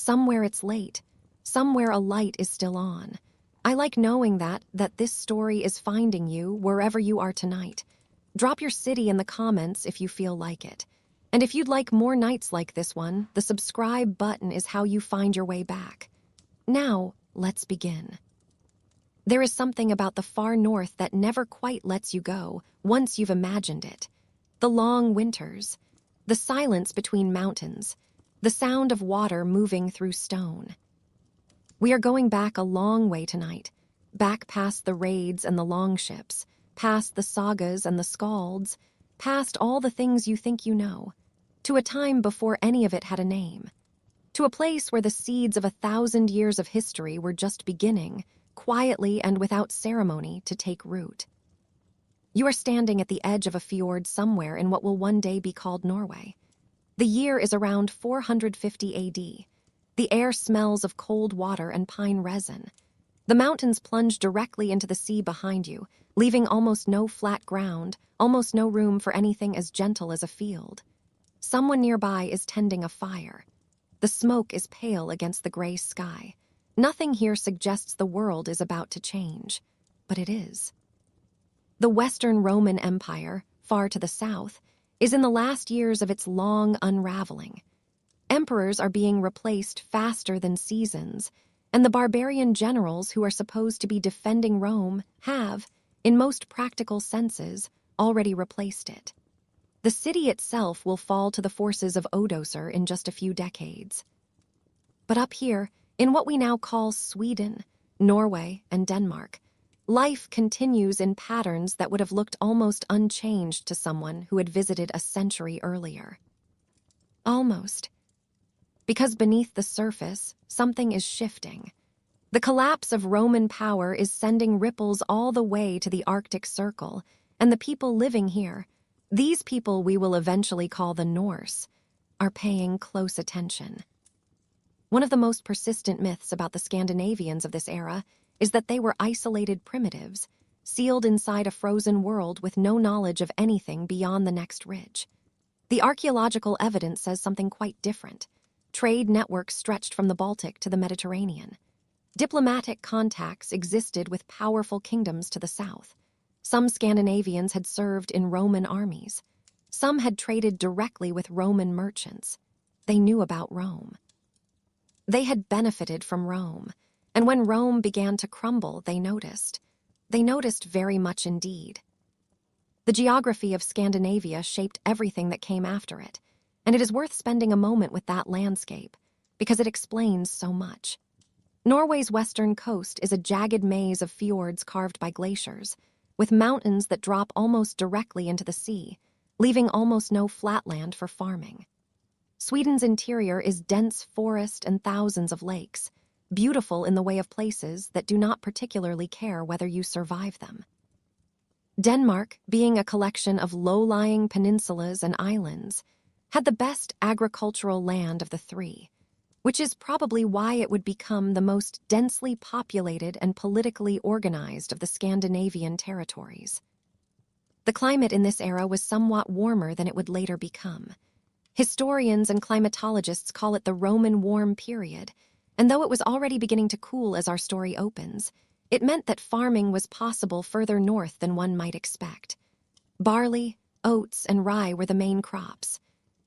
Somewhere it's late. Somewhere a light is still on. I like knowing that this story is finding you wherever you are tonight. Drop your city in the comments if you feel like it. And if you'd like more nights like this one, the subscribe button is how you find your way back. Now, let's begin. There is something about the far north that never quite lets you go once you've imagined it. The long winters, the silence between mountains, the sound of water moving through stone. We are going back a long way tonight, back past the raids and the longships, past the sagas and the skalds, past all the things you think you know, to a time before any of it had a name, to a place where the seeds of 1,000 years of history were just beginning, quietly and without ceremony, to take root. You are standing at the edge of a fjord somewhere in what will one day be called Norway. The year is around 450 AD. The air smells of cold water and pine resin. The mountains plunge directly into the sea behind you, leaving almost no flat ground, almost no room for anything as gentle as a field. Someone nearby is tending a fire. The smoke is pale against the gray sky. Nothing here suggests the world is about to change, but it is. The Western Roman Empire, far to the south, is in the last years of its long unraveling. Emperors are being replaced faster than seasons, and the barbarian generals who are supposed to be defending Rome have, in most practical senses, already replaced it. The city itself will fall to the forces of Odocer in just a few decades. But up here, in what we now call Sweden, Norway, and Denmark, life continues in patterns that would have looked almost unchanged to someone who had visited a century earlier. Almost. Because beneath the surface, something is shifting. The collapse of Roman power is sending ripples all the way to the Arctic Circle, and the people living here, these people we will eventually call the Norse, are paying close attention. One of the most persistent myths about the Scandinavians of this era is that they were isolated primitives, sealed inside a frozen world with no knowledge of anything beyond the next ridge. The archaeological evidence says something quite different. Trade networks stretched from the Baltic to the Mediterranean. Diplomatic contacts existed with powerful kingdoms to the south. Some Scandinavians had served in Roman armies. Some had traded directly with Roman merchants. They knew about Rome. They had benefited from Rome, and when Rome began to crumble, they noticed. They noticed very much indeed. The geography of Scandinavia shaped everything that came after it, and it is worth spending a moment with that landscape, because it explains so much. Norway's western coast is a jagged maze of fjords carved by glaciers, with mountains that drop almost directly into the sea, leaving almost no flatland for farming. Sweden's interior is dense forest and thousands of lakes, beautiful in the way of places that do not particularly care whether you survive them. Denmark, being a collection of low-lying peninsulas and islands, had the best agricultural land of the three, which is probably why it would become the most densely populated and politically organized of the Scandinavian territories. The climate in this era was somewhat warmer than it would later become. Historians and climatologists call it the Roman warm period, and though it was already beginning to cool as our story opens, it meant that farming was possible further north than one might expect. Barley, oats, and rye were the main crops.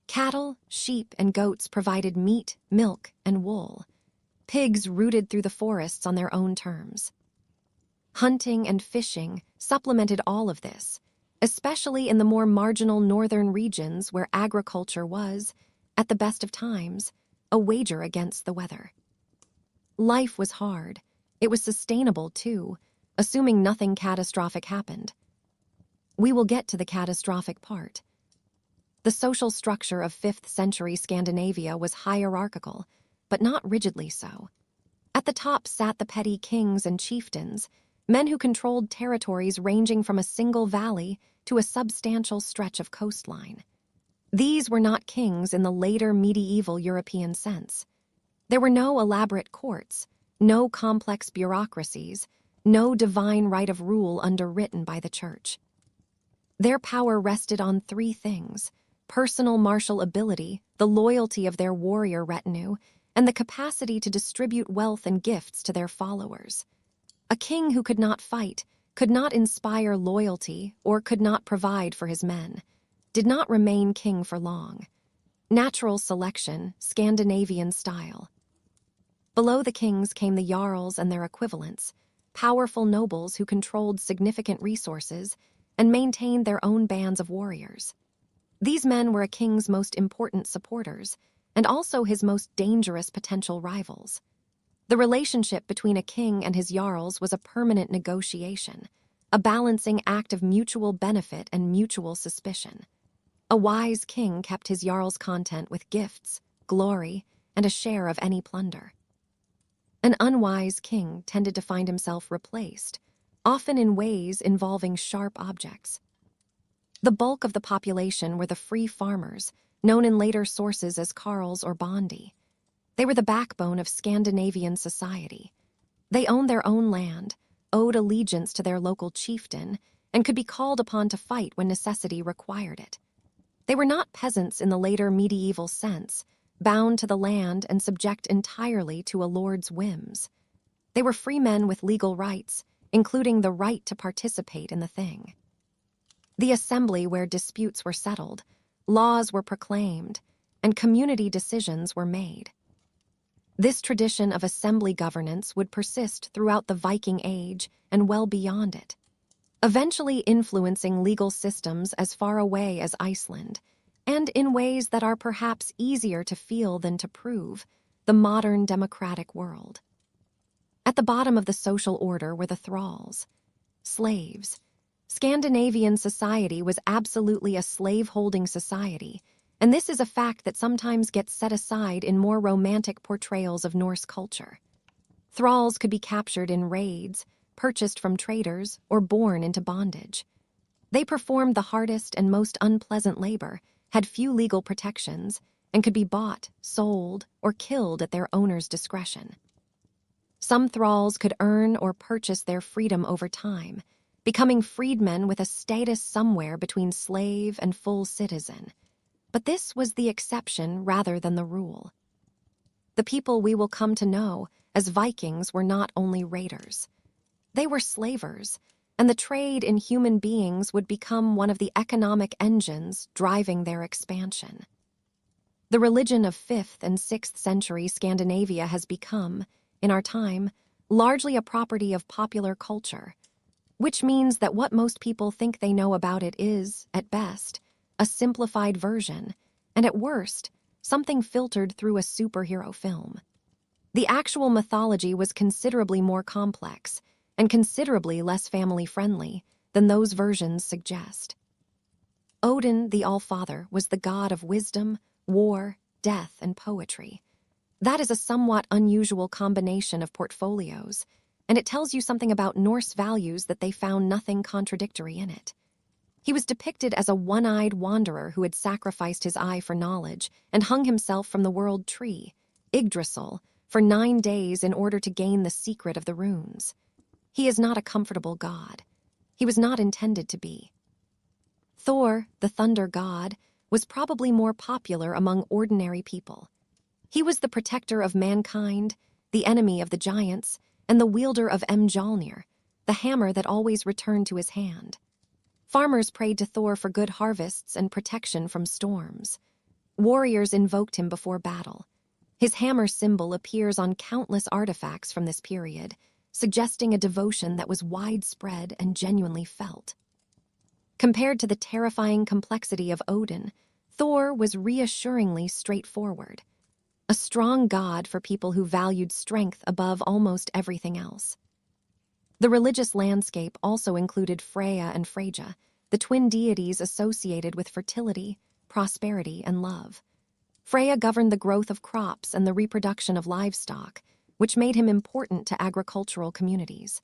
Cattle, sheep, and goats provided meat, milk, and wool. Pigs rooted through the forests on their own terms. Hunting and fishing supplemented all of this, especially in the more marginal northern regions where agriculture was, at the best of times, a wager against the weather. Life was hard. It was sustainable, too, assuming nothing catastrophic happened. We will get to the catastrophic part. The social structure of 5th century Scandinavia was hierarchical, but not rigidly so. At the top sat the petty kings and chieftains, men who controlled territories ranging from a single valley to a substantial stretch of coastline. These were not kings in the later medieval European sense. There were no elaborate courts, no complex bureaucracies, no divine right of rule underwritten by the church. Their power rested on 3 things: personal martial ability, the loyalty of their warrior retinue, and the capacity to distribute wealth and gifts to their followers. A king who could not fight, could not inspire loyalty, or could not provide for his men, did not remain king for long. Natural selection, Scandinavian style. Below the kings came the jarls and their equivalents, powerful nobles who controlled significant resources and maintained their own bands of warriors. These men were a king's most important supporters and also his most dangerous potential rivals. The relationship between a king and his jarls was a permanent negotiation, a balancing act of mutual benefit and mutual suspicion. A wise king kept his jarls content with gifts, glory, and a share of any plunder. An unwise king tended to find himself replaced, often in ways involving sharp objects. The bulk of the population were the free farmers, known in later sources as carls or bondi. They were the backbone of Scandinavian society. They owned their own land, owed allegiance to their local chieftain, and could be called upon to fight when necessity required it. They were not peasants in the later medieval sense, bound to the land and subject entirely to a lord's whims. They were free men with legal rights, including the right to participate in the thing. The assembly where disputes were settled, laws were proclaimed, and community decisions were made. This tradition of assembly governance would persist throughout the Viking Age and well beyond it, eventually influencing legal systems as far away as Iceland, and in ways that are perhaps easier to feel than to prove, the modern democratic world. At the bottom of the social order were the thralls, slaves. Scandinavian society was absolutely a slave-holding society, and this is a fact that sometimes gets set aside in more romantic portrayals of Norse culture. Thralls could be captured in raids, purchased from traders, or born into bondage. They performed the hardest and most unpleasant labor, had few legal protections, and could be bought, sold, or killed at their owner's discretion. Some thralls could earn or purchase their freedom over time, becoming freedmen with a status somewhere between slave and full citizen. But this was the exception rather than the rule. The people we will come to know as Vikings were not only raiders. They were slavers, and the trade in human beings would become one of the economic engines driving their expansion. The religion of 5th and 6th century Scandinavia has become, in our time, largely a property of popular culture, which means that what most people think they know about it is, at best, a simplified version, and at worst, something filtered through a superhero film. The actual mythology was considerably more complex and considerably less family-friendly than those versions suggest. Odin, the All-Father, was the god of wisdom, war, death, and poetry. That is a somewhat unusual combination of portfolios, and it tells you something about Norse values that they found nothing contradictory in it. He was depicted as a one-eyed wanderer who had sacrificed his eye for knowledge and hung himself from the world tree, Yggdrasil, for 9 days in order to gain the secret of the runes. He is not a comfortable god. He was not intended to be. Thor, the thunder god, was probably more popular among ordinary people. He was the protector of mankind, the enemy of the giants, and the wielder of Mjolnir, the hammer that always returned to his hand. Farmers prayed to Thor for good harvests and protection from storms. Warriors invoked him before battle. His hammer symbol appears on countless artifacts from this period, suggesting a devotion that was widespread and genuinely felt. Compared to the terrifying complexity of Odin, Thor was reassuringly straightforward, a strong god for people who valued strength above almost everything else. The religious landscape also included Freya and Freyja, the twin deities associated with fertility, prosperity, and love. Freya governed the growth of crops and the reproduction of livestock, which made him important to agricultural communities.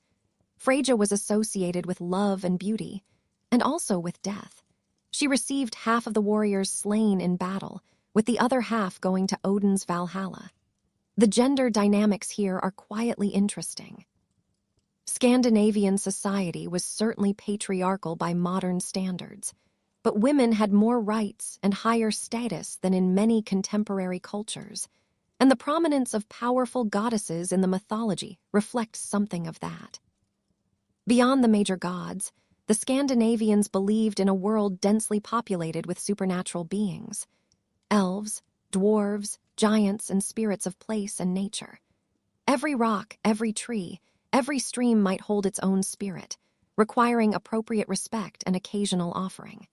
Freyja was associated with love and beauty, and also with death. She received half of the warriors slain in battle, with the other half going to Odin's Valhalla. The gender dynamics here are quietly interesting. Scandinavian society was certainly patriarchal by modern standards, but women had more rights and higher status than in many contemporary cultures. and the prominence of powerful goddesses in the mythology reflects something of that. Beyond the major gods, the Scandinavians believed in a world densely populated with supernatural beings: elves, dwarves, giants, and spirits of place and nature. Every rock, every tree, every stream might hold its own spirit, requiring appropriate respect and occasional offering.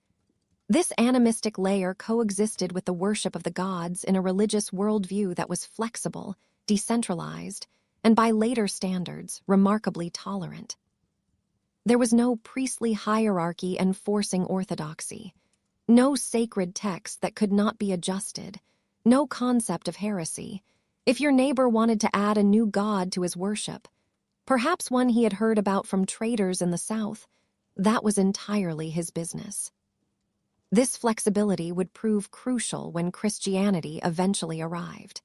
This animistic layer coexisted with the worship of the gods in a religious worldview that was flexible, decentralized, and by later standards, remarkably tolerant. There was no priestly hierarchy enforcing orthodoxy, no sacred text that could not be adjusted, no concept of heresy. If your neighbor wanted to add a new god to his worship, perhaps one he had heard about from traders in the south, that was entirely his business. This flexibility would prove crucial when Christianity eventually arrived,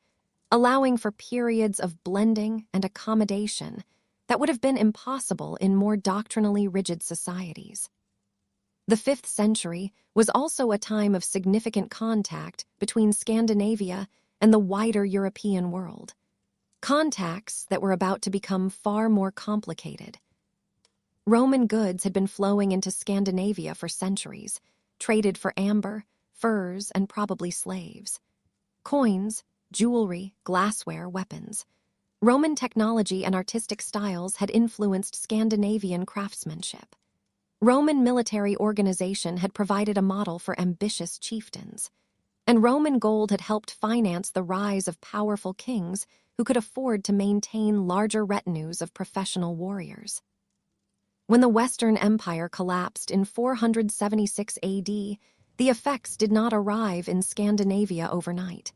allowing for periods of blending and accommodation that would have been impossible in more doctrinally rigid societies. The 5th century was also a time of significant contact between Scandinavia and the wider European world, contacts that were about to become far more complicated. Roman goods had been flowing into Scandinavia for centuries, traded for amber, furs, and probably slaves. Coins, jewelry, glassware, weapons. Roman technology and artistic styles had influenced Scandinavian craftsmanship. Roman military organization had provided a model for ambitious chieftains, and Roman gold had helped finance the rise of powerful kings who could afford to maintain larger retinues of professional warriors. When the Western Empire collapsed in 476 AD, the effects did not arrive in Scandinavia overnight,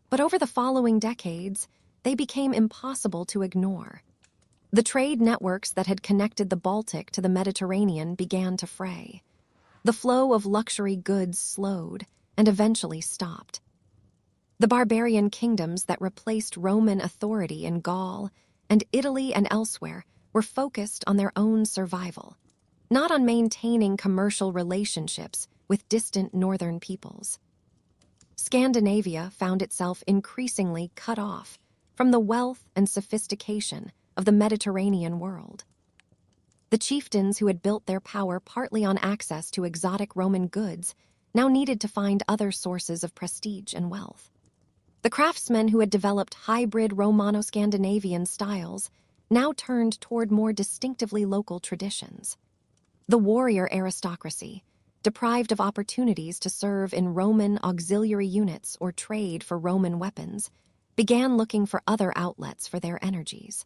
but over the following decades, they became impossible to ignore. The trade networks that had connected the Baltic to the Mediterranean began to fray. The flow of luxury goods slowed and eventually stopped. The barbarian kingdoms that replaced Roman authority in Gaul and Italy and elsewhere were focused on their own survival, not on maintaining commercial relationships with distant northern peoples. Scandinavia found itself increasingly cut off from the wealth and sophistication of the Mediterranean world. The chieftains who had built their power partly on access to exotic Roman goods now needed to find other sources of prestige and wealth. The craftsmen who had developed hybrid Romano-Scandinavian styles now turned toward more distinctively local traditions. The warrior aristocracy, deprived of opportunities to serve in Roman auxiliary units or trade for Roman weapons, began looking for other outlets for their energies.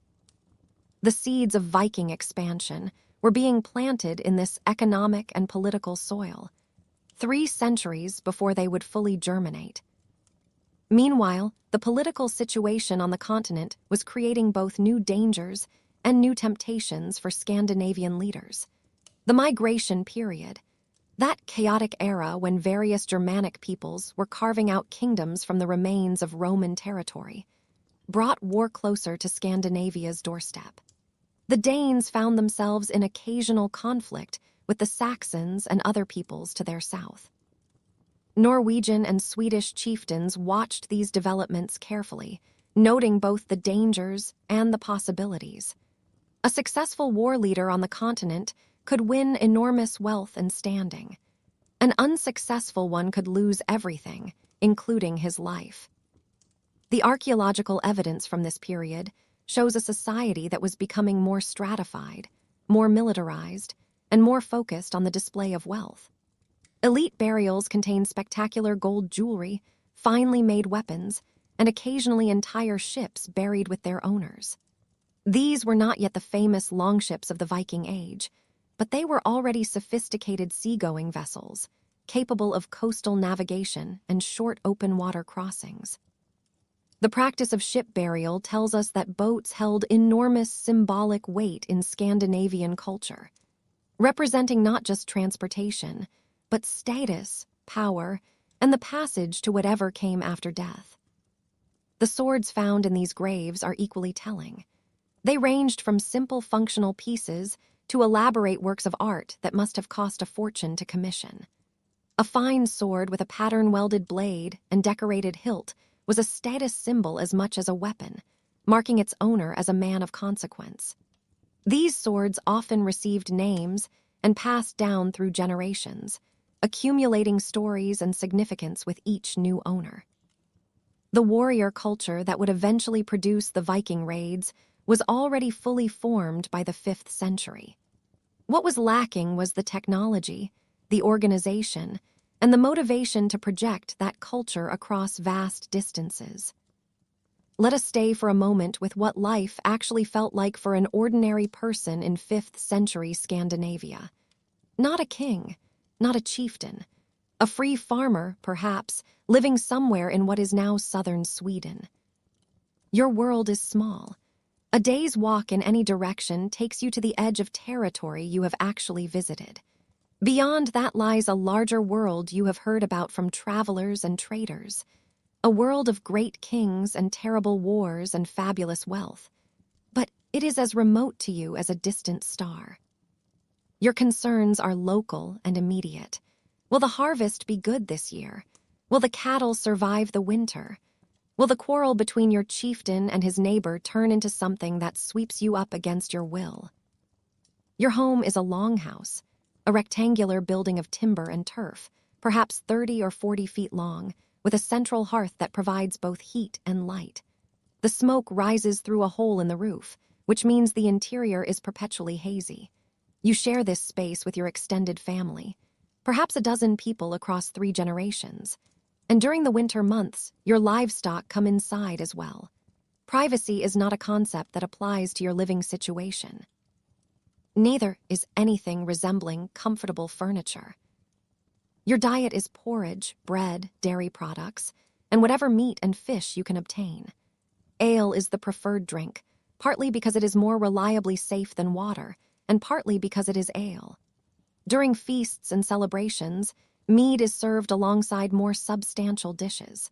The seeds of Viking expansion were being planted in this economic and political soil, 3 centuries before they would fully germinate. Meanwhile, the political situation on the continent was creating both new dangers and new temptations for Scandinavian leaders. The migration period, that chaotic era when various Germanic peoples were carving out kingdoms from the remains of Roman territory, brought war closer to Scandinavia's doorstep. The Danes found themselves in occasional conflict with the Saxons and other peoples to their south. Norwegian and Swedish chieftains watched these developments carefully, noting both the dangers and the possibilities. A successful war leader on the continent could win enormous wealth and standing. An unsuccessful one could lose everything, including his life. The archaeological evidence from this period shows a society that was becoming more stratified, more militarized, and more focused on the display of wealth. Elite burials contain spectacular gold jewelry, finely made weapons, and occasionally entire ships buried with their owners. These were not yet the famous longships of the Viking Age, but they were already sophisticated seagoing vessels, capable of coastal navigation and short open water crossings. The practice of ship burial tells us that boats held enormous symbolic weight in Scandinavian culture, representing not just transportation, but status, power, and the passage to whatever came after death. The swords found in these graves are equally telling. They ranged from simple functional pieces to elaborate works of art that must have cost a fortune to commission. A fine sword with a pattern-welded blade and decorated hilt was a status symbol as much as a weapon, marking its owner as a man of consequence. These swords often received names and passed down through generations, accumulating stories and significance with each new owner. The warrior culture that would eventually produce the Viking raids was already fully formed by the 5th century. What was lacking was the technology, the organization, and the motivation to project that culture across vast distances. Let us stay for a moment with what life actually felt like for an ordinary person in 5th century Scandinavia. Not a king, not a chieftain, a free farmer, perhaps, living somewhere in what is now southern Sweden. Your world is small. A day's walk in any direction takes you to the edge of territory you have actually visited. Beyond that lies a larger world you have heard about from travelers and traders. A world of great kings and terrible wars and fabulous wealth. But it is as remote to you as a distant star. Your concerns are local and immediate. Will the harvest be good this year? Will the cattle survive the winter? Will the quarrel between your chieftain and his neighbor turn into something that sweeps you up against your will? Your home is a longhouse, a rectangular building of timber and turf, perhaps 30 or 40 feet long, with a central hearth that provides both heat and light. The smoke rises through a hole in the roof, which means the interior is perpetually hazy. You share this space with your extended family, perhaps a dozen people across 3 generations. And during the winter months, your livestock come inside as well. Privacy is not a concept that applies to your living situation. Neither is anything resembling comfortable furniture. Your diet is porridge, bread, dairy products, and whatever meat and fish you can obtain. Ale is the preferred drink, partly because it is more reliably safe than water, and partly because it is ale. During feasts and celebrations, mead is served alongside more substantial dishes.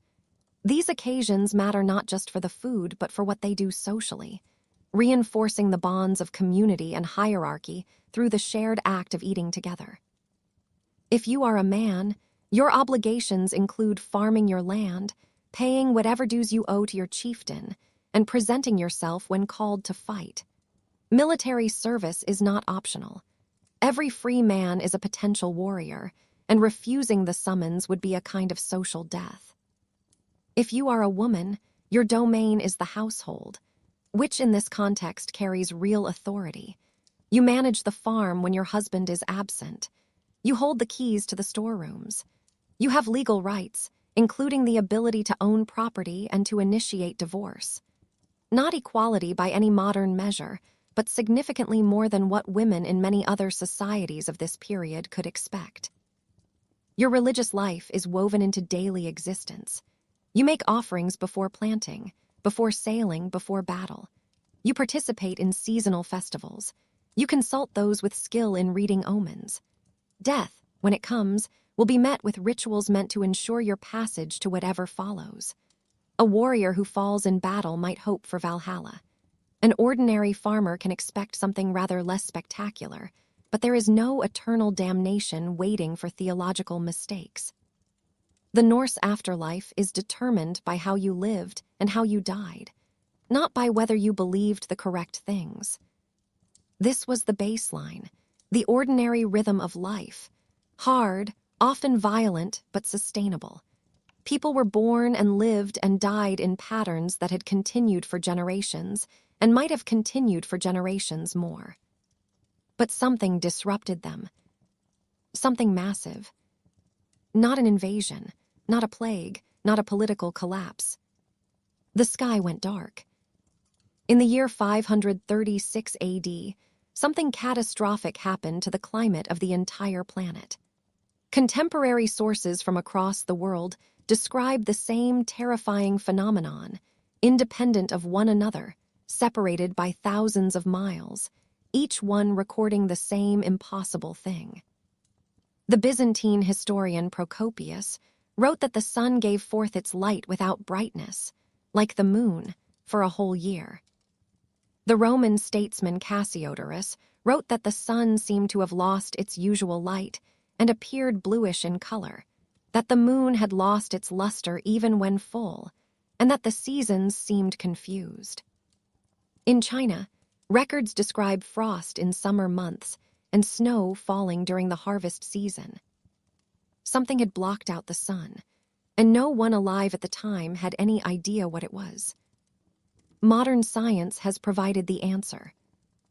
These occasions matter not just for the food, but for what they do socially, reinforcing the bonds of community and hierarchy through the shared act of eating together. If you are a man, your obligations include farming your land, paying whatever dues you owe to your chieftain, and presenting yourself when called to fight. Military service is not optional. Every free man is a potential warrior, and refusing the summons would be a kind of social death. If you are a woman, your domain is the household, which in this context carries real authority. You manage the farm when your husband is absent. You hold the keys to the storerooms. You have legal rights, including the ability to own property and to initiate divorce. Not equality by any modern measure, but significantly more than what women in many other societies of this period could expect. Your religious life is woven into daily existence. You make offerings before planting, before sailing, before battle. You participate in seasonal festivals. You consult those with skill in reading omens. Death, when it comes, will be met with rituals meant to ensure your passage to whatever follows. A warrior who falls in battle might hope for Valhalla. An ordinary farmer can expect something rather less spectacular, but there is no eternal damnation waiting for theological mistakes. The Norse afterlife is determined by how you lived and how you died, not by whether you believed the correct things. This was the baseline, the ordinary rhythm of life, hard, often violent, but sustainable. People were born and lived and died in patterns that had continued for generations and might have continued for generations more. But something disrupted them. Something massive. Not an invasion, not a plague, not a political collapse. The sky went dark. In the year 536 AD, something catastrophic happened to the climate of the entire planet. Contemporary sources from across the world describe the same terrifying phenomenon, independent of one another, separated by thousands of miles, each one recording the same impossible thing. The Byzantine historian Procopius wrote that the sun gave forth its light without brightness, like the moon, for a whole year. The Roman statesman Cassiodorus wrote that the sun seemed to have lost its usual light and appeared bluish in color, that the moon had lost its luster even when full, and that the seasons seemed confused. In China, records describe frost in summer months and snow falling during the harvest season. Something had blocked out the sun, and no one alive at the time had any idea what it was. Modern science has provided the answer: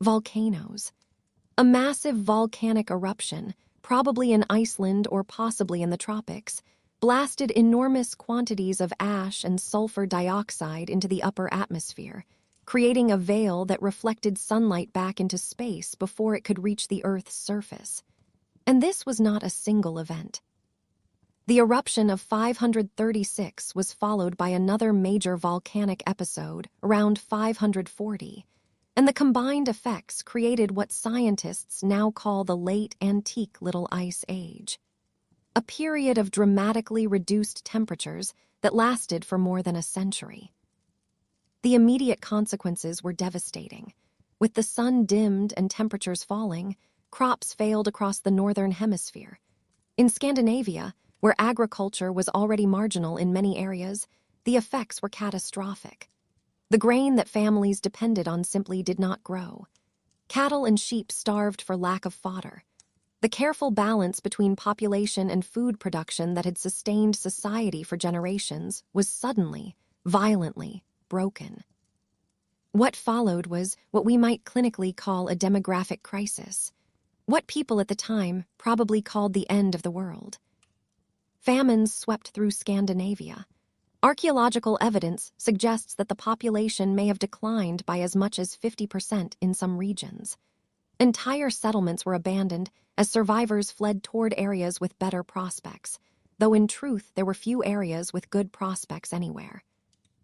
volcanoes. A massive volcanic eruption, probably in Iceland or possibly in the tropics, blasted enormous quantities of ash and sulfur dioxide into the upper atmosphere, creating a veil that reflected sunlight back into space before it could reach the Earth's surface. And this was not a single event. The eruption of 536 was followed by another major volcanic episode around 540, and the combined effects created what scientists now call the Late Antique Little Ice Age, a period of dramatically reduced temperatures that lasted for more than a century. The immediate consequences were devastating. With the sun dimmed and temperatures falling, crops failed across the northern hemisphere. In Scandinavia, where agriculture was already marginal in many areas, the effects were catastrophic. The grain that families depended on simply did not grow. Cattle and sheep starved for lack of fodder. The careful balance between population and food production that had sustained society for generations was suddenly, violently, broken. What followed was what we might clinically call a demographic crisis, what people at the time probably called the end of the world. Famines swept through Scandinavia. Archaeological evidence suggests that the population may have declined by as much as 50% in some regions. Entire settlements were abandoned as survivors fled toward areas with better prospects, though in truth there were few areas with good prospects anywhere.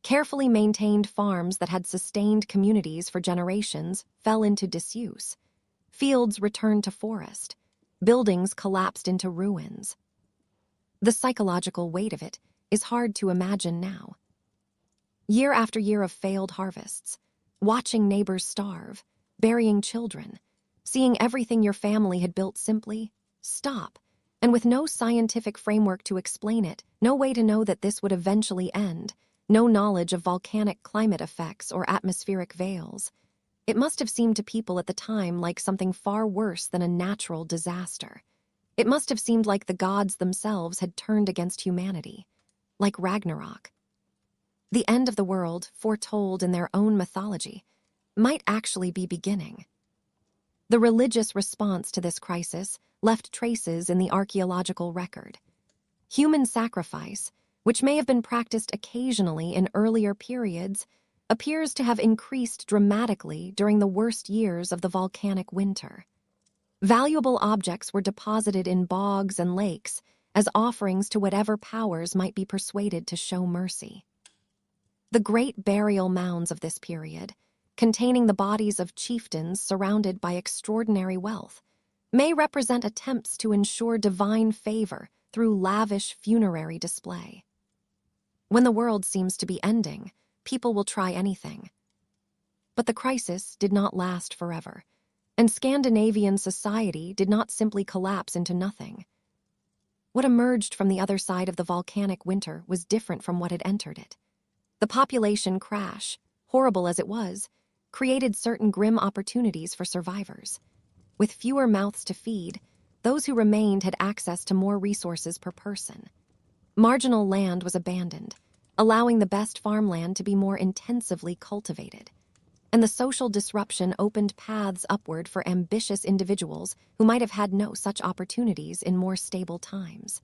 Carefully maintained farms that had sustained communities for generations fell into disuse. Fields returned to forest. Buildings collapsed into ruins. The psychological weight of it is hard to imagine now. Year after year of failed harvests, watching neighbors starve, burying children, seeing everything your family had built simply stop, and with no scientific framework to explain it, no way to know that this would eventually end, no knowledge of volcanic climate effects or atmospheric veils. It must have seemed to people at the time like something far worse than a natural disaster. It must have seemed like the gods themselves had turned against humanity, like Ragnarok. The end of the world, foretold in their own mythology, might actually be beginning. The religious response to this crisis left traces in the archaeological record. Human sacrifice, which may have been practiced occasionally in earlier periods, appears to have increased dramatically during the worst years of the volcanic winter. Valuable objects were deposited in bogs and lakes as offerings to whatever powers might be persuaded to show mercy. The great burial mounds of this period, containing the bodies of chieftains surrounded by extraordinary wealth, may represent attempts to ensure divine favor through lavish funerary display. When the world seems to be ending, people will try anything. But the crisis did not last forever, and Scandinavian society did not simply collapse into nothing. What emerged from the other side of the volcanic winter was different from what had entered it. The population crash, horrible as it was, created certain grim opportunities for survivors. With fewer mouths to feed, those who remained had access to more resources per person. Marginal land was abandoned, allowing the best farmland to be more intensively cultivated. And the social disruption opened paths upward for ambitious individuals who might have had no such opportunities in more stable times.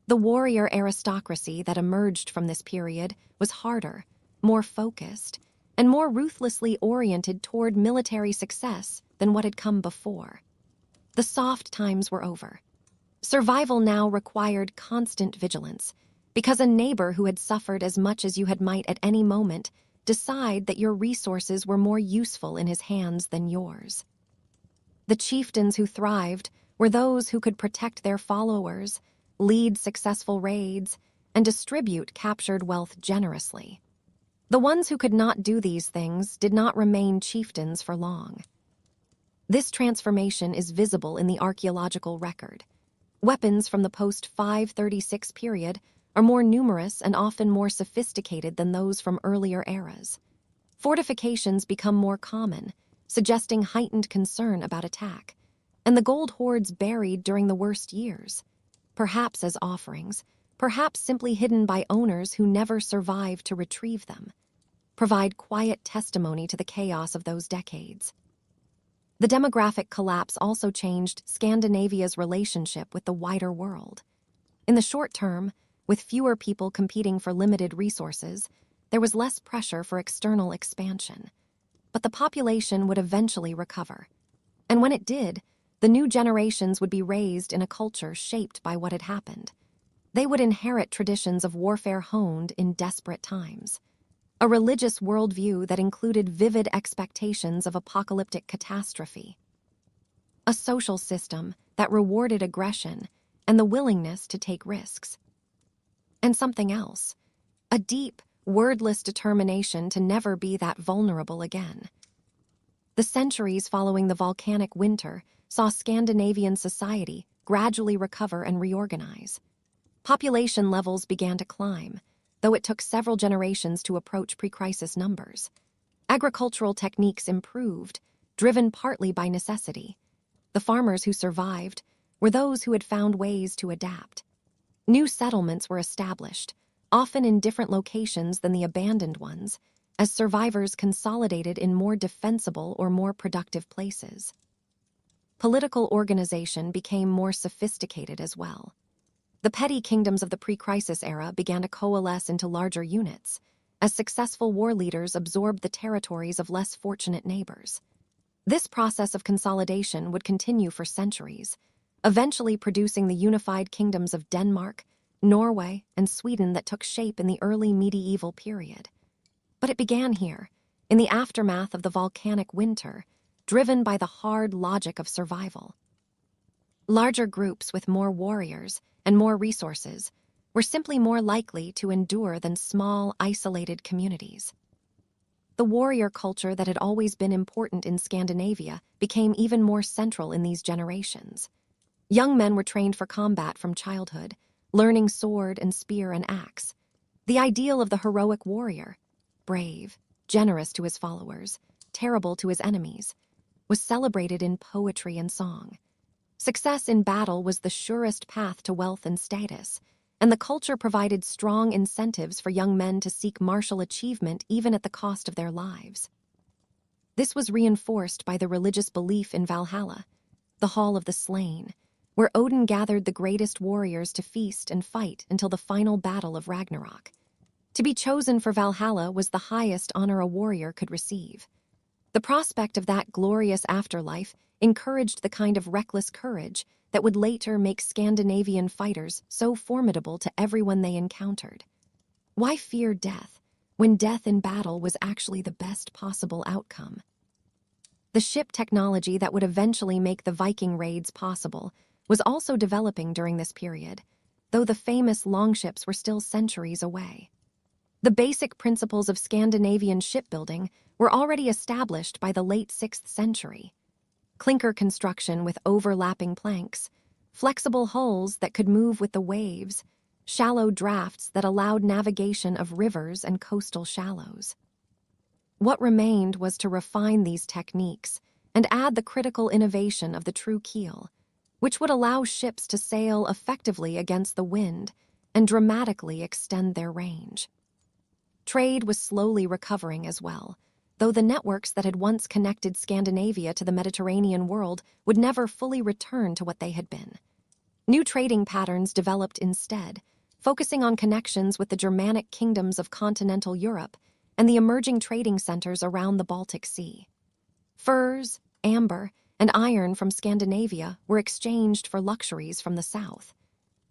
The warrior aristocracy that emerged from this period was harder, more focused, and more ruthlessly oriented toward military success than what had come before. The soft times were over. Survival now required constant vigilance, because a neighbor who had suffered as much as you had might at any moment decide that your resources were more useful in his hands than yours. The chieftains who thrived were those who could protect their followers, lead successful raids, and distribute captured wealth generously. The ones who could not do these things did not remain chieftains for long. This transformation is visible in the archaeological record. Weapons from the post-536 period are more numerous and often more sophisticated than those from earlier eras. Fortifications become more common, suggesting heightened concern about attack, and the gold hoards buried during the worst years, perhaps as offerings, perhaps simply hidden by owners who never survived to retrieve them, provide quiet testimony to the chaos of those decades. The demographic collapse also changed Scandinavia's relationship with the wider world. In the short term, with fewer people competing for limited resources, there was less pressure for external expansion. But the population would eventually recover. And when it did, the new generations would be raised in a culture shaped by what had happened. They would inherit traditions of warfare honed in desperate times. A religious worldview that included vivid expectations of apocalyptic catastrophe. A social system that rewarded aggression and the willingness to take risks. And something else, a deep, wordless determination to never be that vulnerable again. The centuries following the volcanic winter saw Scandinavian society gradually recover and reorganize. Population levels began to climb, though it took several generations to approach pre-crisis numbers. Agricultural techniques improved, driven partly by necessity. The farmers who survived were those who had found ways to adapt. New settlements were established, often in different locations than the abandoned ones, as survivors consolidated in more defensible or more productive places. Political organization became more sophisticated as well. The petty kingdoms of the pre-crisis era began to coalesce into larger units, as successful war leaders absorbed the territories of less fortunate neighbors. This process of consolidation would continue for centuries, eventually producing the unified kingdoms of Denmark, Norway, and Sweden that took shape in the early medieval period. But it began here, in the aftermath of the volcanic winter, driven by the hard logic of survival. Larger groups with more warriors and more resources were simply more likely to endure than small, isolated communities. The warrior culture that had always been important in Scandinavia became even more central in these generations. Young men were trained for combat from childhood, learning sword and spear and axe. The ideal of the heroic warrior, brave, generous to his followers, terrible to his enemies, was celebrated in poetry and song. Success in battle was the surest path to wealth and status, and the culture provided strong incentives for young men to seek martial achievement even at the cost of their lives. This was reinforced by the religious belief in Valhalla, the Hall of the Slain, where Odin gathered the greatest warriors to feast and fight until the final battle of Ragnarok. To be chosen for Valhalla was the highest honor a warrior could receive. The prospect of that glorious afterlife encouraged the kind of reckless courage that would later make Scandinavian fighters so formidable to everyone they encountered. Why fear death, when death in battle was actually the best possible outcome? The ship technology that would eventually make the Viking raids possible was also developing during this period, though the famous longships were still centuries away. The basic principles of Scandinavian shipbuilding were already established by the late 6th century. Clinker construction with overlapping planks, flexible hulls that could move with the waves, shallow drafts that allowed navigation of rivers and coastal shallows. What remained was to refine these techniques and add the critical innovation of the true keel, which would allow ships to sail effectively against the wind and dramatically extend their range. Trade was slowly recovering as well, though the networks that had once connected Scandinavia to the Mediterranean world would never fully return to what they had been. New trading patterns developed instead, focusing on connections with the Germanic kingdoms of continental Europe and the emerging trading centers around the Baltic Sea. Furs, amber, and iron from Scandinavia were exchanged for luxuries from the south.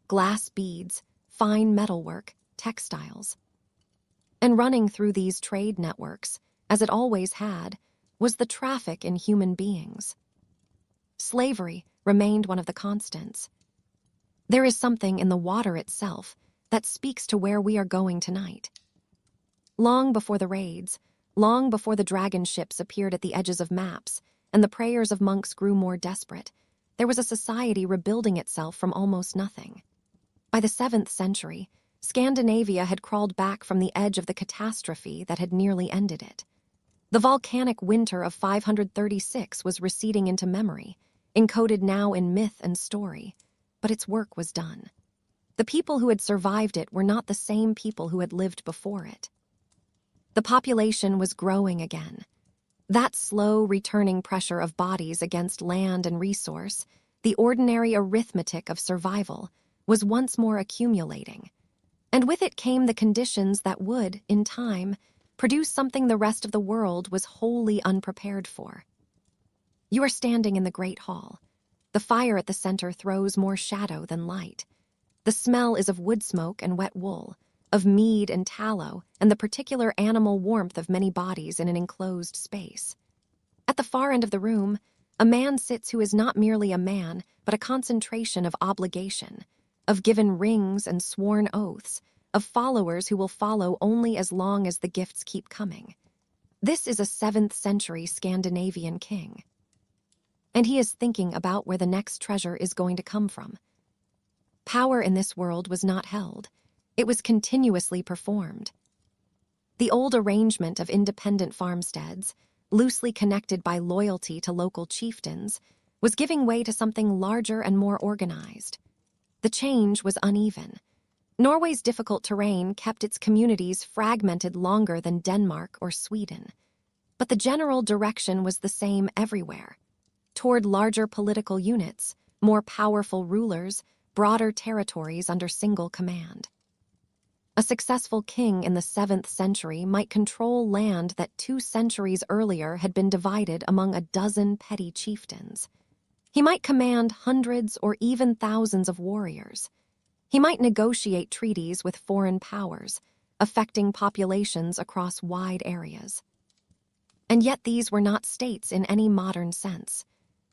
Glass beads, fine metalwork, textiles. And running through these trade networks, as it always had, was the traffic in human beings. Slavery remained one of the constants. There is something in the water itself that speaks to where we are going tonight. Long before the raids, long before the dragon ships appeared at the edges of maps, and the prayers of monks grew more desperate, there was a society rebuilding itself from almost nothing. By the 7th century, Scandinavia had crawled back from the edge of the catastrophe that had nearly ended it. The volcanic winter of 536 was receding into memory, encoded now in myth and story, but its work was done. The people who had survived it were not the same people who had lived before it. The population was growing again. That slow returning pressure of bodies against land and resource, the ordinary arithmetic of survival, was once more accumulating. And with it came the conditions that would, in time, produce something the rest of the world was wholly unprepared for. You are standing in the great hall. The fire at the center throws more shadow than light. The smell is of wood smoke and wet wool, of mead and tallow, and the particular animal warmth of many bodies in an enclosed space. At the far end of the room, a man sits who is not merely a man, but a concentration of obligation, of given rings and sworn oaths, of followers who will follow only as long as the gifts keep coming. This is a 7th century Scandinavian king. And he is thinking about where the next treasure is going to come from. Power in this world was not held. It was continuously performed. The old arrangement of independent farmsteads, loosely connected by loyalty to local chieftains, was giving way to something larger and more organized. The change was uneven. Norway's difficult terrain kept its communities fragmented longer than Denmark or Sweden. But the general direction was the same everywhere, toward larger political units, more powerful rulers, broader territories under single command. A successful king in the 7th century might control land that 2 centuries earlier had been divided among a dozen petty chieftains. He might command hundreds or even thousands of warriors. He might negotiate treaties with foreign powers, affecting populations across wide areas. And yet these were not states in any modern sense.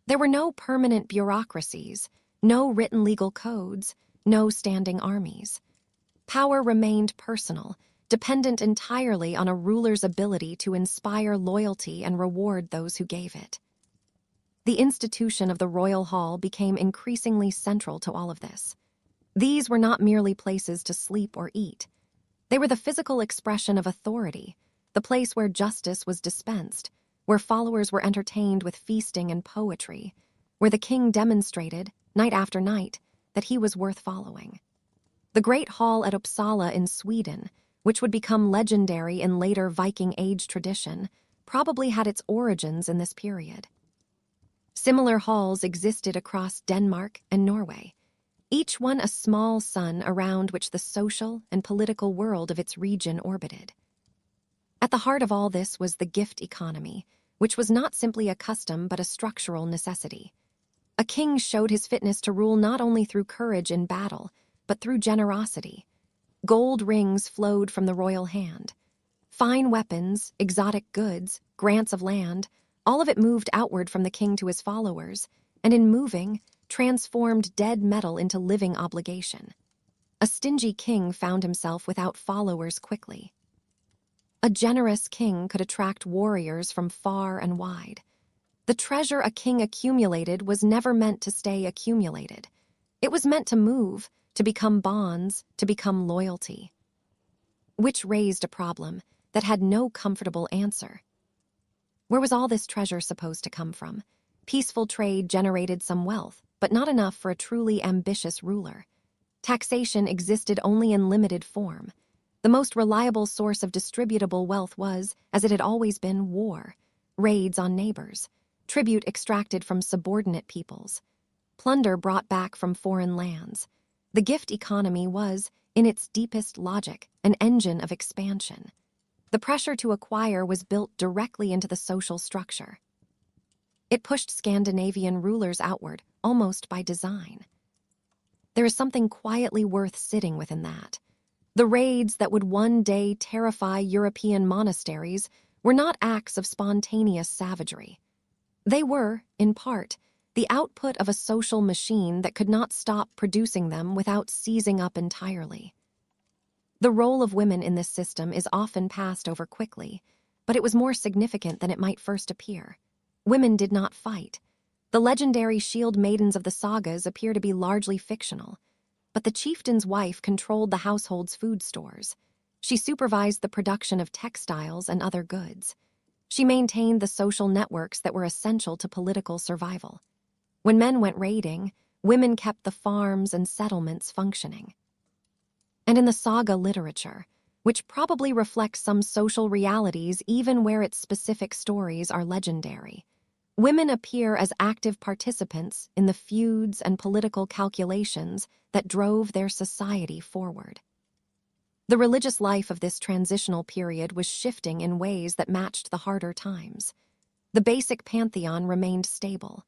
There were no permanent bureaucracies, no written legal codes, no standing armies. Power remained personal, dependent entirely on a ruler's ability to inspire loyalty and reward those who gave it. The institution of the royal hall became increasingly central to all of this. These were not merely places to sleep or eat. They were the physical expression of authority, the place where justice was dispensed, where followers were entertained with feasting and poetry, where the king demonstrated, night after night, that he was worth following. The great hall at Uppsala in Sweden, which would become legendary in later Viking Age tradition, probably had its origins in this period. Similar halls existed across Denmark and Norway, each one a small sun around which the social and political world of its region orbited. At the heart of all this was the gift economy, which was not simply a custom but a structural necessity. A king showed his fitness to rule not only through courage in battle, but through generosity. Gold rings flowed from the royal hand. Fine weapons, exotic goods, grants of land, all of it moved outward from the king to his followers, and in moving, transformed dead metal into living obligation. A stingy king found himself without followers quickly. A generous king could attract warriors from far and wide. The treasure a king accumulated was never meant to stay accumulated. It was meant to move, to become bonds, to become loyalty. Which raised a problem that had no comfortable answer. Where was all this treasure supposed to come from? Peaceful trade generated some wealth, but not enough for a truly ambitious ruler. Taxation existed only in limited form. The most reliable source of distributable wealth was, as it had always been, war, raids on neighbors, tribute extracted from subordinate peoples, plunder brought back from foreign lands. The gift economy was, in its deepest logic, an engine of expansion. The pressure to acquire was built directly into the social structure. It pushed Scandinavian rulers outward, almost by design. There is something quietly worth sitting within that. The raids that would one day terrify European monasteries were not acts of spontaneous savagery. They were, in part, the output of a social machine that could not stop producing them without seizing up entirely. The role of women in this system is often passed over quickly, but it was more significant than it might first appear. Women did not fight. The legendary shield maidens of the sagas appear to be largely fictional. But the chieftain's wife controlled the household's food stores. She supervised the production of textiles and other goods. She maintained the social networks that were essential to political survival. When men went raiding, women kept the farms and settlements functioning. And in the saga literature, which probably reflects some social realities even where its specific stories are legendary, women appear as active participants in the feuds and political calculations that drove their society forward. The religious life of this transitional period was shifting in ways that matched the harder times. The basic pantheon remained stable.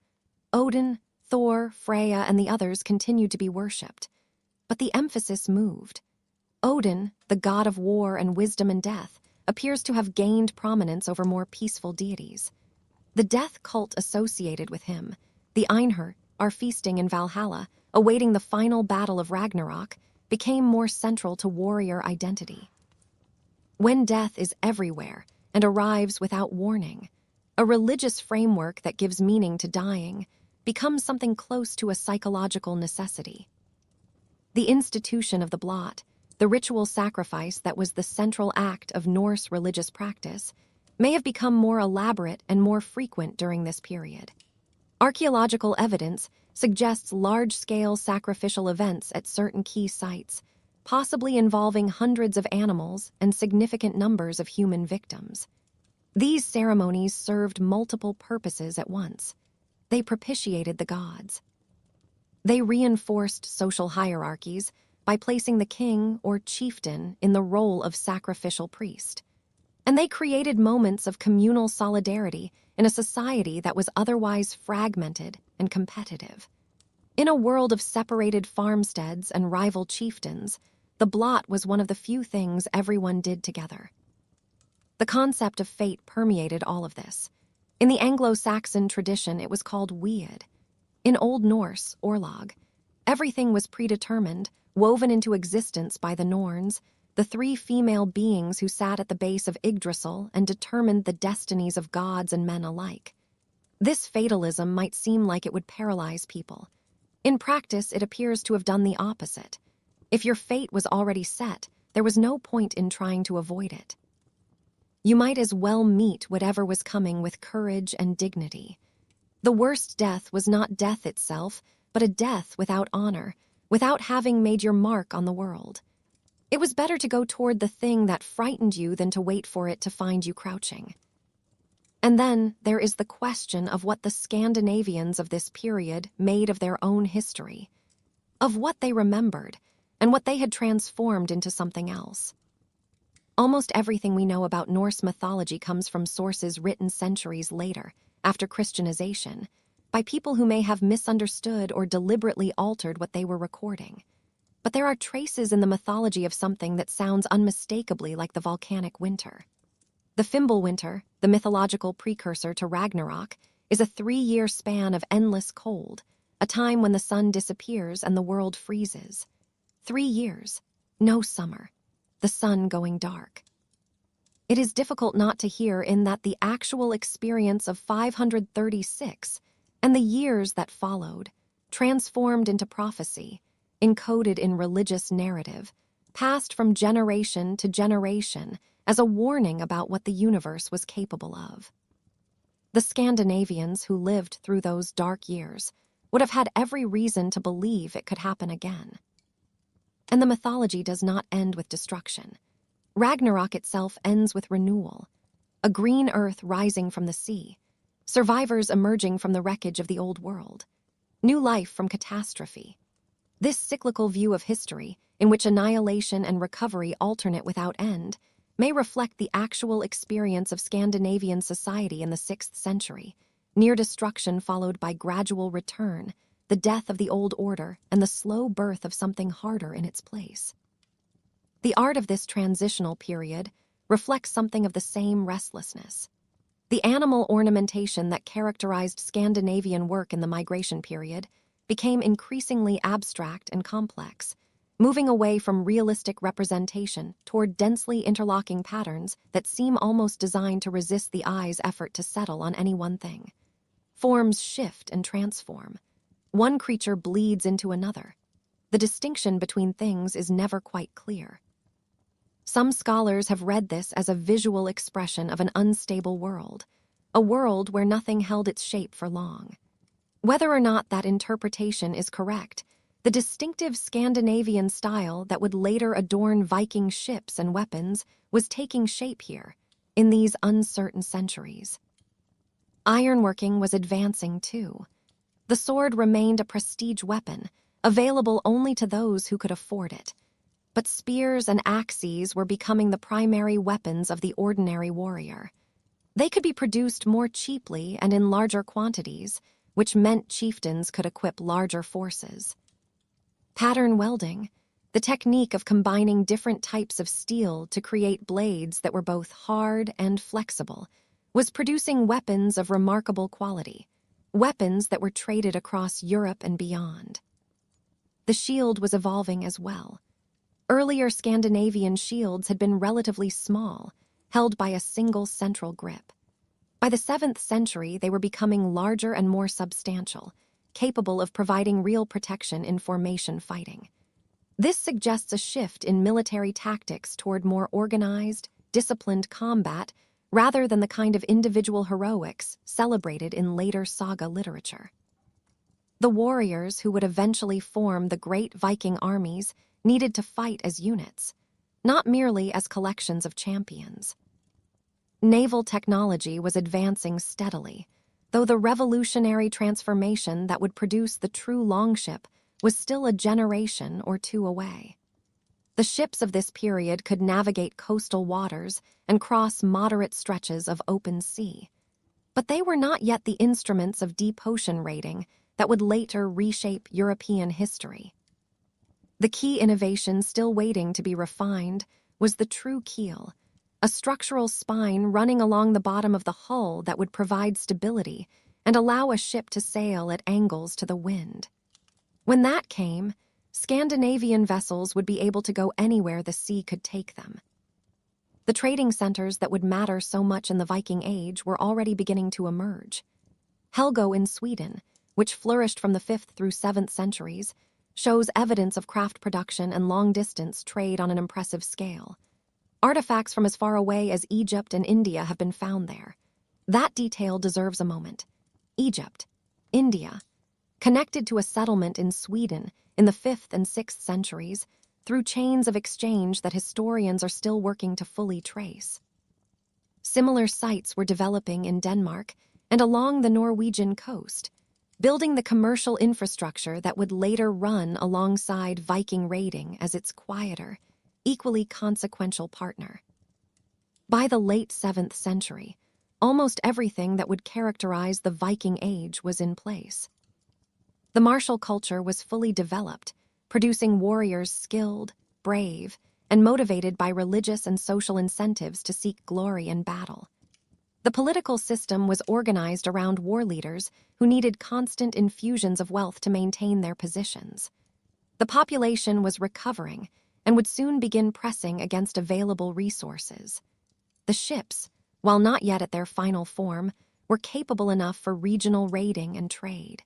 Odin, Thor, Freya, and the others continued to be worshipped. But the emphasis moved. Odin, the god of war and wisdom and death, appears to have gained prominence over more peaceful deities. The death cult associated with him, the Einherjar, are feasting in Valhalla, awaiting the final battle of Ragnarok, became more central to warrior identity. When death is everywhere and arrives without warning, a religious framework that gives meaning to dying becomes something close to a psychological necessity. The institution of the blot, the ritual sacrifice that was the central act of Norse religious practice, may have become more elaborate and more frequent during this period. Archaeological evidence suggests large-scale sacrificial events at certain key sites, possibly involving hundreds of animals and significant numbers of human victims. These ceremonies served multiple purposes at once. They propitiated the gods. They reinforced social hierarchies by placing the king or chieftain in the role of sacrificial priest. And they created moments of communal solidarity in a society that was otherwise fragmented and competitive. In a world of separated farmsteads and rival chieftains, the blot was one of the few things everyone did together. The concept of fate permeated all of this. In the Anglo-Saxon tradition, it was called wead. In Old Norse, orlog, everything was predetermined, woven into existence by the Norns, the three female beings who sat at the base of Yggdrasil and determined the destinies of gods and men alike. This fatalism might seem like it would paralyze people. In practice, it appears to have done the opposite. If your fate was already set, there was no point in trying to avoid it. You might as well meet whatever was coming with courage and dignity. The worst death was not death itself, but a death without honor, without having made your mark on the world. It was better to go toward the thing that frightened you than to wait for it to find you crouching. And then there is the question of what the Scandinavians of this period made of their own history, of what they remembered, and what they had transformed into something else. Almost everything we know about Norse mythology comes from sources written centuries later, after Christianization, by people who may have misunderstood or deliberately altered what they were recording. But there are traces in the mythology of something that sounds unmistakably like the volcanic winter. The Fimbulwinter, the mythological precursor to Ragnarok, is a 3-year span of endless cold, a time when the sun disappears and the world freezes. 3 years, no summer, the sun going dark. It is difficult not to hear in that the actual experience of 536 and the years that followed, transformed into prophecy, encoded in religious narrative, passed from generation to generation as a warning about what the universe was capable of. The Scandinavians who lived through those dark years would have had every reason to believe it could happen again. And the mythology does not end with destruction. Ragnarok itself ends with renewal, a green earth rising from the sea, survivors emerging from the wreckage of the old world, new life from catastrophe. This cyclical view of history, in which annihilation and recovery alternate without end, may reflect the actual experience of Scandinavian society in the 6th century, near destruction followed by gradual return, the death of the old order, and the slow birth of something harder in its place. The art of this transitional period reflects something of the same restlessness. The animal ornamentation that characterized Scandinavian work in the migration period became increasingly abstract and complex, moving away from realistic representation toward densely interlocking patterns that seem almost designed to resist the eye's effort to settle on any one thing. Forms shift and transform. One creature bleeds into another. the distinction between things is never quite clear. Some scholars have read this as a visual expression of an unstable world, a world where nothing held its shape for long. Whether or not that interpretation is correct, the distinctive Scandinavian style that would later adorn Viking ships and weapons was taking shape here, in these uncertain centuries. Ironworking was advancing too. The sword remained a prestige weapon, available only to those who could afford it. But spears and axes were becoming the primary weapons of the ordinary warrior. They could be produced more cheaply and in larger quantities, which meant chieftains could equip larger forces. Pattern welding, the technique of combining different types of steel to create blades that were both hard and flexible, was producing weapons of remarkable quality, weapons that were traded across Europe and beyond. The shield was evolving as well. Earlier Scandinavian shields had been relatively small, held by a single central grip. By the 7th century, they were becoming larger and more substantial, capable of providing real protection in formation fighting. This suggests a shift in military tactics toward more organized, disciplined combat rather than the kind of individual heroics celebrated in later saga literature. The warriors who would eventually form the great Viking armies needed to fight as units, not merely as collections of champions. Naval technology was advancing steadily, though the revolutionary transformation that would produce the true longship was still a generation or two away. The ships of this period could navigate coastal waters and cross moderate stretches of open sea. But they were not yet the instruments of deep ocean raiding that would later reshape European history. The key innovation still waiting to be refined was the true keel, a structural spine running along the bottom of the hull that would provide stability and allow a ship to sail at angles to the wind. When that came, Scandinavian vessels would be able to go anywhere the sea could take them. The trading centers that would matter so much in the Viking Age were already beginning to emerge. Helgo in Sweden, which flourished from the 5th through 7th centuries, shows evidence of craft production and long-distance trade on an impressive scale. Artifacts from as far away as Egypt and India have been found there. That detail deserves a moment. Egypt, India, connected to a settlement in Sweden in the 5th and 6th centuries through chains of exchange that historians are still working to fully trace. Similar sites were developing in Denmark and along the Norwegian coast, building the commercial infrastructure that would later run alongside Viking raiding as its quieter, equally consequential partner. By the late 7th century, almost everything that would characterize the Viking Age was in place. The martial culture was fully developed, producing warriors skilled, brave, and motivated by religious and social incentives to seek glory in battle. The political system was organized around war leaders who needed constant infusions of wealth to maintain their positions. The population was recovering and would soon begin pressing against available resources. The ships, while not yet at their final form, were capable enough for regional raiding and trade.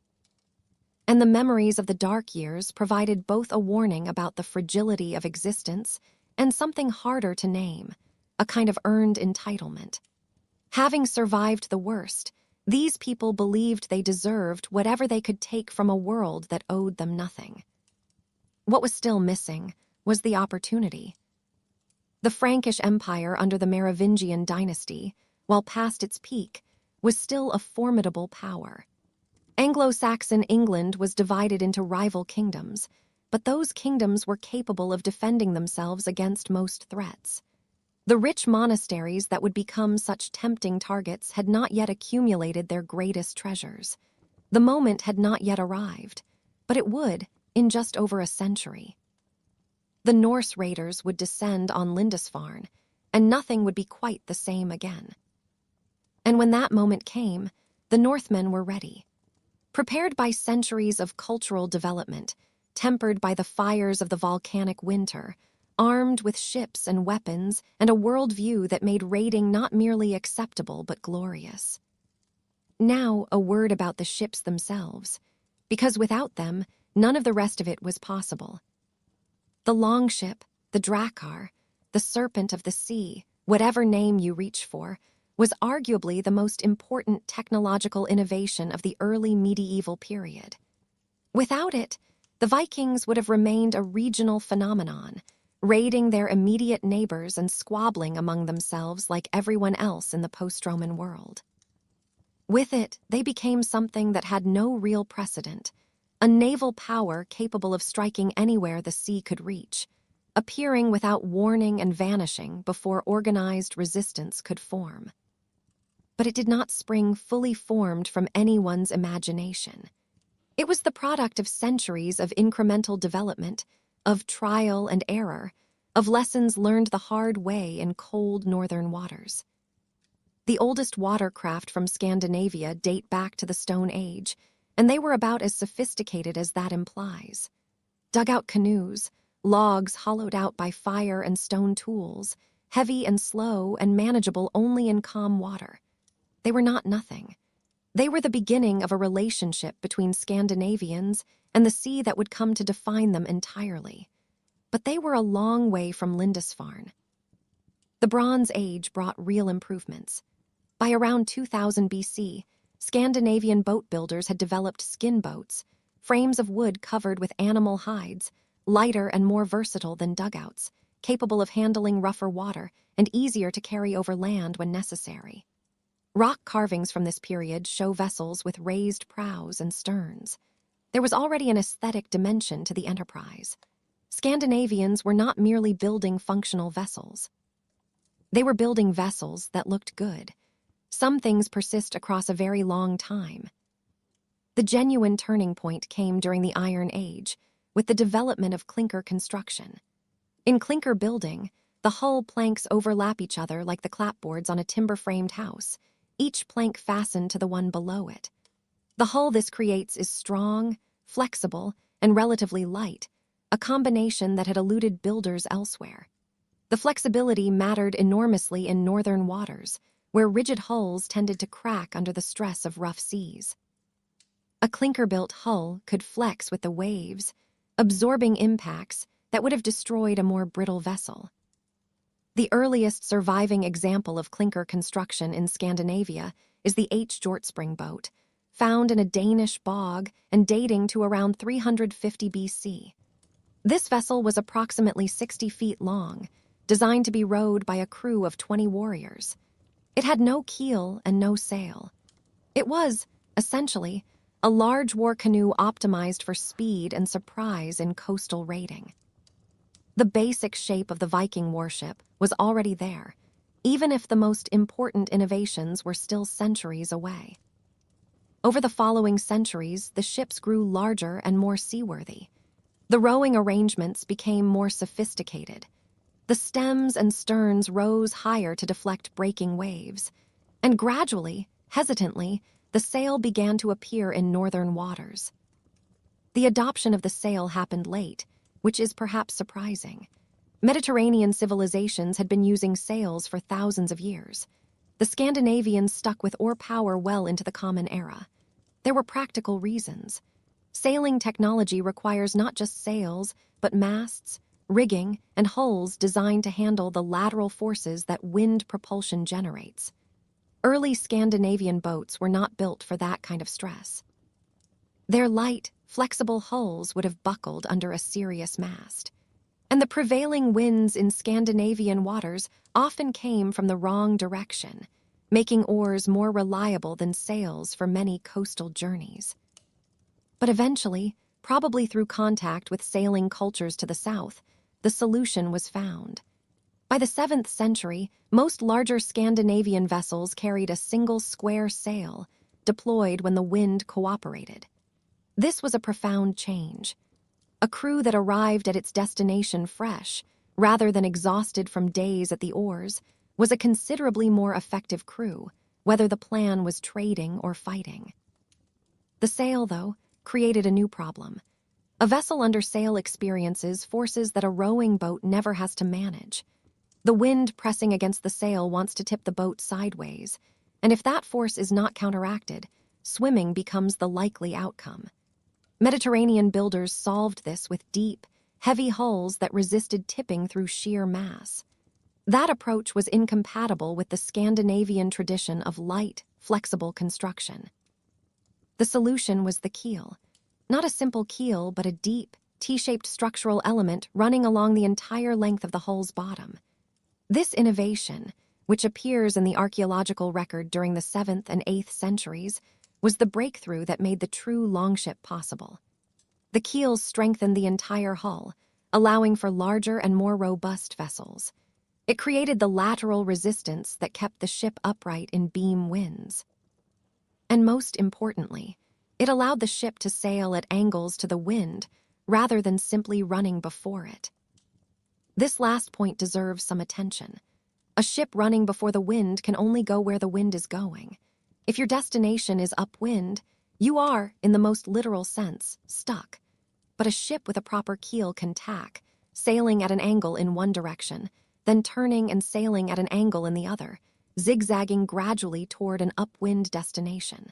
And the memories of the dark years provided both a warning about the fragility of existence and something harder to name, a kind of earned entitlement. Having survived the worst, these people believed they deserved whatever they could take from a world that owed them nothing. What was still missing was the opportunity. The Frankish Empire under the Merovingian dynasty, while past its peak, was still a formidable power. Anglo-Saxon England was divided into rival kingdoms, but those kingdoms were capable of defending themselves against most threats. The rich monasteries that would become such tempting targets had not yet accumulated their greatest treasures. The moment had not yet arrived, but it would in just over a century. The Norse raiders would descend on Lindisfarne, and nothing would be quite the same again. And when that moment came, the Northmen were ready. Prepared by centuries of cultural development, tempered by the fires of the volcanic winter, armed with ships and weapons and a worldview that made raiding not merely acceptable but glorious. Now, a word about the ships themselves, because without them, None of the rest of it was possible. The longship, the drakkar, the serpent of the sea, whatever name you reach for, was arguably the most important technological innovation of the early medieval period. Without it, the Vikings would have remained a regional phenomenon, raiding their immediate neighbors and squabbling among themselves like everyone else in the post-Roman world. With it, they became something that had no real precedent, a naval power capable of striking anywhere the sea could reach, appearing without warning and vanishing before organized resistance could form. But it did not spring fully formed from anyone's imagination. It was the product of centuries of incremental development, of trial and error, of lessons learned the hard way in cold northern waters. The oldest watercraft from Scandinavia date back to the Stone Age, and they were about as sophisticated as that implies. Dugout canoes, logs hollowed out by fire and stone tools, heavy and slow and manageable only in calm water. They were not nothing. They were the beginning of a relationship between Scandinavians and the sea that would come to define them entirely. But they were a long way from Lindisfarne. The Bronze Age brought real improvements. By around 2000 BC, Scandinavian boat builders had developed skin boats, frames of wood covered with animal hides, lighter and more versatile than dugouts, capable of handling rougher water and easier to carry over land when necessary. Rock carvings from this period show vessels with raised prows and sterns. There was already an aesthetic dimension to the enterprise. Scandinavians were not merely building functional vessels. They were building vessels that looked good. Some things persist across a very long time. The genuine turning point came during the Iron Age, with the development of clinker construction. In clinker building, the hull planks overlap each other like the clapboards on a timber-framed house, each plank fastened to the one below it. The hull this creates is strong, flexible, and relatively light, a combination that had eluded builders elsewhere. The flexibility mattered enormously in northern waters, where rigid hulls tended to crack under the stress of rough seas. A clinker-built hull could flex with the waves, absorbing impacts that would have destroyed a more brittle vessel. The earliest surviving example of clinker construction in Scandinavia is the Hjortspring boat, found in a Danish bog and dating to around 350 BC. This vessel was approximately 60 feet long, designed to be rowed by a crew of 20 warriors. It had no keel and no sail. It was, essentially, a large war canoe optimized for speed and surprise in coastal raiding. The basic shape of the Viking warship was already there, even if the most important innovations were still centuries away. Over the following centuries, the ships grew larger and more seaworthy. The rowing arrangements became more sophisticated. The stems and sterns rose higher to deflect breaking waves, and gradually, hesitantly, the sail began to appear in northern waters. The adoption of the sail happened late, which is perhaps surprising. Mediterranean civilizations had been using sails for thousands of years. The Scandinavians stuck with oar power well into the Common Era. There were practical reasons. Sailing technology requires not just sails, but masts, rigging, and hulls designed to handle the lateral forces that wind propulsion generates. Early Scandinavian boats were not built for that kind of stress. Their light, flexible hulls would have buckled under a serious mast. And the prevailing winds in Scandinavian waters often came from the wrong direction, making oars more reliable than sails for many coastal journeys. But eventually, probably through contact with sailing cultures to the south, the solution was found. By the 7th century, most larger Scandinavian vessels carried a single square sail, deployed when the wind cooperated. This was a profound change. A crew that arrived at its destination fresh, rather than exhausted from days at the oars, was a considerably more effective crew, whether the plan was trading or fighting. The sail, though, created a new problem. A vessel under sail experiences forces that a rowing boat never has to manage. The wind pressing against the sail wants to tip the boat sideways, and if that force is not counteracted, swimming becomes the likely outcome. Mediterranean builders solved this with deep, heavy hulls that resisted tipping through sheer mass. That approach was incompatible with the Scandinavian tradition of light, flexible construction. The solution was the keel. Not a simple keel, but a deep, T-shaped structural element running along the entire length of the hull's bottom. This innovation, which appears in the archaeological record during the 7th and 8th centuries, was the breakthrough that made the true longship possible. The keels strengthened the entire hull, allowing for larger and more robust vessels. It created the lateral resistance that kept the ship upright in beam winds. And most importantly, it allowed the ship to sail at angles to the wind rather than simply running before it. This last point deserves some attention. A ship running before the wind can only go where the wind is going. If your destination is upwind, you are, in the most literal sense, stuck. But a ship with a proper keel can tack, sailing at an angle in one direction, then turning and sailing at an angle in the other, zigzagging gradually toward an upwind destination.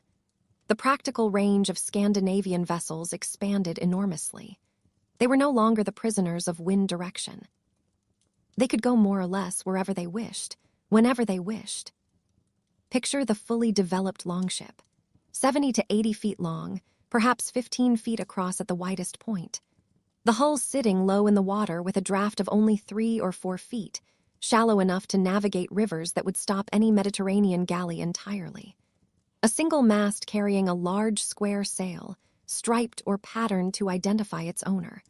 The practical range of Scandinavian vessels expanded enormously. They were no longer the prisoners of wind direction. They could go more or less wherever they wished, whenever they wished. Picture the fully developed longship, 70 to 80 feet long, perhaps 15 feet across at the widest point. The hull sitting low in the water with a draft of only 3 or 4 feet, shallow enough to navigate rivers that would stop any Mediterranean galley entirely. A single mast carrying a large square sail, striped or patterned to identify its owner.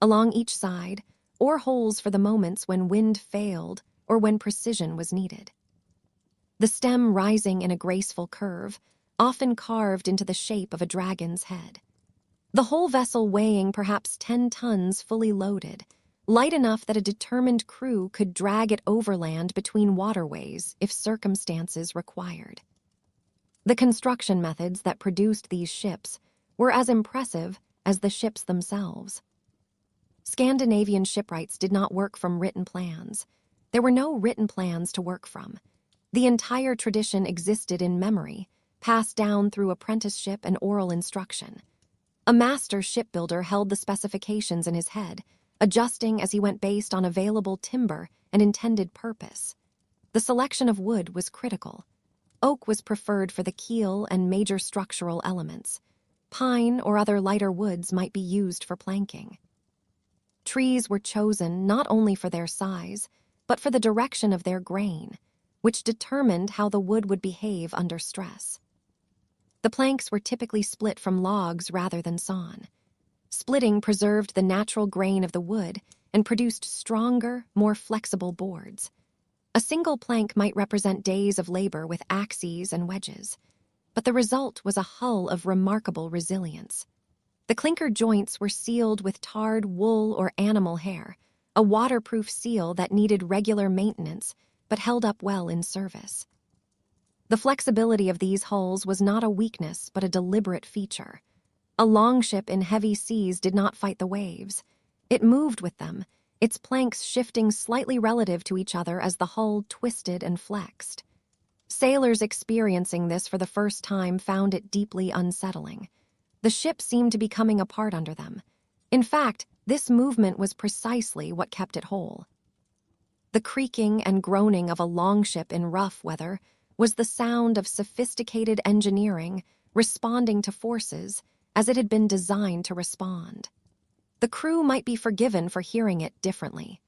Along each side, or holes for the moments when wind failed or when precision was needed. The stem rising in a graceful curve, often carved into the shape of a dragon's head. The whole vessel weighing perhaps 10 tons fully loaded, light enough that a determined crew could drag it overland between waterways if circumstances required. The construction methods that produced these ships were as impressive as the ships themselves. Scandinavian shipwrights did not work from written plans. There were no written plans to work from. The entire tradition existed in memory, passed down through apprenticeship and oral instruction. A master shipbuilder held the specifications in his head, adjusting as he went based on available timber and intended purpose. The selection of wood was critical. Oak was preferred for the keel and major structural elements. Pine or other lighter woods might be used for planking. Trees were chosen not only for their size, but for the direction of their grain, which determined how the wood would behave under stress. The planks were typically split from logs rather than sawn. Splitting preserved the natural grain of the wood and produced stronger, more flexible boards. A single plank might represent days of labor with axes and wedges, but the result was a hull of remarkable resilience. The clinker joints were sealed with tarred wool or animal hair, a waterproof seal that needed regular maintenance but held up well in service. The flexibility of these hulls was not a weakness but a deliberate feature. A longship in heavy seas did not fight the waves. It moved with them, its planks shifting slightly relative to each other as the hull twisted and flexed. Sailors experiencing this for the first time found it deeply unsettling. The ship seemed to be coming apart under them. In fact, this movement was precisely what kept it whole. The creaking and groaning of a longship in rough weather was the sound of sophisticated engineering responding to forces as it had been designed to respond. The crew might be forgiven for hearing it differently.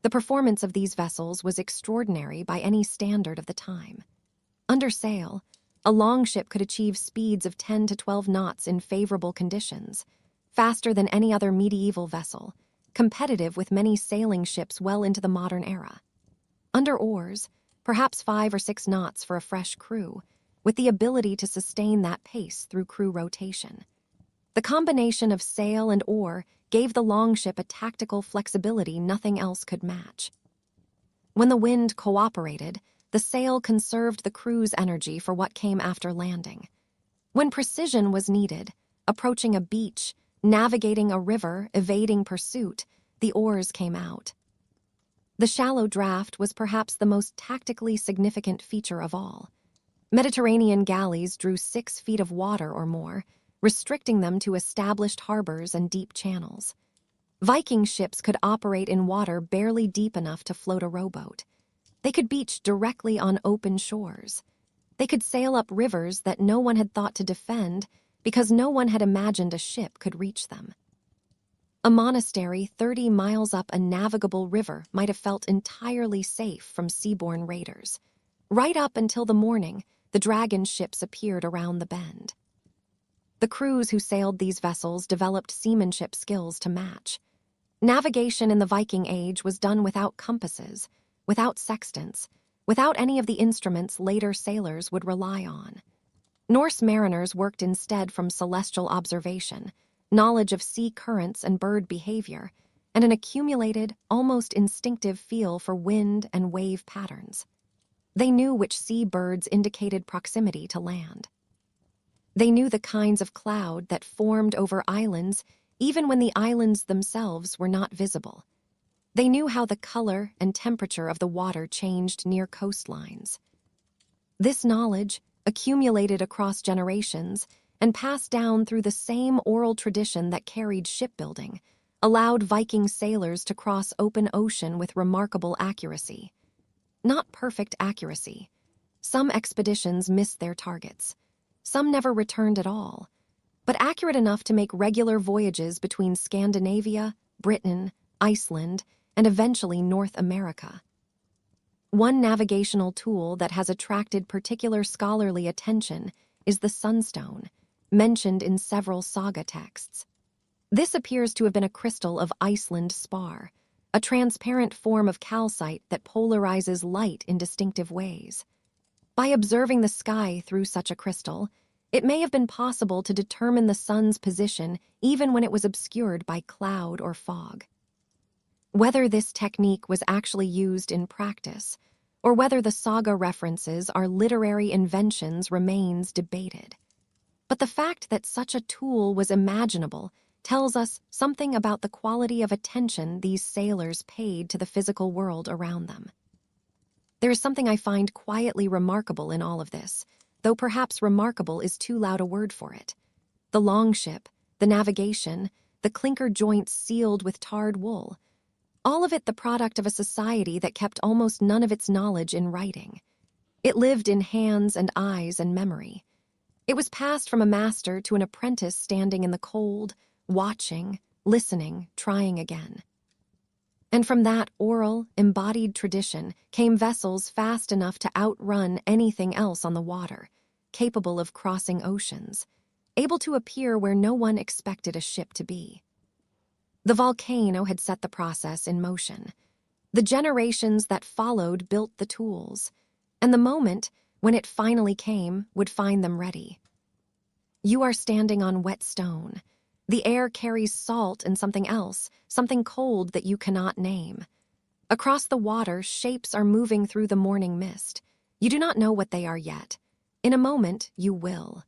The performance of these vessels was extraordinary by any standard of the time. Under sail, a longship could achieve speeds of 10 to 12 knots in favorable conditions, faster than any other medieval vessel, competitive with many sailing ships well into the modern era. Under oars, perhaps 5 or 6 knots for a fresh crew, with the ability to sustain that pace through crew rotation. The combination of sail and oar gave the longship a tactical flexibility nothing else could match. When the wind cooperated, the sail conserved the crew's energy for what came after landing. When precision was needed, approaching a beach, navigating a river, evading pursuit, the oars came out. The shallow draft was perhaps the most tactically significant feature of all. Mediterranean galleys drew 6 feet of water or more, restricting them to established harbors and deep channels. Viking ships could operate in water barely deep enough to float a rowboat. They could beach directly on open shores. They could sail up rivers that no one had thought to defend because no one had imagined a ship could reach them. A monastery 30 miles up a navigable river might have felt entirely safe from seaborne raiders. Right up until the morning, the dragon ships appeared around the bend. The crews who sailed these vessels developed seamanship skills to match. Navigation in the Viking Age was done without compasses, without sextants, without any of the instruments later sailors would rely on. Norse mariners worked instead from celestial observation, knowledge of sea currents and bird behavior, and an accumulated, almost instinctive feel for wind and wave patterns. They knew which sea birds indicated proximity to land. They knew the kinds of cloud that formed over islands even when the islands themselves were not visible. They knew how the color and temperature of the water changed near coastlines. This knowledge, accumulated across generations and passed down through the same oral tradition that carried shipbuilding, allowed Viking sailors to cross open ocean with remarkable accuracy. Not perfect accuracy. Some expeditions missed their targets. Some never returned at all, but accurate enough to make regular voyages between Scandinavia, Britain, Iceland, and eventually North America. One navigational tool that has attracted particular scholarly attention is the sunstone, mentioned in several saga texts. This appears to have been a crystal of Iceland spar, a transparent form of calcite that polarizes light in distinctive ways. By observing the sky through such a crystal, it may have been possible to determine the sun's position even when it was obscured by cloud or fog. Whether this technique was actually used in practice, or whether the saga references are literary inventions remains debated. But the fact that such a tool was imaginable tells us something about the quality of attention these sailors paid to the physical world around them. There is something I find quietly remarkable in all of this, though perhaps remarkable is too loud a word for it. The longship, the navigation, the clinker joints sealed with tarred wool, all of it the product of a society that kept almost none of its knowledge in writing. It lived in hands and eyes and memory. It was passed from a master to an apprentice standing in the cold, watching, listening, trying again. And from that oral, embodied tradition came vessels fast enough to outrun anything else on the water, capable of crossing oceans, able to appear where no one expected a ship to be. The volcano had set the process in motion. The generations that followed built the tools, and the moment, when it finally came, would find them ready. You are standing on wet stone. The air carries salt and something else, something cold that you cannot name. Across the water, shapes are moving through the morning mist. You do not know what they are yet. In a moment, you will.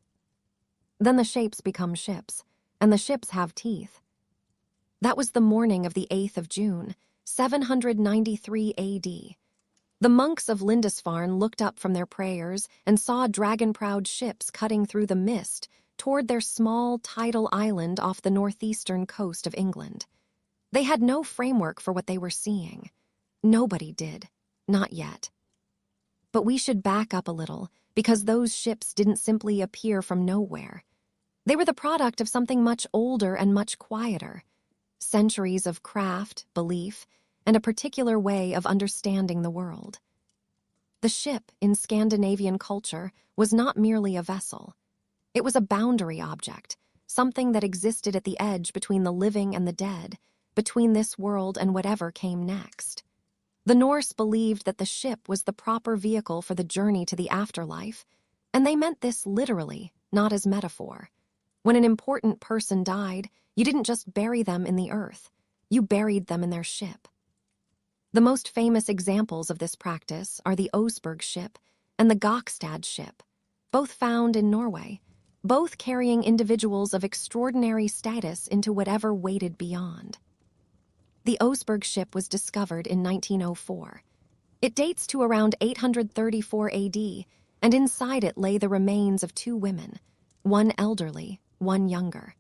Then the shapes become ships, and the ships have teeth. That was the morning of the 8th of June, 793 A.D. The monks of Lindisfarne looked up from their prayers and saw dragon-prowed ships cutting through the mist toward their small tidal island off the northeastern coast of England. They had no framework for what they were seeing. Nobody did, not yet. But we should back up a little, because those ships didn't simply appear from nowhere. They were the product of something much older and much quieter. Centuries of craft, belief, and a particular way of understanding the world. The ship in Scandinavian culture was not merely a vessel. It was a boundary object, something that existed at the edge between the living and the dead, between this world and whatever came next. The Norse believed that the ship was the proper vehicle for the journey to the afterlife, and they meant this literally, not as metaphor. When an important person died, you didn't just bury them in the earth, you buried them in their ship. The most famous examples of this practice are the Oseberg ship and the Gokstad ship, both found in Norway, both carrying individuals of extraordinary status into whatever waited beyond. The Oseberg ship was discovered in 1904. It dates to around 834 AD, and inside it lay the remains of two women, one elderly, one younger.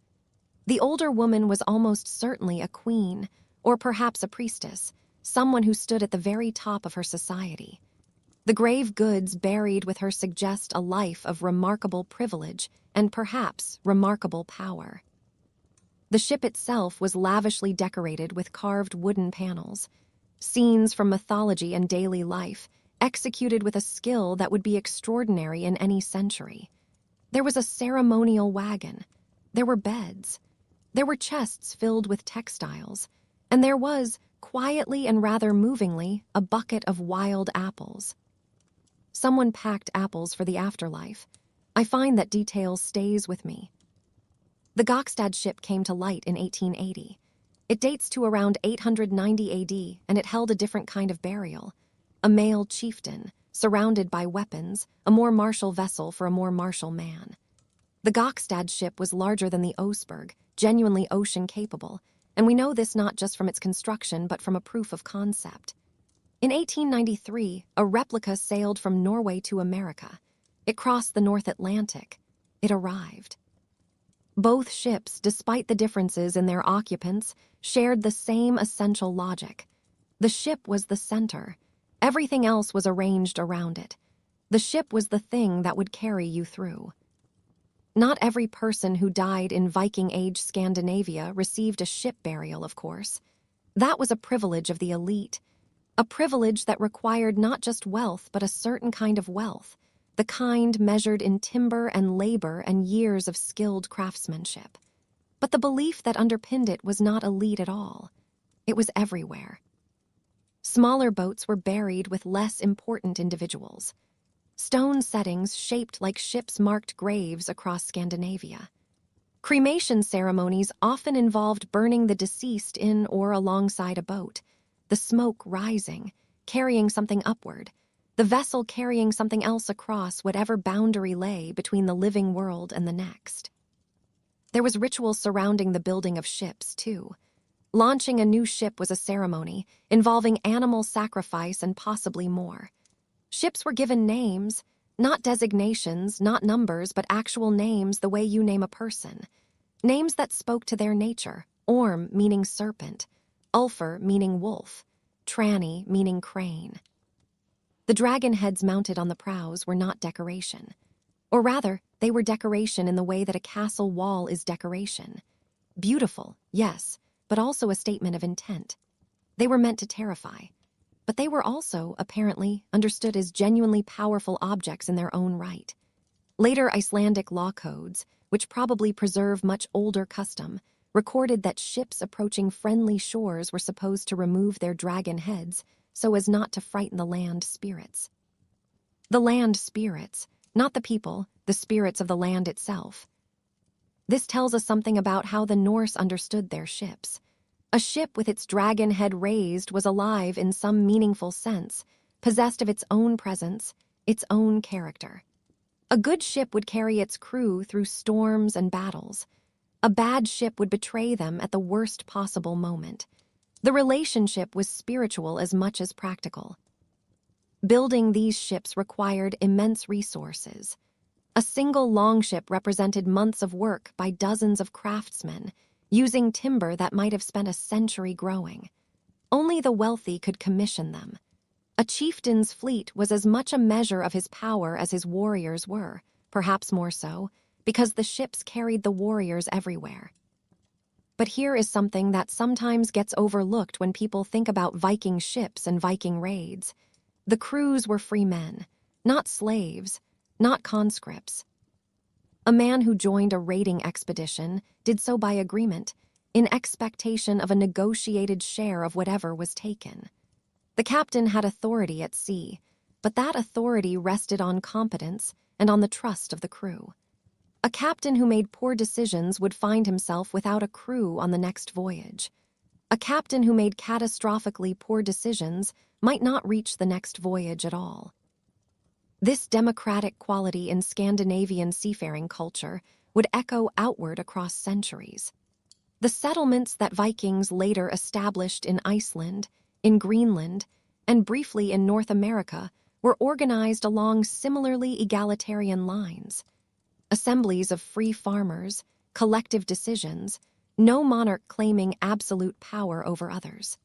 The older woman was almost certainly a queen, or perhaps a priestess, someone who stood at the very top of her society. The grave goods buried with her suggest a life of remarkable privilege and perhaps remarkable power. The ship itself was lavishly decorated with carved wooden panels, scenes from mythology and daily life, executed with a skill that would be extraordinary in any century. There was a ceremonial wagon, there were beds, there were chests filled with textiles, and there was, quietly and rather movingly, a bucket of wild apples. Someone packed apples for the afterlife. I find that detail stays with me. The Gokstad ship came to light in 1880. It dates to around 890 AD, and it held a different kind of burial. A male chieftain, surrounded by weapons, a more martial vessel for a more martial man. The Gokstad ship was larger than the Oseberg, genuinely ocean-capable, and we know this not just from its construction but from a proof of concept. In 1893, a replica sailed from Norway to America. It crossed the North Atlantic. It arrived. Both ships, despite the differences in their occupants, shared the same essential logic. The ship was the center. Everything else was arranged around it. The ship was the thing that would carry you through. Not every person who died in Viking Age Scandinavia received a ship burial, of course. That was a privilege of the elite. A privilege that required not just wealth, but a certain kind of wealth, the kind measured in timber and labor and years of skilled craftsmanship. But the belief that underpinned it was not elite at all. It was everywhere. Smaller boats were buried with less important individuals. Stone settings shaped like ships marked graves across Scandinavia. Cremation ceremonies often involved burning the deceased in or alongside a boat, the smoke rising, carrying something upward, the vessel carrying something else across whatever boundary lay between the living world and the next. There was ritual surrounding the building of ships, too. Launching a new ship was a ceremony involving animal sacrifice and possibly more. Ships were given names, not designations, not numbers, but actual names the way you name a person. Names that spoke to their nature, Orm meaning serpent, Ulfr meaning wolf, Tranny meaning crane. The dragon heads mounted on the prows were not decoration. Or rather, they were decoration in the way that a castle wall is decoration. Beautiful, yes, but also a statement of intent. They were meant to terrify. But they were also, apparently, understood as genuinely powerful objects in their own right. Later Icelandic law codes, which probably preserve much older custom, recorded that ships approaching friendly shores were supposed to remove their dragon heads so as not to frighten the land spirits. The land spirits, not the people, the spirits of the land itself. This tells us something about how the Norse understood their ships. A ship with its dragon head raised was alive in some meaningful sense, possessed of its own presence, its own character. A good ship would carry its crew through storms and battles. A bad ship would betray them at the worst possible moment. The relationship was spiritual as much as practical. Building these ships required immense resources. A single longship represented months of work by dozens of craftsmen, using timber that might have spent a century growing. Only the wealthy could commission them. A chieftain's fleet was as much a measure of his power as his warriors were, perhaps more so, because the ships carried the warriors everywhere. But here is something that sometimes gets overlooked when people think about Viking ships and Viking raids. The crews were free men, not slaves, not conscripts. A man who joined a raiding expedition did so by agreement, in expectation of a negotiated share of whatever was taken. The captain had authority at sea, but that authority rested on competence and on the trust of the crew. A captain who made poor decisions would find himself without a crew on the next voyage. A captain who made catastrophically poor decisions might not reach the next voyage at all. This democratic quality in Scandinavian seafaring culture would echo outward across centuries. The settlements that Vikings later established in Iceland, in Greenland, and briefly in North America were organized along similarly egalitarian lines. Assemblies of free farmers, collective decisions, no monarch claiming absolute power over others.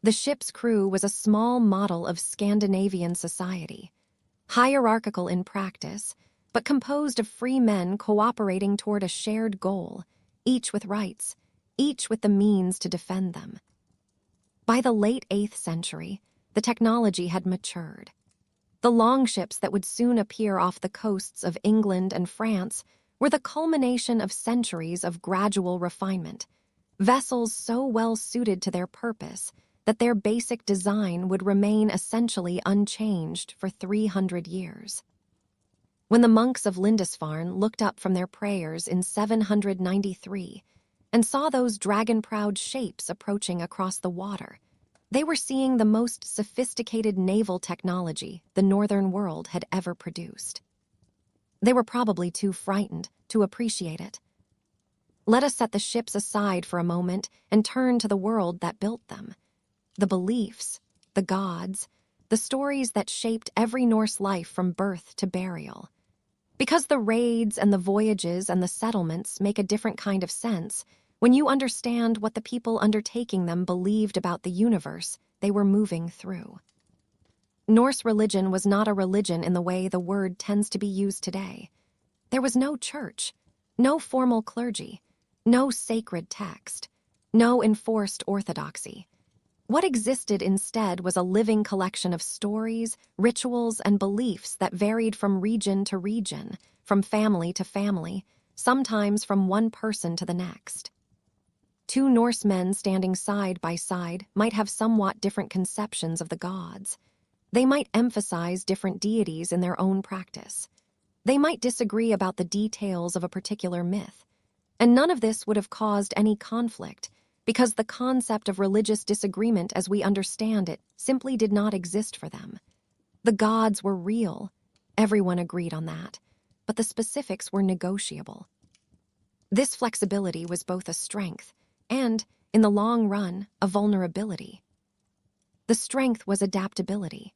The ship's crew was a small model of Scandinavian society, hierarchical in practice, but composed of free men cooperating toward a shared goal, each with rights, each with the means to defend them. By the late 8th century, the technology had matured. The longships that would soon appear off the coasts of England and France were the culmination of centuries of gradual refinement, vessels so well suited to their purpose that their basic design would remain essentially unchanged for 300 years. When the monks of Lindisfarne looked up from their prayers in 793 and saw those dragon-prowed shapes approaching across the water, they were seeing the most sophisticated naval technology the northern world had ever produced. They were probably too frightened to appreciate it. Let us set the ships aside for a moment and turn to the world that built them. The beliefs, the gods, the stories that shaped every Norse life from birth to burial. Because the raids and the voyages and the settlements make a different kind of sense when you understand what the people undertaking them believed about the universe they were moving through. Norse religion was not a religion in the way the word tends to be used today. There was no church, no formal clergy, no sacred text, no enforced orthodoxy. What existed instead was a living collection of stories, rituals, and beliefs that varied from region to region, from family to family, sometimes from one person to the next. Two Norse men standing side by side might have somewhat different conceptions of the gods. They might emphasize different deities in their own practice. They might disagree about the details of a particular myth. And none of this would have caused any conflict, because the concept of religious disagreement as we understand it simply did not exist for them. The gods were real, everyone agreed on that, but the specifics were negotiable. This flexibility was both a strength and, in the long run, a vulnerability. The strength was adaptability.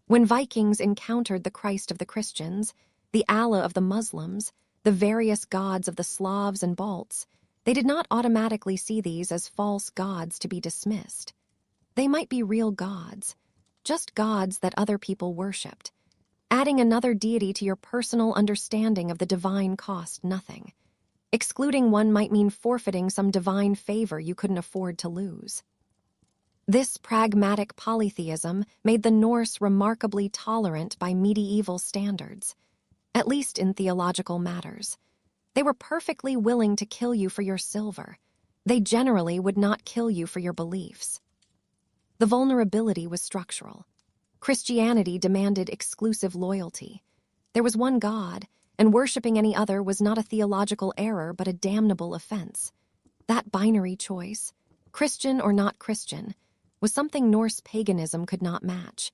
When Vikings encountered the Christ of the Christians, the Allah of the Muslims, the various gods of the Slavs and Balts, they did not automatically see these as false gods to be dismissed. They might be real gods, just gods that other people worshipped. Adding another deity to your personal understanding of the divine cost nothing. Excluding one might mean forfeiting some divine favor you couldn't afford to lose. This pragmatic polytheism made the Norse remarkably tolerant by medieval standards, at least in theological matters. They were perfectly willing to kill you for your silver. They generally would not kill you for your beliefs. The vulnerability was structural. Christianity demanded exclusive loyalty. There was one God, and worshipping any other was not a theological error but a damnable offense. That binary choice, Christian or not Christian, was something Norse paganism could not match.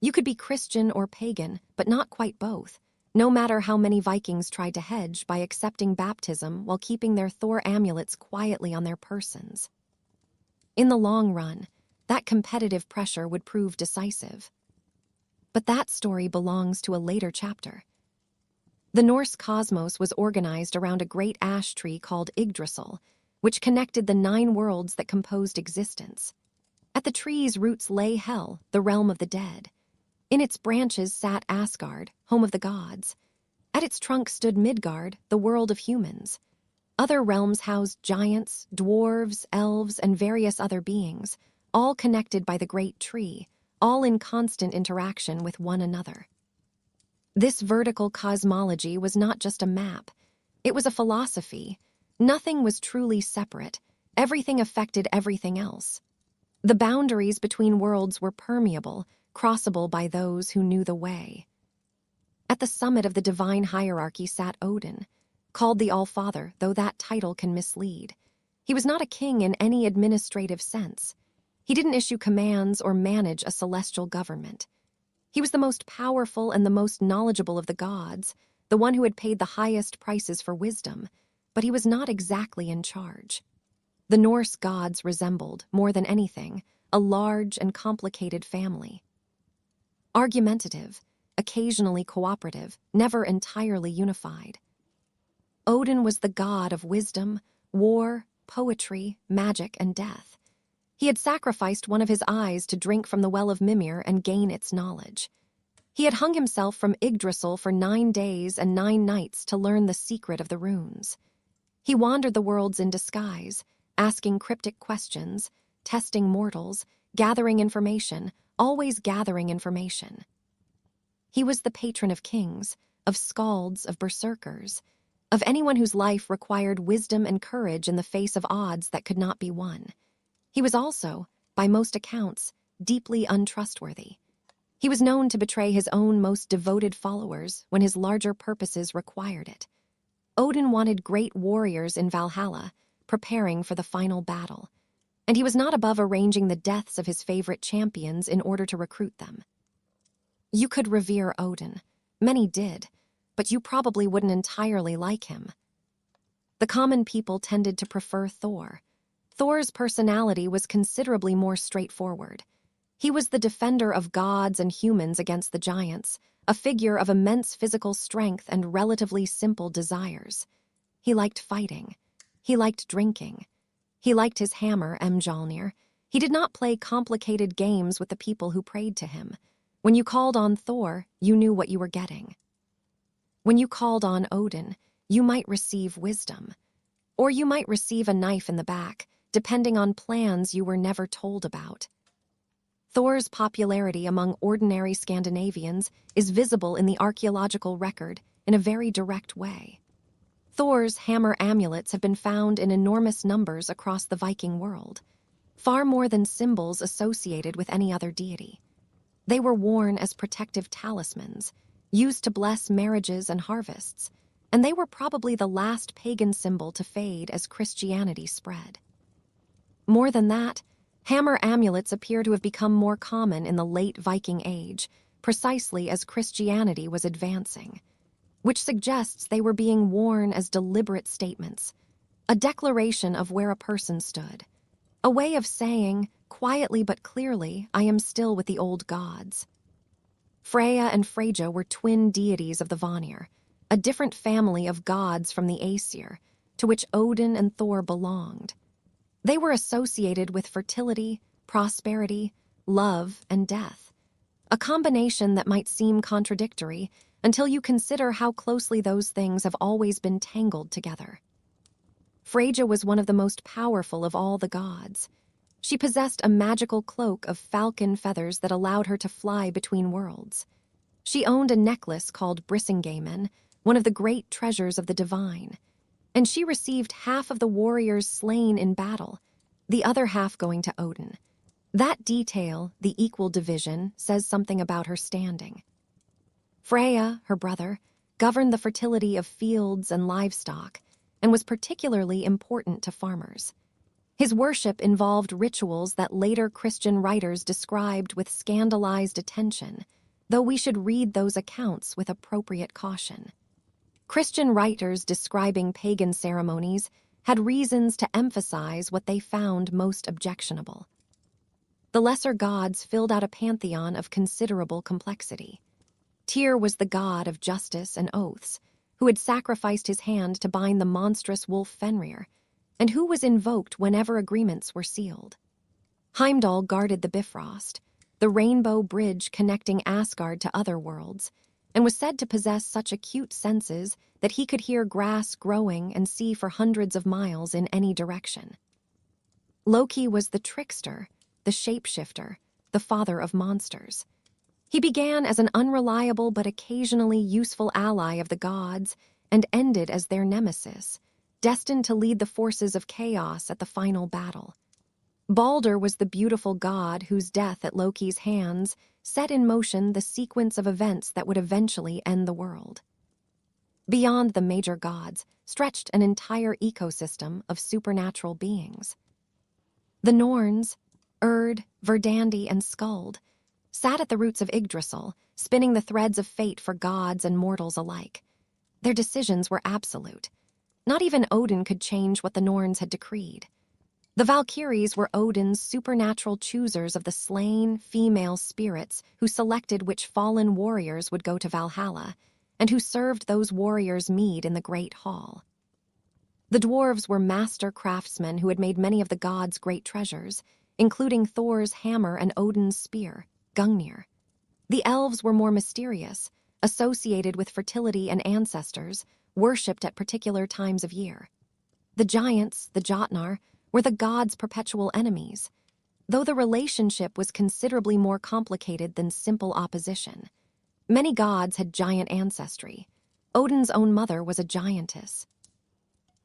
You could be Christian or pagan, but not quite both, no matter how many Vikings tried to hedge by accepting baptism while keeping their Thor amulets quietly on their persons. In the long run, that competitive pressure would prove decisive. But that story belongs to a later chapter. The Norse cosmos was organized around a great ash tree called Yggdrasil, which connected the 9 worlds that composed existence. At the tree's roots lay Hel, the realm of the dead. In its branches sat Asgard, home of the gods. At its trunk stood Midgard, the world of humans. Other realms housed giants, dwarves, elves, and various other beings, all connected by the great tree, all in constant interaction with one another. This vertical cosmology was not just a map. It was a philosophy. Nothing was truly separate. Everything affected everything else. The boundaries between worlds were permeable, crossable by those who knew the way. At the summit of the divine hierarchy sat Odin, called the All-Father, though that title can mislead. He was not a king in any administrative sense. He didn't issue commands or manage a celestial government. He was the most powerful and the most knowledgeable of the gods, the one who had paid the highest prices for wisdom, but he was not exactly in charge. The Norse gods resembled, more than anything, a large and complicated family. Argumentative, occasionally cooperative, never entirely unified. Odin was the god of wisdom, war, poetry, magic, and death. He had sacrificed one of his eyes to drink from the well of Mimir and gain its knowledge. He had hung himself from Yggdrasil for 9 days and 9 nights to learn the secret of the runes. He wandered the worlds in disguise, asking cryptic questions, testing mortals, gathering information, always gathering information. He was the patron of kings, of skalds, of berserkers, of anyone whose life required wisdom and courage in the face of odds that could not be won. He was also, by most accounts, deeply untrustworthy. He was known to betray his own most devoted followers when his larger purposes required it. Odin wanted great warriors in Valhalla, preparing for the final battle, and he was not above arranging the deaths of his favorite champions in order to recruit them. You could revere Odin. Many did, but you probably wouldn't entirely like him. The common people tended to prefer Thor. Thor's personality was considerably more straightforward. He was the defender of gods and humans against the giants, a figure of immense physical strength and relatively simple desires. He liked fighting. He liked drinking. He liked his hammer, Mjolnir. He did not play complicated games with the people who prayed to him. When you called on Thor, you knew what you were getting. When you called on Odin, you might receive wisdom. Or you might receive a knife in the back, depending on plans you were never told about. Thor's popularity among ordinary Scandinavians is visible in the archaeological record in a very direct way. Thor's hammer amulets have been found in enormous numbers across the Viking world, far more than symbols associated with any other deity. They were worn as protective talismans, used to bless marriages and harvests, and they were probably the last pagan symbol to fade as Christianity spread. More than that, hammer amulets appear to have become more common in the late Viking Age, precisely as Christianity was advancing, which suggests they were being worn as deliberate statements, a declaration of where a person stood, a way of saying, quietly but clearly, I am still with the old gods. Freya and Freyja were twin deities of the Vanir, a different family of gods from the Aesir, to which Odin and Thor belonged. They were associated with fertility, prosperity, love, and death, a combination that might seem contradictory until you consider how closely those things have always been tangled together. Freyja was one of the most powerful of all the gods. She possessed a magical cloak of falcon feathers that allowed her to fly between worlds. She owned a necklace called Brisingamen, one of the great treasures of the divine, and she received half of the warriors slain in battle, the other half going to Odin. That detail, the equal division, says something about her standing. Freya, her brother, governed the fertility of fields and livestock, and was particularly important to farmers. His worship involved rituals that later Christian writers described with scandalized attention, though we should read those accounts with appropriate caution. Christian writers describing pagan ceremonies had reasons to emphasize what they found most objectionable. The lesser gods filled out a pantheon of considerable complexity. Tyr was the god of justice and oaths, who had sacrificed his hand to bind the monstrous wolf Fenrir, and who was invoked whenever agreements were sealed. Heimdall guarded the Bifrost, the rainbow bridge connecting Asgard to other worlds, and was said to possess such acute senses that he could hear grass growing and see for hundreds of miles in any direction. Loki was the trickster, the shapeshifter, the father of monsters. He began as an unreliable but occasionally useful ally of the gods and ended as their nemesis, destined to lead the forces of chaos at the final battle. Balder was the beautiful god whose death at Loki's hands set in motion the sequence of events that would eventually end the world. Beyond the major gods stretched an entire ecosystem of supernatural beings. The Norns, Urd, Verdandi, and Skuld, sat at the roots of Yggdrasil, spinning the threads of fate for gods and mortals alike. Their decisions were absolute. Not even Odin could change what the Norns had decreed. The Valkyries were Odin's supernatural choosers of the slain female spirits who selected which fallen warriors would go to Valhalla, and who served those warriors mead in the Great Hall. The dwarves were master craftsmen who had made many of the gods' great treasures, including Thor's hammer and Odin's spear, Gungnir. The elves were more mysterious, associated with fertility and ancestors, worshipped at particular times of year. The giants, the Jotnar, were the gods' perpetual enemies, though the relationship was considerably more complicated than simple opposition. Many gods had giant ancestry. Odin's own mother was a giantess.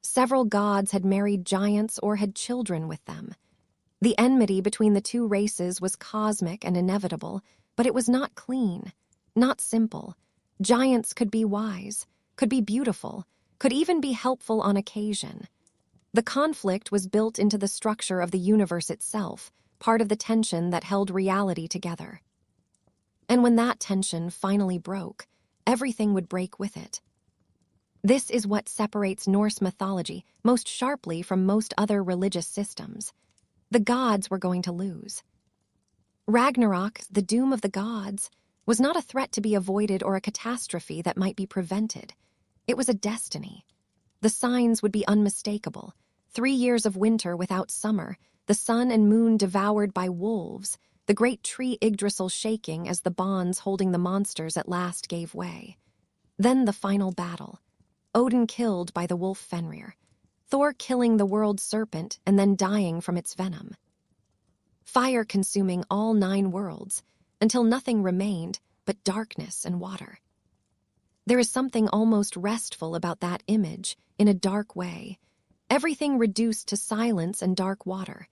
Several gods had married giants or had children with them. The enmity between the two races was cosmic and inevitable, but it was not clean, not simple. Giants could be wise, could be beautiful, could even be helpful on occasion. The conflict was built into the structure of the universe itself, part of the tension that held reality together. And when that tension finally broke, everything would break with it. This is what separates Norse mythology most sharply from most other religious systems. The gods were going to lose. Ragnarok, the doom of the gods, was not a threat to be avoided or a catastrophe that might be prevented. It was a destiny. The signs would be unmistakable. 3 years of winter without summer, the sun and moon devoured by wolves, the great tree Yggdrasil shaking as the bonds holding the monsters at last gave way. Then the final battle. Odin killed by the wolf Fenrir. Thor killing the world serpent and then dying from its venom. Fire consuming all 9 worlds, until nothing remained but darkness and water. There is something almost restful about that image, in a dark way. Everything reduced to silence and dark water.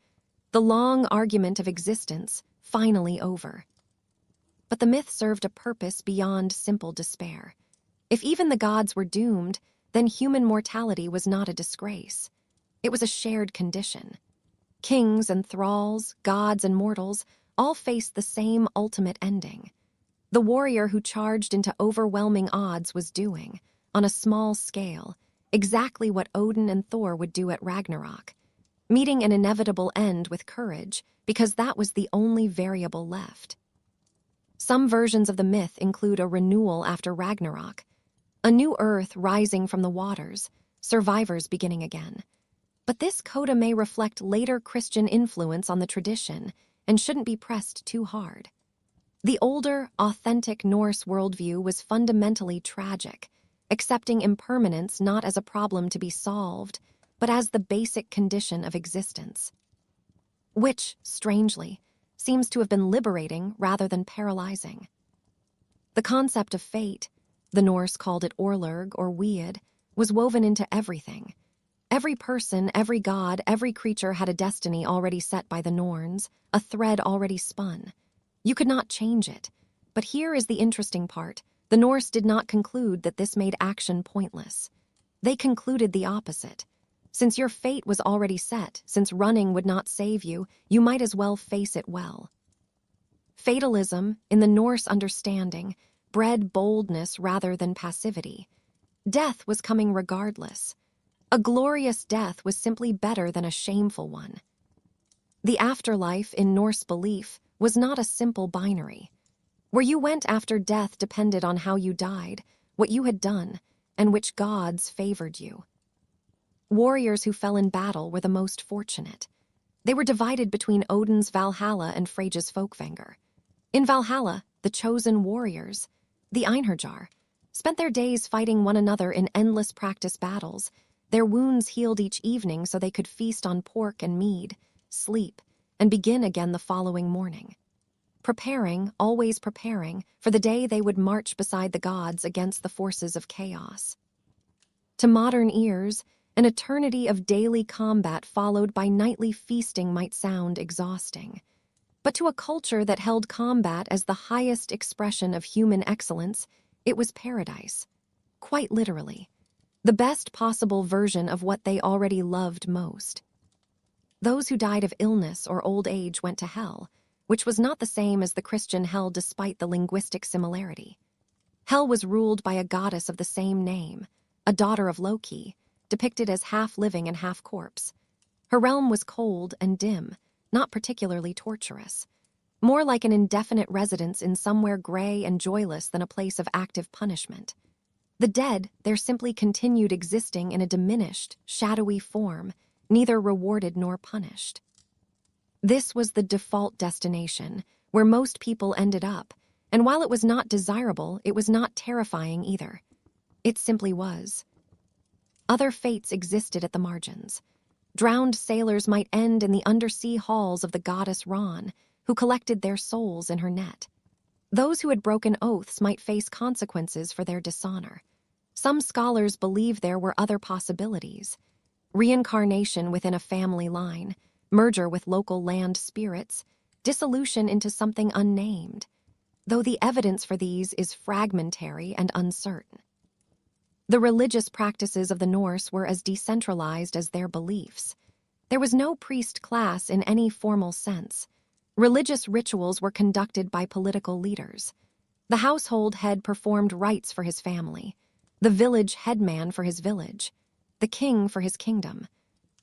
The long argument of existence, finally over. But the myth served a purpose beyond simple despair. If even the gods were doomed, then human mortality was not a disgrace. It was a shared condition. Kings and thralls, gods and mortals, all faced the same ultimate ending. The warrior who charged into overwhelming odds was doing, on a small scale, exactly what Odin and Thor would do at Ragnarok, meeting an inevitable end with courage, because that was the only variable left. Some versions of the myth include a renewal after Ragnarok, a new earth rising from the waters, survivors beginning again. But this coda may reflect later Christian influence on the tradition and shouldn't be pressed too hard. The older, authentic Norse worldview was fundamentally tragic, accepting impermanence not as a problem to be solved, but as the basic condition of existence. Which, strangely, seems to have been liberating rather than paralyzing. The concept of fate, the Norse called it Orlurg or Weid, was woven into everything. Every person, every god, every creature had a destiny already set by the Norns, a thread already spun. You could not change it. But here is the interesting part. The Norse did not conclude that this made action pointless. They concluded the opposite. Since your fate was already set, since running would not save you, you might as well face it well. Fatalism, in the Norse understanding, bred boldness rather than passivity. Death was coming regardless. A glorious death was simply better than a shameful one. The afterlife, in Norse belief, was not a simple binary. Where you went after death depended on how you died, what you had done, and which gods favored you. Warriors who fell in battle were the most fortunate. They were divided between Odin's Valhalla and Freyja's Folkvanger. In Valhalla, the chosen warriors, the Einherjar, spent their days fighting one another in endless practice battles. Their wounds healed each evening so they could feast on pork and mead, sleep, and begin again the following morning. Preparing, always preparing, for the day they would march beside the gods against the forces of chaos. To modern ears, an eternity of daily combat followed by nightly feasting might sound exhausting. But to a culture that held combat as the highest expression of human excellence, it was paradise. Quite literally. The best possible version of what they already loved most. Those who died of illness or old age went to hell, which was not the same as the Christian hell despite the linguistic similarity. Hell was ruled by a goddess of the same name, a daughter of Loki, depicted as half living and half corpse. Her realm was cold and dim, not particularly torturous, more like an indefinite residence in somewhere gray and joyless than a place of active punishment. The dead, there simply continued existing in a diminished, shadowy form, neither rewarded nor punished. This was the default destination, where most people ended up, and while it was not desirable, it was not terrifying either. It simply was. Other fates existed at the margins. Drowned sailors might end in the undersea halls of the goddess Ran, who collected their souls in her net. Those who had broken oaths might face consequences for their dishonor. Some scholars believe there were other possibilities: reincarnation within a family line, merger with local land spirits, dissolution into something unnamed, though the evidence for these is fragmentary and uncertain. The religious practices of the Norse were as decentralized as their beliefs. There was no priest class in any formal sense. Religious rituals were conducted by political leaders. The household head performed rites for his family, the village headman for his village, the king for his kingdom.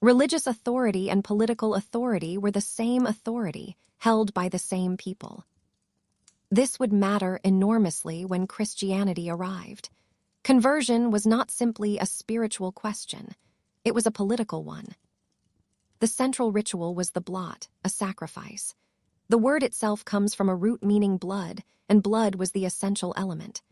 Religious authority and political authority were the same authority, held by the same people. This would matter enormously when Christianity arrived. Conversion was not simply a spiritual question, it was a political one. The central ritual was the blot, a sacrifice. The word itself comes from a root meaning blood, and blood was the essential element.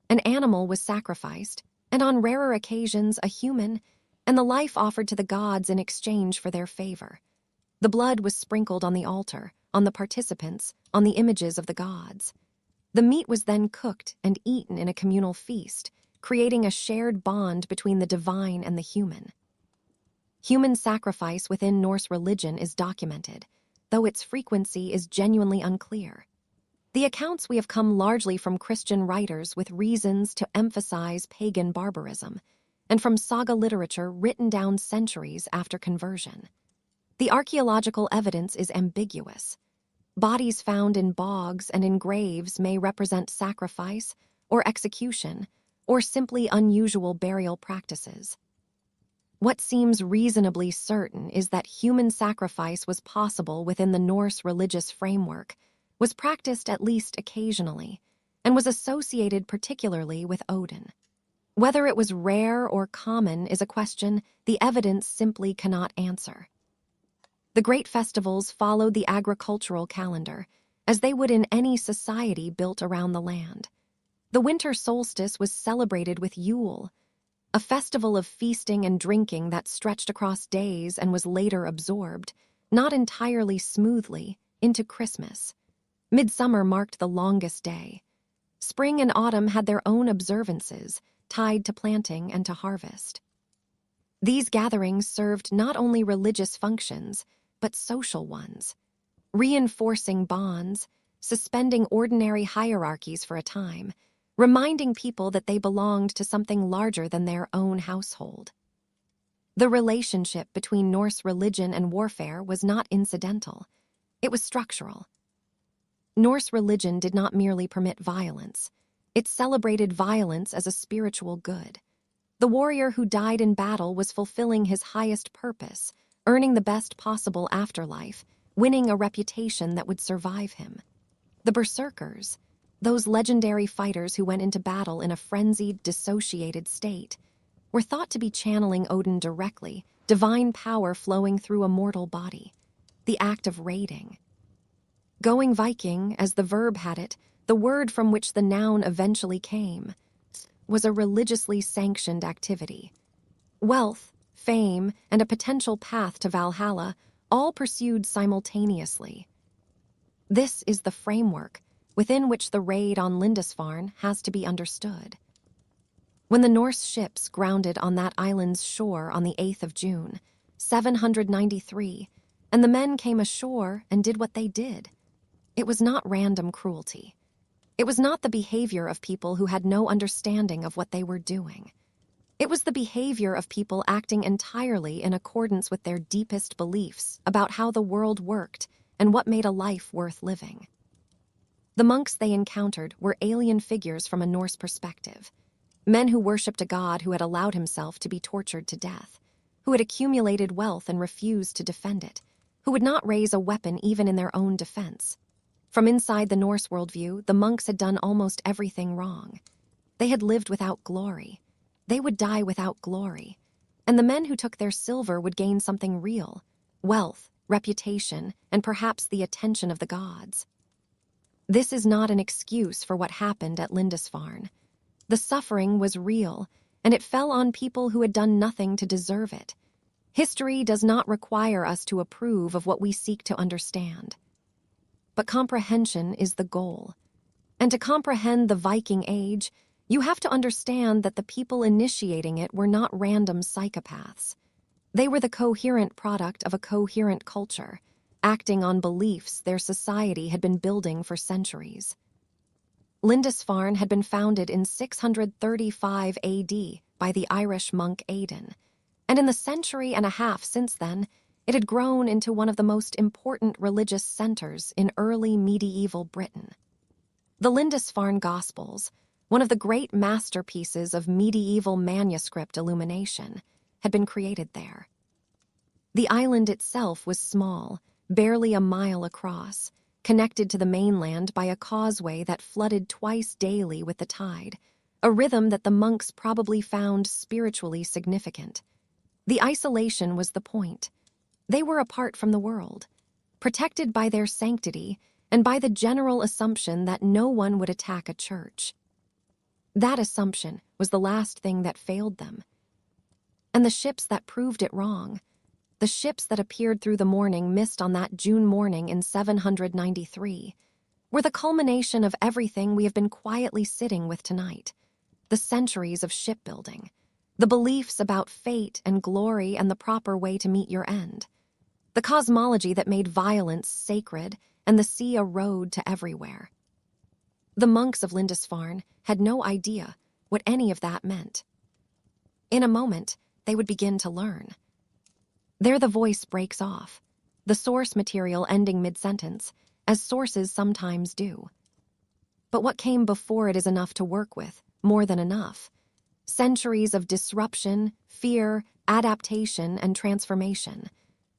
An animal was sacrificed, and on rarer occasions a human, and the life offered to the gods in exchange for their favor. The blood was sprinkled on the altar, on the participants, on the images of the gods. The meat was then cooked and eaten in a communal feast, creating a shared bond between the divine and the human. Human sacrifice within Norse religion is documented, though its frequency is genuinely unclear. The accounts we have come largely from Christian writers with reasons to emphasize pagan barbarism, and from saga literature written down centuries after conversion. The archaeological evidence is ambiguous. Bodies found in bogs and in graves may represent sacrifice or execution, or simply unusual burial practices. What seems reasonably certain is that human sacrifice was possible within the Norse religious framework, was practiced at least occasionally, and was associated particularly with Odin. Whether it was rare or common is a question the evidence simply cannot answer. The great festivals followed the agricultural calendar, as they would in any society built around the land. The winter solstice was celebrated with Yule, a festival of feasting and drinking that stretched across days and was later absorbed, not entirely smoothly, into Christmas. Midsummer marked the longest day. Spring and autumn had their own observances, tied to planting and to harvest. These gatherings served not only religious functions, but social ones, reinforcing bonds, suspending ordinary hierarchies for a time, reminding people that they belonged to something larger than their own household. The relationship between Norse religion and warfare was not incidental. It was structural. Norse religion did not merely permit violence. It celebrated violence as a spiritual good. The warrior who died in battle was fulfilling his highest purpose, earning the best possible afterlife, winning a reputation that would survive him. The berserkers, those legendary fighters who went into battle in a frenzied, dissociated state, were thought to be channeling Odin directly, divine power flowing through a mortal body. The act of raiding. Going Viking, as the verb had it, the word from which the noun eventually came, was a religiously sanctioned activity. Wealth, fame, and a potential path to Valhalla, all pursued simultaneously. This is the framework within which the raid on Lindisfarne has to be understood. When the Norse ships grounded on that island's shore on the 8th of June, 793, and the men came ashore and did what they did, it was not random cruelty. It was not the behavior of people who had no understanding of what they were doing. It was the behavior of people acting entirely in accordance with their deepest beliefs about how the world worked and what made a life worth living. The monks they encountered were alien figures from a Norse perspective, men who worshipped a god who had allowed himself to be tortured to death, who had accumulated wealth and refused to defend it, who would not raise a weapon even in their own defense. From inside the Norse worldview, the monks had done almost everything wrong. They had lived without glory. They would die without glory. And the men who took their silver would gain something real: wealth, reputation, and perhaps the attention of the gods. This is not an excuse for what happened at Lindisfarne. The suffering was real, and it fell on people who had done nothing to deserve it. History does not require us to approve of what we seek to understand. But comprehension is the goal. And to comprehend the Viking Age, you have to understand that the people initiating it were not random psychopaths. They were the coherent product of a coherent culture, acting on beliefs their society had been building for centuries. Lindisfarne had been founded in 635 AD by the Irish monk Heathen, and in the century and a half since then, it had grown into one of the most important religious centers in early medieval Britain. The Lindisfarne Gospels, one of the great masterpieces of medieval manuscript illumination, had been created there. The island itself was small, barely a mile across, connected to the mainland by a causeway that flooded twice daily with the tide, a rhythm that the monks probably found spiritually significant. The isolation was the point. They were apart from the world, protected by their sanctity and by the general assumption that no one would attack a church. That assumption was the last thing that failed them. And the ships that proved it wrong, the ships that appeared through the morning mist on that June morning in 793, were the culmination of everything we have been quietly sitting with tonight: the centuries of shipbuilding, the beliefs about fate and glory and the proper way to meet your end, the cosmology that made violence sacred and the sea a road to everywhere. The monks of Lindisfarne had no idea what any of that meant. In a moment, they would begin to learn. There the voice breaks off, the source material ending mid-sentence, as sources sometimes do. But what came before it is enough to work with, more than enough. Centuries of disruption, fear, adaptation, and transformation.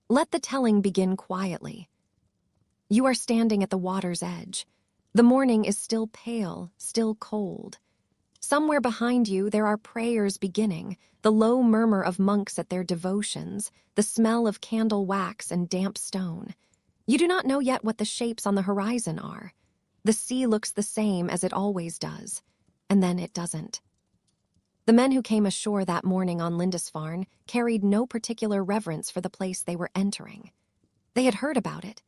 Let the telling begin quietly. You are standing at the water's edge. The morning is still pale, still cold. Somewhere behind you there are prayers beginning, the low murmur of monks at their devotions, the smell of candle wax and damp stone. You do not know yet what the shapes on the horizon are. The sea looks the same as it always does, and then it doesn't. The men who came ashore that morning on Lindisfarne carried no particular reverence for the place they were entering. They had heard about it,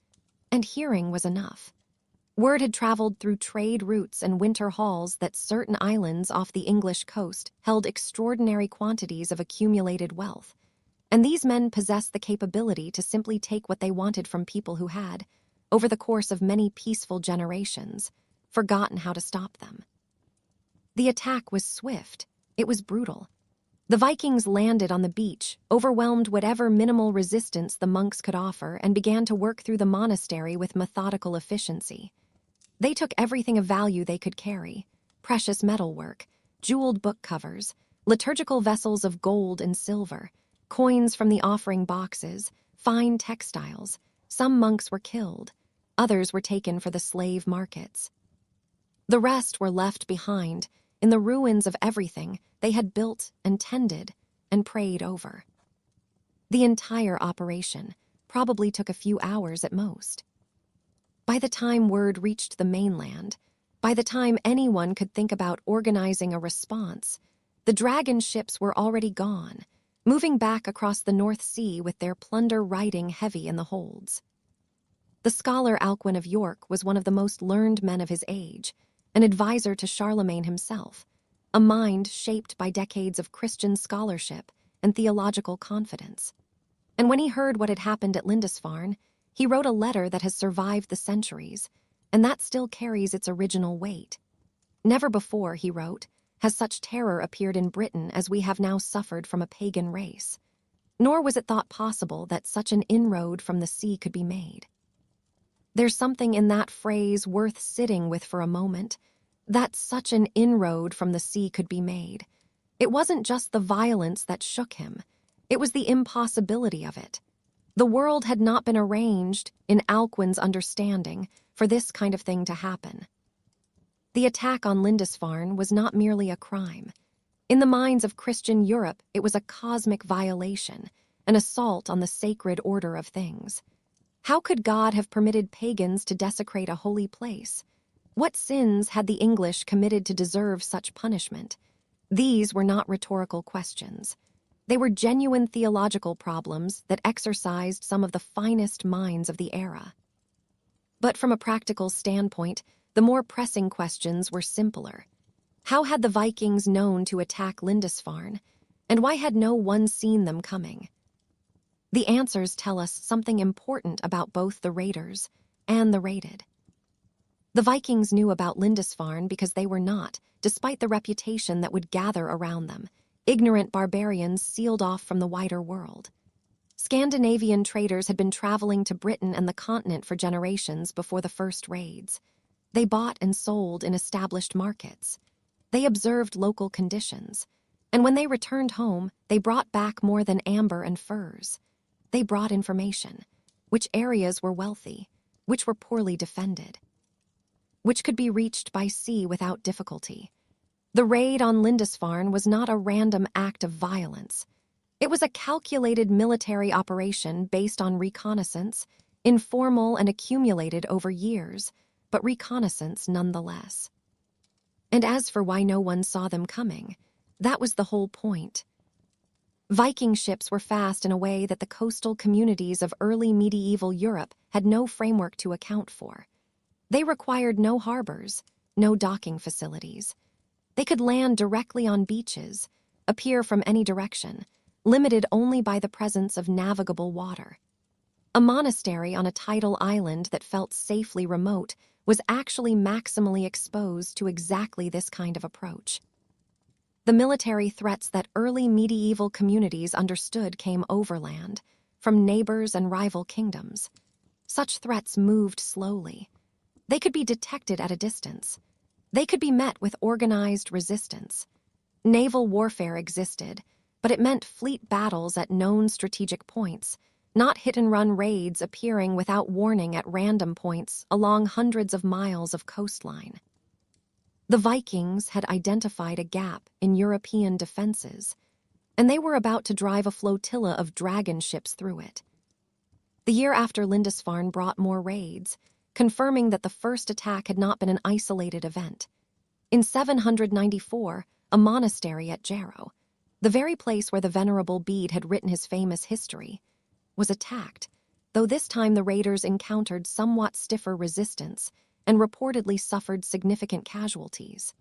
and hearing was enough. Word had traveled through trade routes and winter halls that certain islands off the English coast held extraordinary quantities of accumulated wealth, and these men possessed the capability to simply take what they wanted from people who had, over the course of many peaceful generations, forgotten how to stop them. The attack was swift. It was brutal. The Vikings landed on the beach, overwhelmed whatever minimal resistance the monks could offer, and began to work through the monastery with methodical efficiency. They took everything of value they could carry: precious metalwork, jeweled book covers, liturgical vessels of gold and silver, coins from the offering boxes, fine textiles. Some monks were killed. Others were taken for the slave markets. The rest were left behind in the ruins of everything they had built and tended and prayed over. The entire operation probably took a few hours at most. By the time word reached the mainland, by the time anyone could think about organizing a response, the dragon ships were already gone, moving back across the North Sea with their plunder riding heavy in the holds. The scholar Alcuin of York was one of the most learned men of his age, an advisor to Charlemagne himself, a mind shaped by decades of Christian scholarship and theological confidence. And when he heard what had happened at Lindisfarne, he wrote a letter that has survived the centuries, and that still carries its original weight. Never before, he wrote, has such terror appeared in Britain as we have now suffered from a pagan race. Nor was it thought possible that such an inroad from the sea could be made. There's something in that phrase worth sitting with for a moment, that such an inroad from the sea could be made. It wasn't just the violence that shook him. It was the impossibility of it. The world had not been arranged, in Alcuin's understanding, for this kind of thing to happen. The attack on Lindisfarne was not merely a crime. In the minds of Christian Europe, it was a cosmic violation, an assault on the sacred order of things. How could God have permitted pagans to desecrate a holy place? What sins had the English committed to deserve such punishment? These were not rhetorical questions. They were genuine theological problems that exercised some of the finest minds of the era. But from a practical standpoint, the more pressing questions were simpler. How had the Vikings known to attack Lindisfarne, and why had no one seen them coming? The answers tell us something important about both the raiders and the raided. The Vikings knew about Lindisfarne because they were not, despite the reputation that would gather around them, ignorant barbarians sealed off from the wider world. Scandinavian traders had been traveling to Britain and the continent for generations before the first raids. They bought and sold in established markets. They observed local conditions. And when they returned home, they brought back more than amber and furs. They brought information. Which areas were wealthy, which were poorly defended, which could be reached by sea without difficulty. The raid on Lindisfarne was not a random act of violence. It was a calculated military operation based on reconnaissance, informal and accumulated over years, but reconnaissance nonetheless. And as for why no one saw them coming, that was the whole point. Viking ships were fast in a way that the coastal communities of early medieval Europe had no framework to account for. They required no harbors, no docking facilities. They could land directly on beaches, appear from any direction, limited only by the presence of navigable water. A monastery on a tidal island that felt safely remote was actually maximally exposed to exactly this kind of approach. The military threats that early medieval communities understood came overland, from neighbors and rival kingdoms. Such threats moved slowly. They could be detected at a distance. They could be met with organized resistance. Naval warfare existed, but it meant fleet battles at known strategic points, not hit-and-run raids appearing without warning at random points along hundreds of miles of coastline. The Vikings had identified a gap in European defenses, and they were about to drive a flotilla of dragon ships through it. The year after Lindisfarne brought more raids, confirming that the first attack had not been an isolated event. In 794, a monastery at Jarrow, the very place where the Venerable Bede had written his famous history, was attacked, though this time the raiders encountered somewhat stiffer resistance and reportedly suffered significant casualties.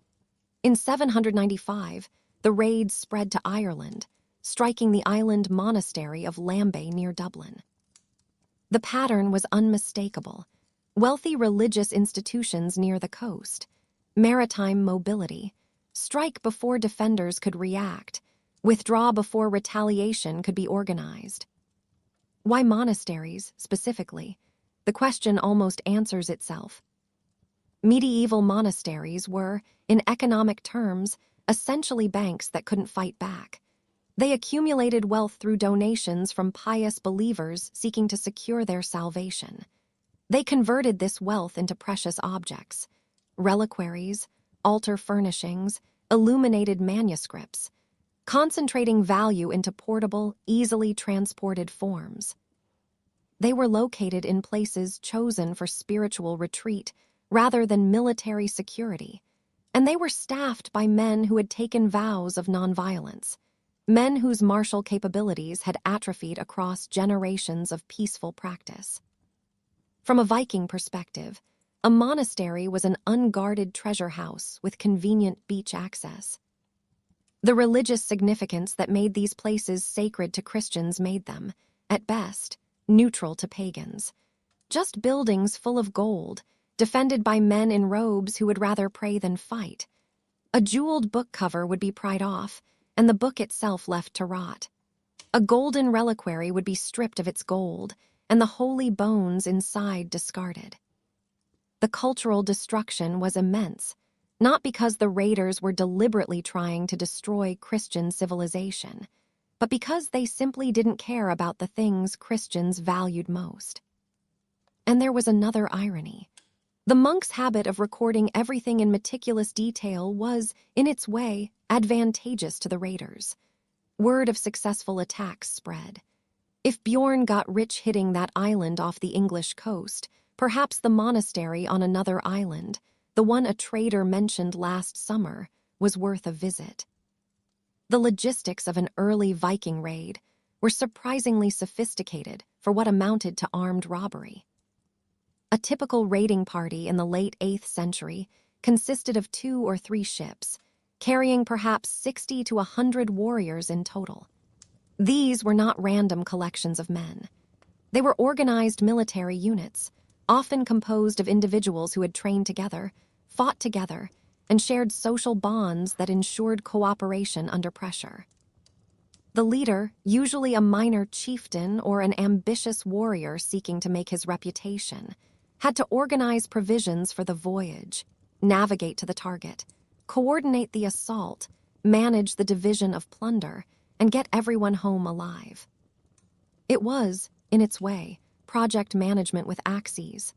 In 795, the raids spread to Ireland, striking the island monastery of Lambay near Dublin. The pattern was unmistakable. Wealthy religious institutions near the coast, maritime mobility, strike before defenders could react, withdraw before retaliation could be organized. Why monasteries, specifically? The question almost answers itself. Medieval monasteries were, in economic terms, essentially banks that couldn't fight back. They accumulated wealth through donations from pious believers seeking to secure their salvation. They converted this wealth into precious objects, reliquaries, altar furnishings, illuminated manuscripts, concentrating value into portable, easily transported forms. They were located in places chosen for spiritual retreat rather than military security, and they were staffed by men who had taken vows of nonviolence, men whose martial capabilities had atrophied across generations of peaceful practice. From a Viking perspective, a monastery was an unguarded treasure house with convenient beach access. The religious significance that made these places sacred to Christians made them, at best, neutral to pagans. Just buildings full of gold, defended by men in robes who would rather pray than fight. A jeweled book cover would be pried off, and the book itself left to rot. A golden reliquary would be stripped of its gold, and the holy bones inside discarded. The cultural destruction was immense, not because the raiders were deliberately trying to destroy Christian civilization, but because they simply didn't care about the things Christians valued most. And there was another irony. The monks' habit of recording everything in meticulous detail was, in its way, advantageous to the raiders. Word of successful attacks spread. If Bjorn got rich hitting that island off the English coast, perhaps the monastery on another island, the one a trader mentioned last summer, was worth a visit. The logistics of an early Viking raid were surprisingly sophisticated for what amounted to armed robbery. A typical raiding party in the late 8th century consisted of 2 or 3 ships, carrying perhaps 60 to 100 warriors in total. These were not random collections of men. They were organized military units, often composed of individuals who had trained together, fought together, and shared social bonds that ensured cooperation under pressure. The leader, usually a minor chieftain or an ambitious warrior seeking to make his reputation, had to organize provisions for the voyage, navigate to the target, coordinate the assault, manage the division of plunder, and get everyone home alive. It was, in its way, project management with axes.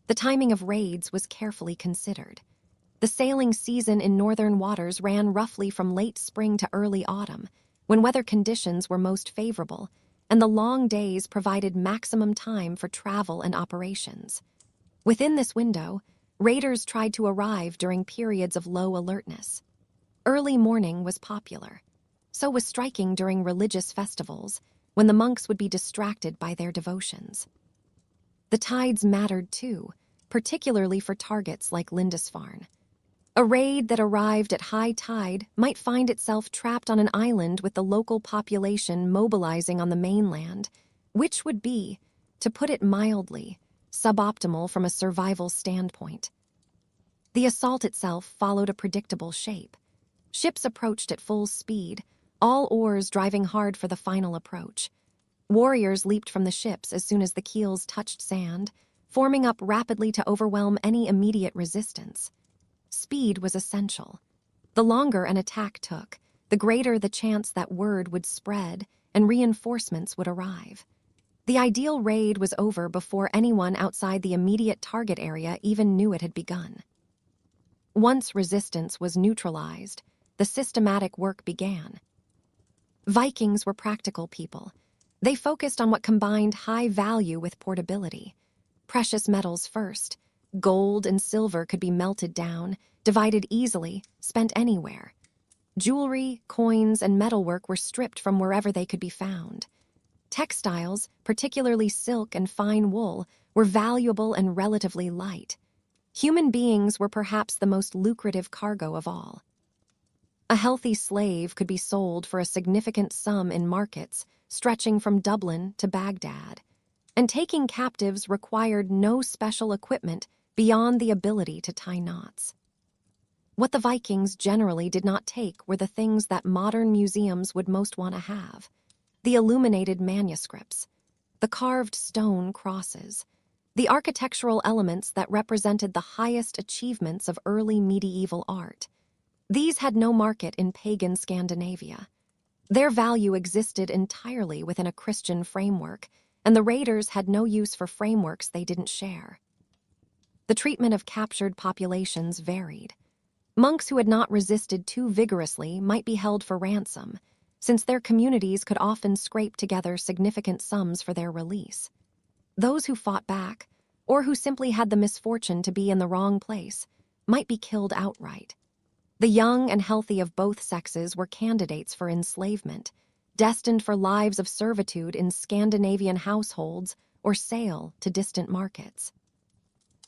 The timing of raids was carefully considered. The sailing season in northern waters ran roughly from late spring to early autumn, when weather conditions were most favorable, and the long days provided maximum time for travel and operations. Within this window, raiders tried to arrive during periods of low alertness. Early morning was popular. So was striking during religious festivals, when the monks would be distracted by their devotions. The tides mattered too, particularly for targets like Lindisfarne. A raid that arrived at high tide might find itself trapped on an island with the local population mobilizing on the mainland, which would be, to put it mildly, suboptimal from a survival standpoint. The assault itself followed a predictable shape. Ships approached at full speed, all oars driving hard for the final approach. Warriors leaped from the ships as soon as the keels touched sand, forming up rapidly to overwhelm any immediate resistance. Speed was essential. The longer an attack took, the greater the chance that word would spread and reinforcements would arrive. The ideal raid was over before anyone outside the immediate target area even knew it had begun. Once resistance was neutralized, the systematic work began. Vikings were practical people. They focused on what combined high value with portability. Precious metals first. Gold and silver could be melted down, divided easily, spent anywhere. Jewelry, coins, and metalwork were stripped from wherever they could be found. Textiles, particularly silk and fine wool, were valuable and relatively light. Human beings were perhaps the most lucrative cargo of all. A healthy slave could be sold for a significant sum in markets stretching from Dublin to Baghdad, and taking captives required no special equipment beyond the ability to tie knots. What the Vikings generally did not take were the things that modern museums would most want to have: the illuminated manuscripts, the carved stone crosses, the architectural elements that represented the highest achievements of early medieval art. These had no market in pagan Scandinavia. Their value existed entirely within a Christian framework, and the raiders had no use for frameworks they didn't share. The treatment of captured populations varied. Monks who had not resisted too vigorously might be held for ransom, since their communities could often scrape together significant sums for their release. Those who fought back, or who simply had the misfortune to be in the wrong place, might be killed outright. The young and healthy of both sexes were candidates for enslavement, destined for lives of servitude in Scandinavian households or sale to distant markets.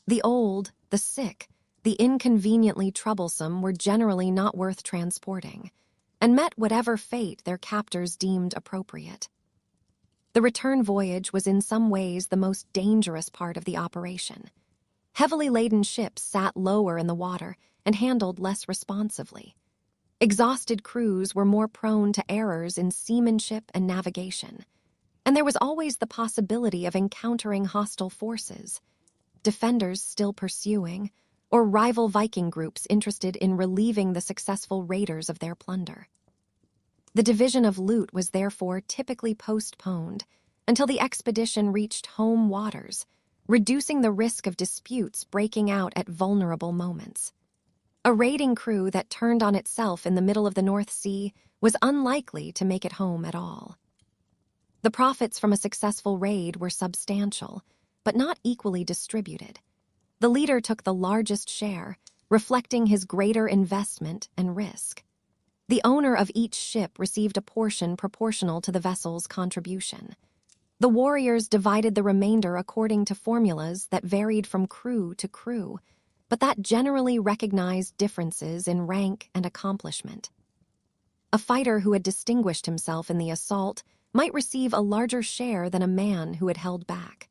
The old, the sick, the inconveniently troublesome were generally not worth transporting, and met whatever fate their captors deemed appropriate. The return voyage was in some ways the most dangerous part of the operation. Heavily laden ships sat lower in the water and handled less responsively. Exhausted crews were more prone to errors in seamanship and navigation, and there was always the possibility of encountering hostile forces, defenders still pursuing, or rival Viking groups interested in relieving the successful raiders of their plunder. The division of loot was therefore typically postponed until the expedition reached home waters, reducing the risk of disputes breaking out at vulnerable moments. A raiding crew that turned on itself in the middle of the North Sea was unlikely to make it home at all. The profits from a successful raid were substantial, but not equally distributed. The leader took the largest share, reflecting his greater investment and risk. The owner of each ship received a portion proportional to the vessel's contribution. The warriors divided the remainder according to formulas that varied from crew to crew, but that generally recognized differences in rank and accomplishment. A fighter who had distinguished himself in the assault might receive a larger share than a man who had held back.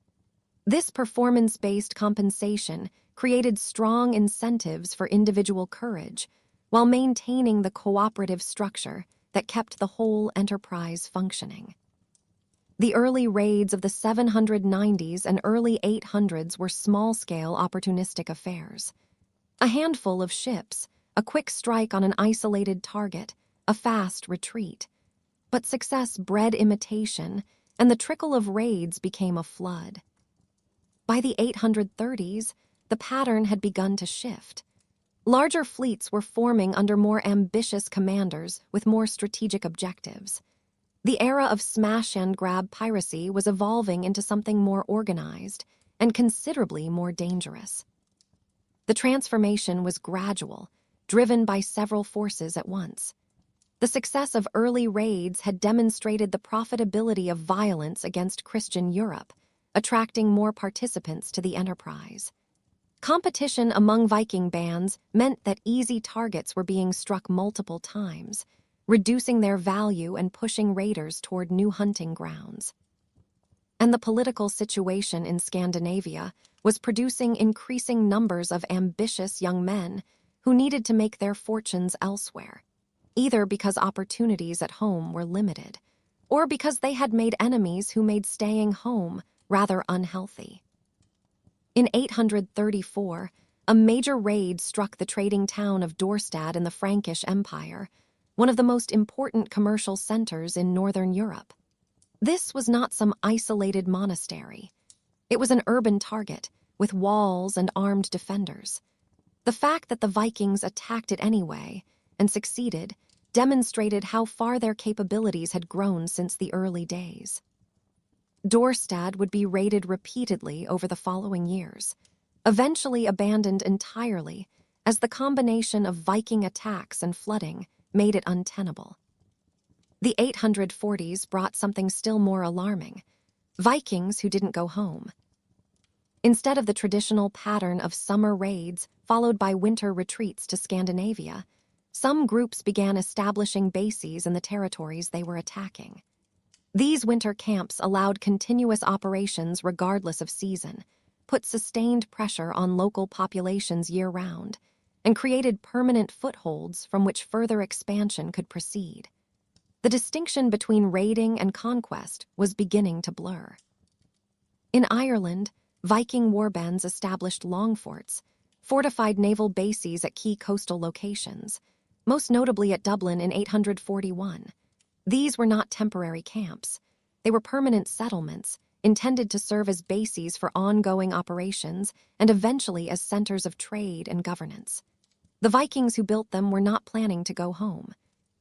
This performance-based compensation created strong incentives for individual courage, while maintaining the cooperative structure that kept the whole enterprise functioning. The early raids of the 790s and early 800s were small-scale opportunistic affairs. A handful of ships, a quick strike on an isolated target, a fast retreat. But success bred imitation, and the trickle of raids became a flood. By the 830s, the pattern had begun to shift. Larger fleets were forming under more ambitious commanders with more strategic objectives. The era of smash-and-grab piracy was evolving into something more organized and considerably more dangerous. The transformation was gradual, driven by several forces at once. The success of early raids had demonstrated the profitability of violence against Christian Europe, attracting more participants to the enterprise. Competition among Viking bands meant that easy targets were being struck multiple times, reducing their value and pushing raiders toward new hunting grounds. And the political situation in Scandinavia was producing increasing numbers of ambitious young men who needed to make their fortunes elsewhere, either because opportunities at home were limited, or because they had made enemies who made staying home rather unhealthy. In 834, a major raid struck the trading town of Gokstad in the Frankish Empire, one of the most important commercial centers in northern Europe. This was not some isolated monastery. It was an urban target, with walls and armed defenders. The fact that the Vikings attacked it anyway, and succeeded, demonstrated how far their capabilities had grown since the early days. Gokstad would be raided repeatedly over the following years, eventually abandoned entirely as the combination of Viking attacks and flooding made it untenable. The 840s brought something still more alarming: Vikings who didn't go home. Instead of the traditional pattern of summer raids followed by winter retreats to Scandinavia, some groups began establishing bases in the territories they were attacking. These winter camps allowed continuous operations regardless of season, put sustained pressure on local populations year-round, and created permanent footholds from which further expansion could proceed. The distinction between raiding and conquest was beginning to blur. In Ireland, Viking warbands established long forts, fortified naval bases at key coastal locations, most notably at Dublin in 841. These were not temporary camps. They were permanent settlements, intended to serve as bases for ongoing operations and eventually as centers of trade and governance. The Vikings who built them were not planning to go home.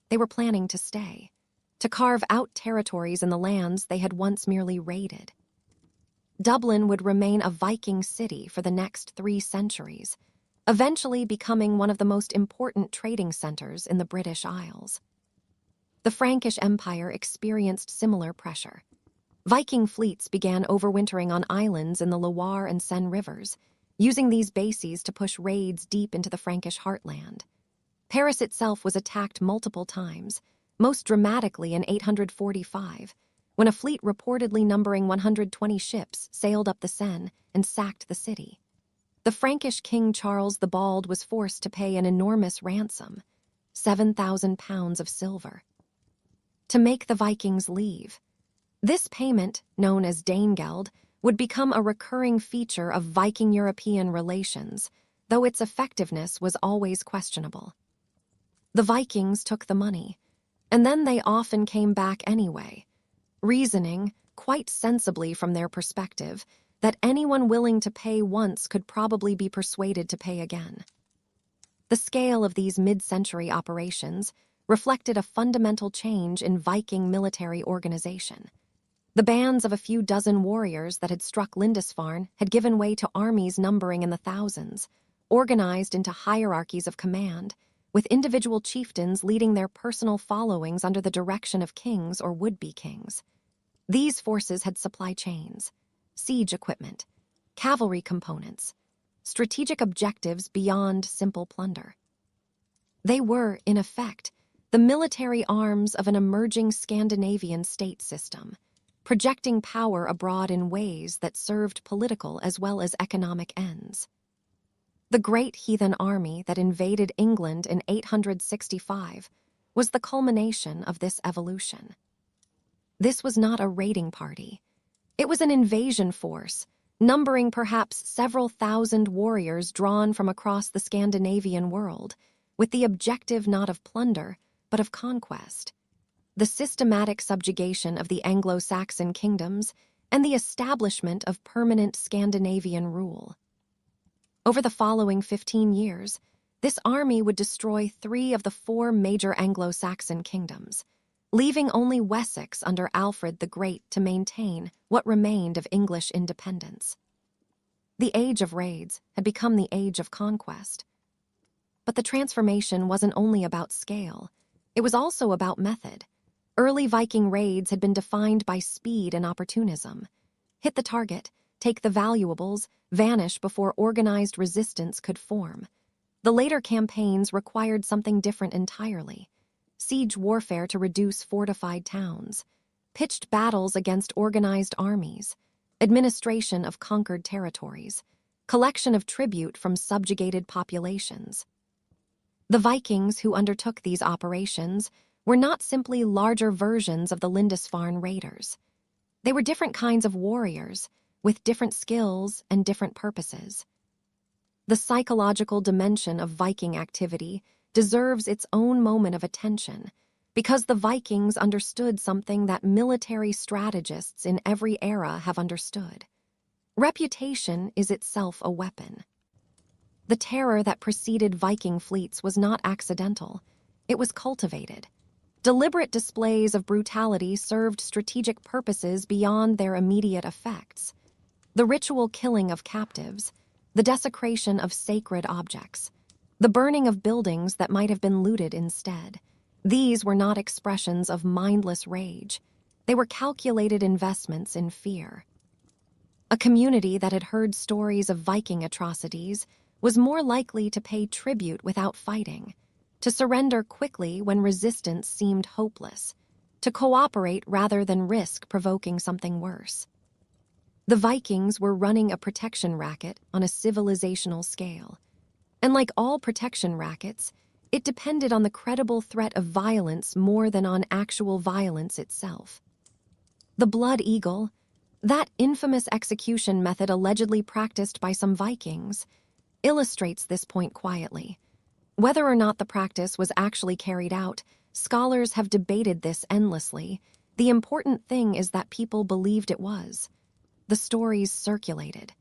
They were planning to stay, to carve out territories in the lands they had once merely raided. Dublin would remain a Viking city for the next 3 centuries, eventually becoming one of the most important trading centers in the British Isles. The Frankish Empire experienced similar pressure. Viking fleets began overwintering on islands in the Loire and Seine rivers, using these bases to push raids deep into the Frankish heartland. Paris itself was attacked multiple times, most dramatically in 845, when a fleet reportedly numbering 120 ships sailed up the Seine and sacked the city. The Frankish King Charles the Bald was forced to pay an enormous ransom, 7,000 pounds of silver, to make the Vikings leave. This payment, known as Danegeld, would become a recurring feature of Viking-European relations, though its effectiveness was always questionable. The Vikings took the money, and then they often came back anyway, reasoning, quite sensibly from their perspective, that anyone willing to pay once could probably be persuaded to pay again. The scale of these mid-century operations reflected a fundamental change in Viking military organization. The bands of a few dozen warriors that had struck Lindisfarne had given way to armies numbering in the thousands, organized into hierarchies of command, with individual chieftains leading their personal followings under the direction of kings or would-be kings. These forces had supply chains, siege equipment, cavalry components, strategic objectives beyond simple plunder. They were, in effect, the military arms of an emerging Scandinavian state system, projecting power abroad in ways that served political as well as economic ends. The great heathen army that invaded England in 865 was the culmination of this evolution. This was not a raiding party. It was an invasion force, numbering perhaps several thousand warriors drawn from across the Scandinavian world, with the objective not of plunder, but of conquest. The systematic subjugation of the Anglo-Saxon kingdoms and the establishment of permanent Scandinavian rule. Over the following 15 years, this army would destroy 3 of the 4 major Anglo-Saxon kingdoms, leaving only Wessex under Alfred the Great to maintain what remained of English independence. The age of raids had become the age of conquest. But the transformation wasn't only about scale, it was also about method. Early Viking raids had been defined by speed and opportunism. Hit the target, take the valuables, vanish before organized resistance could form. The later campaigns required something different entirely. Siege warfare to reduce fortified towns, pitched battles against organized armies, administration of conquered territories, collection of tribute from subjugated populations. The Vikings who undertook these operations were not simply larger versions of the Lindisfarne raiders. They were different kinds of warriors, with different skills and different purposes. The psychological dimension of Viking activity deserves its own moment of attention, because the Vikings understood something that military strategists in every era have understood. Reputation is itself a weapon. The terror that preceded Viking fleets was not accidental. It was cultivated. Deliberate displays of brutality served strategic purposes beyond their immediate effects. The ritual killing of captives, the desecration of sacred objects, the burning of buildings that might have been looted instead. These were not expressions of mindless rage. They were calculated investments in fear. A community that had heard stories of Viking atrocities was more likely to pay tribute without fighting, to surrender quickly when resistance seemed hopeless, to cooperate rather than risk provoking something worse. The Vikings were running a protection racket on a civilizational scale. And like all protection rackets, it depended on the credible threat of violence more than on actual violence itself. The Blood Eagle, that infamous execution method allegedly practiced by some Vikings, illustrates this point quietly. Whether or not the practice was actually carried out, scholars have debated this endlessly. The important thing is that people believed it was. The stories circulated.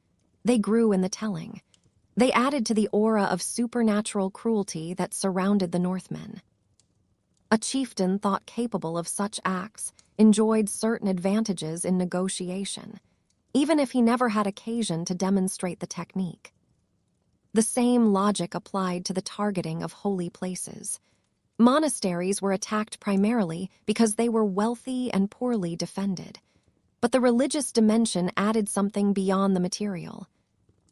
They grew in the telling. They added to the aura of supernatural cruelty that surrounded the Northmen. A chieftain thought capable of such acts enjoyed certain advantages in negotiation, even if he never had occasion to demonstrate the technique. The same logic applied to the targeting of holy places. Monasteries were attacked primarily because they were wealthy and poorly defended. But the religious dimension added something beyond the material.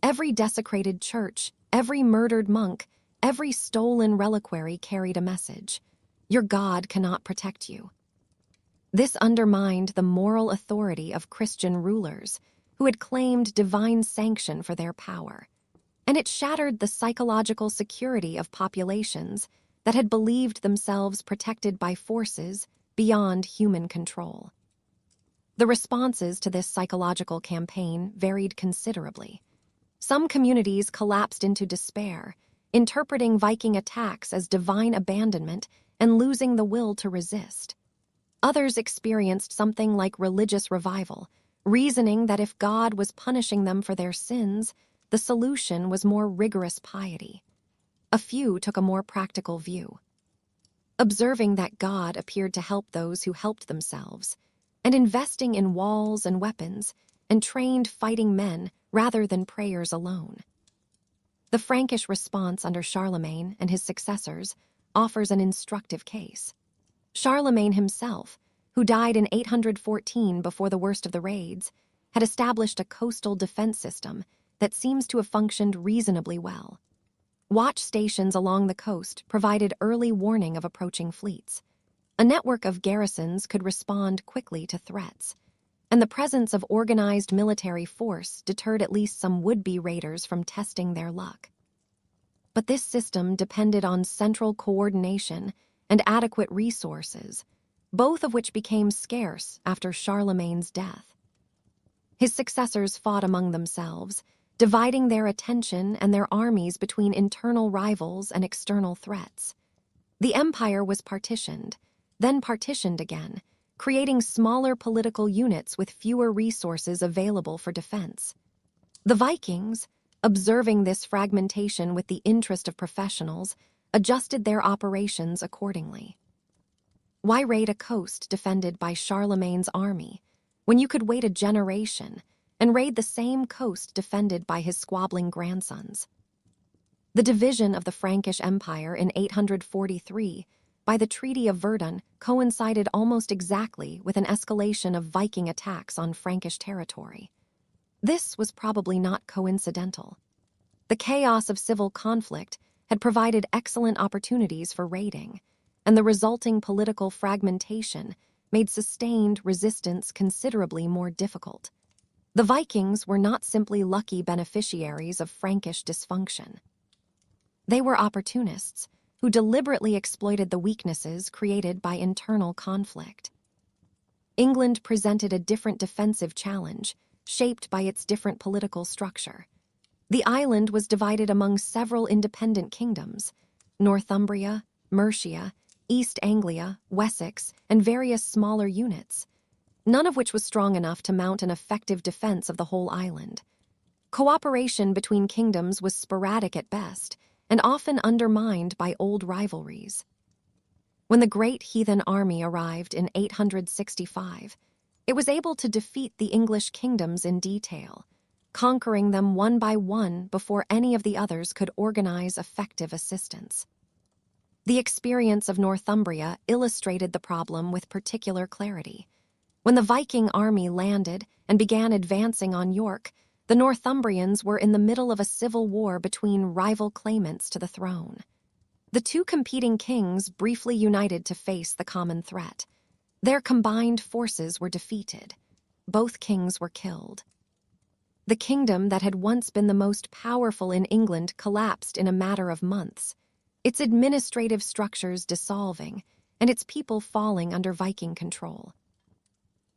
Every desecrated church, every murdered monk, every stolen reliquary carried a message. Your God cannot protect you. This undermined the moral authority of Christian rulers, who had claimed divine sanction for their power. And it shattered the psychological security of populations that had believed themselves protected by forces beyond human control. The responses to this psychological campaign varied considerably. Some communities collapsed into despair, interpreting Viking attacks as divine abandonment and losing the will to resist. Others experienced something like religious revival, reasoning that if God was punishing them for their sins, the solution was more rigorous piety. A few took a more practical view, observing that God appeared to help those who helped themselves, and investing in walls and weapons and trained fighting men rather than prayers alone. The Frankish response under Charlemagne and his successors offers an instructive case. Charlemagne himself, who died in 814 before the worst of the raids, had established a coastal defense system that seems to have functioned reasonably well. Watch stations along the coast provided early warning of approaching fleets. A network of garrisons could respond quickly to threats, and the presence of organized military force deterred at least some would-be raiders from testing their luck. But this system depended on central coordination and adequate resources, both of which became scarce after Charlemagne's death. His successors fought among themselves, dividing their attention and their armies between internal rivals and external threats. The empire was partitioned, then partitioned again, creating smaller political units with fewer resources available for defense. The Vikings, observing this fragmentation with the interest of professionals, adjusted their operations accordingly. Why raid a coast defended by Charlemagne's army when you could wait a generation and raid the same coast defended by his squabbling grandsons? The division of the Frankish Empire in 843 by the Treaty of Verdun coincided almost exactly with an escalation of Viking attacks on Frankish territory. This was probably not coincidental. The chaos of civil conflict had provided excellent opportunities for raiding, and the resulting political fragmentation made sustained resistance considerably more difficult. The Vikings were not simply lucky beneficiaries of Frankish dysfunction. They were opportunists who deliberately exploited the weaknesses created by internal conflict. England presented a different defensive challenge, shaped by its different political structure. The island was divided among several independent kingdoms: Northumbria, Mercia, East Anglia, Wessex, and various smaller units, none of which was strong enough to mount an effective defense of the whole island. Cooperation between kingdoms was sporadic at best, and often undermined by old rivalries. When the great Heathen army arrived in 865, it was able to defeat the English kingdoms in detail, conquering them one by one before any of the others could organize effective assistance. The experience of Northumbria illustrated the problem with particular clarity. When the Viking army landed and began advancing on York, the Northumbrians were in the middle of a civil war between rival claimants to the throne. The two competing kings briefly united to face the common threat. Their combined forces were defeated. Both kings were killed. The kingdom that had once been the most powerful in England collapsed in a matter of months, its administrative structures dissolving and its people falling under Viking control.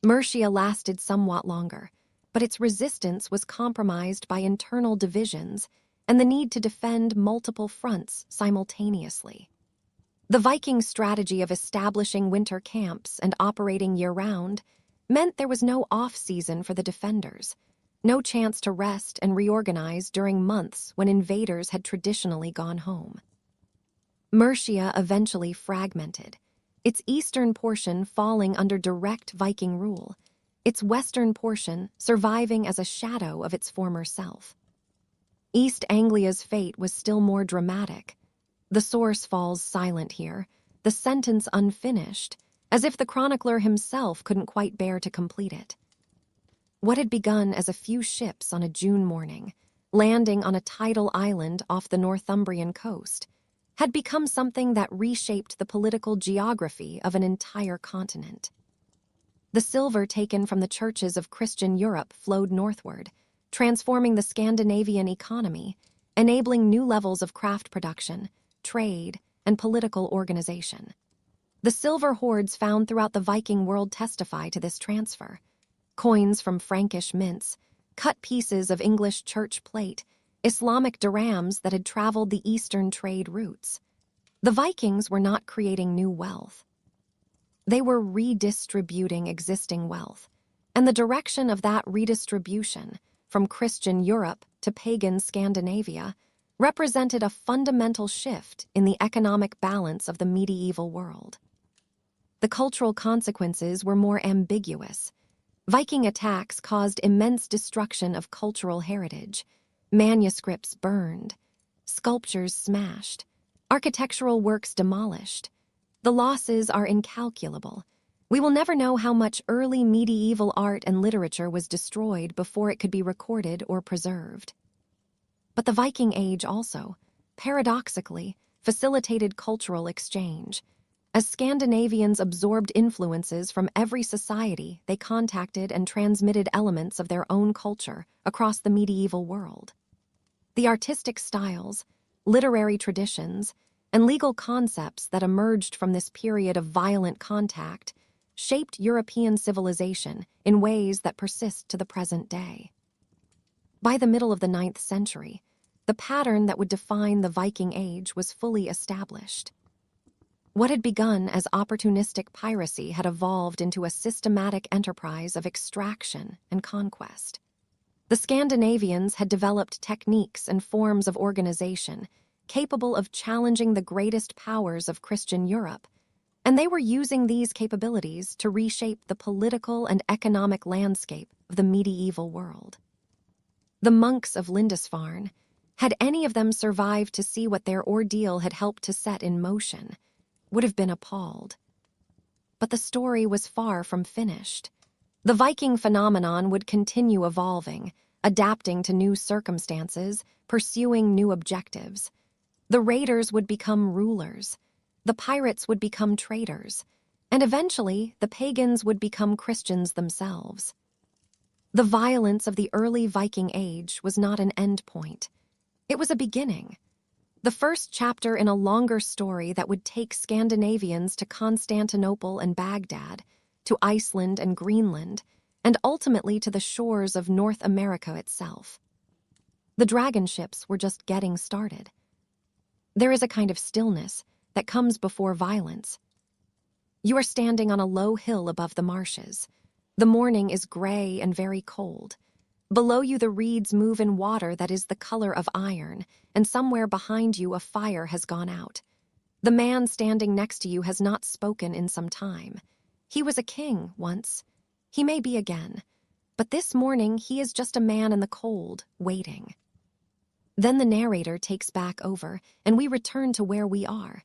Mercia lasted somewhat longer, but its resistance was compromised by internal divisions and the need to defend multiple fronts simultaneously. The Viking strategy of establishing winter camps and operating year-round meant there was no off-season for the defenders, no chance to rest and reorganize during months when invaders had traditionally gone home. Mercia eventually fragmented, its eastern portion falling under direct Viking rule, its western portion surviving as a shadow of its former self. East Anglia's fate was still more dramatic. The source falls silent here, the sentence unfinished, as if the chronicler himself couldn't quite bear to complete it. What had begun as a few ships on a June morning, landing on a tidal island off the Northumbrian coast, had become something that reshaped the political geography of an entire continent. The silver taken from the churches of Christian Europe flowed northward, transforming the Scandinavian economy, enabling new levels of craft production, trade, and political organization. The silver hoards found throughout the Viking world testify to this transfer. Coins from Frankish mints, cut pieces of English church plate, Islamic dirhams that had traveled the eastern trade routes. The Vikings were not creating new wealth. They were redistributing existing wealth, And the direction of that redistribution, from Christian Europe to pagan Scandinavia, represented a fundamental shift in the economic balance of the medieval world. The cultural consequences were more ambiguous. Viking attacks caused immense destruction of cultural heritage, manuscripts burned, sculptures smashed, architectural works demolished. The losses are incalculable. We will never know how much early medieval art and literature was destroyed before it could be recorded or preserved. But the Viking Age also, paradoxically, facilitated cultural exchange. As Scandinavians absorbed influences from every society, they contacted and transmitted elements of their own culture across the medieval world. The artistic styles, literary traditions, and legal concepts that emerged from this period of violent contact shaped European civilization in ways that persist to the present day. By the middle of the 9th century, the pattern that would define the Viking Age was fully established. What had begun as opportunistic piracy had evolved into a systematic enterprise of extraction and conquest. The Scandinavians had developed techniques and forms of organization capable of challenging the greatest powers of Christian Europe, and they were using these capabilities to reshape the political and economic landscape of the medieval world. The monks of Lindisfarne, had any of them survived to see what their ordeal had helped to set in motion, would have been appalled. But the story was far from finished. The Viking phenomenon would continue evolving, adapting to new circumstances, pursuing new objectives. The raiders would become rulers, the pirates would become traders, and eventually the pagans would become Christians themselves. The violence of the early Viking Age was not an end point. It was a beginning. The first chapter in a longer story that would take Scandinavians to Constantinople and Baghdad, to Iceland and Greenland, and ultimately to the shores of North America itself. The dragon ships were just getting started. There is a kind of stillness that comes before violence. You are standing on a low hill above the marshes. The morning is gray and very cold. Below you the reeds move in water that is the color of iron, and somewhere behind you a fire has gone out. The man standing next to you has not spoken in some time. He was a king once. He may be again. But this morning he is just a man in the cold, waiting. Then the narrator takes back over, and we return to where we are,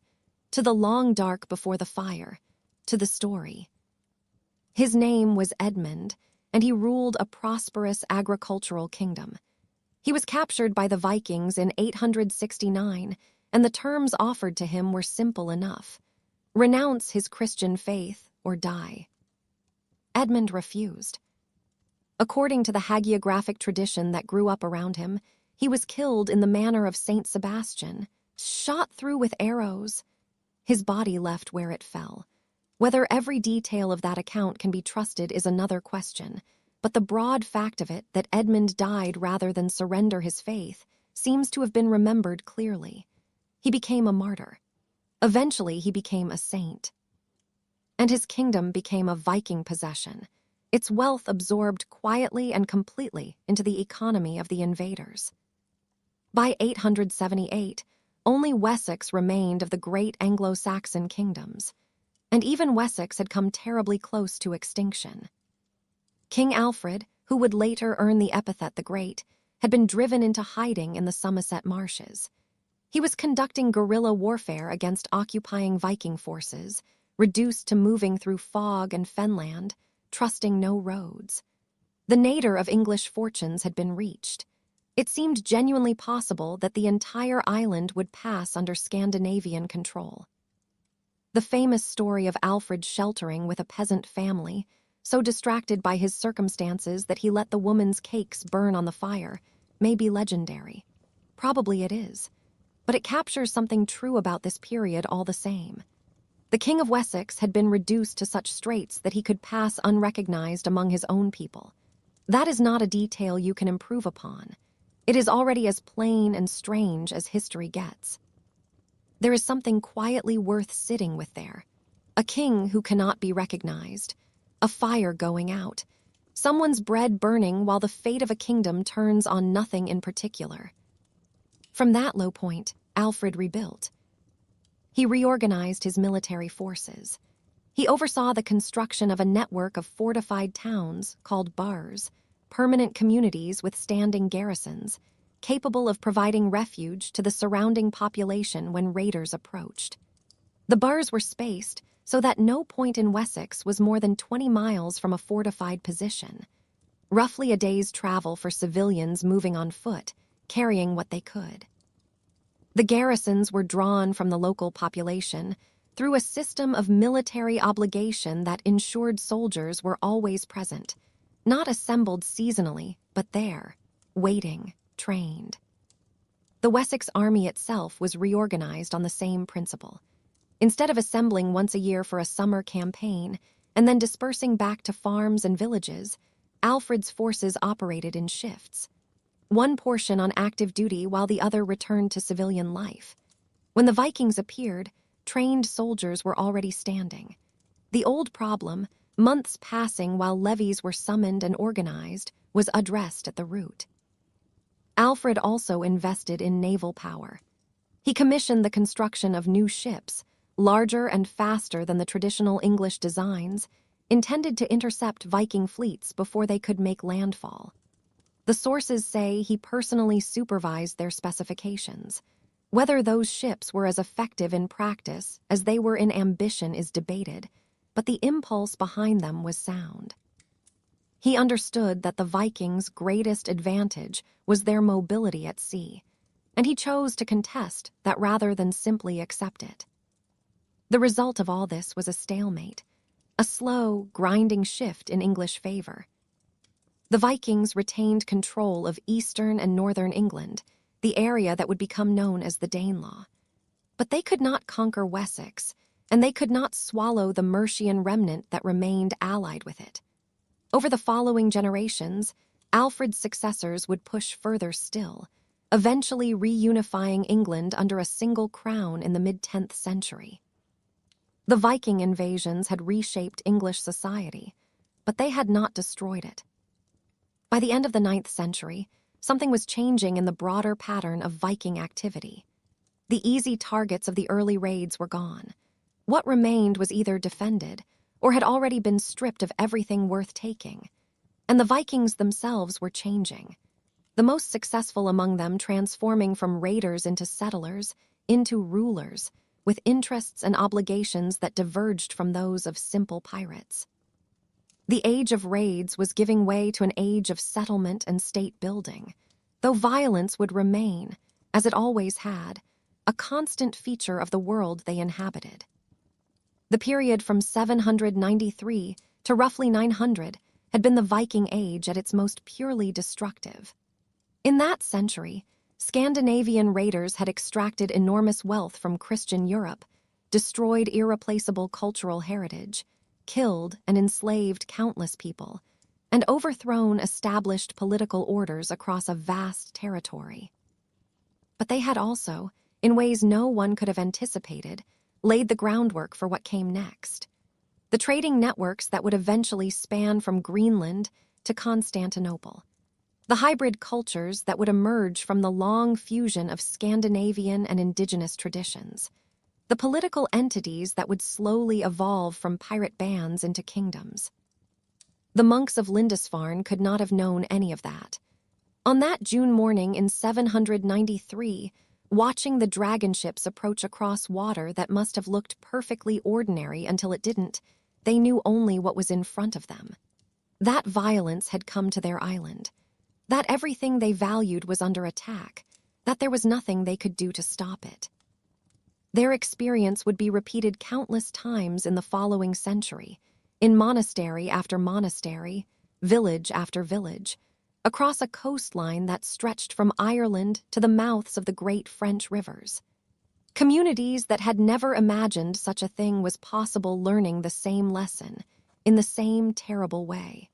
to the long dark before the fire, to the story. His name was Edmund, and he ruled a prosperous agricultural kingdom. He was captured by the Vikings in 869, and the terms offered to him were simple enough: renounce his Christian faith or die. Edmund refused. According to the hagiographic tradition that grew up around him, he was killed in the manner of Saint Sebastian, shot through with arrows. His body left where it fell. Whether every detail of that account can be trusted is another question, but the broad fact of it that Edmund died rather than surrender his faith seems to have been remembered clearly. He became a martyr. Eventually he became a saint. And his kingdom became a Viking possession, its wealth absorbed quietly and completely into the economy of the invaders. By 878, only Wessex remained of the great Anglo-Saxon kingdoms, and even Wessex had come terribly close to extinction. King Alfred, who would later earn the epithet the Great, had been driven into hiding in the Somerset marshes. He was conducting guerrilla warfare against occupying Viking forces, reduced to moving through fog and fenland, trusting no roads. The nadir of English fortunes had been reached. It seemed genuinely possible that the entire island would pass under Scandinavian control. The famous story of Alfred sheltering with a peasant family, so distracted by his circumstances that he let the woman's cakes burn on the fire, may be legendary. Probably it is, but it captures something true about this period all the same. The King of Wessex had been reduced to such straits that he could pass unrecognized among his own people. That is not a detail you can improve upon. It is already as plain and strange as history gets. There is something quietly worth sitting with there. A king who cannot be recognized. A fire going out. someone's bread burning while the fate of a kingdom turns on nothing in particular. From that low point, Alfred rebuilt. He reorganized his military forces. He oversaw the construction of a network of fortified towns called bars, permanent communities with standing garrisons, capable of providing refuge to the surrounding population when raiders approached. The bars were spaced so that no point in Wessex was more than 20 miles from a fortified position, roughly a day's travel for civilians moving on foot, carrying what they could. The garrisons were drawn from the local population through a system of military obligation that ensured soldiers were always present, not assembled seasonally, but there, waiting, trained. The Wessex Army itself was reorganized on the same principle. Instead of assembling once a year for a summer campaign and then dispersing back to farms and villages, Alfred's forces operated in shifts. One portion on active duty while the other returned to civilian life. When the Vikings appeared, trained soldiers were already standing. The old problem, months passing while levies were summoned and organized, was addressed at the root. Alfred also invested in naval power. He commissioned the construction of new ships, larger and faster than the traditional English designs, intended to intercept Viking fleets before they could make landfall. The sources say he personally supervised their specifications. Whether those ships were as effective in practice as they were in ambition is debated, but the impulse behind them was sound. He understood that the Vikings' greatest advantage was their mobility at sea, and he chose to contest that rather than simply accept it. The result of all this was a stalemate, a slow, grinding shift in English favor. The Vikings retained control of eastern and northern England, the area that would become known as the Danelaw. But they could not conquer Wessex, and they could not swallow the Mercian remnant that remained allied with it. Over the following generations, Alfred's successors would push further still, eventually reunifying England under a single crown in the mid-10th century. The Viking invasions had reshaped English society, but they had not destroyed it. By the end of the 9th century, something was changing in the broader pattern of Viking activity. The easy targets of the early raids were gone. What remained was either defended or had already been stripped of everything worth taking. And the Vikings themselves were changing. The most successful among them transforming from raiders into settlers, into rulers, with interests and obligations that diverged from those of simple pirates. The age of raids was giving way to an age of settlement and state building, though violence would remain, as it always had, a constant feature of the world they inhabited. The period from 793 to roughly 900 had been the Viking Age at its most purely destructive. In that century, Scandinavian raiders had extracted enormous wealth from Christian Europe, destroyed irreplaceable cultural heritage, killed and enslaved countless people, and overthrown established political orders across a vast territory. But they had also, in ways no one could have anticipated, laid the groundwork for what came next. The trading networks that would eventually span from Greenland to Constantinople. The hybrid cultures that would emerge from the long fusion of Scandinavian and indigenous traditions. The political entities that would slowly evolve from pirate bands into kingdoms. The monks of Lindisfarne could not have known any of that. On that June morning in 793, watching the dragon ships approach across water that must have looked perfectly ordinary until it didn't, they knew only what was in front of them. That violence had come to their island. That everything they valued was under attack. That there was nothing they could do to stop it. Their experience would be repeated countless times in the following century, in monastery after monastery, village after village, across a coastline that stretched from Ireland to the mouths of the great French rivers. Communities that had never imagined such a thing was possible learning the same lesson, in the same terrible way.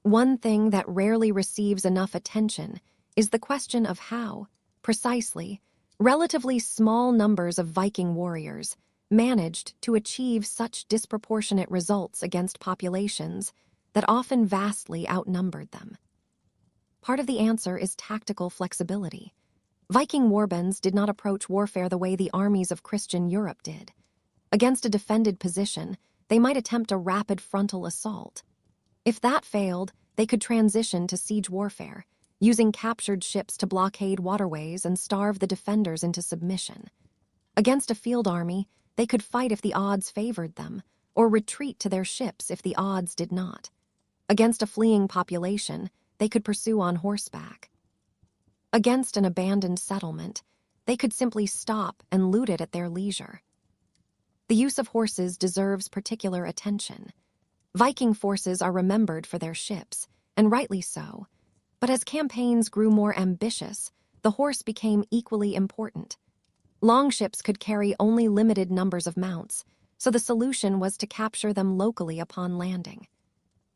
One thing that rarely receives enough attention is the question of how, precisely, relatively small numbers of Viking warriors managed to achieve such disproportionate results against populations that often vastly outnumbered them. Part of the answer is tactical flexibility. Viking warbands did not approach warfare the way the armies of Christian Europe did. Against a defended position, they might attempt a rapid frontal assault. If that failed, they could transition to siege warfare, using captured ships to blockade waterways and starve the defenders into submission. Against a field army, they could fight if the odds favored them, or retreat to their ships if the odds did not. Against a fleeing population, they could pursue on horseback. Against an abandoned settlement, they could simply stop and loot it at their leisure. The use of horses deserves particular attention. Viking forces are remembered for their ships, and rightly so. But as campaigns grew more ambitious, the horse became equally important. Longships could carry only limited numbers of mounts, so the solution was to capture them locally upon landing.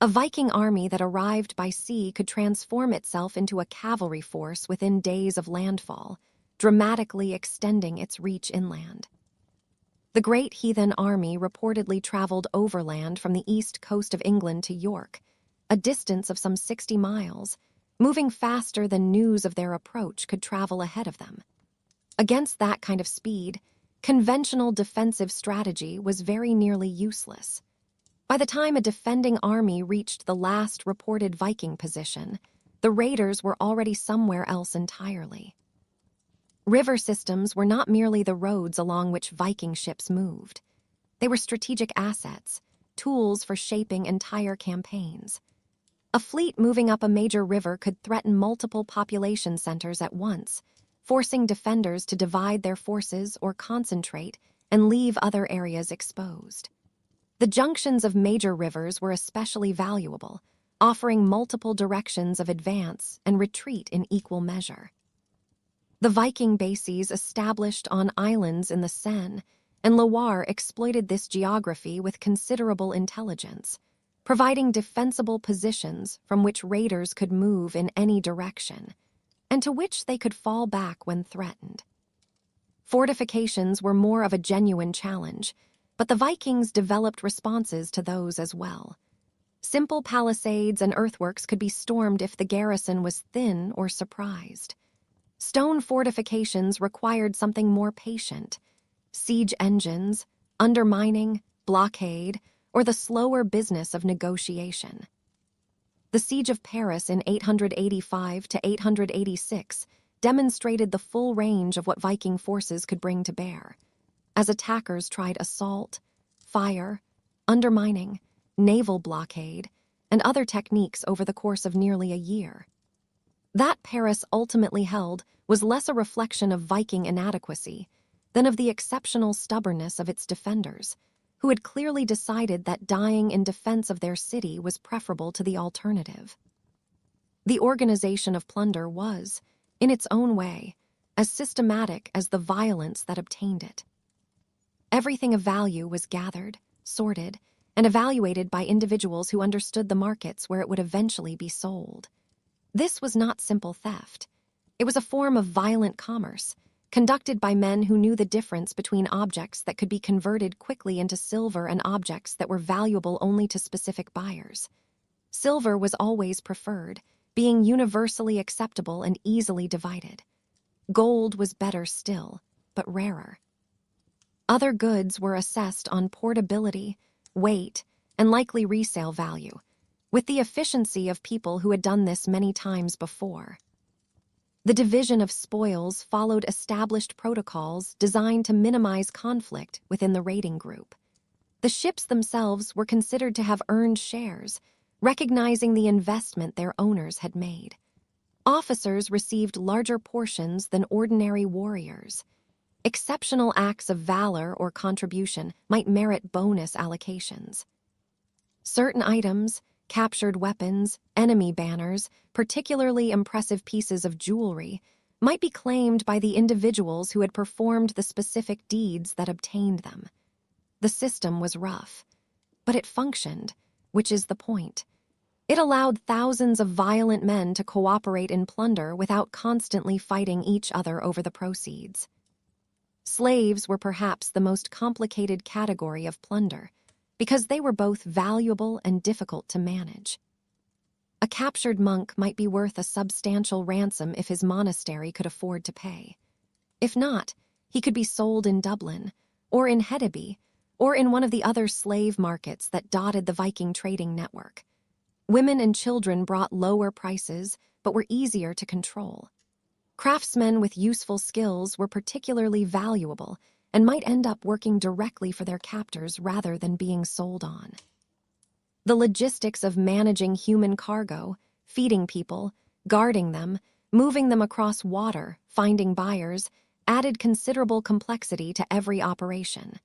A Viking army that arrived by sea could transform itself into a cavalry force within days of landfall, dramatically extending its reach inland. The Great Heathen Army reportedly traveled overland from the east coast of England to York, a distance of some 60 miles, moving faster than news of their approach could travel ahead of them. Against that kind of speed, conventional defensive strategy was very nearly useless. By the time a defending army reached the last reported Viking position, the raiders were already somewhere else entirely. River systems were not merely the roads along which Viking ships moved. They were strategic assets, tools for shaping entire campaigns. A fleet moving up a major river could threaten multiple population centers at once, forcing defenders to divide their forces or concentrate and leave other areas exposed. The junctions of major rivers were especially valuable, offering multiple directions of advance and retreat in equal measure. The Viking bases established on islands in the Seine and Loire exploited this geography with considerable intelligence, providing defensible positions from which raiders could move in any direction, and to which they could fall back when threatened. Fortifications were more of a genuine challenge, but the Vikings developed responses to those as well. Simple palisades and earthworks could be stormed if the garrison was thin or surprised. Stone fortifications required something more patient: siege engines, undermining, blockade, or the slower business of negotiation. The Siege of Paris in 885 to 886 demonstrated the full range of what Viking forces could bring to bear, as attackers tried assault, fire, undermining, naval blockade, and other techniques over the course of nearly a year. That Paris ultimately held was less a reflection of Viking inadequacy than of the exceptional stubbornness of its defenders, who had clearly decided that dying in defense of their city was preferable to the alternative. The organization of plunder was, in its own way, as systematic as the violence that obtained it. Everything of value was gathered, sorted, and evaluated by individuals who understood the markets where it would eventually be sold. This was not simple theft. It was a form of violent commerce, conducted by men who knew the difference between objects that could be converted quickly into silver and objects that were valuable only to specific buyers. Silver was always preferred, being universally acceptable and easily divided. Gold was better still, but rarer. Other goods were assessed on portability, weight, and likely resale value, with the efficiency of people who had done this many times before. The division of spoils followed established protocols designed to minimize conflict within the raiding group. The ships themselves were considered to have earned shares, recognizing the investment their owners had made. Officers received larger portions than ordinary warriors. Exceptional acts of valor or contribution might merit bonus allocations. Certain items, captured weapons, enemy banners, particularly impressive pieces of jewelry, might be claimed by the individuals who had performed the specific deeds that obtained them. The system was rough, but it functioned, which is the point. It allowed thousands of violent men to cooperate in plunder without constantly fighting each other over the proceeds. Slaves were perhaps the most complicated category of plunder. because they were both valuable and difficult to manage. A captured monk might be worth a substantial ransom if his monastery could afford to pay. If not, he could be sold in Dublin, or in Hedeby, or in one of the other slave markets that dotted the Viking trading network. Women and children brought lower prices, but were easier to control. Craftsmen with useful skills were particularly valuable and might end up working directly for their captors rather than being sold on. The logistics of managing human cargo, feeding people, guarding them, moving them across water, finding buyers, added considerable complexity to every operation.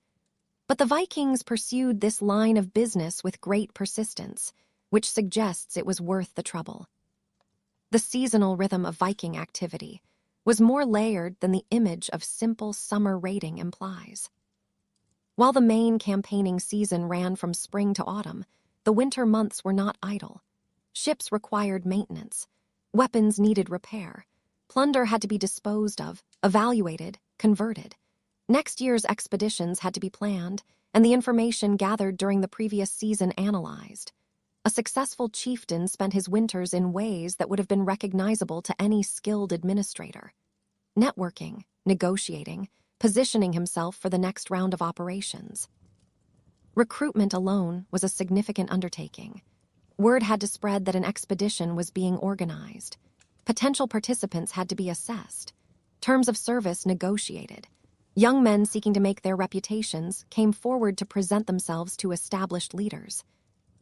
But the Vikings pursued this line of business with great persistence, which suggests it was worth the trouble. The seasonal rhythm of Viking activity was more layered than the image of simple summer raiding implies. While the main campaigning season ran from spring to autumn, the winter months were not idle. Ships required maintenance, weapons needed repair, plunder had to be disposed of, evaluated, converted. Next year's expeditions had to be planned, and the information gathered during the previous season analyzed. A successful chieftain spent his winters in ways that would have been recognizable to any skilled administrator. Networking, negotiating, positioning himself for the next round of operations. Recruitment alone was a significant undertaking. Word had to spread that an expedition was being organized. Potential participants had to be assessed. Terms of service negotiated. Young men seeking to make their reputations came forward to present themselves to established leaders.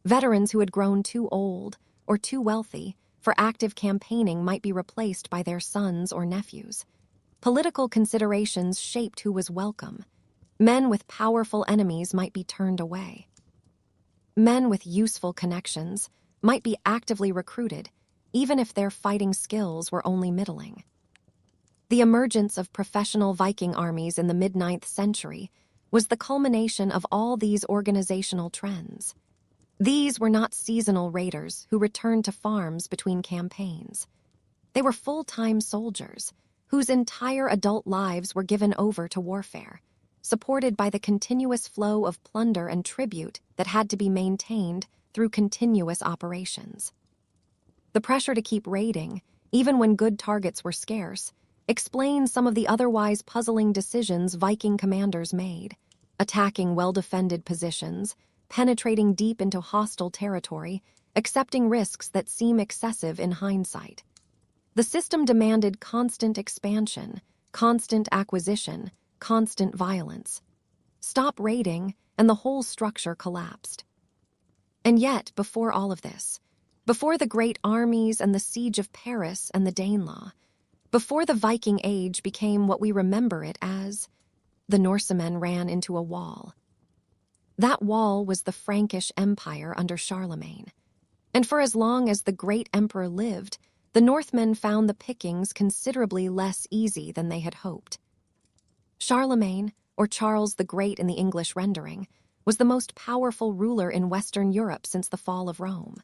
Veterans who had grown too old or too wealthy for active campaigning might be replaced by their sons or nephews. Political considerations shaped who was welcome. Men with powerful enemies might be turned away. Men with useful connections might be actively recruited, even if their fighting skills were only middling. The emergence of professional Viking armies in the mid-9th century was the culmination of all these organizational trends. These were not seasonal raiders who returned to farms between campaigns. They were full-time soldiers whose entire adult lives were given over to warfare, supported by the continuous flow of plunder and tribute that had to be maintained through continuous operations. The pressure to keep raiding, even when good targets were scarce, explains some of the otherwise puzzling decisions Viking commanders made, attacking well-defended positions, penetrating deep into hostile territory, accepting risks that seem excessive in hindsight. The system demanded constant expansion, constant acquisition, constant violence. Stop raiding, and the whole structure collapsed. And yet, before all of this, before the great armies and the siege of Paris and the Danelaw, before the Viking Age became what we remember it as, the Norsemen ran into a wall. That wall was the Frankish Empire under Charlemagne. And for as long as the great emperor lived, the Northmen found the pickings considerably less easy than they had hoped. Charlemagne, or Charles the Great in the English rendering, was the most powerful ruler in Western Europe since the fall of Rome.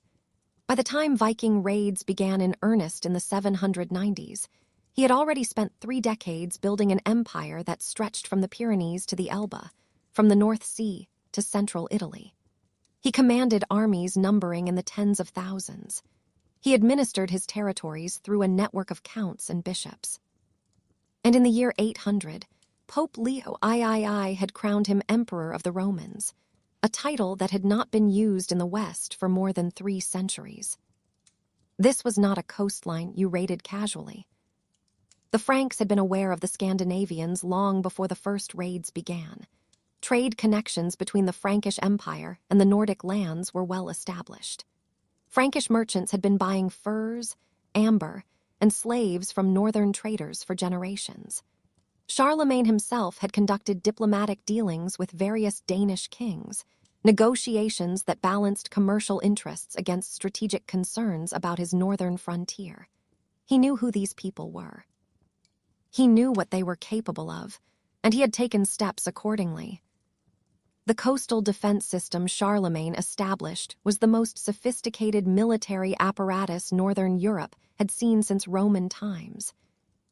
By the time Viking raids began in earnest in the 790s, he had already spent 3 decades building an empire that stretched from the Pyrenees to the Elbe, from the North Sea to central Italy. He commanded armies numbering in the tens of thousands. He administered his territories through a network of counts and bishops. And in the year 800, Pope Leo III had crowned him Emperor of the Romans, a title that had not been used in the West for more than 3 centuries. This was not a coastline you raided casually. The Franks had been aware of the Scandinavians long before the first raids began. Trade connections between the Frankish Empire and the Nordic lands were well established. Frankish merchants had been buying furs, amber, and slaves from northern traders for generations. Charlemagne himself had conducted diplomatic dealings with various Danish kings, negotiations that balanced commercial interests against strategic concerns about his northern frontier. He knew who these people were. He knew what they were capable of, and he had taken steps accordingly. The coastal defense system Charlemagne established was the most sophisticated military apparatus Northern Europe had seen since Roman times.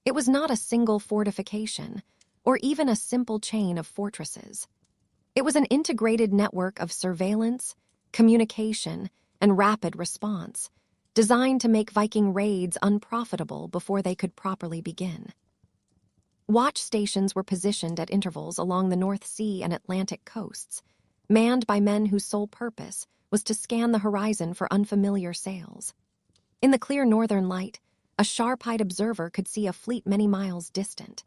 It was not a single fortification, or even a simple chain of fortresses. It was an integrated network of surveillance, communication, and rapid response, designed to make Viking raids unprofitable before they could properly begin. Watch stations were positioned at intervals along the North Sea and Atlantic coasts, manned by men whose sole purpose was to scan the horizon for unfamiliar sails. In the clear northern light, a sharp-eyed observer could see a fleet many miles distant.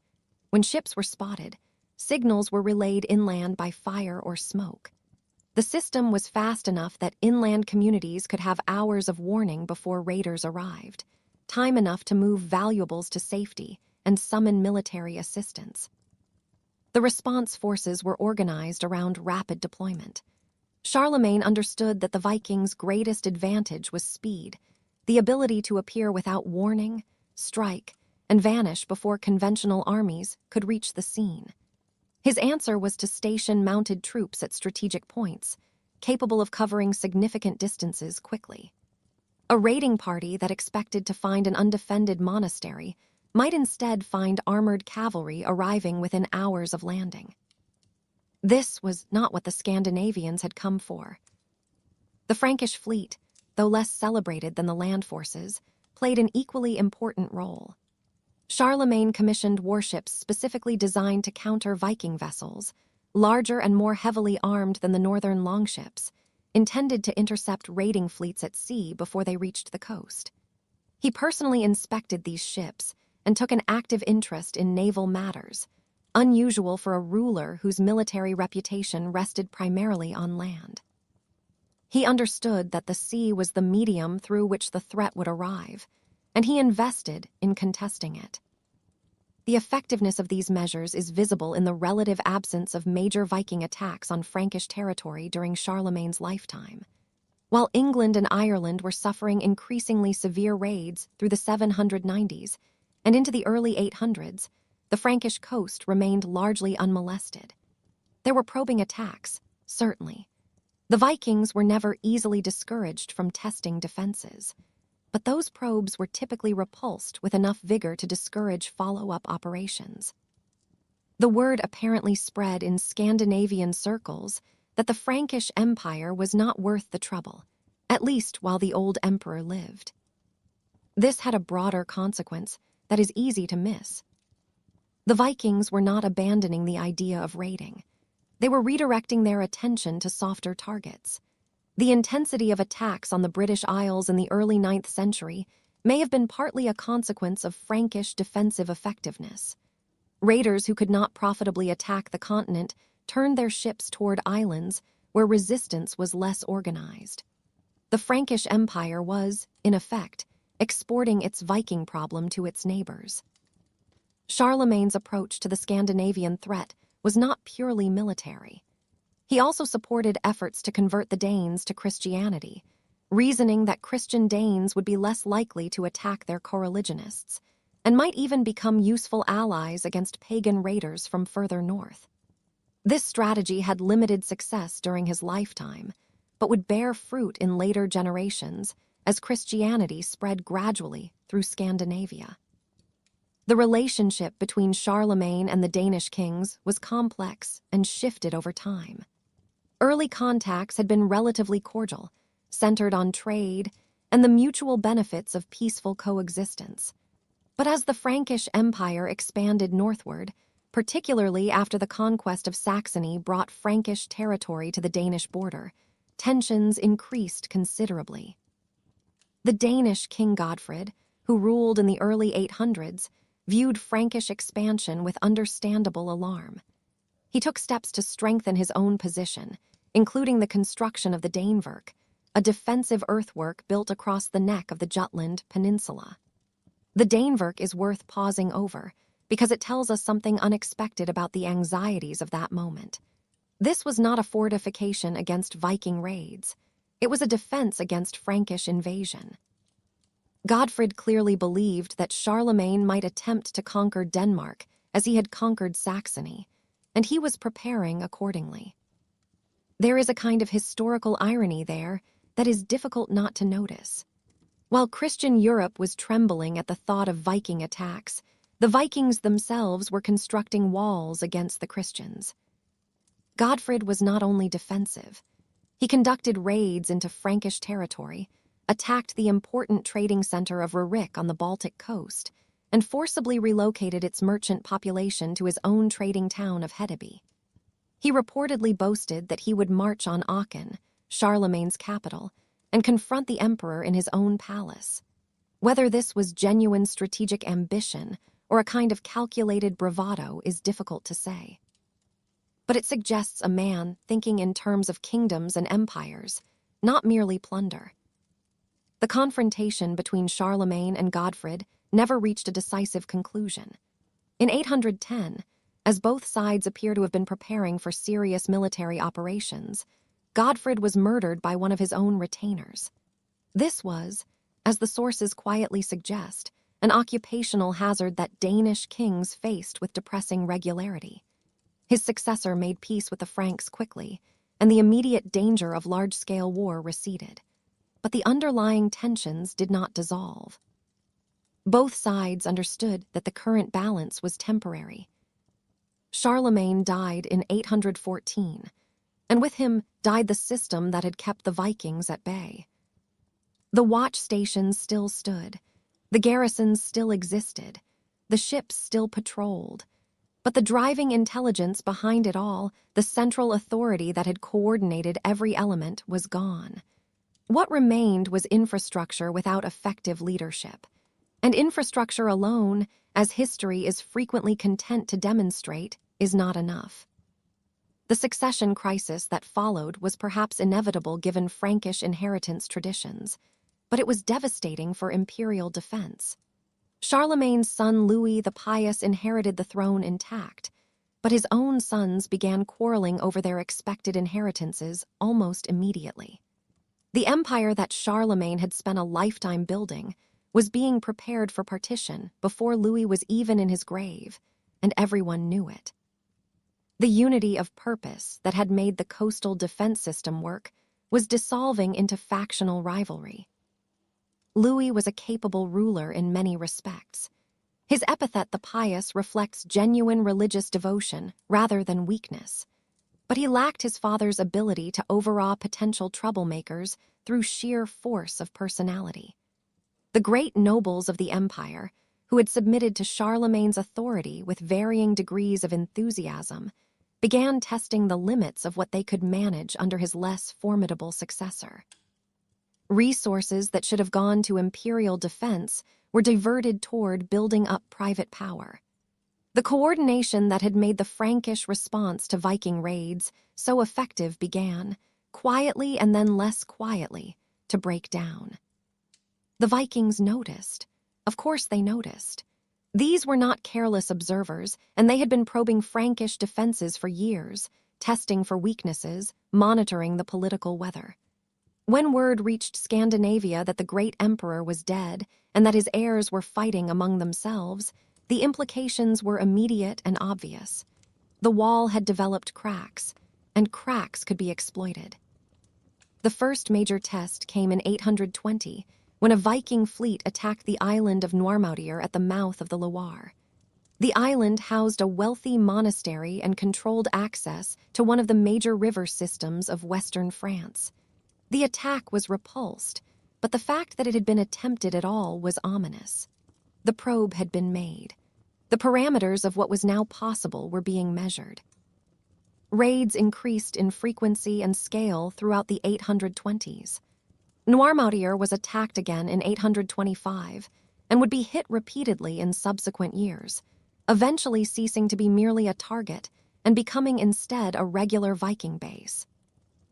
When ships were spotted, signals were relayed inland by fire or smoke. The system was fast enough that inland communities could have hours of warning before raiders arrived, time enough to move valuables to safety and summon military assistance. The response forces were organized around rapid deployment. Charlemagne understood that the Vikings' greatest advantage was speed, the ability to appear without warning, strike, and vanish before conventional armies could reach the scene. His answer was to station mounted troops at strategic points, capable of covering significant distances quickly. A raiding party that expected to find an undefended monastery might instead find armored cavalry arriving within hours of landing. This was not what the Scandinavians had come for. The Frankish fleet, though less celebrated than the land forces, played an equally important role. Charlemagne commissioned warships specifically designed to counter Viking vessels, larger and more heavily armed than the northern longships, intended to intercept raiding fleets at sea before they reached the coast. He personally inspected these ships and took an active interest in naval matters, unusual for a ruler whose military reputation rested primarily on land. He understood that the sea was the medium through which the threat would arrive, and he invested in contesting it. The effectiveness of these measures is visible in the relative absence of major Viking attacks on Frankish territory during Charlemagne's lifetime. While England and Ireland were suffering increasingly severe raids through the 790s and into the early 800s, the Frankish coast remained largely unmolested. There were probing attacks, certainly. The Vikings were never easily discouraged from testing defenses, but those probes were typically repulsed with enough vigor to discourage follow-up operations. The word apparently spread in Scandinavian circles that the Frankish Empire was not worth the trouble, at least while the old emperor lived. This had a broader consequence that is easy to miss. The Vikings were not abandoning the idea of raiding. They were redirecting their attention to softer targets. The intensity of attacks on the British Isles in the early 9th century may have been partly a consequence of Frankish defensive effectiveness. Raiders who could not profitably attack the continent turned their ships toward islands where resistance was less organized. The Frankish Empire was, in effect, exporting its Viking problem to its neighbors. Charlemagne's approach to the Scandinavian threat was not purely military. He also supported efforts to convert the Danes to Christianity, reasoning that Christian Danes would be less likely to attack their coreligionists and might even become useful allies against pagan raiders from further north. This strategy had limited success during his lifetime, but would bear fruit in later generations as Christianity spread gradually through Scandinavia. The relationship between Charlemagne and the Danish kings was complex and shifted over time. Early contacts had been relatively cordial, centered on trade and the mutual benefits of peaceful coexistence. But as the Frankish Empire expanded northward, particularly after the conquest of Saxony brought Frankish territory to the Danish border, tensions increased considerably. The Danish King Godfred, who ruled in the early 800s, viewed Frankish expansion with understandable alarm. He took steps to strengthen his own position, including the construction of the Danevirke, a defensive earthwork built across the neck of the Jutland Peninsula. The Danevirke is worth pausing over because it tells us something unexpected about the anxieties of that moment. This was not a fortification against Viking raids. It was a defense against Frankish invasion. Godfred clearly believed that Charlemagne might attempt to conquer Denmark as he had conquered Saxony, and he was preparing accordingly. There is a kind of historical irony there that is difficult not to notice. While Christian Europe was trembling at the thought of Viking attacks, the Vikings themselves were constructing walls against the Christians. Godfred was not only defensive. He conducted raids into Frankish territory, attacked the important trading center of Rurik on the Baltic coast, and forcibly relocated its merchant population to his own trading town of Hedeby. He reportedly boasted that he would march on Aachen, Charlemagne's capital, and confront the emperor in his own palace. Whether this was genuine strategic ambition or a kind of calculated bravado is difficult to say. But it suggests a man thinking in terms of kingdoms and empires, not merely plunder. The confrontation between Charlemagne and Godfred never reached a decisive conclusion. In 810, as both sides appear to have been preparing for serious military operations, Godfred was murdered by one of his own retainers. This was, as the sources quietly suggest, an occupational hazard that Danish kings faced with depressing regularity. His successor made peace with the Franks quickly, and the immediate danger of large-scale war receded. But the underlying tensions did not dissolve. Both sides understood that the current balance was temporary. Charlemagne died in 814, and with him died the system that had kept the Vikings at bay. The watch stations still stood, the garrisons still existed, the ships still patrolled, but the driving intelligence behind it all, the central authority that had coordinated every element, was gone. What remained was infrastructure without effective leadership. And infrastructure alone, as history is frequently content to demonstrate, is not enough. The succession crisis that followed was perhaps inevitable given Frankish inheritance traditions, but it was devastating for imperial defense. Charlemagne's son Louis the Pious inherited the throne intact, but his own sons began quarreling over their expected inheritances almost immediately. The empire that Charlemagne had spent a lifetime building was being prepared for partition before Louis was even in his grave, and everyone knew it. The unity of purpose that had made the coastal defense system work was dissolving into factional rivalry. Louis was a capable ruler in many respects. His epithet, the Pious, reflects genuine religious devotion rather than weakness. But he lacked his father's ability to overawe potential troublemakers through sheer force of personality. The great nobles of the empire, who had submitted to Charlemagne's authority with varying degrees of enthusiasm, began testing the limits of what they could manage under his less formidable successor. Resources that should have gone to imperial defense were diverted toward building up private power. The coordination that had made the Frankish response to Viking raids so effective began, quietly and then less quietly, to break down. The Vikings noticed. Of course they noticed. These were not careless observers, and they had been probing Frankish defenses for years, testing for weaknesses, monitoring the political weather. When word reached Scandinavia that the great emperor was dead and that his heirs were fighting among themselves, the implications were immediate and obvious. The wall had developed cracks, and cracks could be exploited. The first major test came in 820, when a Viking fleet attacked the island of Normandy at the mouth of the Loire. The island housed a wealthy monastery and controlled access to one of the major river systems of western France. The attack was repulsed, but the fact that it had been attempted at all was ominous. The probe had been made. The parameters of what was now possible were being measured. Raids increased in frequency and scale throughout the 820s. Normandy was attacked again in 825 and would be hit repeatedly in subsequent years, eventually ceasing to be merely a target and becoming instead a regular Viking base.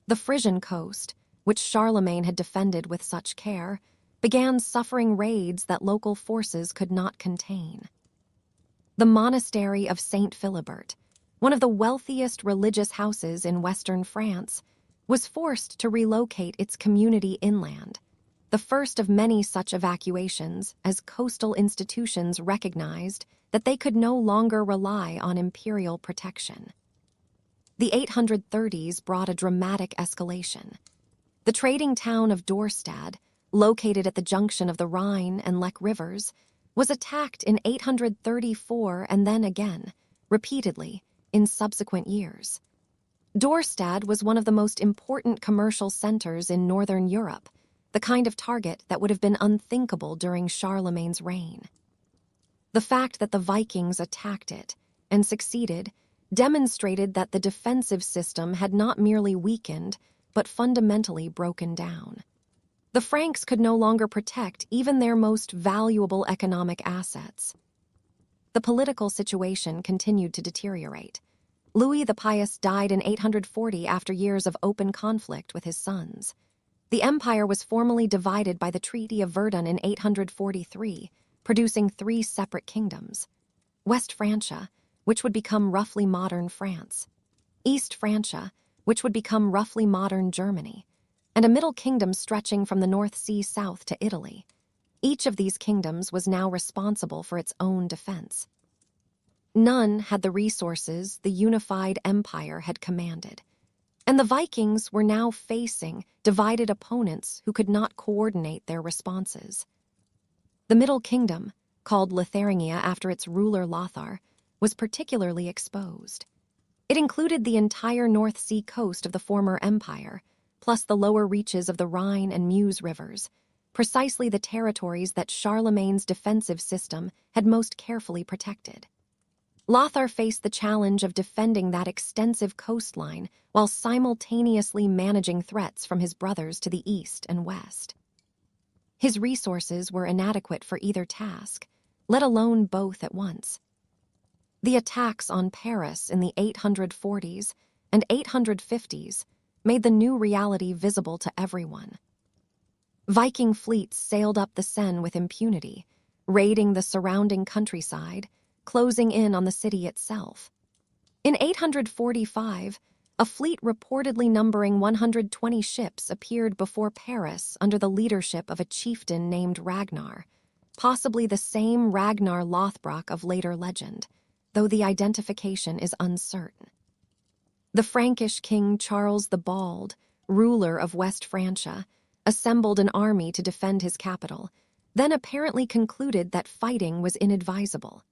The Frisian coast, which Charlemagne had defended with such care, began suffering raids that local forces could not contain. The monastery of Saint Philibert, one of the wealthiest religious houses in western France, was forced to relocate its community inland, the first of many such evacuations as coastal institutions recognized that they could no longer rely on imperial protection. The 830s brought a dramatic escalation. The trading town of Dorstad, located at the junction of the Rhine and Lech rivers, was attacked in 834 and then again, repeatedly, in subsequent years. Dorstad was one of the most important commercial centers in northern Europe, the kind of target that would have been unthinkable during Charlemagne's reign. The fact that the Vikings attacked it, and succeeded, demonstrated that the defensive system had not merely weakened, but fundamentally broken down. The Franks could no longer protect even their most valuable economic assets. The political situation continued to deteriorate. Louis the Pious died in 840 after years of open conflict with his sons. The empire was formally divided by the Treaty of Verdun in 843, producing 3 separate kingdoms: West Francia, which would become roughly modern France; East Francia, which would become roughly modern Germany; and a middle kingdom stretching from the North Sea south to Italy. Each of these kingdoms was now responsible for its own defense. None had the resources the unified empire had commanded, and the Vikings were now facing divided opponents who could not coordinate their responses. The Middle Kingdom, called Lotharingia after its ruler Lothar, was particularly exposed. It included the entire North Sea coast of the former empire, plus the lower reaches of the Rhine and Meuse rivers, precisely the territories that Charlemagne's defensive system had most carefully protected. Lothar faced the challenge of defending that extensive coastline while simultaneously managing threats from his brothers to the east and west. His resources were inadequate for either task, let alone both at once. The attacks on Paris in the 840s and 850s made the new reality visible to everyone. Viking fleets sailed up the Seine with impunity, raiding the surrounding countryside, closing in on the city itself. In 845, a fleet reportedly numbering 120 ships appeared before Paris under the leadership of a chieftain named Ragnar, possibly the same Ragnar Lothbrok of later legend, though the identification is uncertain. The Frankish king Charles the Bald, ruler of West Francia, assembled an army to defend his capital, then apparently concluded that fighting was inadvisable.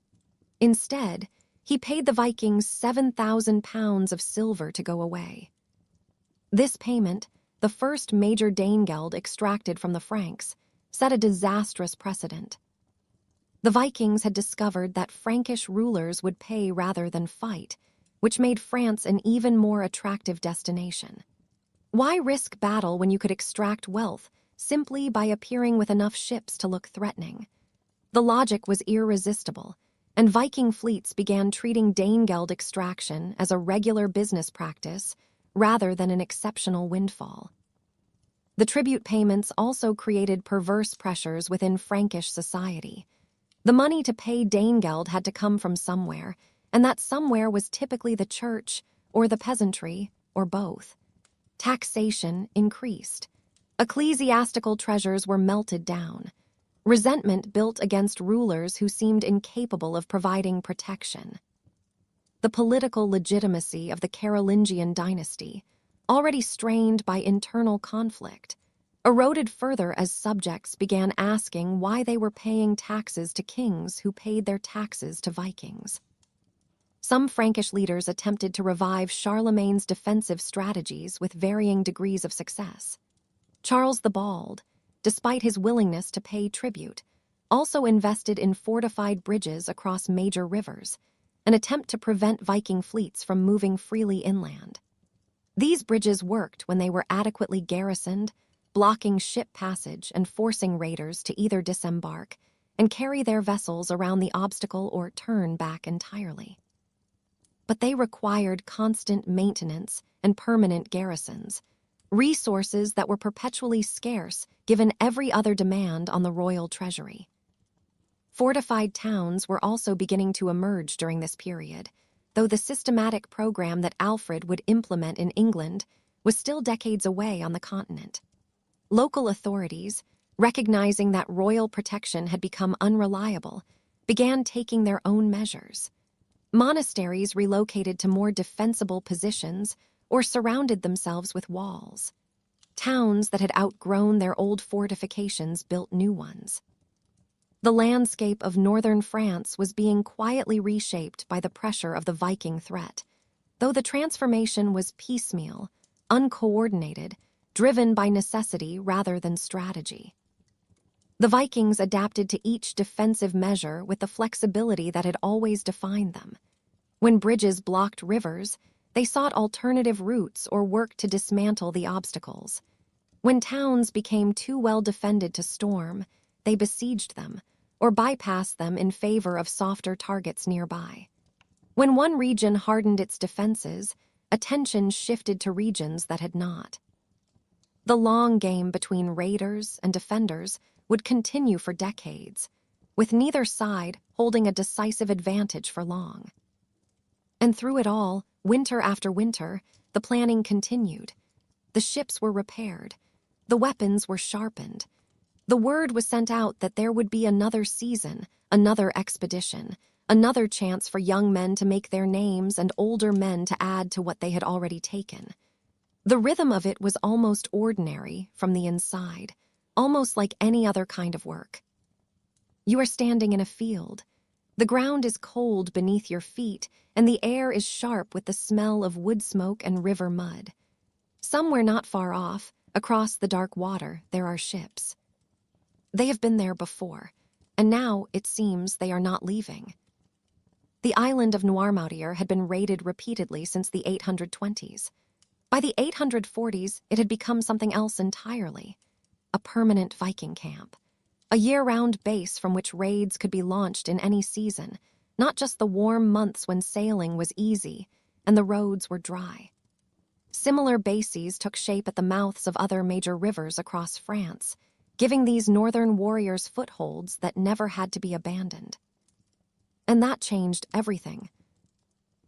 Instead, he paid the Vikings 7,000 pounds of silver to go away. This payment, the first major Danegeld extracted from the Franks, set a disastrous precedent. The Vikings had discovered that Frankish rulers would pay rather than fight, which made France an even more attractive destination. Why risk battle when you could extract wealth simply by appearing with enough ships to look threatening? The logic was irresistible, and Viking fleets began treating Danegeld extraction as a regular business practice rather than an exceptional windfall. The tribute payments also created perverse pressures within Frankish society. The money to pay Danegeld had to come from somewhere, and that somewhere was typically the church or the peasantry or both. Taxation increased. Ecclesiastical treasures were melted down. Resentment built against rulers who seemed incapable of providing protection. The political legitimacy of the Carolingian dynasty, already strained by internal conflict, eroded further as subjects began asking why they were paying taxes to kings who paid their taxes to Vikings. Some Frankish leaders attempted to revive Charlemagne's defensive strategies with varying degrees of success. Charles the Bald, despite his willingness to pay tribute, also invested in fortified bridges across major rivers, an attempt to prevent Viking fleets from moving freely inland. These bridges worked when they were adequately garrisoned, blocking ship passage and forcing raiders to either disembark and carry their vessels around the obstacle or turn back entirely. But they required constant maintenance and permanent garrisons, resources that were perpetually scarce given every other demand on the royal treasury. Fortified towns were also beginning to emerge during this period, though the systematic program that Alfred would implement in England was still decades away on the continent. Local authorities, recognizing that royal protection had become unreliable, began taking their own measures. Monasteries relocated to more defensible positions or surrounded themselves with walls. Towns that had outgrown their old fortifications built new ones. The landscape of northern France was being quietly reshaped by the pressure of the Viking threat. though the transformation was piecemeal, uncoordinated, driven by necessity rather than strategy. The Vikings adapted to each defensive measure with the flexibility that had always defined them. When bridges blocked rivers, they sought alternative routes or worked to dismantle the obstacles. When towns became too well defended to storm, they besieged them or bypassed them in favor of softer targets nearby. When one region hardened its defenses, attention shifted to regions that had not. The long game between raiders and defenders would continue for decades, with neither side holding a decisive advantage for long. And through it all, winter after winter, the planning continued. The ships were repaired. The weapons were sharpened. The word was sent out that there would be another season, another expedition, another chance for young men to make their names and older men to add to what they had already taken. The rhythm of it was almost ordinary from the inside, almost like any other kind of work. You are standing in a field. The ground is cold beneath your feet, and the air is sharp with the smell of wood smoke and river mud. Somewhere not far off, across the dark water, there are ships. They have been there before, and now, it seems, they are not leaving. The island of Normandy had been raided repeatedly since the 820s. By the 840s, it had become something else entirely. A permanent Viking camp. A year-round base from which raids could be launched in any season, not just the warm months when sailing was easy and the roads were dry. Similar bases took shape at the mouths of other major rivers across France, giving these northern warriors footholds that never had to be abandoned. And that changed everything.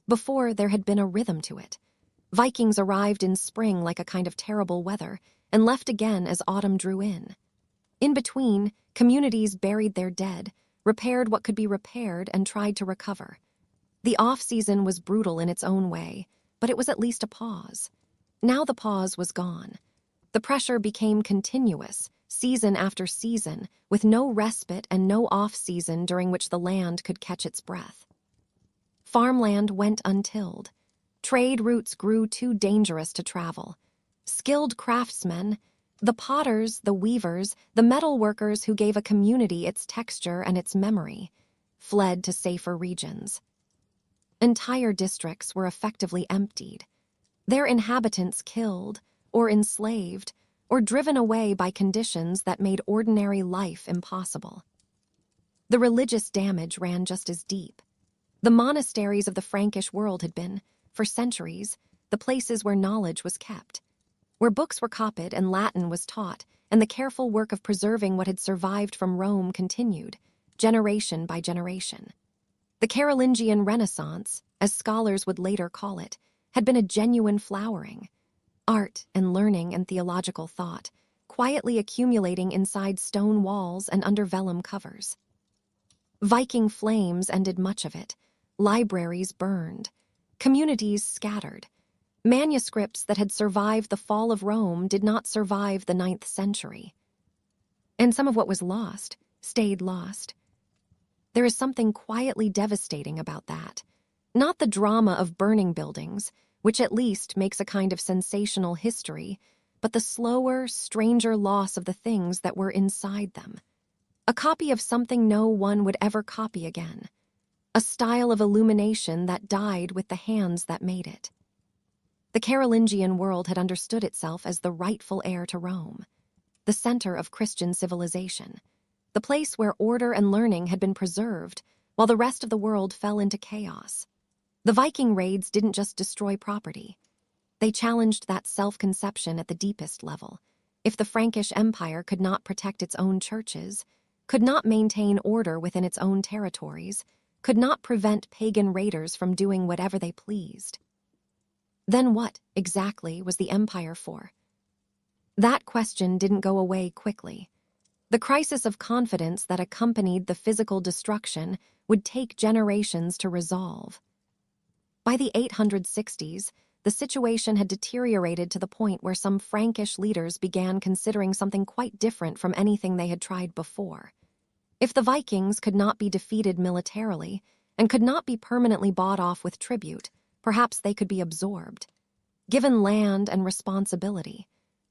Before, there had been a rhythm to it. Vikings arrived in spring like a kind of terrible weather and left again as autumn drew in. In between, communities buried their dead, repaired what could be repaired, and tried to recover. The off-season was brutal in its own way, but it was at least a pause. Now the pause was gone. The pressure became continuous, season after season, with no respite and no off-season during which the land could catch its breath. Farmland went untilled. Trade routes grew too dangerous to travel. Skilled craftsmen, the potters, the weavers, the metal workers who gave a community its texture and its memory, fled to safer regions. Entire districts were effectively emptied, their inhabitants killed or enslaved or driven away by conditions that made ordinary life impossible. The religious damage ran just as deep. The monasteries of the Frankish world had been, for centuries, the places where knowledge was kept, where books were copied and Latin was taught, and the careful work of preserving what had survived from Rome continued, generation by generation. The Carolingian Renaissance, as scholars would later call it, had been a genuine flowering. Art and learning and theological thought, quietly accumulating inside stone walls and under vellum covers. Viking flames ended much of it. Libraries burned. Communities scattered. Manuscripts that had survived the fall of Rome did not survive the 9th century. And some of what was lost stayed lost. There is something quietly devastating about that. Not the drama of burning buildings, which at least makes a kind of sensational history, but the slower, stranger loss of the things that were inside them. A copy of something no one would ever copy again. A style of illumination that died with the hands that made it. The Carolingian world had understood itself as the rightful heir to Rome, the center of Christian civilization, the place where order and learning had been preserved while the rest of the world fell into chaos. The Viking raids didn't just destroy property. They challenged that self-conception at the deepest level. If the Frankish Empire could not protect its own churches, could not maintain order within its own territories, could not prevent pagan raiders from doing whatever they pleased, then what, exactly, was the empire for? That question didn't go away quickly. The crisis of confidence that accompanied the physical destruction would take generations to resolve. By the 860s, the situation had deteriorated to the point where some Frankish leaders began considering something quite different from anything they had tried before. If the Vikings could not be defeated militarily and could not be permanently bought off with tribute, perhaps they could be absorbed, given land and responsibility,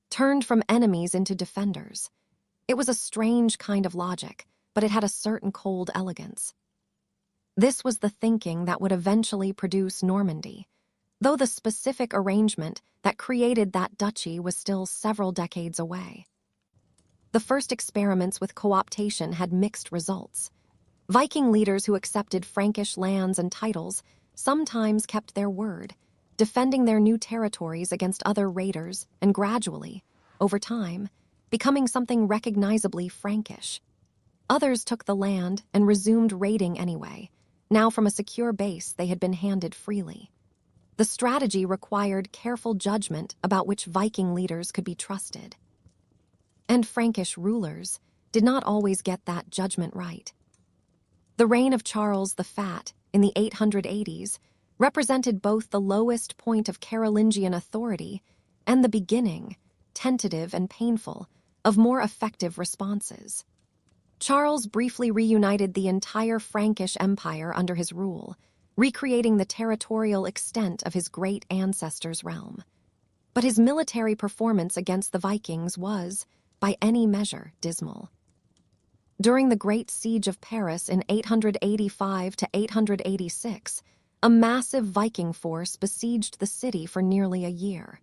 turned from enemies into defenders. It was a strange kind of logic, but it had a certain cold elegance. This was the thinking that would eventually produce Normandy, though the specific arrangement that created that duchy was still several decades away. The first experiments with co-optation had mixed results. Viking leaders who accepted Frankish lands and titles sometimes kept their word, defending their new territories against other raiders and gradually, over time, becoming something recognizably Frankish. Others took the land and resumed raiding anyway, now from a secure base they had been handed freely. The strategy required careful judgment about which Viking leaders could be trusted. And Frankish rulers did not always get that judgment right. The reign of Charles the Fat in the 880s represented both the lowest point of Carolingian authority and the beginning, tentative and painful, of more effective responses. Charles briefly reunited the entire Frankish Empire under his rule, recreating the territorial extent of his great ancestors' realm. But his military performance against the Vikings was, by any measure, dismal. During the Great Siege of Paris in 885 to 886, a massive Viking force besieged the city for nearly a year.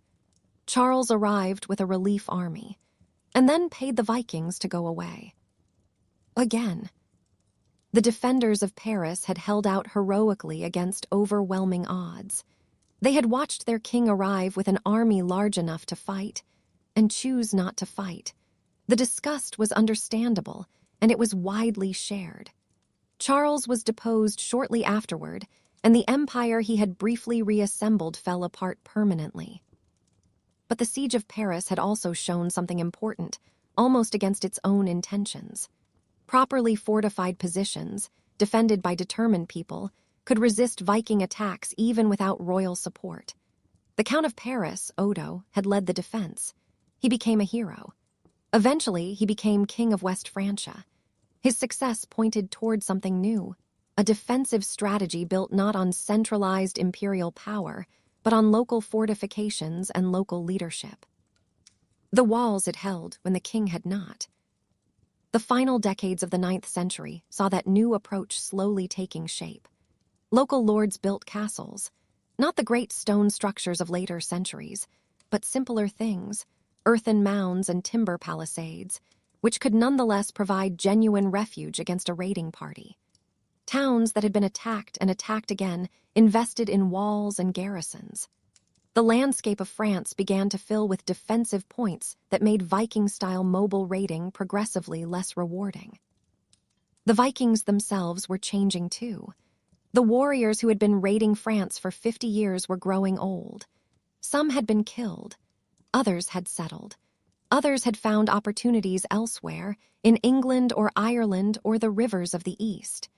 Charles arrived with a relief army, and then paid the Vikings to go away. Again, the defenders of Paris had held out heroically against overwhelming odds. They had watched their king arrive with an army large enough to fight, and choose not to fight. The disgust was understandable, and it was widely shared. Charles was deposed shortly afterward, and the empire he had briefly reassembled fell apart permanently. But the siege of Paris had also shown something important, almost against its own intentions. Properly fortified positions, defended by determined people, could resist Viking attacks even without royal support. The Count of Paris, Odo, had led the defense. He became a hero. Eventually, he became King of West Francia. His success pointed toward something new, a defensive strategy built not on centralized imperial power, but on local fortifications and local leadership. The walls it held when the king had not. The final decades of the 9th century saw that new approach slowly taking shape. Local lords built castles, not the great stone structures of later centuries, but simpler things, earthen mounds and timber palisades, which could nonetheless provide genuine refuge against a raiding party. Towns that had been attacked and attacked again invested in walls and garrisons. The landscape of France began to fill with defensive points that made Viking-style mobile raiding progressively less rewarding. The Vikings themselves were changing too. The warriors who had been raiding France for 50 years were growing old. Some had been killed. Others had settled. Others had found opportunities elsewhere, in England or Ireland or the rivers of the East.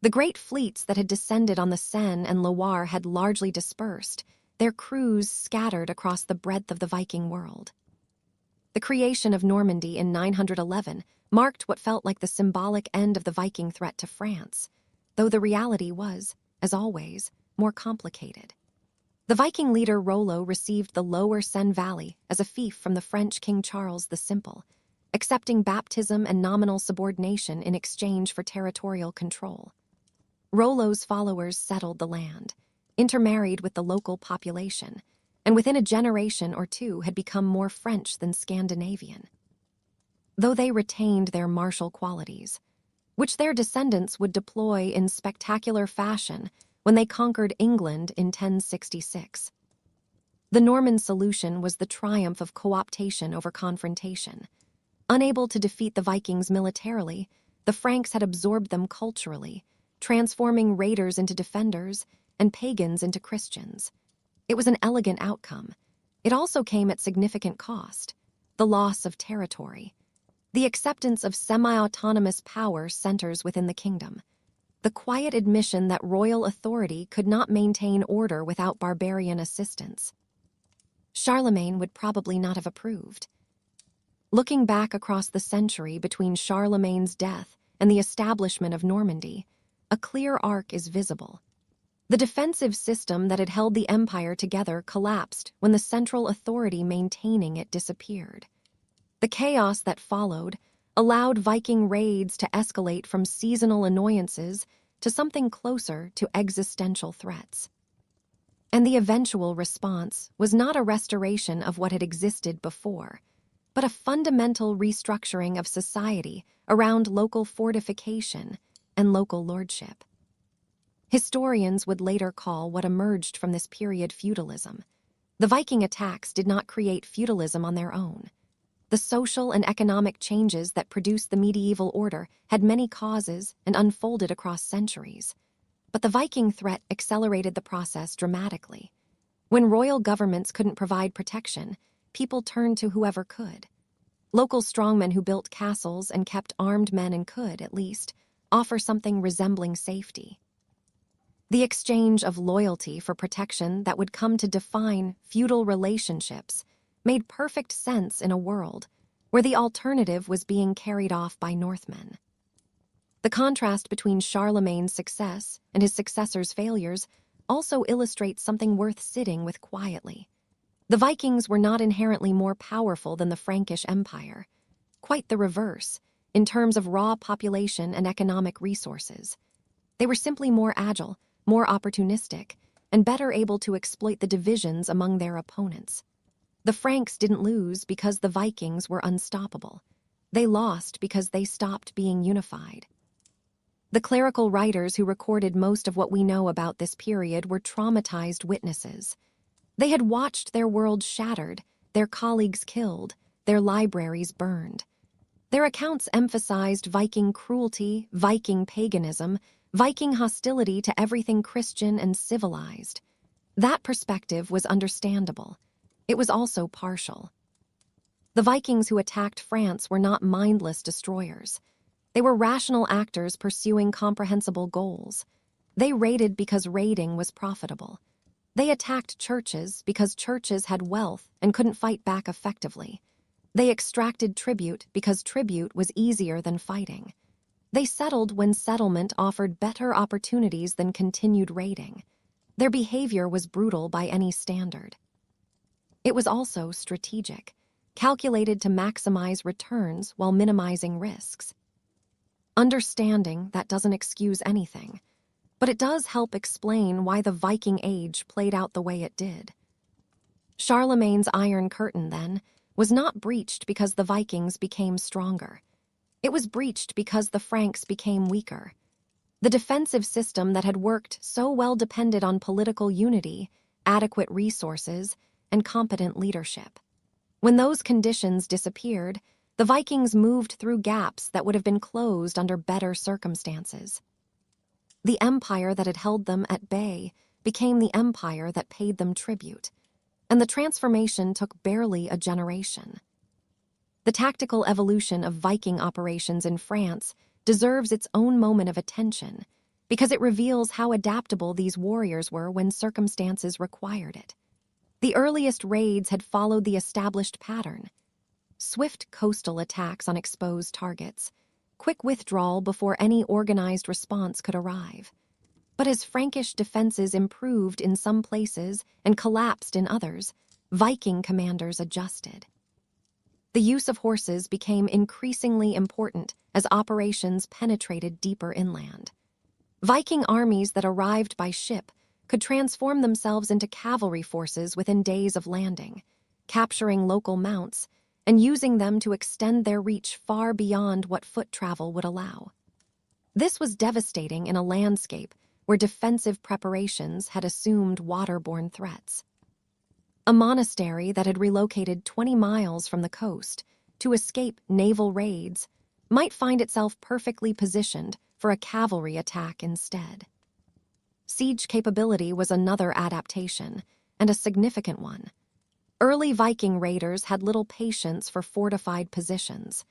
The great fleets that had descended on the Seine and Loire had largely dispersed, their crews scattered across the breadth of the Viking world. The creation of Normandy in 911 marked what felt like the symbolic end of the Viking threat to France, though the reality was, as always, more complicated. The Viking leader Rollo received the lower Seine Valley as a fief from the French King Charles the Simple, accepting baptism and nominal subordination in exchange for territorial control. Rollo's followers settled the land, intermarried with the local population, and within a generation or two had become more French than Scandinavian. Though they retained their martial qualities, which their descendants would deploy in spectacular fashion when they conquered England in 1066. The Norman solution was the triumph of co-optation over confrontation. Unable to defeat the Vikings militarily, the Franks had absorbed them culturally, transforming raiders into defenders and pagans into Christians. It was an elegant outcome. It also came at significant cost: the loss of territory. The acceptance of semi-autonomous power centers within the kingdom. The quiet admission that royal authority could not maintain order without barbarian assistance. Charlemagne would probably not have approved. Looking back across the century between Charlemagne's death and the establishment of Normandy, a clear arc is visible. The defensive system that had held the empire together collapsed when the central authority maintaining it disappeared. The chaos that followed allowed Viking raids to escalate from seasonal annoyances to something closer to existential threats. And the eventual response was not a restoration of what had existed before, but a fundamental restructuring of society around local fortification and local lordship. Historians would later call what emerged from this period feudalism. The Viking attacks did not create feudalism on their own. The social and economic changes that produced the medieval order had many causes and unfolded across centuries. But the Viking threat accelerated the process dramatically. When royal governments couldn't provide protection, people turned to whoever could. Local strongmen who built castles and kept armed men and could, at least, offer something resembling safety. The exchange of loyalty for protection that would come to define feudal relationships made perfect sense in a world where the alternative was being carried off by Northmen. The contrast between Charlemagne's success and his successor's failures also illustrates something worth sitting with quietly. The Vikings were not inherently more powerful than the Frankish Empire. Quite the reverse, in terms of raw population and economic resources. They were simply more agile, more opportunistic, and better able to exploit the divisions among their opponents. The Franks didn't lose because the Vikings were unstoppable. They lost because they stopped being unified. The clerical writers who recorded most of what we know about this period were traumatized witnesses. They had watched their world shattered, their colleagues killed, their libraries burned. Their accounts emphasized Viking cruelty, Viking paganism, Viking hostility to everything Christian and civilized. That perspective was understandable. It was also partial. The Vikings who attacked France were not mindless destroyers. They were rational actors pursuing comprehensible goals. They raided because raiding was profitable. They attacked churches because churches had wealth and couldn't fight back effectively. They extracted tribute because tribute was easier than fighting. They settled when settlement offered better opportunities than continued raiding. Their behavior was brutal by any standard. It was also strategic, calculated to maximize returns while minimizing risks. Understanding that doesn't excuse anything, but it does help explain why the Viking Age played out the way it did. Charlemagne's Iron Curtain, then, was not breached because the Vikings became stronger. It was breached because the Franks became weaker. The defensive system that had worked so well depended on political unity, adequate resources, and competent leadership. When those conditions disappeared, the Vikings moved through gaps that would have been closed under better circumstances. The empire that had held them at bay became the empire that paid them tribute, and the transformation took barely a generation. The tactical evolution of Viking operations in France deserves its own moment of attention because it reveals how adaptable these warriors were when circumstances required it. The earliest raids had followed the established pattern: swift coastal attacks on exposed targets, quick withdrawal before any organized response could arrive. But as Frankish defenses improved in some places and collapsed in others, Viking commanders adjusted. The use of horses became increasingly important as operations penetrated deeper inland. Viking armies that arrived by ship could transform themselves into cavalry forces within days of landing, capturing local mounts and using them to extend their reach far beyond what foot travel would allow. This was devastating in a landscape where defensive preparations had assumed waterborne threats. A monastery that had relocated 20 miles from the coast to escape naval raids might find itself perfectly positioned for a cavalry attack instead. Siege capability was another adaptation, and a significant one. Early Viking raiders had little patience for fortified positions.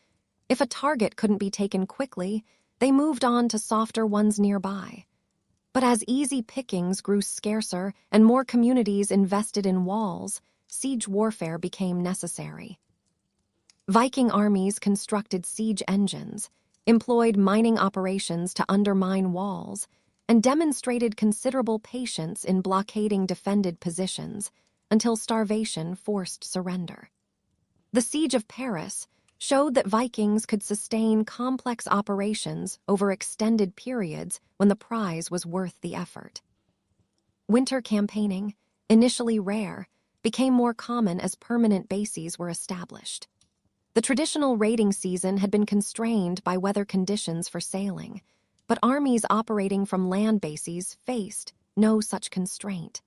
If a target couldn't be taken quickly, they moved on to softer ones nearby. But as easy pickings grew scarcer and more communities invested in walls, siege warfare became necessary. Viking armies constructed siege engines, employed mining operations to undermine walls, and demonstrated considerable patience in blockading defended positions until starvation forced surrender. The Siege of Paris showed that Vikings could sustain complex operations over extended periods when the prize was worth the effort. Winter campaigning, initially rare, became more common as permanent bases were established. The traditional raiding season had been constrained by weather conditions for sailing, but armies operating from land bases faced no such constraint.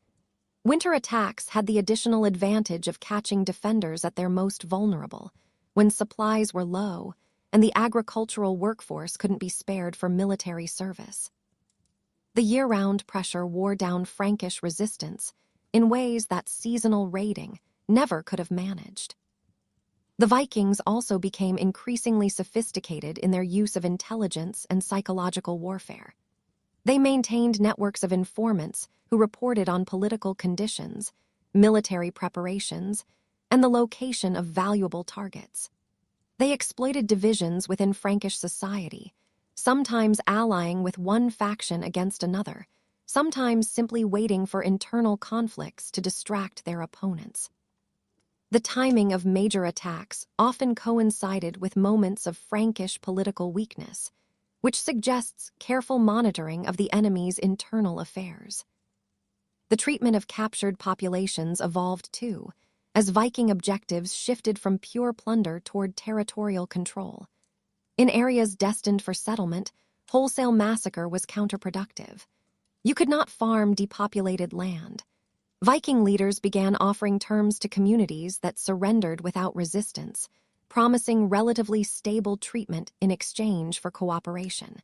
Winter attacks had the additional advantage of catching defenders at their most vulnerable, when supplies were low and the agricultural workforce couldn't be spared for military service. The year-round pressure wore down Frankish resistance in ways that seasonal raiding never could have managed. The Vikings also became increasingly sophisticated in their use of intelligence and psychological warfare. They maintained networks of informants who reported on political conditions, military preparations, and the location of valuable targets. They exploited divisions within Frankish society, sometimes allying with one faction against another, sometimes simply waiting for internal conflicts to distract their opponents. The timing of major attacks often coincided with moments of Frankish political weakness, which suggests careful monitoring of the enemy's internal affairs. The treatment of captured populations evolved too, as Viking objectives shifted from pure plunder toward territorial control. In areas destined for settlement, wholesale massacre was counterproductive. You could not farm depopulated land. Viking leaders began offering terms to communities that surrendered without resistance, promising relatively stable treatment in exchange for cooperation.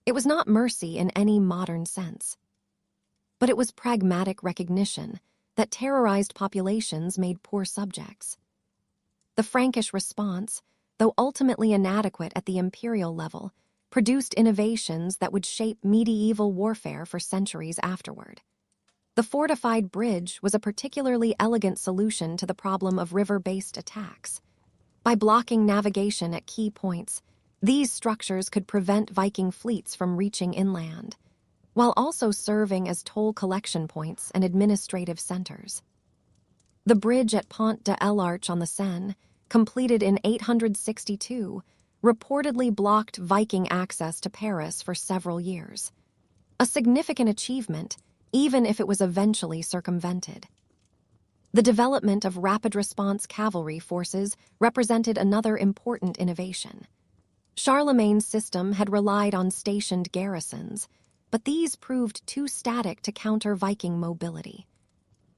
It was not mercy in any modern sense, but it was pragmatic recognition that terrorized populations made poor subjects. The Frankish response, though ultimately inadequate at the imperial level, produced innovations that would shape medieval warfare for centuries afterward. The fortified bridge was a particularly elegant solution to the problem of river-based attacks. By blocking navigation at key points, these structures could prevent Viking fleets from reaching inland, while also serving as toll collection points and administrative centers. The bridge at Pont de l'Arche on the Seine, completed in 862, reportedly blocked Viking access to Paris for several years. A significant achievement, even if it was eventually circumvented. The development of rapid-response cavalry forces represented another important innovation. Charlemagne's system had relied on stationed garrisons, but these proved too static to counter Viking mobility.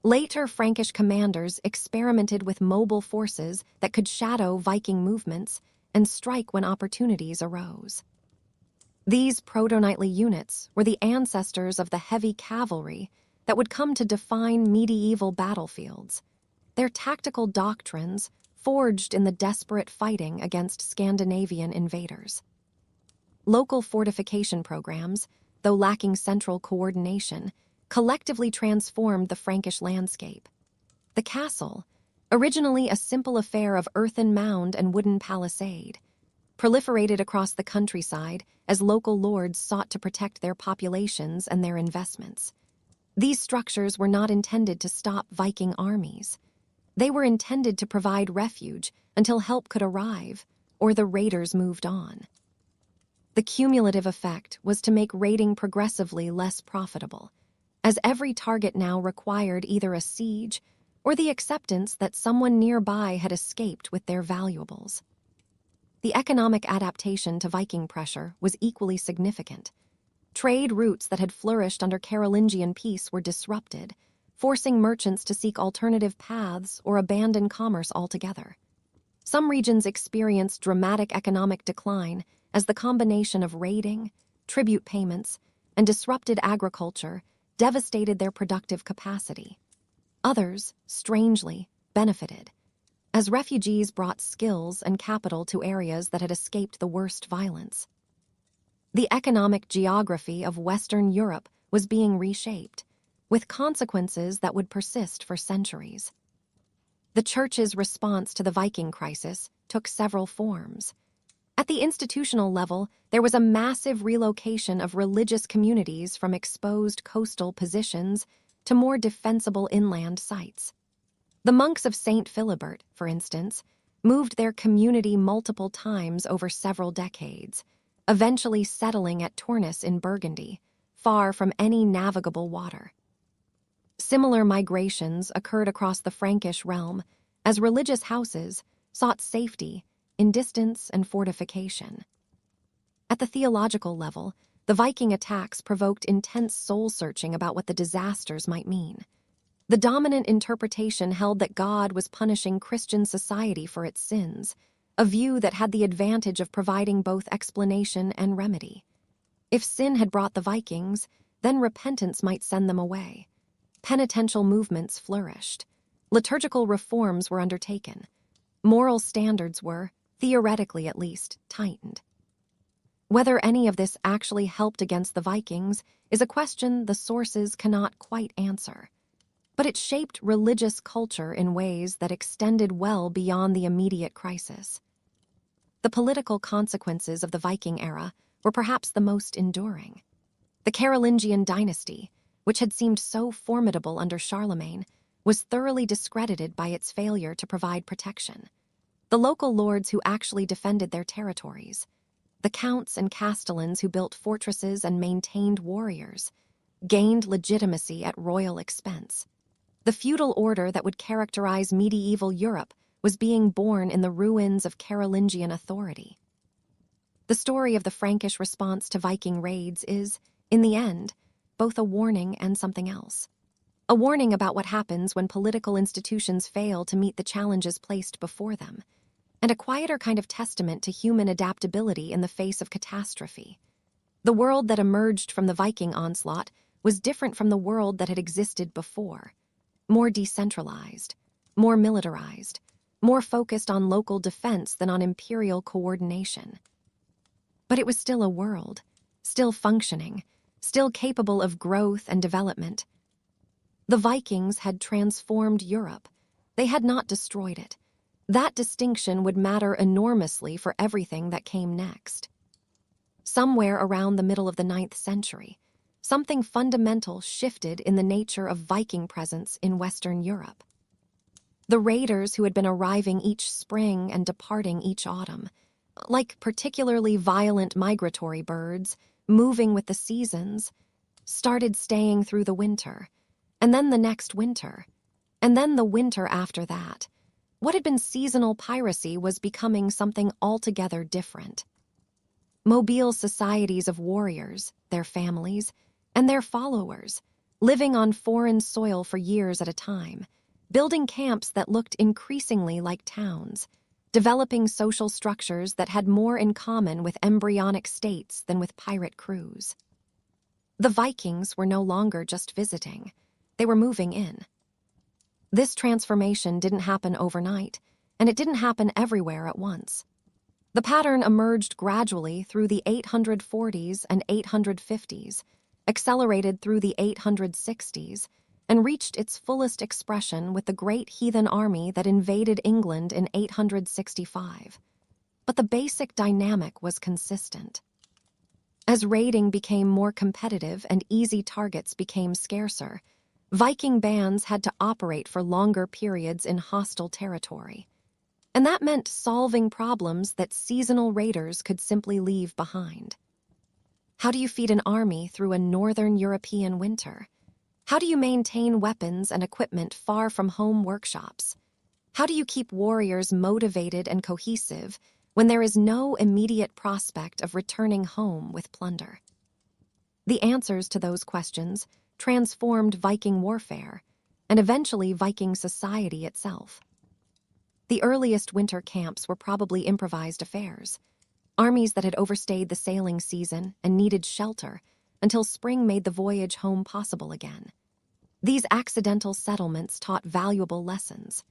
Later Frankish commanders experimented with mobile forces that could shadow Viking movements and strike when opportunities arose. These proto-knightly units were the ancestors of the heavy cavalry that would come to define medieval battlefields. Their tactical doctrines forged in the desperate fighting against Scandinavian invaders. Local fortification programs, though lacking central coordination, collectively transformed the Frankish landscape. The castle, originally a simple affair of earthen mound and wooden palisade, proliferated across the countryside as local lords sought to protect their populations and their investments. These structures were not intended to stop Viking armies. They were intended to provide refuge until help could arrive or the raiders moved on. The cumulative effect was to make raiding progressively less profitable, as every target now required either a siege or the acceptance that someone nearby had escaped with their valuables. The economic adaptation to Viking pressure was equally significant. Trade routes that had flourished under Carolingian peace were disrupted, forcing merchants to seek alternative paths or abandon commerce altogether. Some regions experienced dramatic economic decline as the combination of raiding, tribute payments, and disrupted agriculture devastated their productive capacity. Others, strangely, benefited, as refugees brought skills and capital to areas that had escaped the worst violence. The economic geography of Western Europe was being reshaped, with consequences that would persist for centuries. The Church's response to the Viking crisis took several forms. At the institutional level, there was a massive relocation of religious communities from exposed coastal positions to more defensible inland sites. The monks of St. Philibert, for instance, moved their community multiple times over several decades, eventually settling at Tournus in Burgundy, far from any navigable water. Similar migrations occurred across the Frankish realm as religious houses sought safety in distance and fortification. At the theological level, the Viking attacks provoked intense soul-searching about what the disasters might mean. The dominant interpretation held that God was punishing Christian society for its sins, a view that had the advantage of providing both explanation and remedy. If sin had brought the Vikings, then repentance might send them away. Penitential movements flourished. Liturgical reforms were undertaken. Moral standards were, theoretically at least, tightened. Whether any of this actually helped against the Vikings is a question the sources cannot quite answer. But it shaped religious culture in ways that extended well beyond the immediate crisis. The political consequences of the Viking era were perhaps the most enduring. The Carolingian dynasty, which had seemed so formidable under Charlemagne, was thoroughly discredited by its failure to provide protection. The local lords who actually defended their territories, the counts and castellans who built fortresses and maintained warriors, gained legitimacy at royal expense. The feudal order that would characterize medieval Europe was being born in the ruins of Carolingian authority. The story of the Frankish response to Viking raids is, in the end, both a warning and something else. A warning about what happens when political institutions fail to meet the challenges placed before them, and a quieter kind of testament to human adaptability in the face of catastrophe. The world that emerged from the Viking onslaught was different from the world that had existed before. More decentralized, more militarized, more focused on local defense than on imperial coordination. But it was still a world, still functioning, still capable of growth and development. The Vikings had transformed Europe. They had not destroyed it. That distinction would matter enormously for everything that came next. Somewhere around the middle of the 9th century, something fundamental shifted in the nature of Viking presence in Western Europe. The raiders who had been arriving each spring and departing each autumn, like particularly violent migratory birds, moving with the seasons, started staying through the winter, and then the next winter, and then the winter after that. What had been seasonal piracy was becoming something altogether different. Mobile societies of warriors, their families, and their followers, living on foreign soil for years at a time, building camps that looked increasingly like towns, developing social structures that had more in common with embryonic states than with pirate crews. The Vikings were no longer just visiting. They were moving in. This transformation didn't happen overnight, and it didn't happen everywhere at once. The pattern emerged gradually through the 840s and 850s, accelerated through the 860s, and reached its fullest expression with the great heathen army that invaded England in 865. But the basic dynamic was consistent. As raiding became more competitive and easy targets became scarcer, Viking bands had to operate for longer periods in hostile territory. And that meant solving problems that seasonal raiders could simply leave behind. How do you feed an army through a northern European winter? How do you maintain weapons and equipment far from home workshops? How do you keep warriors motivated and cohesive when there is no immediate prospect of returning home with plunder? The answers to those questions transformed Viking warfare and eventually Viking society itself. The earliest winter camps were probably improvised affairs, armies that had overstayed the sailing season and needed shelter until spring made the voyage home possible again. These accidental settlements taught valuable lessons.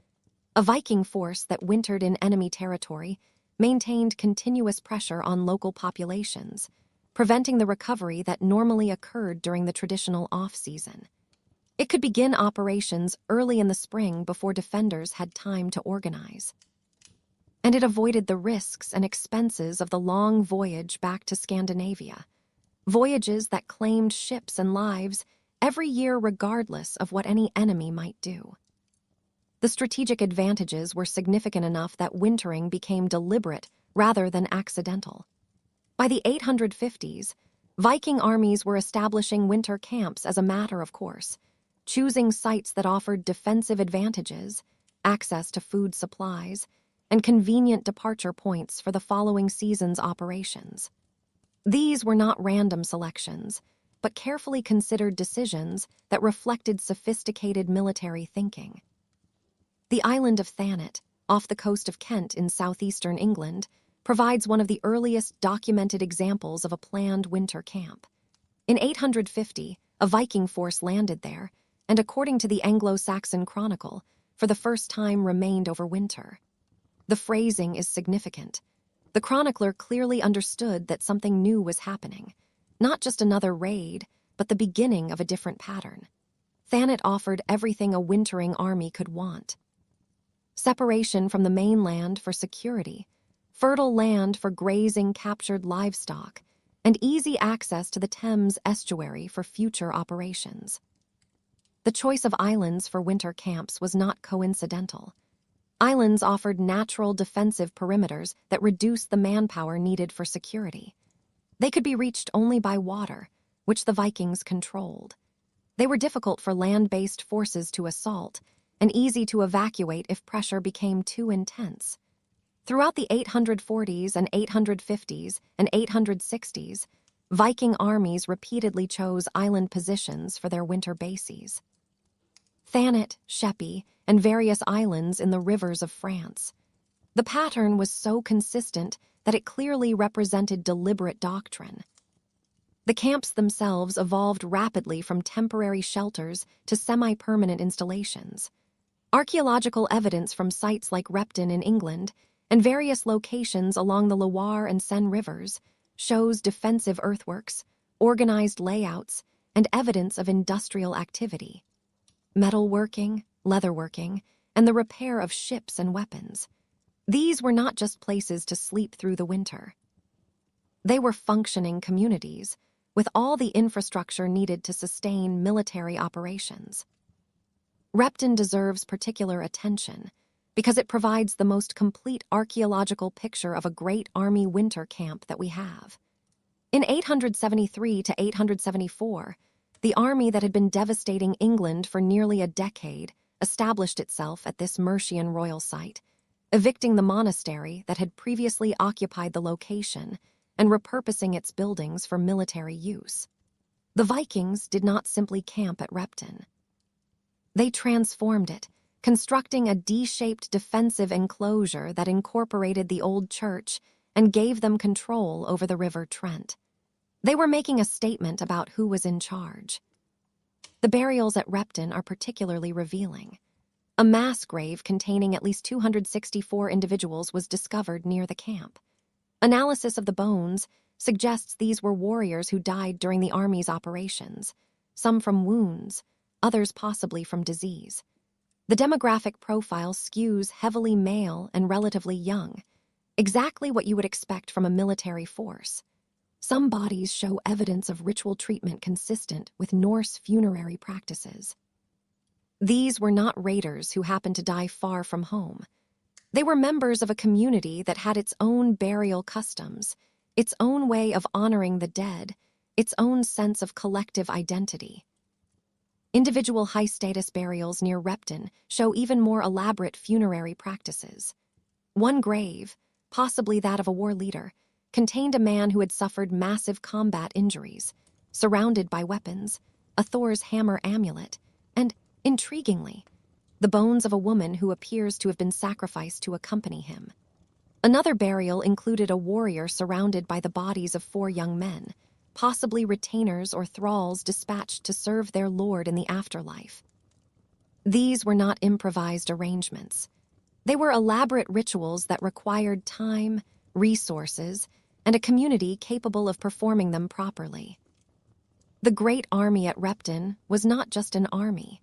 A Viking force that wintered in enemy territory maintained continuous pressure on local populations, preventing the recovery that normally occurred during the traditional off-season. It could begin operations early in the spring before defenders had time to organize. and it avoided the risks and expenses of the long voyage back to Scandinavia. Voyages that claimed ships and lives every year regardless of what any enemy might do. The strategic advantages were significant enough that wintering became deliberate rather than accidental. By the 850s, Viking armies were establishing winter camps as a matter of course, choosing sites that offered defensive advantages, access to food supplies, and convenient departure points for the following season's operations. These were not random selections, but carefully considered decisions that reflected sophisticated military thinking. The island of Thanet, off the coast of Kent in southeastern England, provides one of the earliest documented examples of a planned winter camp. In 850, a Viking force landed there, and according to the Anglo-Saxon Chronicle, for the first time remained over winter. The phrasing is significant. The chronicler clearly understood that something new was happening, not just another raid, but the beginning of a different pattern. Thanet offered everything a wintering army could want. Separation from the mainland for security, fertile land for grazing captured livestock, and easy access to the Thames estuary for future operations. The choice of islands for winter camps was not coincidental. Islands offered natural defensive perimeters that reduced the manpower needed for security. They could be reached only by water, which the Vikings controlled. They were difficult for land-based forces to assault, and easy to evacuate if pressure became too intense. Throughout the 840s and 850s and 860s, Viking armies repeatedly chose island positions for their winter bases. Thanet, Sheppey, and various islands in the rivers of France. The pattern was so consistent that it clearly represented deliberate doctrine. The camps themselves evolved rapidly from temporary shelters to semi-permanent installations. Archaeological evidence from sites like Repton in England and various locations along the Loire and Seine rivers shows defensive earthworks, organized layouts, and evidence of industrial activity. Metalworking, leatherworking, and the repair of ships and weapons. These were not just places to sleep through the winter. They were functioning communities, with all the infrastructure needed to sustain military operations. Repton deserves particular attention because it provides the most complete archaeological picture of a great army winter camp that we have. In 873 to 874, the army that had been devastating England for nearly a decade established itself at this Mercian royal site, evicting the monastery that had previously occupied the location and repurposing its buildings for military use. The Vikings did not simply camp at Repton. They transformed it, constructing a D-shaped defensive enclosure that incorporated the old church and gave them control over the River Trent. They were making a statement about who was in charge. The burials at Repton are particularly revealing. A mass grave containing at least 264 individuals was discovered near the camp. Analysis of the bones suggests these were warriors who died during the army's operations, some from wounds, others possibly from disease. The demographic profile skews heavily male and relatively young, exactly what you would expect from a military force. Some bodies show evidence of ritual treatment consistent with Norse funerary practices. These were not raiders who happened to die far from home. They were members of a community that had its own burial customs, its own way of honoring the dead, its own sense of collective identity. Individual high-status burials near Repton show even more elaborate funerary practices. One grave, possibly that of a war leader, contained a man who had suffered massive combat injuries, surrounded by weapons, a Thor's hammer amulet, and, intriguingly, the bones of a woman who appears to have been sacrificed to accompany him. Another burial included a warrior surrounded by the bodies of 4 young men, possibly retainers or thralls dispatched to serve their lord in the afterlife. These were not improvised arrangements. They were elaborate rituals that required time, resources, and a community capable of performing them properly. The Great Army at Repton was not just an army.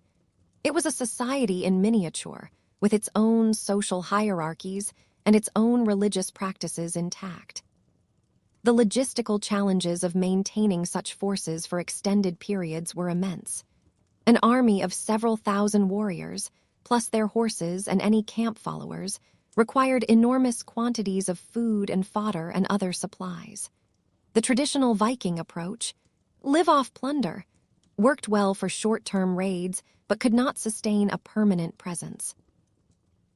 It was a society in miniature, with its own social hierarchies and its own religious practices intact. The logistical challenges of maintaining such forces for extended periods were immense. An army of several thousand warriors, plus their horses and any camp followers, required enormous quantities of food and fodder and other supplies. The traditional Viking approach, live off plunder, worked well for short-term raids but could not sustain a permanent presence.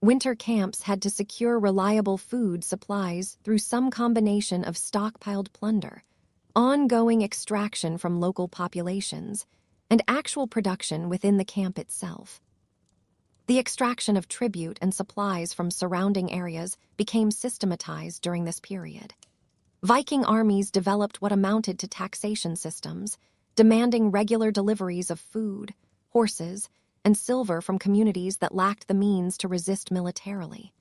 Winter camps had to secure reliable food supplies through some combination of stockpiled plunder, ongoing extraction from local populations, and actual production within the camp itself. The extraction of tribute and supplies from surrounding areas became systematized during this period. Viking armies developed what amounted to taxation systems, demanding regular deliveries of food, horses, and silver from communities that lacked the means to resist militarily.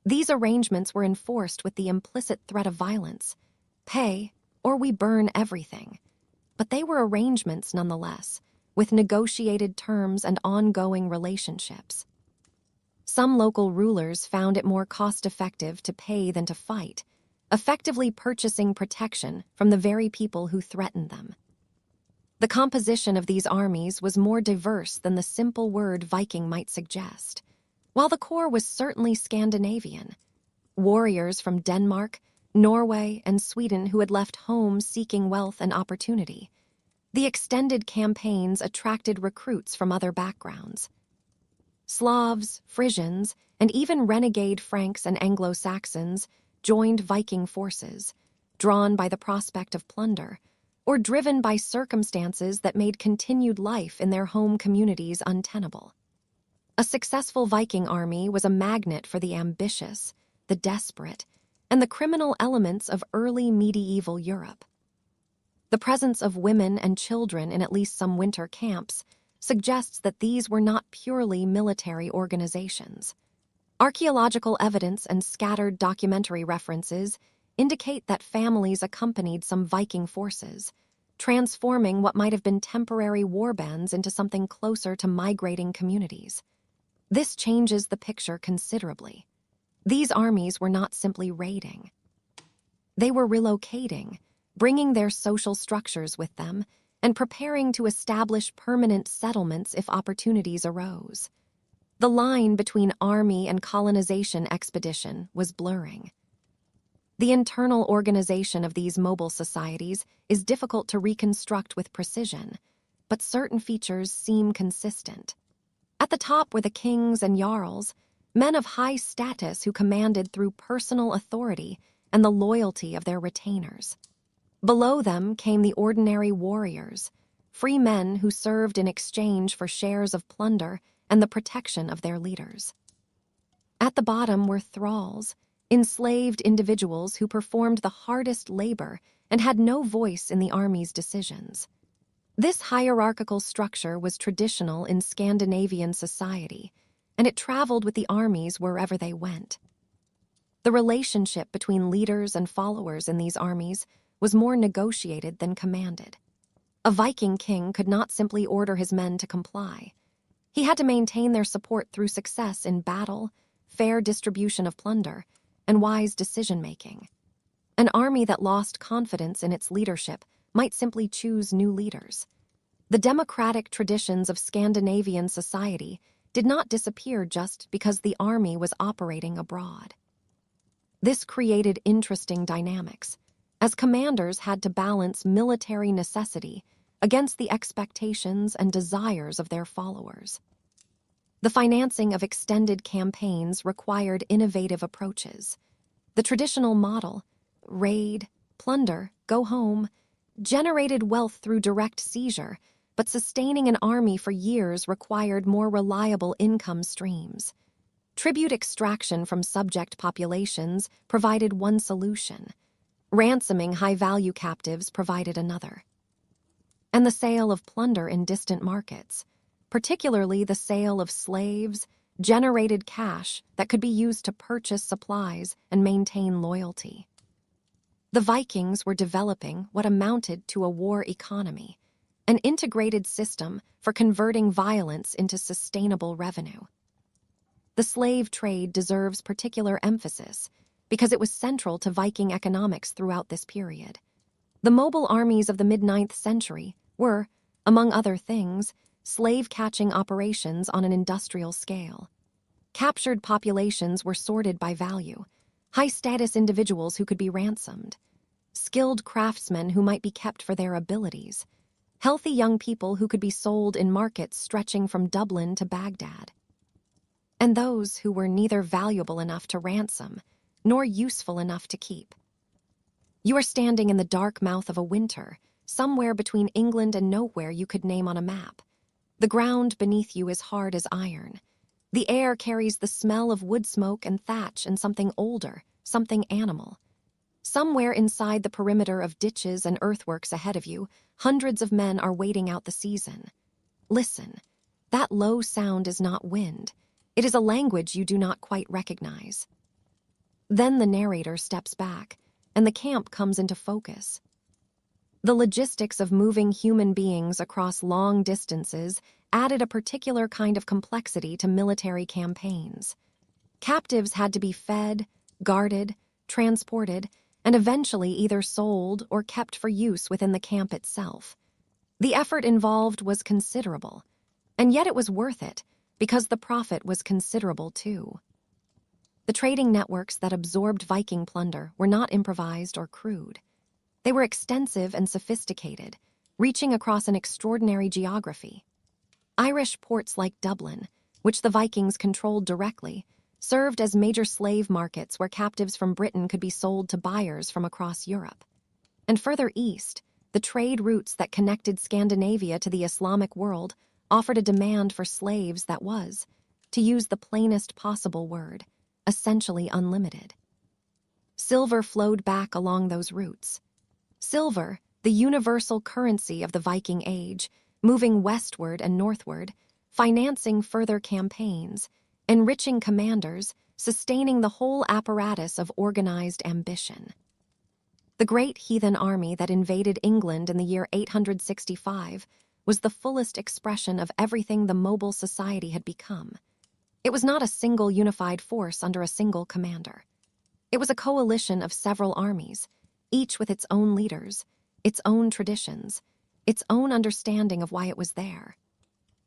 These arrangements were enforced with the implicit threat of violence: pay, or we burn everything. But they were arrangements nonetheless, with negotiated terms and ongoing relationships. Some local rulers found it more cost-effective to pay than to fight, effectively purchasing protection from the very people who threatened them. The composition of these armies was more diverse than the simple word Viking might suggest. While the core was certainly Scandinavian, warriors from Denmark, Norway, and Sweden who had left home seeking wealth and opportunity, the extended campaigns attracted recruits from other backgrounds. Slavs, Frisians, and even renegade Franks and Anglo-Saxons joined Viking forces, drawn by the prospect of plunder, or driven by circumstances that made continued life in their home communities untenable. A successful Viking army was a magnet for the ambitious, the desperate, and the criminal elements of early medieval Europe. The presence of women and children in at least some winter camps suggests that these were not purely military organizations. Archaeological evidence and scattered documentary references indicate that families accompanied some Viking forces, transforming what might have been temporary warbands into something closer to migrating communities. This changes the picture considerably. These armies were not simply raiding. They were relocating, bringing their social structures with them, and preparing to establish permanent settlements if opportunities arose. The line between army and colonization expedition was blurring. The internal organization of these mobile societies is difficult to reconstruct with precision, but certain features seem consistent. At the top were the kings and jarls, men of high status who commanded through personal authority and the loyalty of their retainers. Below them came the ordinary warriors, free men who served in exchange for shares of plunder and the protection of their leaders. At the bottom were thralls, enslaved individuals who performed the hardest labor and had no voice in the army's decisions. This hierarchical structure was traditional in Scandinavian society, and it traveled with the armies wherever they went. The relationship between leaders and followers in these armies was more negotiated than commanded. A Viking king could not simply order his men to comply. He had to maintain their support through success in battle, fair distribution of plunder, and wise decision-making. An army that lost confidence in its leadership might simply choose new leaders. The democratic traditions of Scandinavian society did not disappear just because the army was operating abroad. This created interesting dynamics, as commanders had to balance military necessity against the expectations and desires of their followers. The financing of extended campaigns required innovative approaches. The traditional model, raid, plunder, go home, generated wealth through direct seizure, but sustaining an army for years required more reliable income streams. Tribute extraction from subject populations provided one solution. Ransoming high-value captives provided another. And the sale of plunder in distant markets, particularly the sale of slaves, generated cash that could be used to purchase supplies and maintain loyalty. The Vikings were developing what amounted to a war economy, an integrated system for converting violence into sustainable revenue. The slave trade deserves particular emphasis because it was central to Viking economics throughout this period. The mobile armies of the mid-9th century were, among other things, slave-catching operations on an industrial scale. Captured populations were sorted by value, high-status individuals who could be ransomed, skilled craftsmen who might be kept for their abilities, healthy young people who could be sold in markets stretching from Dublin to Baghdad, and those who were neither valuable enough to ransom nor useful enough to keep. You are standing in the dark mouth of a winter, somewhere between England and nowhere you could name on a map. The ground beneath you is hard as iron. The air carries the smell of wood smoke and thatch and something older, something animal. Somewhere inside the perimeter of ditches and earthworks ahead of you, hundreds of men are waiting out the season. Listen, that low sound is not wind. It is a language you do not quite recognize. Then the narrator steps back, and the camp comes into focus. The logistics of moving human beings across long distances added a particular kind of complexity to military campaigns. Captives had to be fed, guarded, transported, and eventually either sold or kept for use within the camp itself. The effort involved was considerable, and yet it was worth it because the profit was considerable too. The trading networks that absorbed Viking plunder were not improvised or crude. They were extensive and sophisticated, reaching across an extraordinary geography. Irish ports like Dublin, which the Vikings controlled directly, served as major slave markets where captives from Britain could be sold to buyers from across Europe. And further east, the trade routes that connected Scandinavia to the Islamic world offered a demand for slaves that was, to use the plainest possible word, essentially unlimited. Silver flowed back along those routes. Silver, the universal currency of the Viking Age, moving westward and northward, financing further campaigns, enriching commanders, sustaining the whole apparatus of organized ambition. The great heathen army that invaded England in the year 865 was the fullest expression of everything the mobile society had become. It was not a single unified force under a single commander. It was a coalition of several armies, each with its own leaders, its own traditions, its own understanding of why it was there.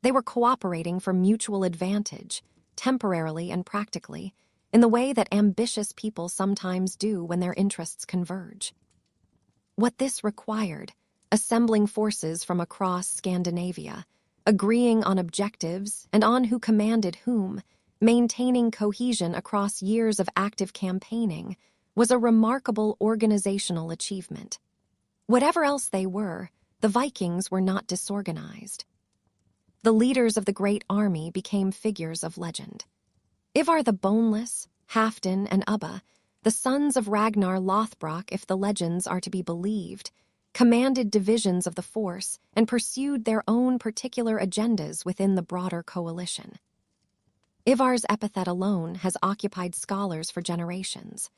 They were cooperating for mutual advantage, temporarily and practically, in the way that ambitious people sometimes do when their interests converge. What this required, assembling forces from across Scandinavia, agreeing on objectives and on who commanded whom, maintaining cohesion across years of active campaigning, was a remarkable organizational achievement. Whatever else they were, the Vikings were not disorganized. The leaders of the great army became figures of legend. Ivar the Boneless, Halfdan, and Ubba, the sons of Ragnar Lothbrok if the legends are to be believed, commanded divisions of the force and pursued their own particular agendas within the broader coalition. Ivar's epithet alone has occupied scholars for generations.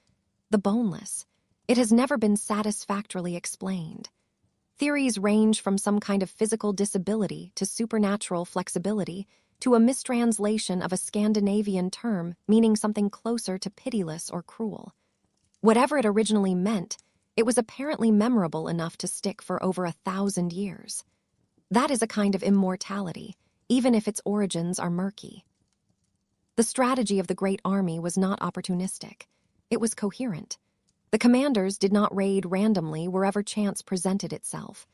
The boneless. It has never been satisfactorily explained. Theories range from some kind of physical disability to supernatural flexibility to a mistranslation of a Scandinavian term meaning something closer to pitiless or cruel. Whatever it originally meant, it was apparently memorable enough to stick for over 1,000 years. That is a kind of immortality, even if its origins are murky. The strategy of the great army was not opportunistic. It was coherent. The commanders did not raid randomly wherever chance presented itself.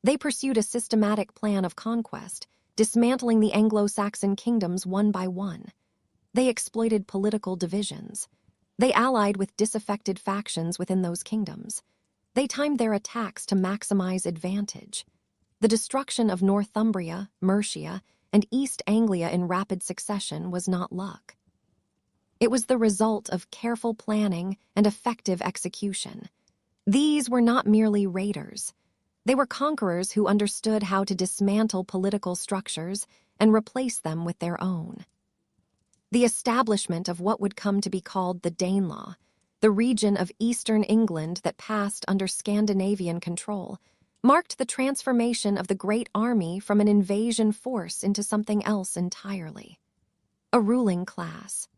They pursued a systematic plan of conquest, dismantling the Anglo-Saxon kingdoms one by one. They exploited political divisions. They allied with disaffected factions within those kingdoms. They timed their attacks to maximize advantage. The destruction of Northumbria, Mercia, and East Anglia in rapid succession was not luck. It was the result of careful planning and effective execution. These were not merely raiders. They were conquerors who understood how to dismantle political structures and replace them with their own. The establishment of what would come to be called the Danelaw, the region of eastern England that passed under Scandinavian control, marked the transformation of the great army from an invasion force into something else entirely. A ruling class.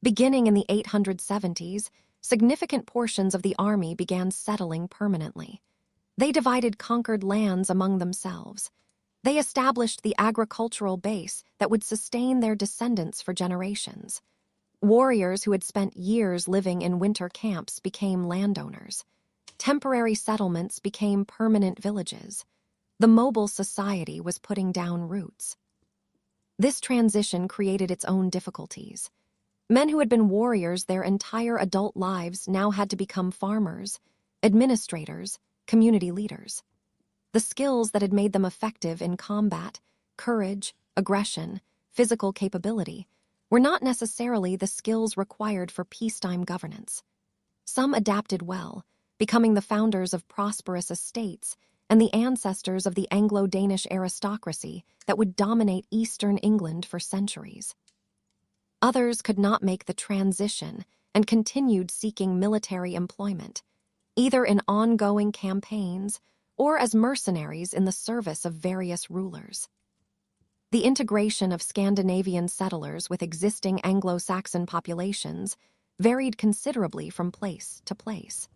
Beginning in the 870s, significant portions of the army began settling permanently. They divided conquered lands among themselves. They established the agricultural base that would sustain their descendants for generations. Warriors who had spent years living in winter camps became landowners. Temporary settlements became permanent villages. The mobile society was putting down roots. This transition created its own difficulties. Men who had been warriors their entire adult lives now had to become farmers, administrators, community leaders. The skills that had made them effective in combat, courage, aggression, physical capability, were not necessarily the skills required for peacetime governance. Some adapted well, becoming the founders of prosperous estates and the ancestors of the Anglo-Danish aristocracy that would dominate eastern England for centuries. Others could not make the transition and continued seeking military employment, either in ongoing campaigns or as mercenaries in the service of various rulers. The integration of Scandinavian settlers with existing Anglo-Saxon populations varied considerably from place to place.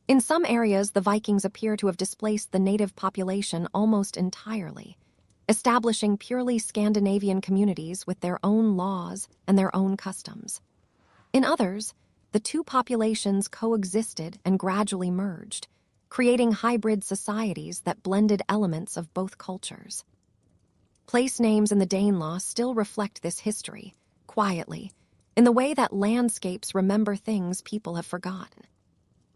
In some areas, the Vikings appear to have displaced the native population almost entirely, establishing purely Scandinavian communities with their own laws and their own customs. In others, the two populations coexisted and gradually merged, creating hybrid societies that blended elements of both cultures. Place names in the Danelaw still reflect this history, quietly, in the way that landscapes remember things people have forgotten.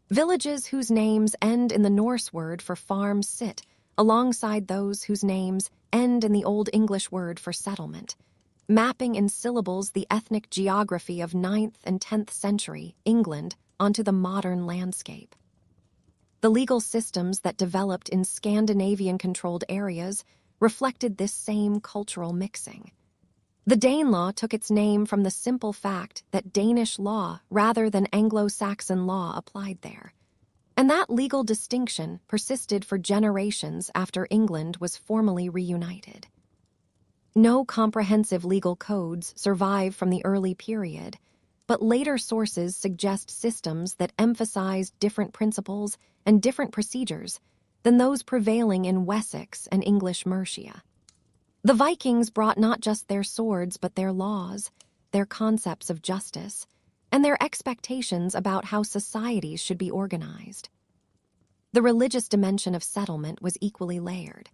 Villages whose names end in the Norse word for farm sit alongside those whose names end in the Old English word for settlement, mapping in syllables the ethnic geography of 9th and 10th century England onto the modern landscape. The legal systems that developed in Scandinavian-controlled areas reflected this same cultural mixing. The Danelaw took its name from the simple fact that Danish law rather than Anglo-Saxon law applied there. And that legal distinction persisted for generations after England was formally reunited. No comprehensive legal codes survive from the early period, but later sources suggest systems that emphasized different principles and different procedures than those prevailing in Wessex and English Mercia. The Vikings brought not just their swords but their laws, their concepts of justice, and their expectations about how societies should be organized. The religious dimension of settlement was equally layered.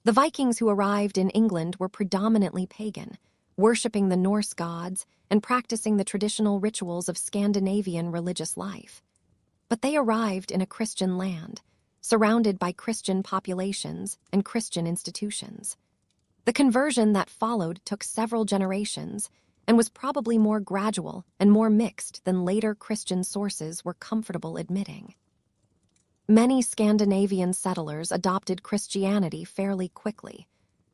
The Vikings who arrived in England were predominantly pagan, worshipping the Norse gods and practicing the traditional rituals of Scandinavian religious life. But they arrived in a Christian land, surrounded by Christian populations and Christian institutions. The conversion that followed took several generations and was probably more gradual and more mixed than later Christian sources were comfortable admitting. Many Scandinavian settlers adopted Christianity fairly quickly,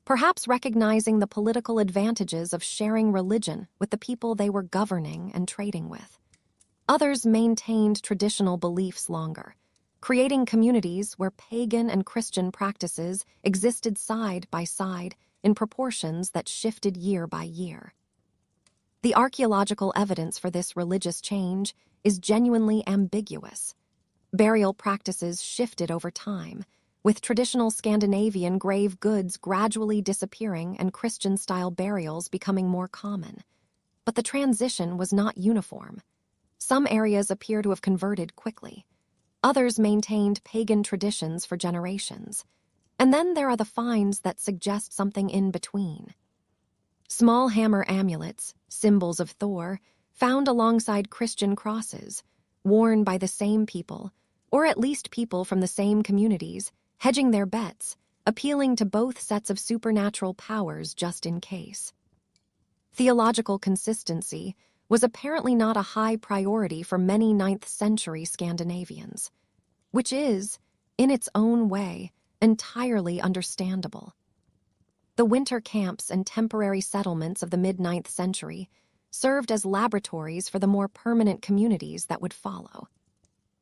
perhaps recognizing the political advantages of sharing religion with the people they were governing and trading with. Others maintained traditional beliefs longer, creating communities where pagan and Christian practices existed side by side in proportions that shifted year by year. The archaeological evidence for this religious change is genuinely ambiguous. Burial practices shifted over time, with traditional Scandinavian grave goods gradually disappearing and Christian-style burials becoming more common. But the transition was not uniform. Some areas appear to have converted quickly. Others maintained pagan traditions for generations. And then there are the finds that suggest something in between. Small hammer amulets, symbols of Thor, found alongside Christian crosses, worn by the same people, or at least people from the same communities, hedging their bets, appealing to both sets of supernatural powers just in case. Theological consistency was apparently not a high priority for many 9th century Scandinavians, which is, in its own way, entirely understandable. The winter camps and temporary settlements of the mid-9th century served as laboratories for the more permanent communities that would follow.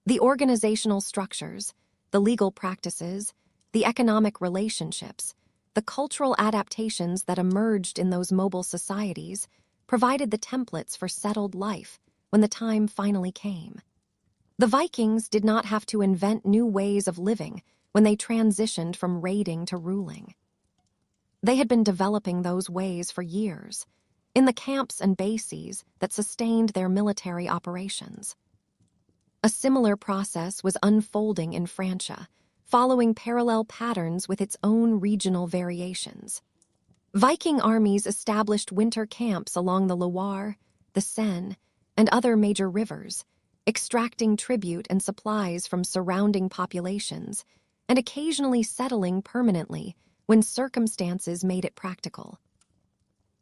The organizational structures, the legal practices, the economic relationships, the cultural adaptations that emerged in those mobile societies provided the templates for settled life when the time finally came. The Vikings did not have to invent new ways of living when they transitioned from raiding to ruling. They had been developing those ways for years, in the camps and bases that sustained their military operations. A similar process was unfolding in Francia, following parallel patterns with its own regional variations. Viking armies established winter camps along the Loire, the Seine, and other major rivers, extracting tribute and supplies from surrounding populations, and occasionally settling permanently when circumstances made it practical.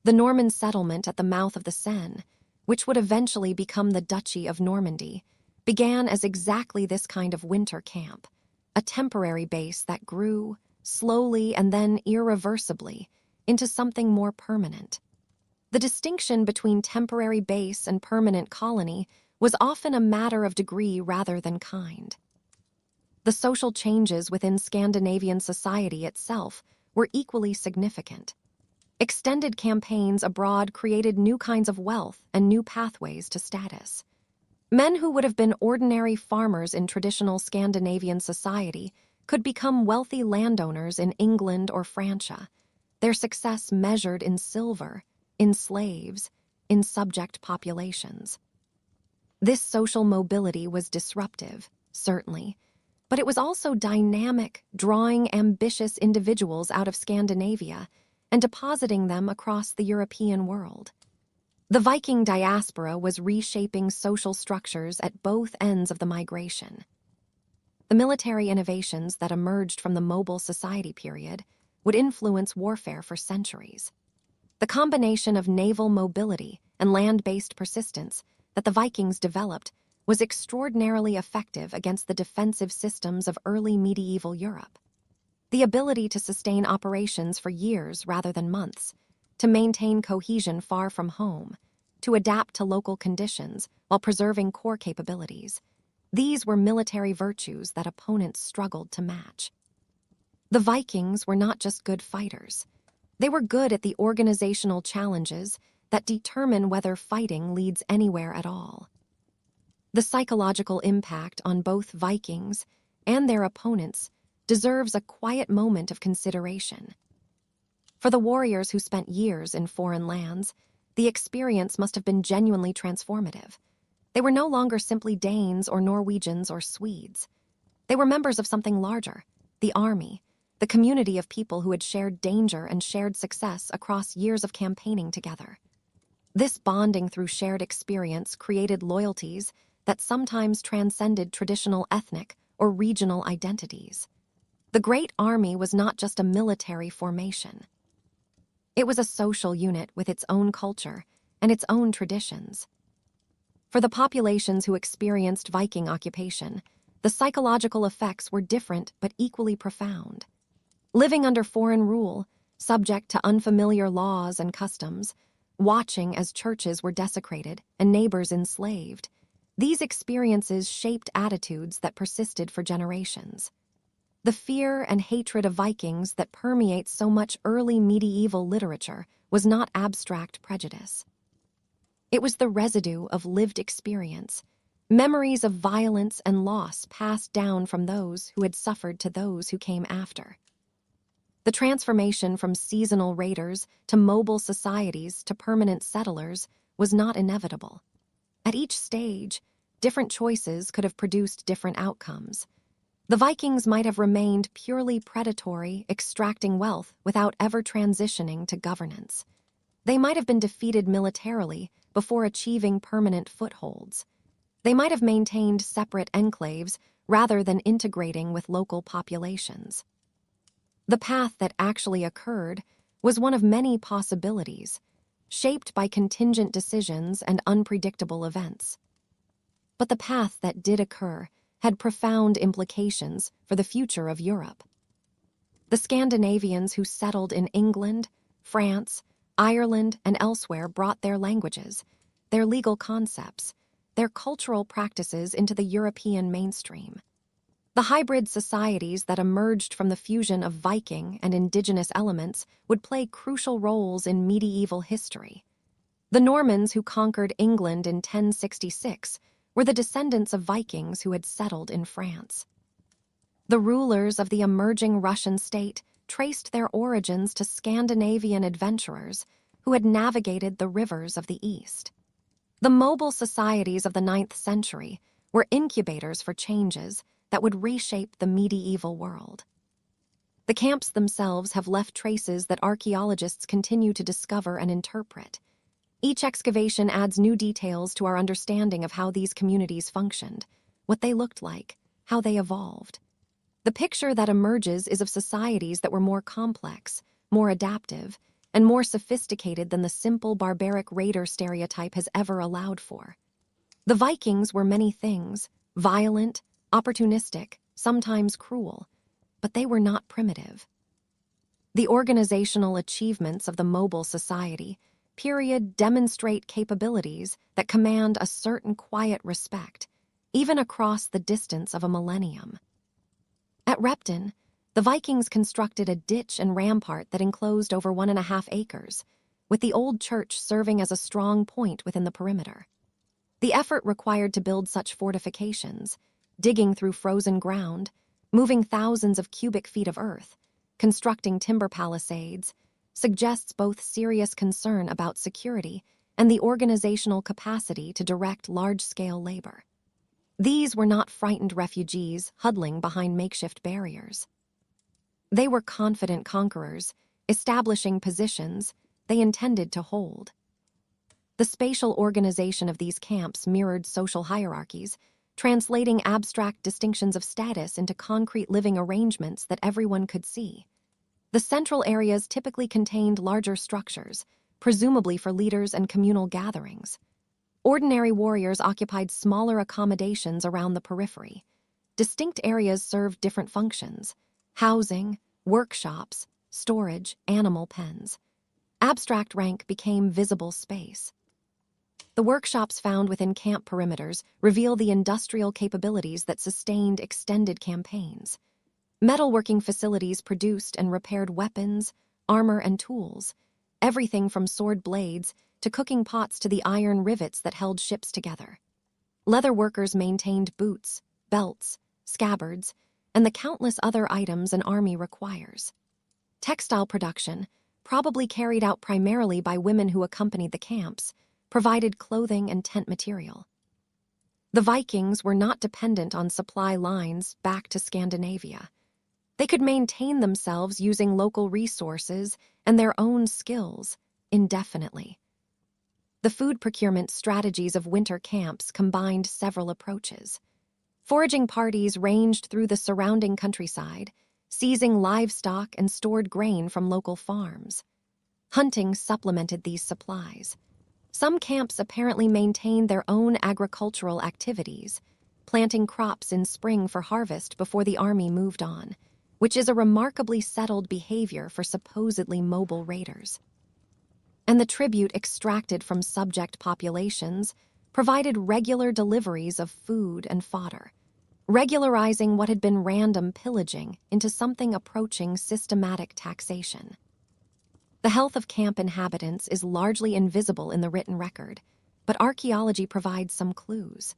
The Norman settlement at the mouth of the Seine, which would eventually become the Duchy of Normandy, began as exactly this kind of winter camp, a temporary base that grew, slowly and then irreversibly, into something more permanent. The distinction between temporary base and permanent colony was often a matter of degree rather than kind. The social changes within Scandinavian society itself were equally significant. Extended campaigns abroad created new kinds of wealth and new pathways to status. Men who would have been ordinary farmers in traditional Scandinavian society could become wealthy landowners in England or Francia, their success measured in silver, in slaves, in subject populations. This social mobility was disruptive, certainly, but it was also dynamic, drawing ambitious individuals out of Scandinavia and depositing them across the European world. The Viking diaspora was reshaping social structures at both ends of the migration. The military innovations that emerged from the mobile society period would influence warfare for centuries. The combination of naval mobility and land-based persistence that the Vikings developed was extraordinarily effective against the defensive systems of early medieval Europe. The ability to sustain operations for years rather than months, to maintain cohesion far from home, to adapt to local conditions while preserving core capabilities. These were military virtues that opponents struggled to match. The Vikings were not just good fighters. They were good at the organizational challenges that determine whether fighting leads anywhere at all. The psychological impact on both Vikings and their opponents deserves a quiet moment of consideration. For the warriors who spent years in foreign lands, the experience must have been genuinely transformative. They were no longer simply Danes or Norwegians or Swedes. They were members of something larger, the army, the community of people who had shared danger and shared success across years of campaigning together. This bonding through shared experience created loyalties that sometimes transcended traditional ethnic or regional identities. The Great Army was not just a military formation. It was a social unit with its own culture and its own traditions. For the populations who experienced Viking occupation, the psychological effects were different but equally profound. Living under foreign rule, subject to unfamiliar laws and customs, watching as churches were desecrated and neighbors enslaved, these experiences shaped attitudes that persisted for generations. The fear and hatred of Vikings that permeates so much early medieval literature was not abstract prejudice. It was the residue of lived experience, memories of violence and loss passed down from those who had suffered to those who came after. The transformation from seasonal raiders to mobile societies to permanent settlers was not inevitable. At each stage, different choices could have produced different outcomes. The Vikings might have remained purely predatory, extracting wealth without ever transitioning to governance. They might have been defeated militarily before achieving permanent footholds. They might have maintained separate enclaves rather than integrating with local populations. The path that actually occurred was one of many possibilities, shaped by contingent decisions and unpredictable events. But the path that did occur had profound implications for the future of Europe. The Scandinavians who settled in England, France, Ireland, and elsewhere brought their languages, their legal concepts, their cultural practices into the European mainstream. The hybrid societies that emerged from the fusion of Viking and indigenous elements would play crucial roles in medieval history. The Normans who conquered England in 1066 were the descendants of Vikings who had settled in France. The rulers of the emerging Russian state traced their origins to Scandinavian adventurers who had navigated the rivers of the East. The mobile societies of the 9th century were incubators for changes that would reshape the medieval world. The camps themselves have left traces that archaeologists continue to discover and interpret. Each excavation adds new details to our understanding of how these communities functioned, what they looked like, how they evolved. The picture that emerges is of societies that were more complex, more adaptive, and more sophisticated than the simple barbaric raider stereotype has ever allowed for. The Vikings were many things, violent, opportunistic, sometimes cruel, but they were not primitive. The organizational achievements of the mobile society period demonstrate capabilities that command a certain quiet respect, even across the distance of a millennium. At Repton, the Vikings constructed a ditch and rampart that enclosed over 1.5 acres, with the old church serving as a strong point within the perimeter. The effort required to build such fortifications, digging through frozen ground, moving thousands of cubic feet of earth, constructing timber palisades, suggests both serious concern about security and the organizational capacity to direct large-scale labor. These were not frightened refugees huddling behind makeshift barriers. They were confident conquerors, establishing positions they intended to hold. The spatial organization of these camps mirrored social hierarchies, translating abstract distinctions of status into concrete living arrangements that everyone could see. The central areas typically contained larger structures, presumably for leaders and communal gatherings. Ordinary warriors occupied smaller accommodations around the periphery. Distinct areas served different functions: housing, workshops, storage, animal pens. Abstract rank became visible space. The workshops found within camp perimeters reveal the industrial capabilities that sustained extended campaigns. Metalworking facilities produced and repaired weapons, armor, and tools, everything from sword blades to cooking pots to the iron rivets that held ships together. Leather workers maintained boots, belts, scabbards, and the countless other items an army requires. Textile production, probably carried out primarily by women who accompanied the camps, provided clothing and tent material. The Vikings were not dependent on supply lines back to Scandinavia. They could maintain themselves using local resources and their own skills indefinitely. The food procurement strategies of winter camps combined several approaches. Foraging parties ranged through the surrounding countryside, seizing livestock and stored grain from local farms. Hunting supplemented these supplies. Some camps apparently maintained their own agricultural activities, planting crops in spring for harvest before the army moved on, which is a remarkably settled behavior for supposedly mobile raiders. And the tribute extracted from subject populations provided regular deliveries of food and fodder, regularizing what had been random pillaging into something approaching systematic taxation. The health of camp inhabitants is largely invisible in the written record, but archaeology provides some clues.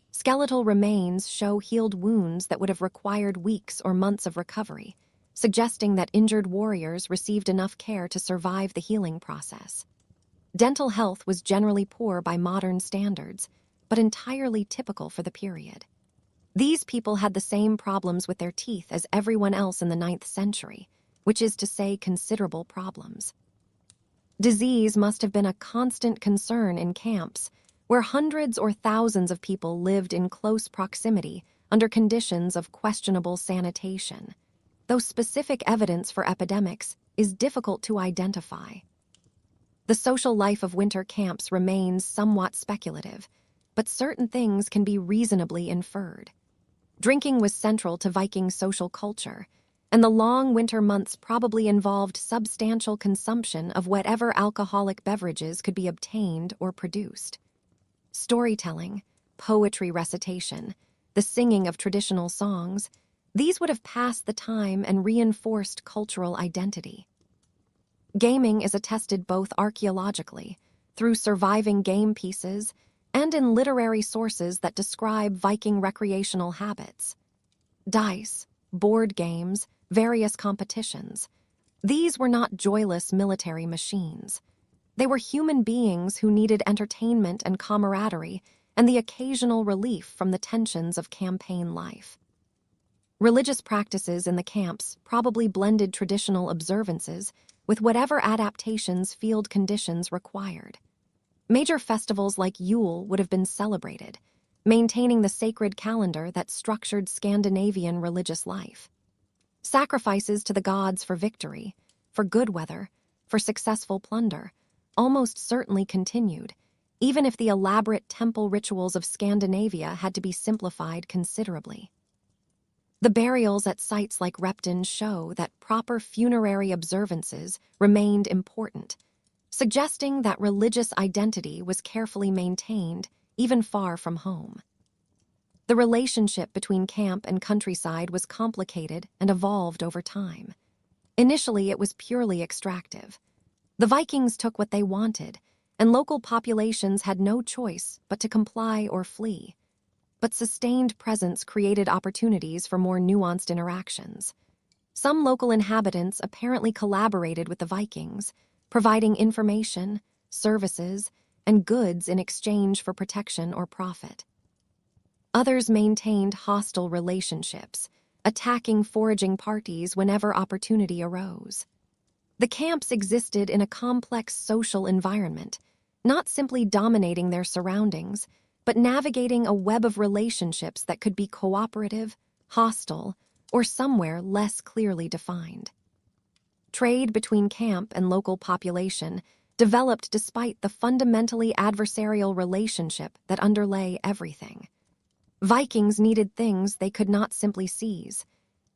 Skeletal remains show healed wounds that would have required weeks or months of recovery, suggesting that injured warriors received enough care to survive the healing process. Dental health was generally poor by modern standards, but entirely typical for the period. These people had the same problems with their teeth as everyone else in the 9th century, which is to say considerable problems. Disease must have been a constant concern in camps, where hundreds or thousands of people lived in close proximity under conditions of questionable sanitation, though specific evidence for epidemics is difficult to identify. The social life of winter camps remains somewhat speculative, but certain things can be reasonably inferred. Drinking was central to Viking social culture, and the long winter months probably involved substantial consumption of whatever alcoholic beverages could be obtained or produced. Storytelling, poetry recitation, the singing of traditional songs, these would have passed the time and reinforced cultural identity. Gaming is attested both archaeologically, through surviving game pieces, and in literary sources that describe Viking recreational habits. Dice, board games, various competitions. These were not joyless military machines. They were human beings who needed entertainment and camaraderie and the occasional relief from the tensions of campaign life. Religious practices in the camps probably blended traditional observances with whatever adaptations field conditions required. Major festivals like Yule would have been celebrated, maintaining the sacred calendar that structured Scandinavian religious life. Sacrifices to the gods for victory, for good weather, for successful plunder, almost certainly continued, even if the elaborate temple rituals of Scandinavia had to be simplified considerably. The burials at sites like Repton show that proper funerary observances remained important, suggesting that religious identity was carefully maintained, even far from home. The relationship between camp and countryside was complicated and evolved over time. Initially, it was purely extractive. The Vikings took what they wanted, and local populations had no choice but to comply or flee. But sustained presence created opportunities for more nuanced interactions. Some local inhabitants apparently collaborated with the Vikings, providing information, services, and goods in exchange for protection or profit. Others maintained hostile relationships, attacking foraging parties whenever opportunity arose. The camps existed in a complex social environment, not simply dominating their surroundings, but navigating a web of relationships that could be cooperative, hostile, or somewhere less clearly defined. Trade between camp and local population developed despite the fundamentally adversarial relationship that underlay everything. Vikings needed things they could not simply seize: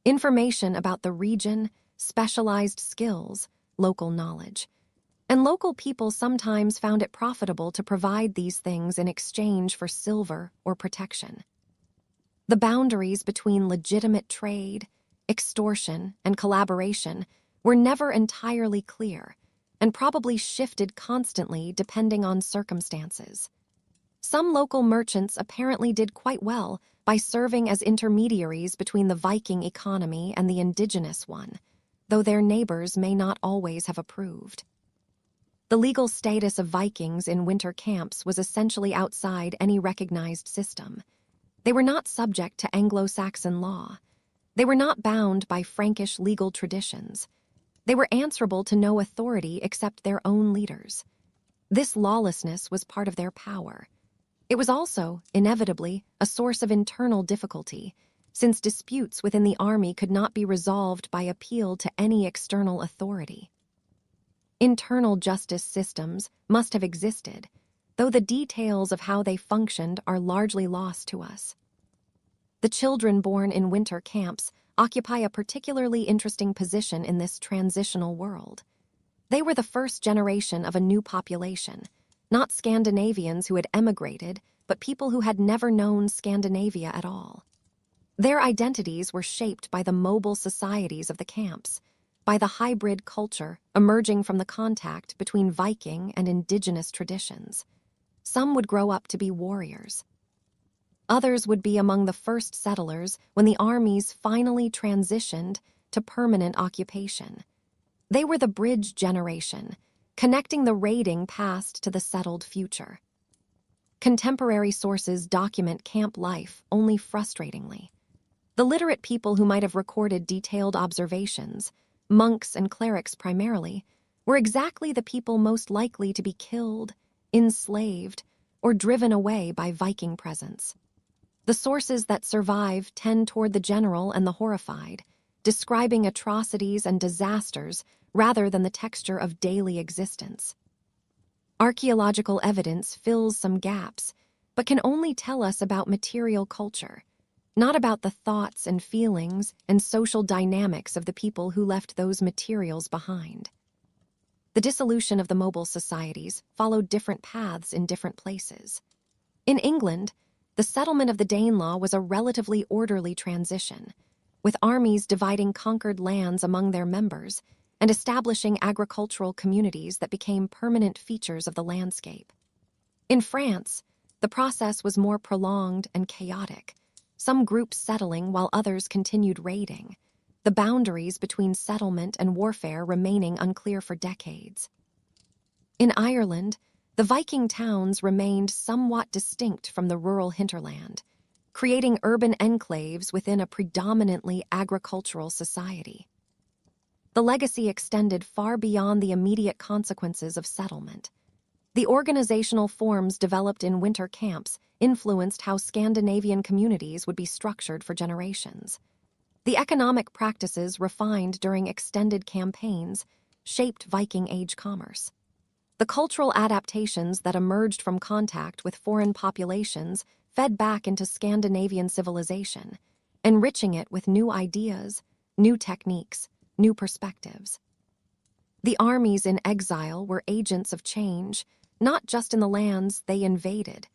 information about the region, specialized skills, local knowledge. And local people sometimes found it profitable to provide these things in exchange for silver or protection. The boundaries between legitimate trade, extortion, and collaboration were never entirely clear, and probably shifted constantly depending on circumstances. Some local merchants apparently did quite well by serving as intermediaries between the Viking economy and the indigenous one, though their neighbors may not always have approved. The legal status of Vikings in winter camps was essentially outside any recognized system. They were not subject to Anglo-Saxon law. They were not bound by Frankish legal traditions. They were answerable to no authority except their own leaders. This lawlessness was part of their power. It was also, inevitably, a source of internal difficulty, since disputes within the army could not be resolved by appeal to any external authority. Internal justice systems must have existed, though the details of how they functioned are largely lost to us. The children born in winter camps occupy a particularly interesting position in this transitional world. They were the first generation of a new population, not Scandinavians who had emigrated, but people who had never known Scandinavia at all. Their identities were shaped by the mobile societies of the camps, by the hybrid culture emerging from the contact between Viking and indigenous traditions. Some would grow up to be warriors. Others would be among the first settlers when the armies finally transitioned to permanent occupation. They were the bridge generation, connecting the raiding past to the settled future. Contemporary sources document camp life only frustratingly. The literate people who might have recorded detailed observations, monks and clerics primarily, were exactly the people most likely to be killed, enslaved, or driven away by Viking presence. The sources that survive tend toward the general and the horrified, describing atrocities and disasters rather than the texture of daily existence. Archaeological evidence fills some gaps, but can only tell us about material culture, not about the thoughts and feelings and social dynamics of the people who left those materials behind. The dissolution of the mobile societies followed different paths in different places. In England, the settlement of the Danelaw was a relatively orderly transition, with armies dividing conquered lands among their members and establishing agricultural communities that became permanent features of the landscape. In France, the process was more prolonged and chaotic, some groups settling while others continued raiding, the boundaries between settlement and warfare remaining unclear for decades. In Ireland, the Viking towns remained somewhat distinct from the rural hinterland, creating urban enclaves within a predominantly agricultural society. The legacy extended far beyond the immediate consequences of settlement. The organizational forms developed in winter camps influenced how Scandinavian communities would be structured for generations. The economic practices refined during extended campaigns shaped Viking Age commerce. The cultural adaptations that emerged from contact with foreign populations fed back into Scandinavian civilization, enriching it with new ideas, new techniques, new perspectives. The armies in exile were agents of change, not just in the lands they invaded,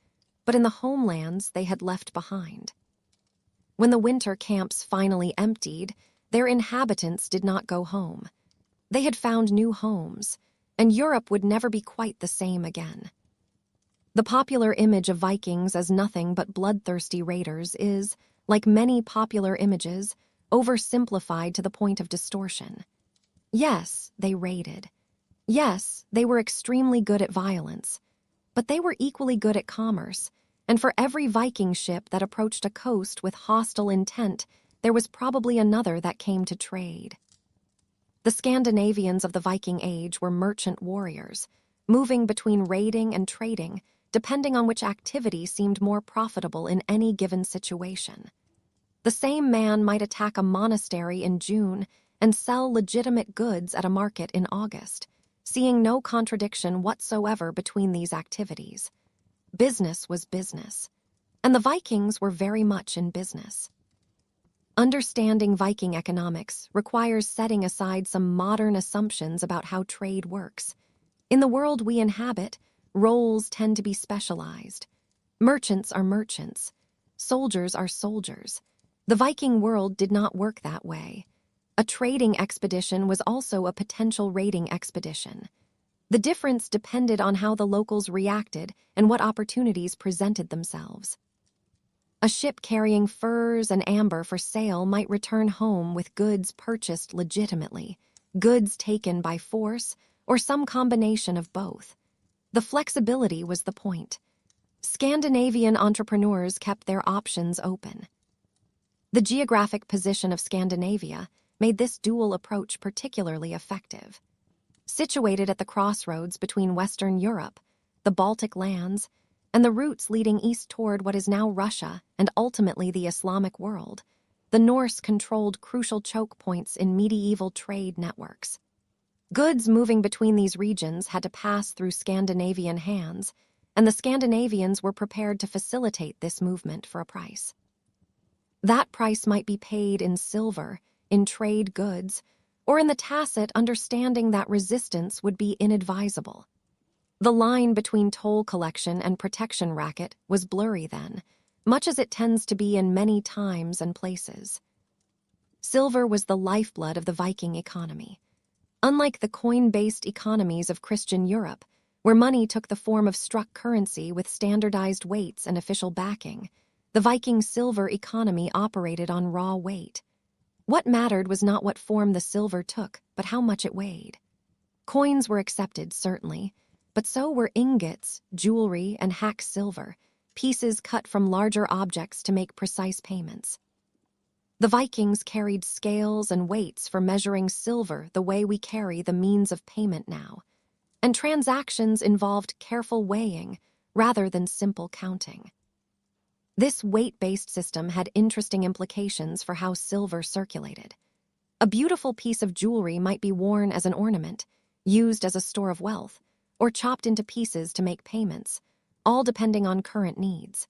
but in the homelands they had left behind. When the winter camps finally emptied, their inhabitants did not go home. They had found new homes, and Europe would never be quite the same again. The popular image of Vikings as nothing but bloodthirsty raiders is, like many popular images, oversimplified to the point of distortion. Yes, they raided. Yes, they were extremely good at violence, but they were equally good at commerce, and for every Viking ship that approached a coast with hostile intent, there was probably another that came to trade. The Scandinavians of the Viking Age were merchant warriors, moving between raiding and trading, depending on which activity seemed more profitable in any given situation. The same man might attack a monastery in June and sell legitimate goods at a market in August, seeing no contradiction whatsoever between these activities. Business was business, and the Vikings were very much in business. Understanding Viking economics requires setting aside some modern assumptions about how trade works. In the world we inhabit, roles tend to be specialized. Merchants are merchants. Soldiers are soldiers. The Viking world did not work that way. A trading expedition was also a potential raiding expedition. The difference depended on how the locals reacted and what opportunities presented themselves. A ship carrying furs and amber for sale might return home with goods purchased legitimately, goods taken by force, or some combination of both. The flexibility was the point. Scandinavian entrepreneurs kept their options open. The geographic position of Scandinavia made this dual approach particularly effective. Situated at the crossroads between Western Europe, the Baltic lands, and the routes leading east toward what is now Russia and ultimately the Islamic world, the Norse controlled crucial choke points in medieval trade networks. Goods moving between these regions had to pass through Scandinavian hands, and the Scandinavians were prepared to facilitate this movement for a price. That price might be paid in silver, in trade goods, or in the tacit understanding that resistance would be inadvisable. The line between toll collection and protection racket was blurry then, much as it tends to be in many times and places. Silver was the lifeblood of the Viking economy. Unlike the coin-based economies of Christian Europe, where money took the form of struck currency with standardized weights and official backing, the Viking silver economy operated on raw weight. What mattered was not what form the silver took, but how much it weighed. Coins were accepted, certainly, but so were ingots, jewelry, and hack silver, pieces cut from larger objects to make precise payments. The Vikings carried scales and weights for measuring silver the way we carry the means of payment now, and transactions involved careful weighing rather than simple counting. This weight-based system had interesting implications for how silver circulated. A beautiful piece of jewelry might be worn as an ornament, used as a store of wealth, or chopped into pieces to make payments, all depending on current needs.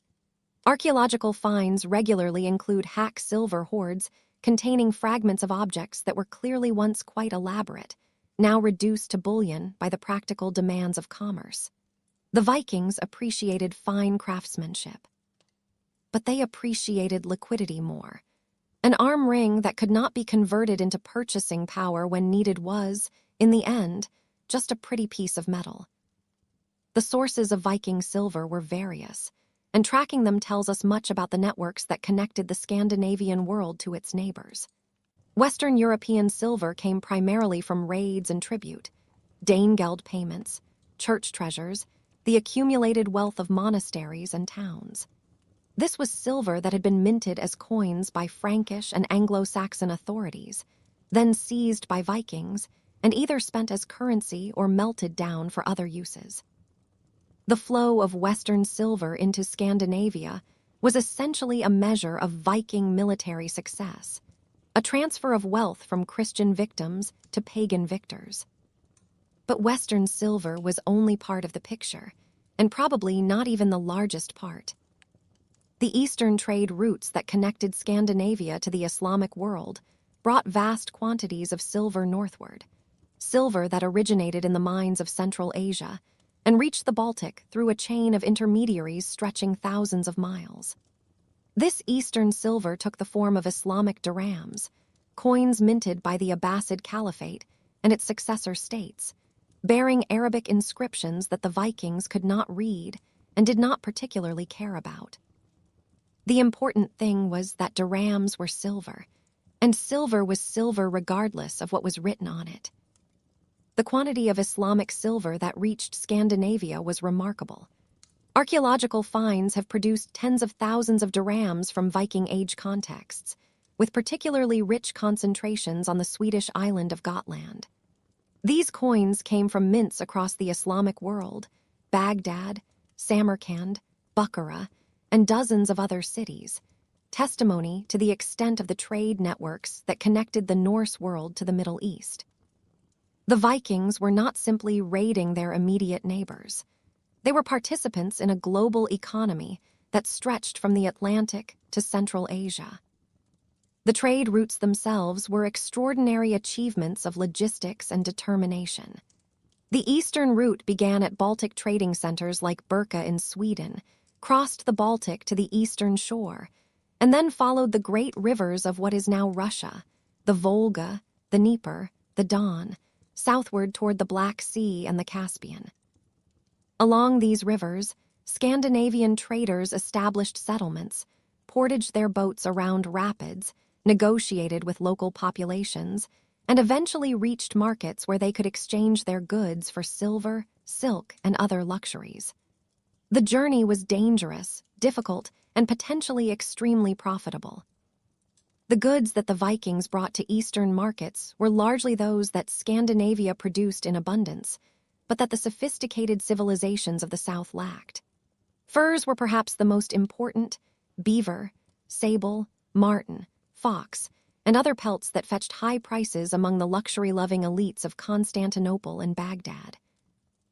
Archaeological finds regularly include hack silver hoards containing fragments of objects that were clearly once quite elaborate, now reduced to bullion by the practical demands of commerce. The Vikings appreciated fine craftsmanship, but they appreciated liquidity more. An arm ring that could not be converted into purchasing power when needed was, in the end, just a pretty piece of metal. The sources of Viking silver were various, and tracking them tells us much about the networks that connected the Scandinavian world to its neighbors. Western European silver came primarily from raids and tribute, Danegeld payments, church treasures, the accumulated wealth of monasteries and towns. This was silver that had been minted as coins by Frankish and Anglo-Saxon authorities, then seized by Vikings, and either spent as currency or melted down for other uses. The flow of Western silver into Scandinavia was essentially a measure of Viking military success, a transfer of wealth from Christian victims to pagan victors. But Western silver was only part of the picture, and probably not even the largest part. The Eastern trade routes that connected Scandinavia to the Islamic world brought vast quantities of silver northward, silver that originated in the mines of Central Asia and reached the Baltic through a chain of intermediaries stretching thousands of miles. This Eastern silver took the form of Islamic dirhams, coins minted by the Abbasid Caliphate and its successor states, bearing Arabic inscriptions that the Vikings could not read and did not particularly care about. The important thing was that dirhams were silver, and silver was silver regardless of what was written on it. The quantity of Islamic silver that reached Scandinavia was remarkable. Archaeological finds have produced tens of thousands of dirhams from Viking Age contexts, with particularly rich concentrations on the Swedish island of Gotland. These coins came from mints across the Islamic world, Baghdad, Samarkand, Bukhara, and dozens of other cities, testimony to the extent of the trade networks that connected the Norse world to the Middle East. The Vikings were not simply raiding their immediate neighbors. They were participants in a global economy that stretched from the Atlantic to Central Asia. The trade routes themselves were extraordinary achievements of logistics and determination. The eastern route began at Baltic trading centers like Birka in Sweden, crossed the Baltic to the eastern shore, and then followed the great rivers of what is now Russia, the Volga, the Dnieper, the Don, southward toward the Black Sea and the Caspian. Along these rivers, Scandinavian traders established settlements, portaged their boats around rapids, negotiated with local populations, and eventually reached markets where they could exchange their goods for silver, silk, and other luxuries. The journey was dangerous, difficult, and potentially extremely profitable. The goods that the Vikings brought to Eastern markets were largely those that Scandinavia produced in abundance, but that the sophisticated civilizations of the South lacked. Furs were perhaps the most important: beaver, sable, marten, fox, and other pelts that fetched high prices among the luxury-loving elites of Constantinople and Baghdad.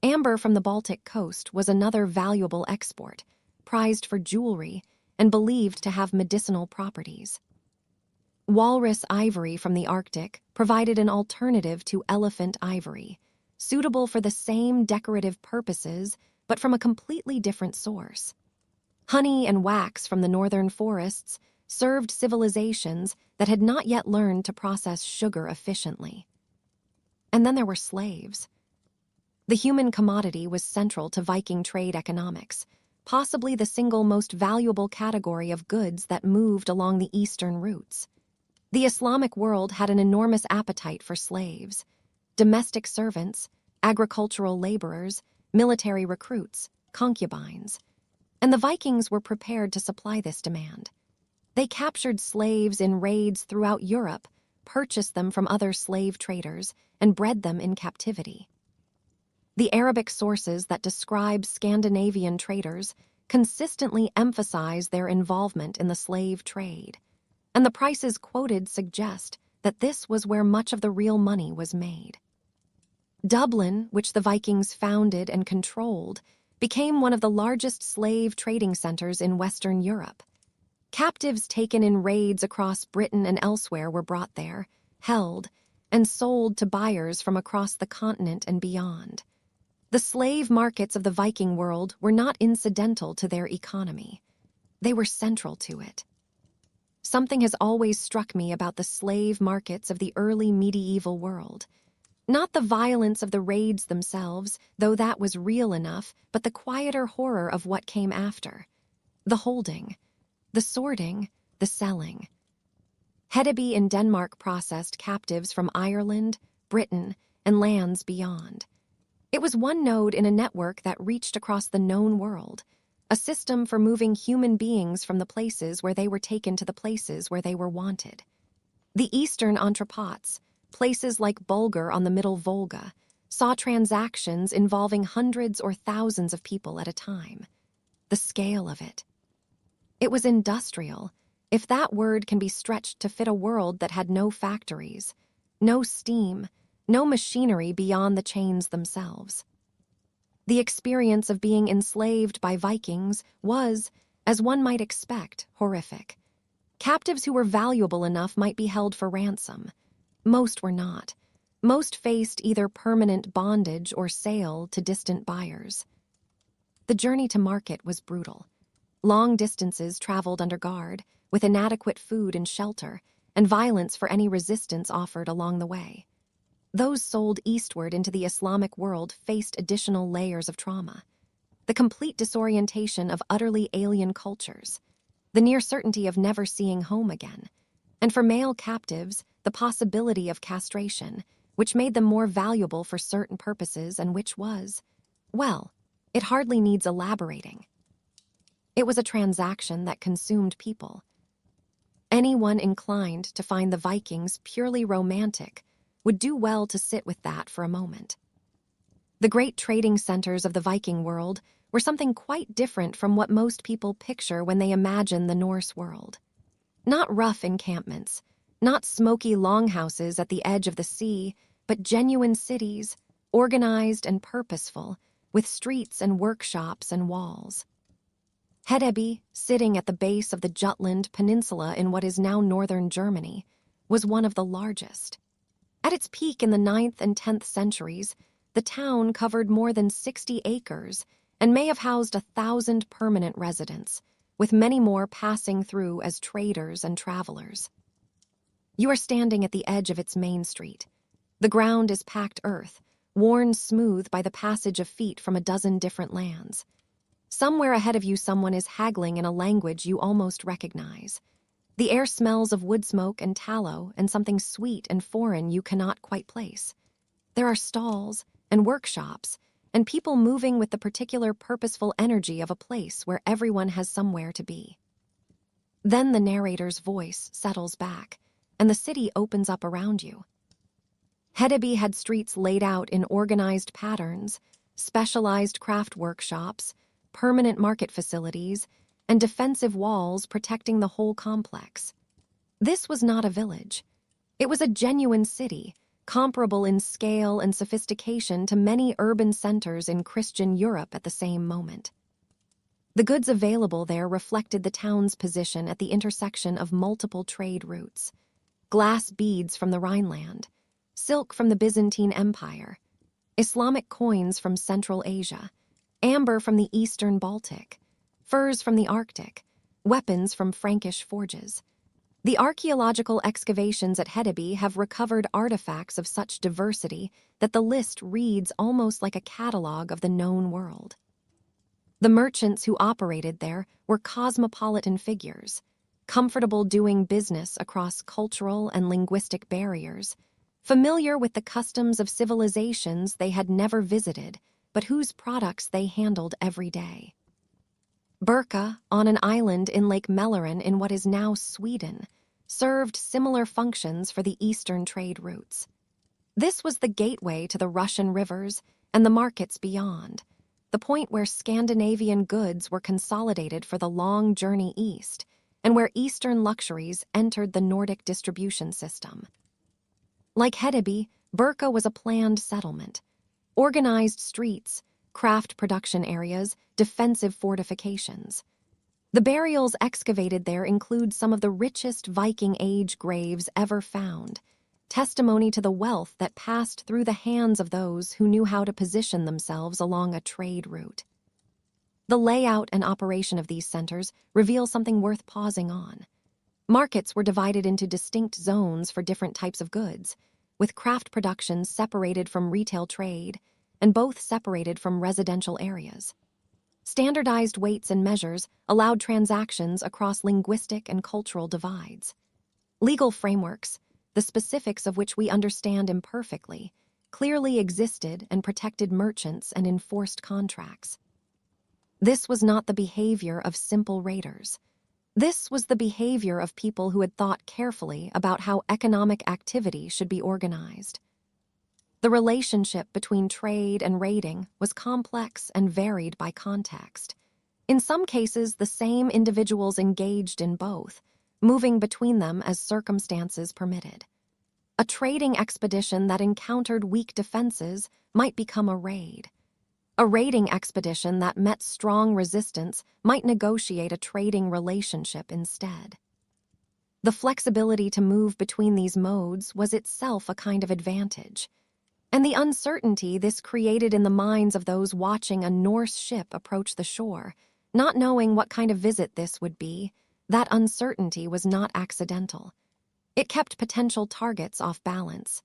Amber from the Baltic coast was another valuable export, prized for jewelry and believed to have medicinal properties. Walrus ivory from the Arctic provided an alternative to elephant ivory, suitable for the same decorative purposes but from a completely different source. Honey and wax from the northern forests served civilizations that had not yet learned to process sugar efficiently. And then there were slaves. The human commodity was central to Viking trade economics, possibly the single most valuable category of goods that moved along the eastern routes. The Islamic world had an enormous appetite for slaves, domestic servants, agricultural laborers, military recruits, concubines, and the Vikings were prepared to supply this demand. They captured slaves in raids throughout Europe, purchased them from other slave traders, and bred them in captivity. The Arabic sources that describe Scandinavian traders consistently emphasize their involvement in the slave trade, and the prices quoted suggest that this was where much of the real money was made. Dublin, which the Vikings founded and controlled, became one of the largest slave trading centers in Western Europe. Captives taken in raids across Britain and elsewhere were brought there, held, and sold to buyers from across the continent and beyond. The slave markets of the Viking world were not incidental to their economy. They were central to it. Something has always struck me about the slave markets of the early medieval world. Not the violence of the raids themselves, though that was real enough, but the quieter horror of what came after. The holding, the sorting, the selling. Hedeby in Denmark processed captives from Ireland, Britain, and lands beyond. It was one node in a network that reached across the known world, a system for moving human beings from the places where they were taken to the places where they were wanted. The eastern entrepots, places like Bulgar on the Middle Volga, saw transactions involving hundreds or thousands of people at a time. The scale of it. It was industrial, if that word can be stretched to fit a world that had no factories, no steam, no machinery beyond the chains themselves. The experience of being enslaved by Vikings was, as one might expect, horrific. Captives who were valuable enough might be held for ransom. Most were not. Most faced either permanent bondage or sale to distant buyers. The journey to market was brutal. Long distances traveled under guard, with inadequate food and shelter, and violence for any resistance offered along the way. Those sold eastward into the Islamic world faced additional layers of trauma. The complete disorientation of utterly alien cultures, the near certainty of never seeing home again, and for male captives, the possibility of castration, which made them more valuable for certain purposes and which was, well, it hardly needs elaborating. It was a transaction that consumed people. Anyone inclined to find the Vikings purely romantic would do well to sit with that for a moment. The great trading centers of the Viking world were something quite different from what most people picture when they imagine the Norse world. Not rough encampments, not smoky longhouses at the edge of the sea, but genuine cities, organized and purposeful, with streets and workshops and walls. Hedeby, sitting at the base of the Jutland Peninsula in what is now northern Germany, was one of the largest. At its peak in the 9th and 10th centuries, the town covered more than 60 acres and may have housed 1,000 permanent residents, with many more passing through as traders and travelers. You are standing at the edge of its main street. The ground is packed earth, worn smooth by the passage of feet from a dozen different lands. Somewhere ahead of you someone is haggling in a language you almost recognize. The air smells of wood smoke and tallow and something sweet and foreign you cannot quite place. There are stalls and workshops and people moving with the particular purposeful energy of a place where everyone has somewhere to be. Then the narrator's voice settles back, and the city opens up around you. Hedeby had streets laid out in organized patterns, specialized craft workshops, permanent market facilities, and defensive walls protecting the whole complex. This was not a village. It was a genuine city, comparable in scale and sophistication to many urban centers in Christian Europe at the same moment. The goods available there reflected the town's position at the intersection of multiple trade routes. Glass beads from the Rhineland, silk from the Byzantine Empire, Islamic coins from Central Asia, amber from the Eastern Baltic, furs from the Arctic, weapons from Frankish forges. The archaeological excavations at Hedeby have recovered artifacts of such diversity that the list reads almost like a catalog of the known world. The merchants who operated there were cosmopolitan figures, comfortable doing business across cultural and linguistic barriers, familiar with the customs of civilizations they had never visited, but whose products they handled every day. Birka, on an island in Lake Mälaren in what is now Sweden, served similar functions for the eastern trade routes. This was the gateway to the Russian rivers and the markets beyond, the point where Scandinavian goods were consolidated for the long journey east, and where Eastern luxuries entered the Nordic distribution system. Like Hedeby, Birka was a planned settlement. Organized streets, craft production areas, defensive fortifications. The burials excavated there include some of the richest Viking Age graves ever found, testimony to the wealth that passed through the hands of those who knew how to position themselves along a trade route. The layout and operation of these centers reveal something worth pausing on. Markets were divided into distinct zones for different types of goods, with craft production separated from retail trade and both separated from residential areas. Standardized weights and measures allowed transactions across linguistic and cultural divides. Legal frameworks, the specifics of which we understand imperfectly, clearly existed and protected merchants and enforced contracts. This was not the behavior of simple raiders. This was the behavior of people who had thought carefully about how economic activity should be organized. The relationship between trade and raiding was complex and varied by context. In some cases, the same individuals engaged in both, moving between them as circumstances permitted. A trading expedition that encountered weak defenses might become a raid. A raiding expedition that met strong resistance might negotiate a trading relationship instead. The flexibility to move between these modes was itself a kind of advantage, and the uncertainty this created in the minds of those watching a Norse ship approach the shore, not knowing what kind of visit this would be, that uncertainty was not accidental. It kept potential targets off balance.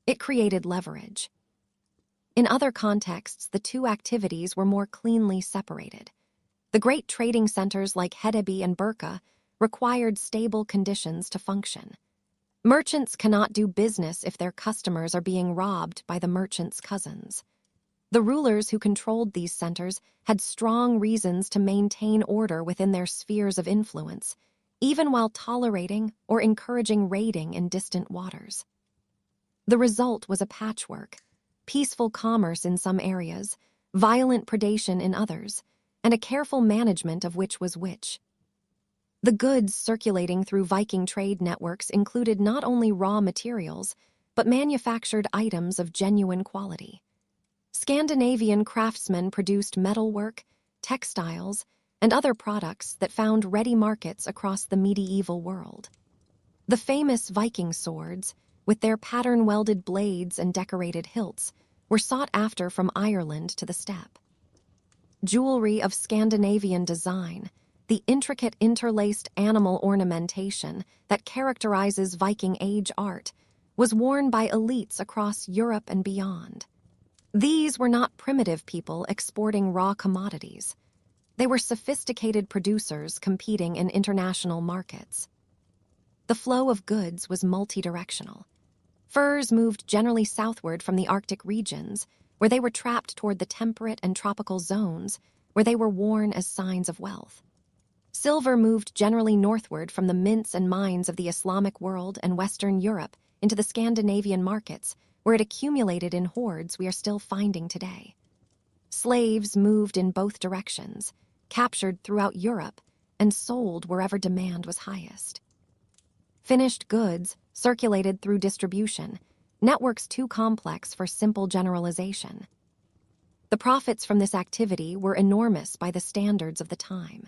It created leverage. In other contexts, the two activities were more cleanly separated. The great trading centers like Hedeby and Birka required stable conditions to function. Merchants cannot do business if their customers are being robbed by the merchants' cousins. The rulers who controlled these centers had strong reasons to maintain order within their spheres of influence, even while tolerating or encouraging raiding in distant waters. The result was a patchwork: peaceful commerce in some areas, violent predation in others, and a careful management of which was which. The goods circulating through Viking trade networks included not only raw materials, but manufactured items of genuine quality. Scandinavian craftsmen produced metalwork, textiles, and other products that found ready markets across the medieval world. The famous Viking swords, with their pattern-welded blades and decorated hilts, were sought after from Ireland to the steppe. Jewelry of Scandinavian design, the intricate interlaced animal ornamentation that characterizes Viking Age art, was worn by elites across Europe and beyond. These were not primitive people exporting raw commodities. They were sophisticated producers competing in international markets. The flow of goods was multidirectional. Furs moved generally southward from the Arctic regions, where they were trapped toward the temperate and tropical zones, where they were worn as signs of wealth. Silver moved generally northward from the mints and mines of the Islamic world and Western Europe into the Scandinavian markets, where it accumulated in hoards we are still finding today. Slaves moved in both directions, captured throughout Europe, and sold wherever demand was highest. Finished goods circulated through distribution, networks too complex for simple generalization. The profits from this activity were enormous by the standards of the time.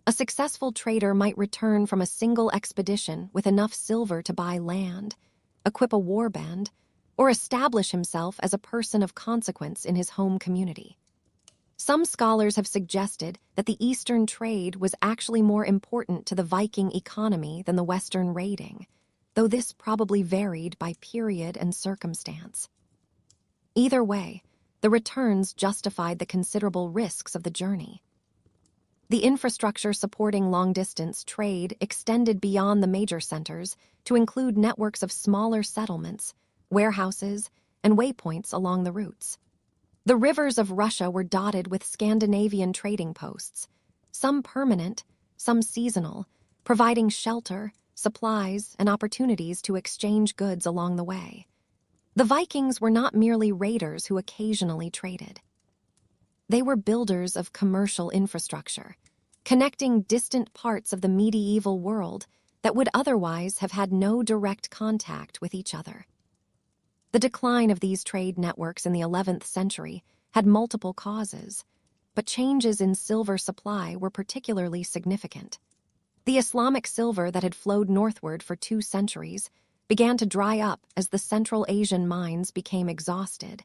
A successful trader might return from a single expedition with enough silver to buy land, equip a warband, or establish himself as a person of consequence in his home community. Some scholars have suggested that the Eastern trade was actually more important to the Viking economy than the Western raiding, though this probably varied by period and circumstance. Either way, the returns justified the considerable risks of the journey. The infrastructure supporting long-distance trade extended beyond the major centers to include networks of smaller settlements, warehouses, and waypoints along the routes. The rivers of Russia were dotted with Scandinavian trading posts, some permanent, some seasonal, providing shelter, supplies, and opportunities to exchange goods along the way. The Vikings were not merely raiders who occasionally traded. They were builders of commercial infrastructure, connecting distant parts of the medieval world that would otherwise have had no direct contact with each other. The decline of these trade networks in the 11th century had multiple causes, but changes in silver supply were particularly significant. The Islamic silver that had flowed northward for 2 centuries began to dry up as the Central Asian mines became exhausted,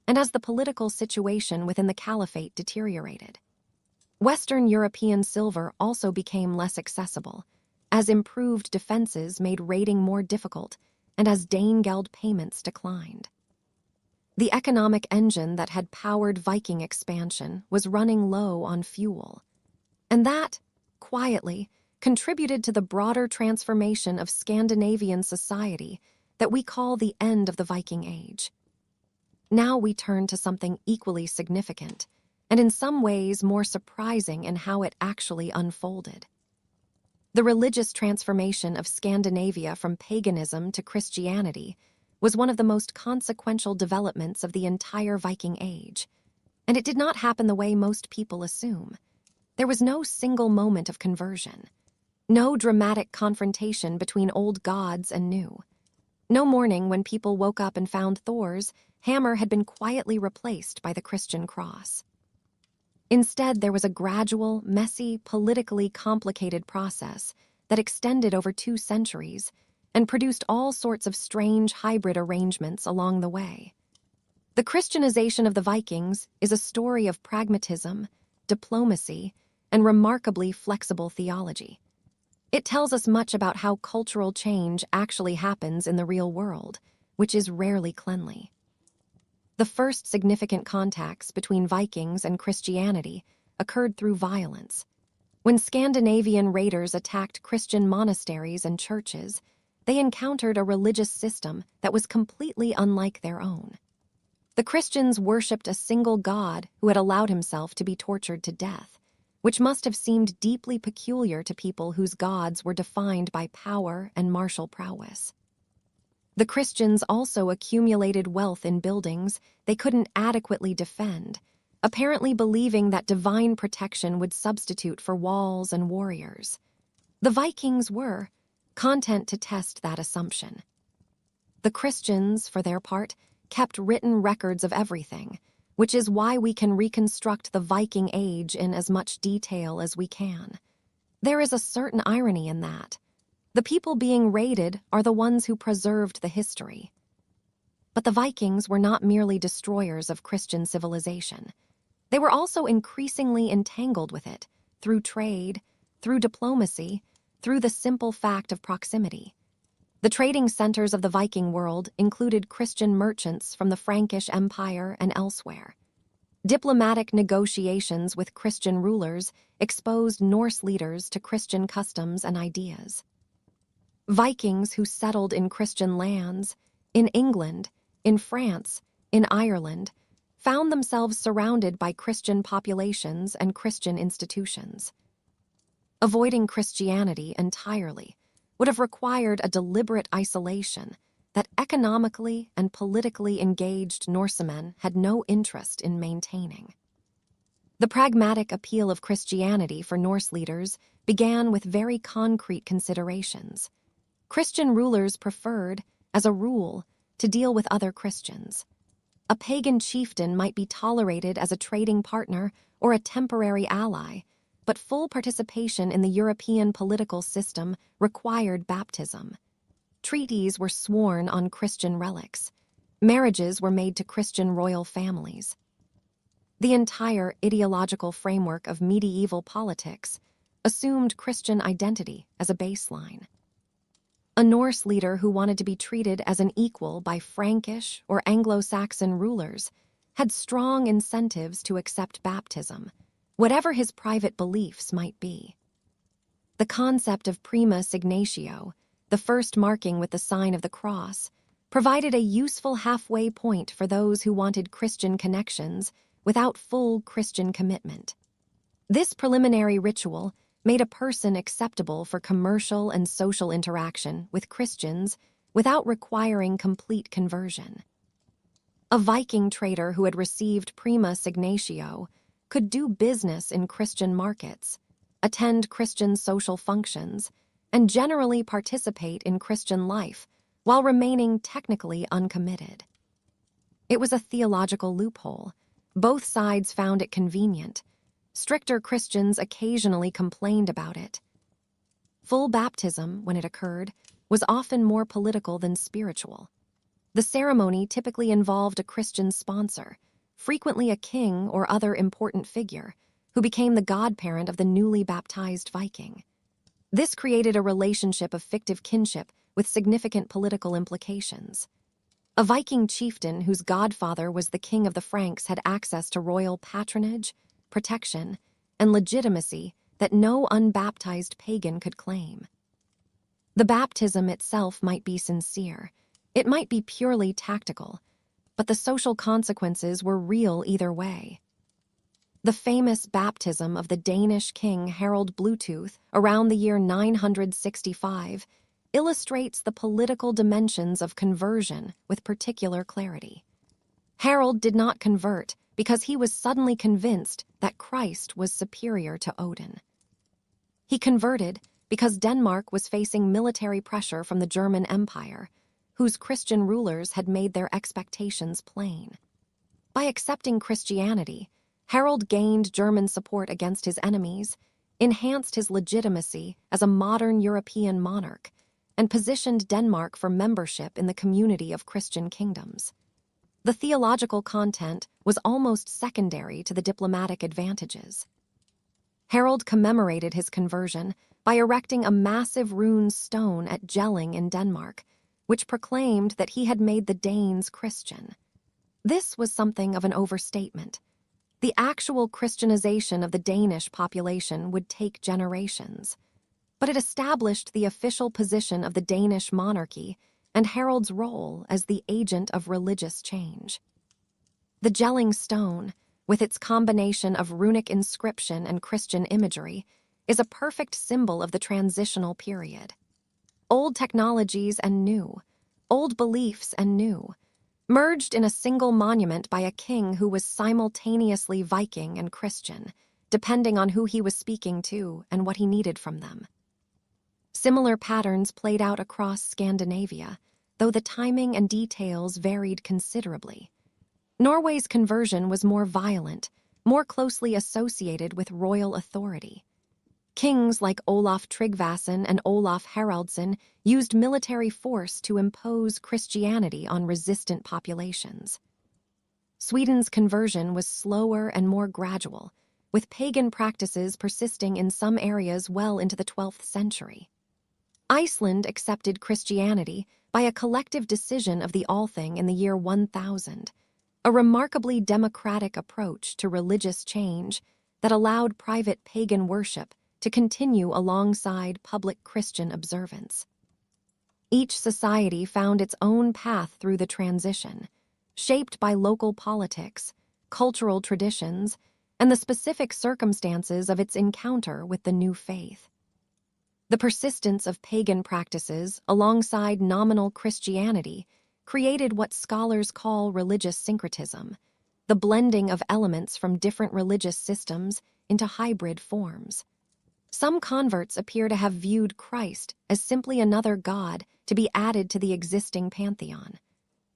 and as the political situation within the caliphate deteriorated. Western European silver also became less accessible, as improved defenses made raiding more difficult and as Danegeld payments declined. The economic engine that had powered Viking expansion was running low on fuel, and that, quietly, contributed to the broader transformation of Scandinavian society that we call the end of the Viking Age. Now we turn to something equally significant, and in some ways more surprising in how it actually unfolded. The religious transformation of Scandinavia from paganism to Christianity was one of the most consequential developments of the entire Viking Age, and it did not happen the way most people assume. There was no single moment of conversion, no dramatic confrontation between old gods and new. No morning when people woke up and found Thor's hammer had been quietly replaced by the Christian cross. Instead, there was a gradual, messy, politically complicated process that extended over 2 centuries and produced all sorts of strange hybrid arrangements along the way. The Christianization of the Vikings is a story of pragmatism, diplomacy, and remarkably flexible theology. It tells us much about how cultural change actually happens in the real world, which is rarely cleanly. The first significant contacts between Vikings and Christianity occurred through violence. When Scandinavian raiders attacked Christian monasteries and churches, they encountered a religious system that was completely unlike their own. The Christians worshipped a single god who had allowed himself to be tortured to death, which must have seemed deeply peculiar to people whose gods were defined by power and martial prowess. The Christians also accumulated wealth in buildings they couldn't adequately defend, apparently believing that divine protection would substitute for walls and warriors. The Vikings were content to test that assumption. The Christians, for their part, kept written records of everything, which is why we can reconstruct the Viking Age in as much detail as we can. There is a certain irony in that. The people being raided are the ones who preserved the history. But the Vikings were not merely destroyers of Christian civilization. They were also increasingly entangled with it, through trade, through diplomacy, through the simple fact of proximity. The trading centers of the Viking world included Christian merchants from the Frankish Empire and elsewhere. Diplomatic negotiations with Christian rulers exposed Norse leaders to Christian customs and ideas. Vikings who settled in Christian lands, in England, in France, in Ireland, found themselves surrounded by Christian populations and Christian institutions. Avoiding Christianity entirely would have required a deliberate isolation that economically and politically engaged Norsemen had no interest in maintaining. The pragmatic appeal of Christianity for Norse leaders began with very concrete considerations. Christian rulers preferred, as a rule, to deal with other Christians. A pagan chieftain might be tolerated as a trading partner or a temporary ally, but full participation in the European political system required baptism. Treaties were sworn on Christian relics. Marriages were made to Christian royal families. The entire ideological framework of medieval politics assumed Christian identity as a baseline. A Norse leader who wanted to be treated as an equal by Frankish or Anglo-Saxon rulers had strong incentives to accept baptism, whatever his private beliefs might be. The concept of prima signatio, the first marking with the sign of the cross, provided a useful halfway point for those who wanted Christian connections without full Christian commitment. This preliminary ritual made a person acceptable for commercial and social interaction with Christians without requiring complete conversion. A Viking trader who had received prima signatio could do business in Christian markets, attend Christian social functions, and generally participate in Christian life while remaining technically uncommitted. It was a theological loophole. Both sides found it convenient. Stricter Christians occasionally complained about it. Full baptism, when it occurred, was often more political than spiritual. The ceremony typically involved a Christian sponsor, frequently a king or other important figure, who became the godparent of the newly baptized Viking. This created a relationship of fictive kinship with significant political implications. A Viking chieftain whose godfather was the king of the Franks had access to royal patronage, protection, and legitimacy that no unbaptized pagan could claim. The baptism itself might be sincere, it might be purely tactical, but the social consequences were real either way. The famous baptism of the Danish king Harald Bluetooth around the year 965 illustrates the political dimensions of conversion with particular clarity. Harald did not convert because he was suddenly convinced that Christ was superior to Odin. He converted because Denmark was facing military pressure from the German Empire, whose Christian rulers had made their expectations plain. By accepting Christianity, Harald gained German support against his enemies, enhanced his legitimacy as a modern European monarch, and positioned Denmark for membership in the community of Christian kingdoms. The theological content was almost secondary to the diplomatic advantages. Harald commemorated his conversion by erecting a massive rune stone at Jelling in Denmark, which proclaimed that he had made the Danes Christian. This was something of an overstatement. The actual Christianization of the Danish population would take generations, but it established the official position of the Danish monarchy and Harald's role as the agent of religious change. The Jelling stone, with its combination of runic inscription and Christian imagery, is a perfect symbol of the transitional period. Old technologies and new, old beliefs and new, merged in a single monument by a king who was simultaneously Viking and Christian, depending on who he was speaking to and what he needed from them. Similar patterns played out across Scandinavia, though the timing and details varied considerably. Norway's conversion was more violent, more closely associated with royal authority. Kings like Olaf Tryggvason and Olaf Haraldsson used military force to impose Christianity on resistant populations. Sweden's conversion was slower and more gradual, with pagan practices persisting in some areas well into the 12th century. Iceland accepted Christianity by a collective decision of the Althing in the year 1000, a remarkably democratic approach to religious change that allowed private pagan worship to continue alongside public Christian observance. Each society found its own path through the transition, shaped by local politics, cultural traditions, and the specific circumstances of its encounter with the new faith. The persistence of pagan practices alongside nominal Christianity created what scholars call religious syncretism, the blending of elements from different religious systems into hybrid forms. Some converts appear to have viewed Christ as simply another god to be added to the existing pantheon,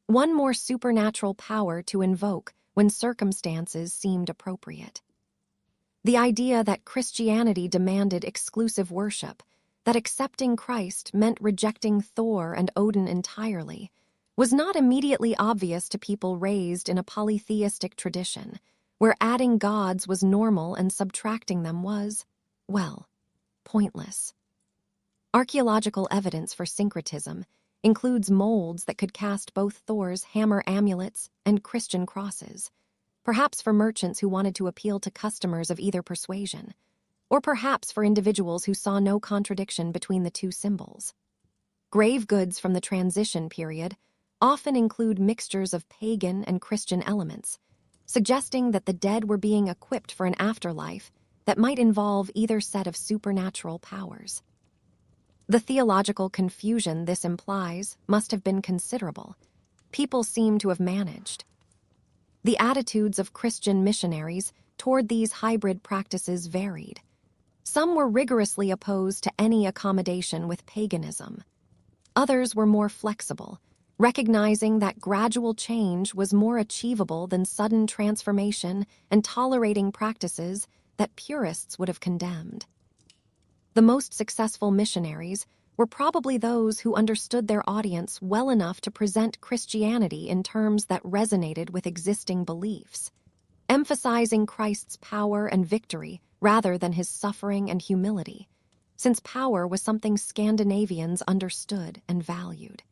one more supernatural power to invoke when circumstances seemed appropriate. The idea that Christianity demanded exclusive worship, that accepting Christ meant rejecting Thor and Odin entirely, was not immediately obvious to people raised in a polytheistic tradition, where adding gods was normal and subtracting them was, well, pointless. Archaeological evidence for syncretism includes molds that could cast both Thor's hammer amulets and Christian crosses, perhaps for merchants who wanted to appeal to customers of either persuasion, or perhaps for individuals who saw no contradiction between the two symbols. Grave goods from the transition period often include mixtures of pagan and Christian elements, suggesting that the dead were being equipped for an afterlife that might involve either set of supernatural powers. The theological confusion this implies must have been considerable. People seem to have managed. The attitudes of Christian missionaries toward these hybrid practices varied. Some were rigorously opposed to any accommodation with paganism. Others were more flexible, recognizing that gradual change was more achievable than sudden transformation and tolerating practices that purists would have condemned. The most successful missionaries were probably those who understood their audience well enough to present Christianity in terms that resonated with existing beliefs, emphasizing Christ's power and victory rather than his suffering and humility. since power was something Scandinavians understood and valued.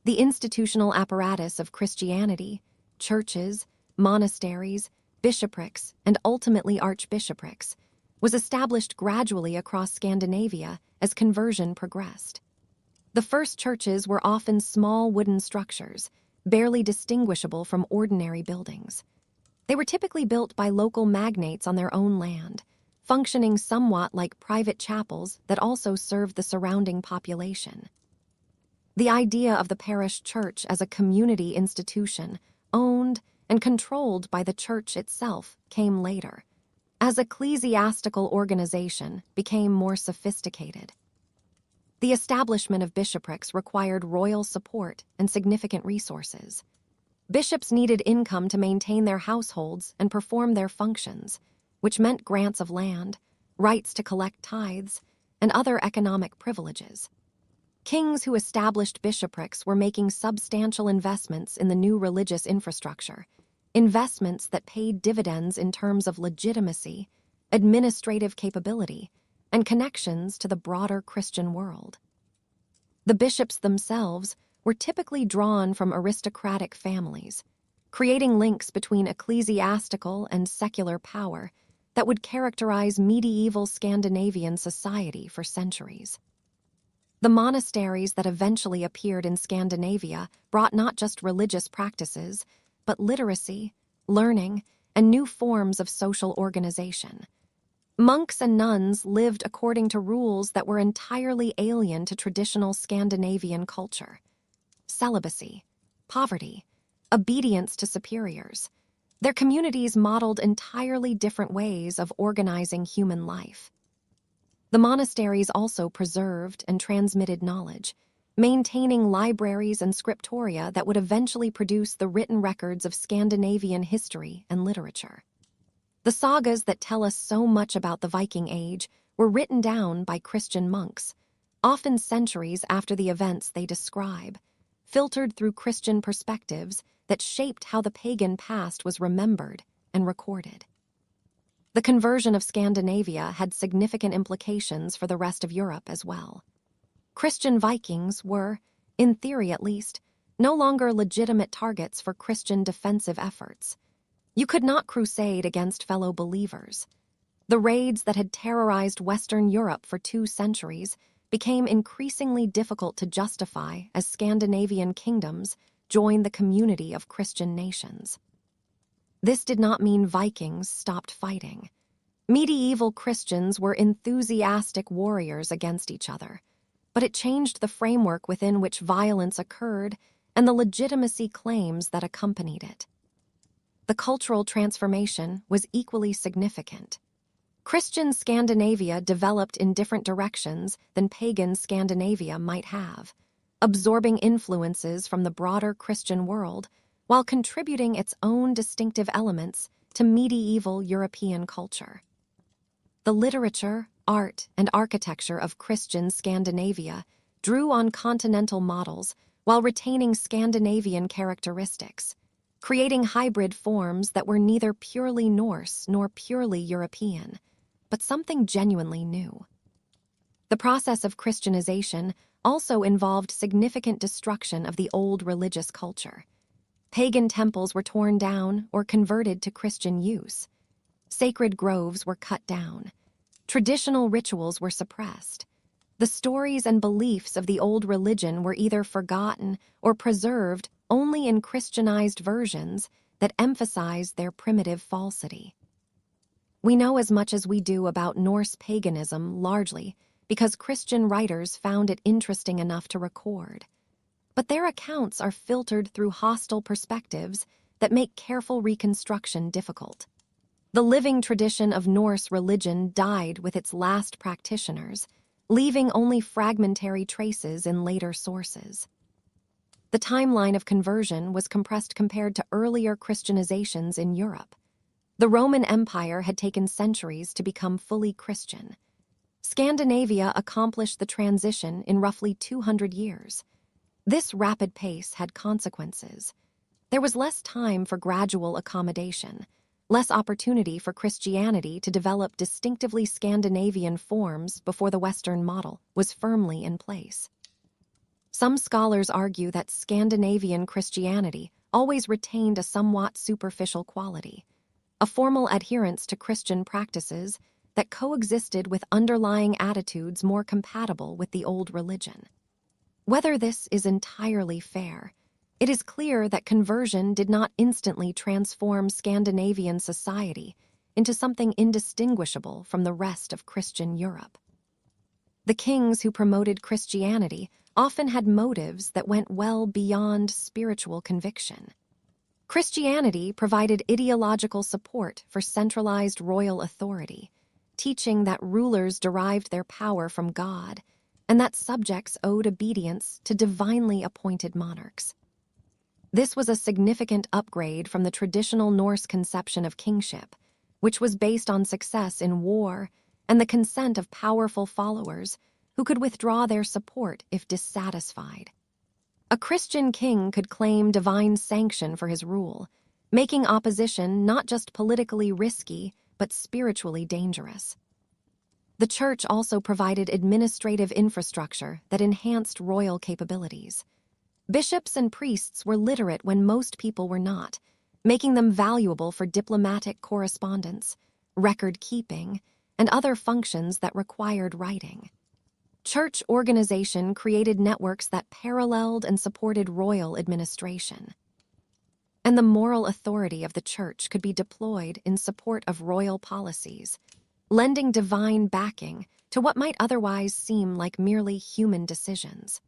The institutional apparatus of Christianity, churches, monasteries, bishoprics, and ultimately archbishoprics, was established gradually across Scandinavia as conversion progressed. The first churches were often small wooden structures, barely distinguishable from ordinary buildings. They were typically built by local magnates on their own land, functioning somewhat like private chapels that also served the surrounding population. The idea of the parish church as a community institution, owned and controlled by the church itself, came later, as ecclesiastical organization became more sophisticated. The establishment of bishoprics required royal support and significant resources. Bishops needed income to maintain their households and perform their functions, which meant grants of land, rights to collect tithes, and other economic privileges. Kings who established bishoprics were making substantial investments in the new religious infrastructure, investments that paid dividends in terms of legitimacy, administrative capability, and connections to the broader Christian world. The bishops themselves were typically drawn from aristocratic families, creating links between ecclesiastical and secular power that would characterize medieval Scandinavian society for centuries. The monasteries that eventually appeared in Scandinavia brought not just religious practices, but literacy, learning, and new forms of social organization. Monks and nuns lived according to rules that were entirely alien to traditional Scandinavian culture. Celibacy, poverty, obedience to superiors. Their communities modeled entirely different ways of organizing human life. The monasteries also preserved and transmitted knowledge, maintaining libraries and scriptoria that would eventually produce the written records of Scandinavian history and literature. The sagas that tell us so much about the Viking Age were written down by Christian monks, often centuries after the events they describe, filtered through Christian perspectives that shaped how the pagan past was remembered and recorded. The conversion of Scandinavia had significant implications for the rest of Europe as well. Christian Vikings were, in theory at least, no longer legitimate targets for Christian defensive efforts. You could not crusade against fellow believers. The raids that had terrorized Western Europe for 2 centuries became increasingly difficult to justify as Scandinavian kingdoms joined the community of Christian nations. This did not mean Vikings stopped fighting. Medieval Christians were enthusiastic warriors against each other, but it changed the framework within which violence occurred and the legitimacy claims that accompanied it. The cultural transformation was equally significant. Christian Scandinavia developed in different directions than pagan Scandinavia might have, absorbing influences from the broader Christian world while contributing its own distinctive elements to medieval European culture. The literature, art, and architecture of Christian Scandinavia drew on continental models while retaining Scandinavian characteristics, creating hybrid forms that were neither purely Norse nor purely European, but something genuinely new. The process of Christianization also involved significant destruction of the old religious culture. Pagan temples were torn down or converted to Christian use. Sacred groves were cut down. Traditional rituals were suppressed. The stories and beliefs of the old religion were either forgotten or preserved only in Christianized versions that emphasized their primitive falsity. We know as much as we do about Norse paganism largely because Christian writers found it interesting enough to record. But their accounts are filtered through hostile perspectives that make careful reconstruction difficult. The living tradition of Norse religion died with its last practitioners, leaving only fragmentary traces in later sources. The timeline of conversion was compressed compared to earlier Christianizations in Europe. The Roman Empire had taken centuries to become fully Christian. Scandinavia accomplished the transition in roughly 200 years. This rapid pace had consequences. There was less time for gradual accommodation. less opportunity for Christianity to develop distinctively Scandinavian forms before the Western model was firmly in place. Some scholars argue that Scandinavian Christianity always retained a somewhat superficial quality, a formal adherence to Christian practices that coexisted with underlying attitudes more compatible with the old religion. Whether this is entirely fair, it is clear that conversion did not instantly transform Scandinavian society into something indistinguishable from the rest of Christian Europe. The kings who promoted Christianity often had motives that went well beyond spiritual conviction. Christianity provided ideological support for centralized royal authority, teaching that rulers derived their power from God and that subjects owed obedience to divinely appointed monarchs. This was a significant upgrade from the traditional Norse conception of kingship, which was based on success in war and the consent of powerful followers who could withdraw their support if dissatisfied. A Christian king could claim divine sanction for his rule, making opposition not just politically risky, but spiritually dangerous. The church also provided administrative infrastructure that enhanced royal capabilities. Bishops and priests were literate when most people were not, making them valuable for diplomatic correspondence, record-keeping, and other functions that required writing. Church organization created networks that paralleled and supported royal administration. And the moral authority of the church could be deployed in support of royal policies, lending divine backing to what might otherwise seem like merely human decisions.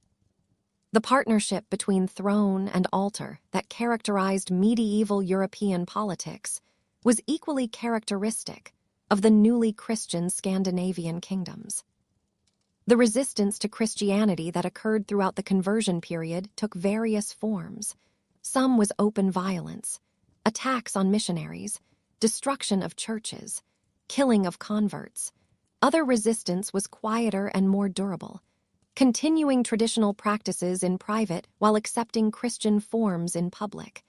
The partnership between throne and altar that characterized medieval European politics was equally characteristic of the newly Christian Scandinavian kingdoms. The resistance to Christianity that occurred throughout the conversion period took various forms. Some was open violence, attacks on missionaries, destruction of churches, killing of converts. Other resistance was quieter and more durable, continuing traditional practices in private while accepting Christian forms in public,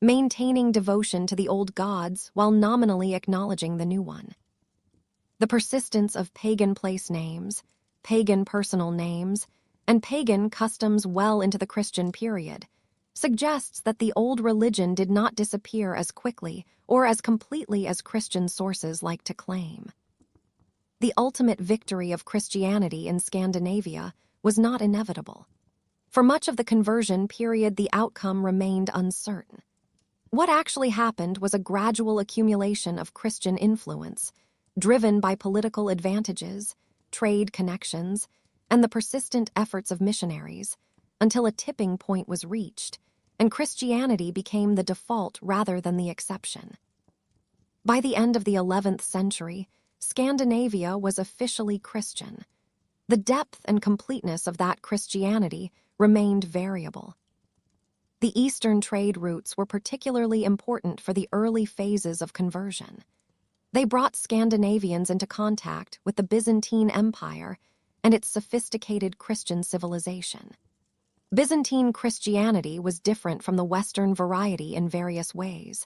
maintaining devotion to the old gods while nominally acknowledging the new one. The persistence of pagan place names, pagan personal names, and pagan customs well into the Christian period suggests that the old religion did not disappear as quickly or as completely as Christian sources like to claim. The ultimate victory of Christianity in Scandinavia was not inevitable. For much of the conversion period, the outcome remained uncertain. What actually happened was a gradual accumulation of Christian influence, driven by political advantages, trade connections, and the persistent efforts of missionaries, until a tipping point was reached, and Christianity became the default rather than the exception. By the end of the 11th century, Scandinavia was officially Christian. The depth and completeness of that Christianity remained variable. The eastern trade routes were particularly important for the early phases of conversion. They brought Scandinavians into contact with the Byzantine Empire and its sophisticated Christian civilization. Byzantine Christianity was different from the Western variety in various ways,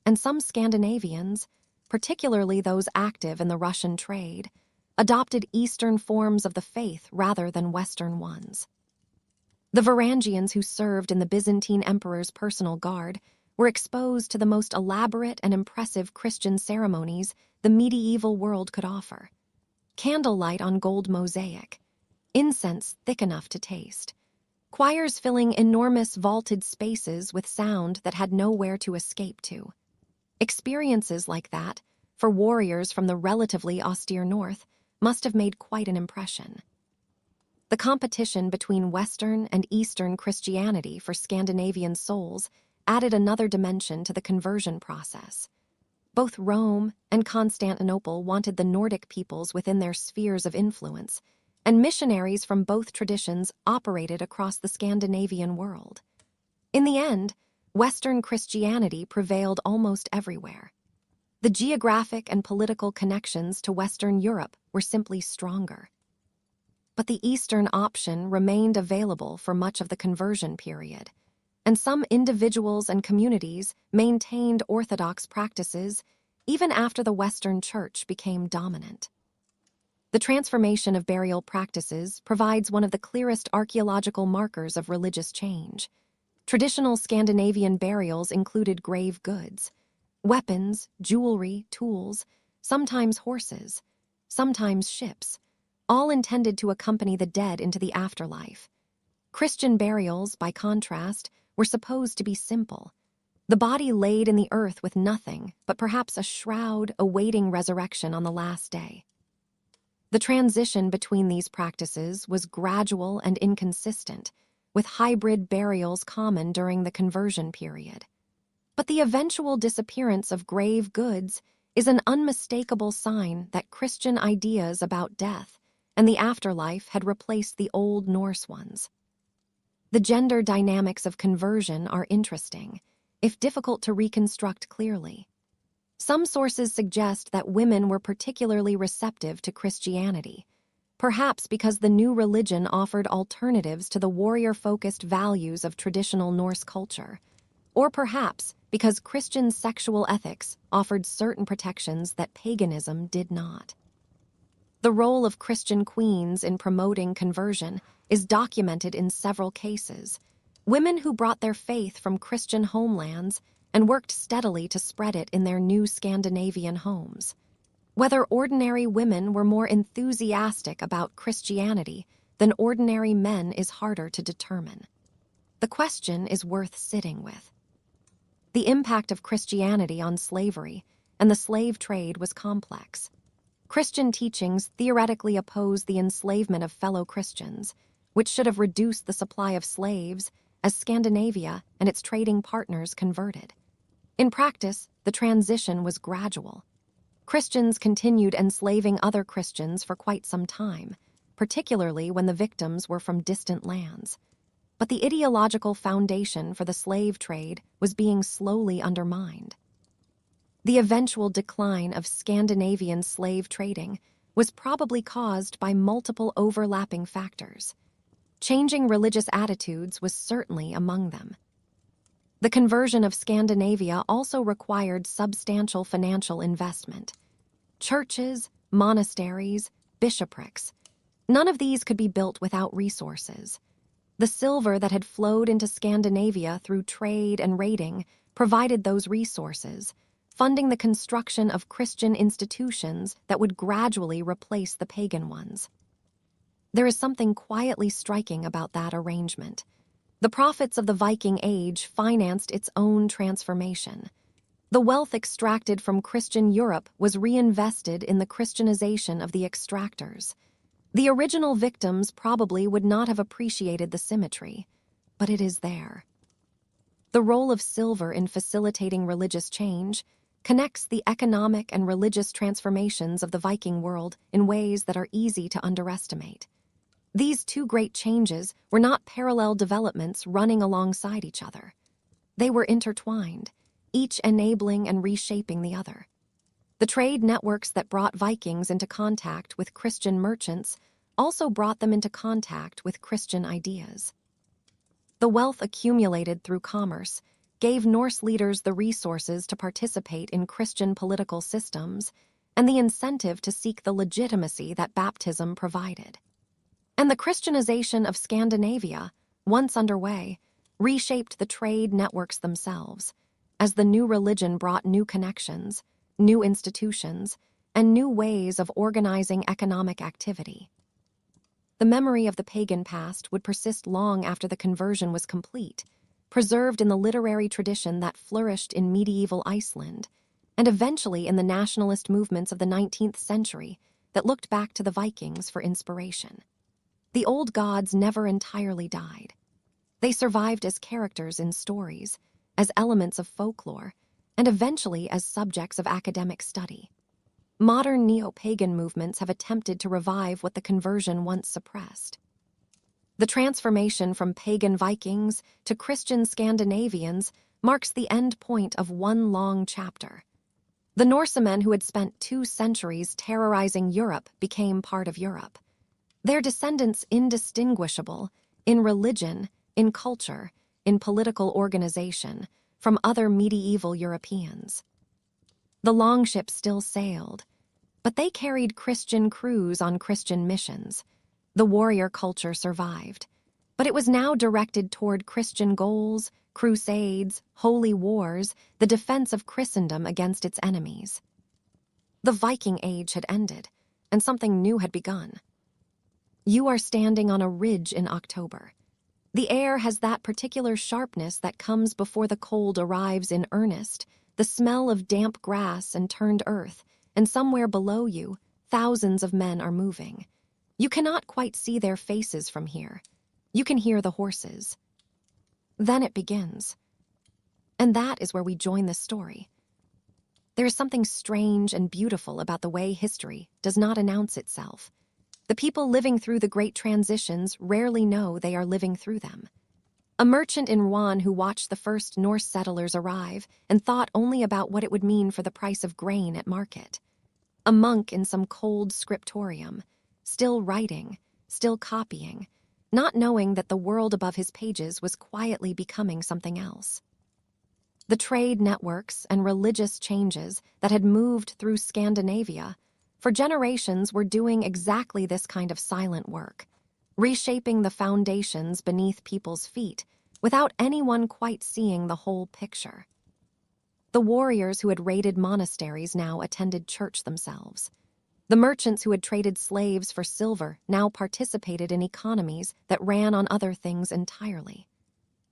and some Scandinavians, particularly those active in the Russian trade, adopted Eastern forms of the faith rather than Western ones. The Varangians who served in the Byzantine emperor's personal guard were exposed to the most elaborate and impressive Christian ceremonies the medieval world could offer. Candlelight on gold mosaic, incense thick enough to taste, choirs filling enormous vaulted spaces with sound that had nowhere to escape to. Experiences like that, for warriors from the relatively austere north, must have made quite an impression. The competition between Western and Eastern Christianity for Scandinavian souls added another dimension to the conversion process. Both Rome and Constantinople wanted the Nordic peoples within their spheres of influence, and missionaries from both traditions operated across the Scandinavian world. In the end, Western Christianity prevailed almost everywhere. The geographic and political connections to Western Europe were simply stronger. But the Eastern option remained available for much of the conversion period. and some individuals and communities maintained Orthodox practices even after the Western Church became dominant. The transformation of burial practices provides one of the clearest archaeological markers of religious change. Traditional Scandinavian burials included grave goods, weapons, jewelry, tools, sometimes horses, sometimes ships, all intended to accompany the dead into the afterlife. Christian burials, by contrast, were supposed to be simple. The body laid in the earth with nothing but perhaps a shroud awaiting resurrection on the last day. The transition between these practices was gradual and inconsistent, with hybrid burials common during the conversion period. But the eventual disappearance of grave goods is an unmistakable sign that Christian ideas about death and the afterlife had replaced the Old Norse ones. The gender dynamics of conversion are interesting, if difficult to reconstruct clearly. Some sources suggest that women were particularly receptive to Christianity, perhaps because the new religion offered alternatives to the warrior-focused values of traditional Norse culture, or perhaps because Christian sexual ethics offered certain protections that paganism did not. The role of Christian queens in promoting conversion is documented in several cases. Women who brought their faith from Christian homelands and worked steadily to spread it in their new Scandinavian homes. Whether ordinary women were more enthusiastic about Christianity than ordinary men is harder to determine. The question is worth sitting with. The impact of Christianity on slavery and the slave trade was complex. Christian teachings theoretically oppose the enslavement of fellow Christians, which should have reduced the supply of slaves as Scandinavia and its trading partners converted. In practice, the transition was gradual. Christians continued enslaving other Christians for quite some time, particularly when the victims were from distant lands. But the ideological foundation for the slave trade was being slowly undermined. The eventual decline of Scandinavian slave trading was probably caused by multiple overlapping factors. Changing religious attitudes was certainly among them. The conversion of Scandinavia also required substantial financial investment. Churches, monasteries, bishoprics, none of these could be built without resources. The silver that had flowed into Scandinavia through trade and raiding provided those resources, funding the construction of Christian institutions that would gradually replace the pagan ones. There is something quietly striking about that arrangement. The profits of the Viking Age financed its own transformation. The wealth extracted from Christian Europe was reinvested in the Christianization of the extractors. The original victims probably would not have appreciated the symmetry, but it is there. The role of silver in facilitating religious change connects the economic and religious transformations of the Viking world in ways that are easy to underestimate. These two great changes were not parallel developments running alongside each other. They were intertwined, each enabling and reshaping the other. The trade networks that brought Vikings into contact with Christian merchants also brought them into contact with Christian ideas. The wealth accumulated through commerce gave Norse leaders the resources to participate in Christian political systems and the incentive to seek the legitimacy that baptism provided. And the Christianization of Scandinavia, once underway, reshaped the trade networks themselves, as the new religion brought new connections, new institutions, and new ways of organizing economic activity. The memory of the pagan past would persist long after the conversion was complete, preserved in the literary tradition that flourished in medieval Iceland, and eventually in the nationalist movements of the 19th century that looked back to the Vikings for inspiration. The old gods never entirely died. They survived as characters in stories, as elements of folklore, and eventually as subjects of academic study. Modern neo-pagan movements have attempted to revive what the conversion once suppressed. The transformation from pagan Vikings to Christian Scandinavians marks the end point of one long chapter. The Norsemen who had spent 2 centuries terrorizing Europe became part of Europe. Their descendants indistinguishable, in religion, in culture, in political organization from other medieval Europeans. The longships still sailed, but they carried Christian crews on Christian missions. The warrior culture survived, but it was now directed toward Christian goals, crusades, holy wars, the defense of Christendom against its enemies. The Viking Age had ended, and something new had begun. You are standing on a ridge in October. The air has that particular sharpness that comes before the cold arrives in earnest, the smell of damp grass and turned earth, and somewhere below you, thousands of men are moving. You cannot quite see their faces from here. You can hear the horses. Then it begins. And that is where we join this story. There is something strange and beautiful about the way history does not announce itself. The people living through the great transitions rarely know they are living through them. A merchant in Rouen who watched the first Norse settlers arrive and thought only about what it would mean for the price of grain at market. A monk in some cold scriptorium, still writing, still copying, not knowing that the world above his pages was quietly becoming something else. The trade networks and religious changes that had moved through Scandinavia for generations were doing exactly this kind of silent work, reshaping the foundations beneath people's feet without anyone quite seeing the whole picture. The warriors who had raided monasteries now attended church themselves. The merchants who had traded slaves for silver now participated in economies that ran on other things entirely.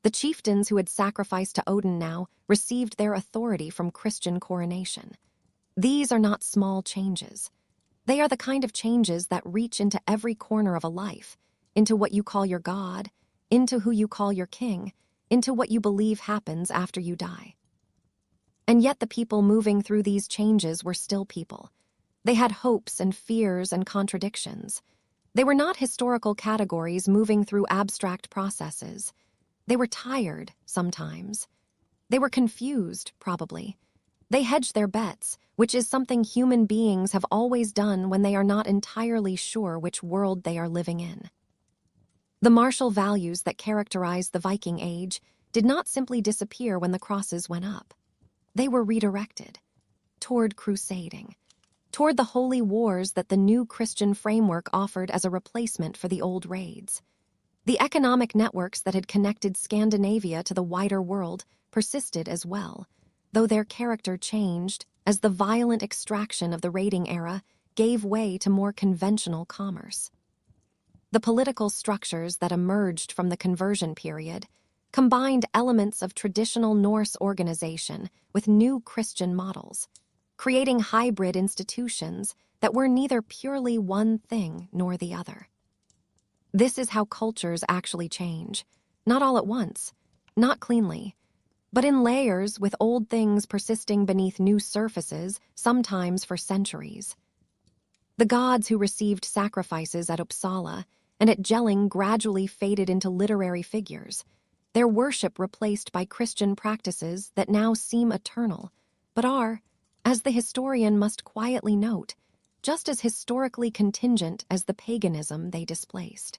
The chieftains who had sacrificed to Odin now received their authority from Christian coronation. These are not small changes. They are the kind of changes that reach into every corner of a life, into what you call your God, into who you call your king, into what you believe happens after you die. And yet the people moving through these changes were still people. They had hopes and fears and contradictions. They were not historical categories moving through abstract processes. They were tired, sometimes. They were confused, probably. They hedged their bets, which is something human beings have always done when they are not entirely sure which world they are living in. The martial values that characterized the Viking Age did not simply disappear when the crosses went up. They were redirected toward crusading, toward the holy wars that the new Christian framework offered as a replacement for the old raids. The economic networks that had connected Scandinavia to the wider world persisted as well, though their character changed as the violent extraction of the raiding era gave way to more conventional commerce. The political structures that emerged from the conversion period combined elements of traditional Norse organization with new Christian models, creating hybrid institutions that were neither purely one thing nor the other. This is how cultures actually change, not all at once, not cleanly, but in layers with old things persisting beneath new surfaces, sometimes for centuries. The gods who received sacrifices at Uppsala and at Jelling gradually faded into literary figures, their worship replaced by Christian practices that now seem eternal, but are, as the historian must quietly note, just as historically contingent as the paganism they displaced.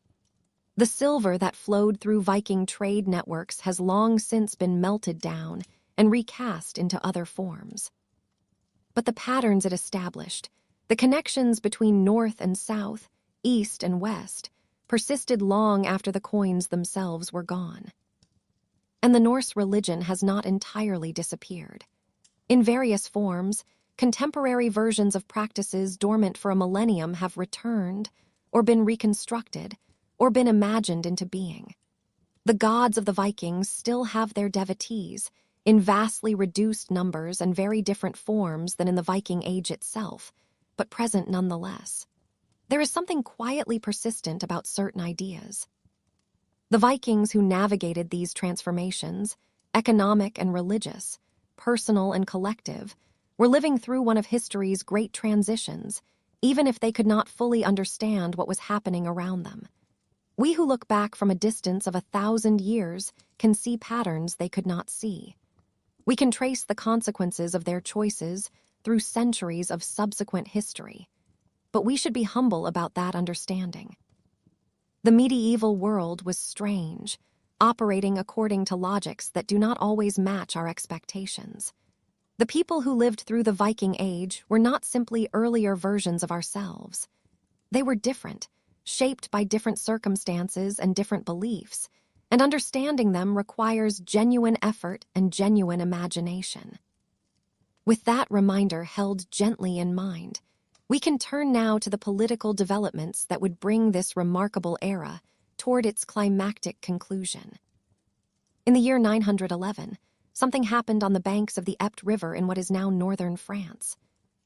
The silver that flowed through Viking trade networks has long since been melted down and recast into other forms. But the patterns it established, the connections between north and south, east and west, persisted long after the coins themselves were gone. And the Norse religion has not entirely disappeared. In various forms, contemporary versions of practices dormant for a millennium have returned, or been reconstructed, or been imagined into being. The gods of the Vikings still have their devotees, in vastly reduced numbers and very different forms than in the Viking Age itself, but present nonetheless. There is something quietly persistent about certain ideas. The Vikings who navigated these transformations, economic and religious, personal and collective, were living through one of history's great transitions, even if they could not fully understand what was happening around them. We who look back from a distance of 1,000 years can see patterns they could not see. We can trace the consequences of their choices through centuries of subsequent history. But we should be humble about that understanding. The medieval world was strange, operating according to logics that do not always match our expectations. The people who lived through the Viking Age were not simply earlier versions of ourselves. They were different, shaped by different circumstances and different beliefs, and understanding them requires genuine effort and genuine imagination. With that reminder held gently in mind, we can turn now to the political developments that would bring this remarkable era toward its climactic conclusion. In the year 911, something happened on the banks of the Epte River in what is now northern France.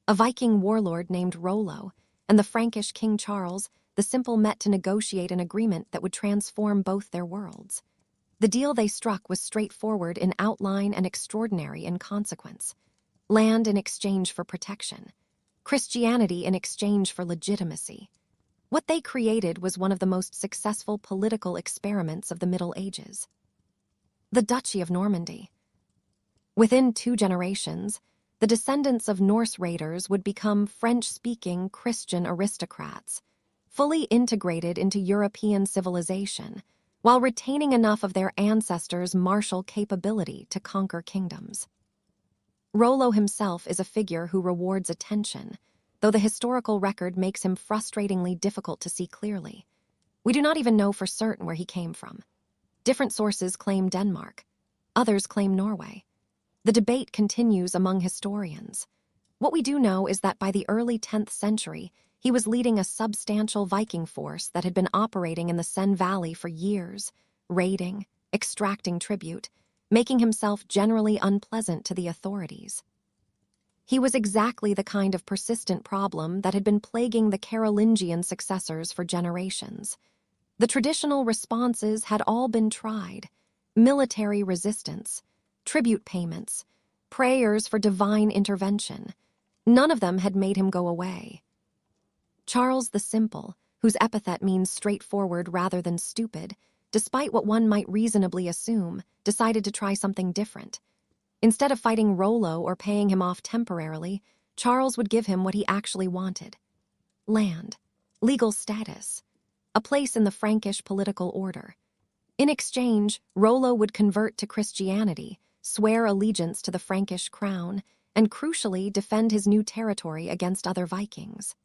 A Viking warlord named Rollo and the Frankish King Charles the Simple met to negotiate an agreement that would transform both their worlds. The deal they struck was straightforward in outline and extraordinary in consequence. Land in exchange for protection. Christianity in exchange for legitimacy. What they created was one of the most successful political experiments of the Middle Ages. The Duchy of Normandy. Within 2 generations, the descendants of Norse raiders would become French-speaking Christian aristocrats, fully integrated into European civilization, while retaining enough of their ancestors' martial capability to conquer kingdoms. Rollo himself is a figure who rewards attention, though the historical record makes him frustratingly difficult to see clearly. We do not even know for certain where he came from. Different sources claim Denmark. Others claim Norway. The debate continues among historians. What we do know is that by the early 10th century, he was leading a substantial Viking force that had been operating in the Seine Valley for years, raiding, extracting tribute, making himself generally unpleasant to the authorities. He was exactly the kind of persistent problem that had been plaguing the Carolingian successors for generations. The traditional responses had all been tried: military resistance, tribute payments, prayers for divine intervention. None of them had made him go away. Charles the Simple, whose epithet means straightforward rather than stupid, despite what one might reasonably assume, decided to try something different. Instead of fighting Rollo or paying him off temporarily, Charles would give him what he actually wanted: land, legal status, a place in the Frankish political order. In exchange, Rollo would convert to Christianity, swear allegiance to the Frankish crown, and crucially defend his new territory against other Vikings.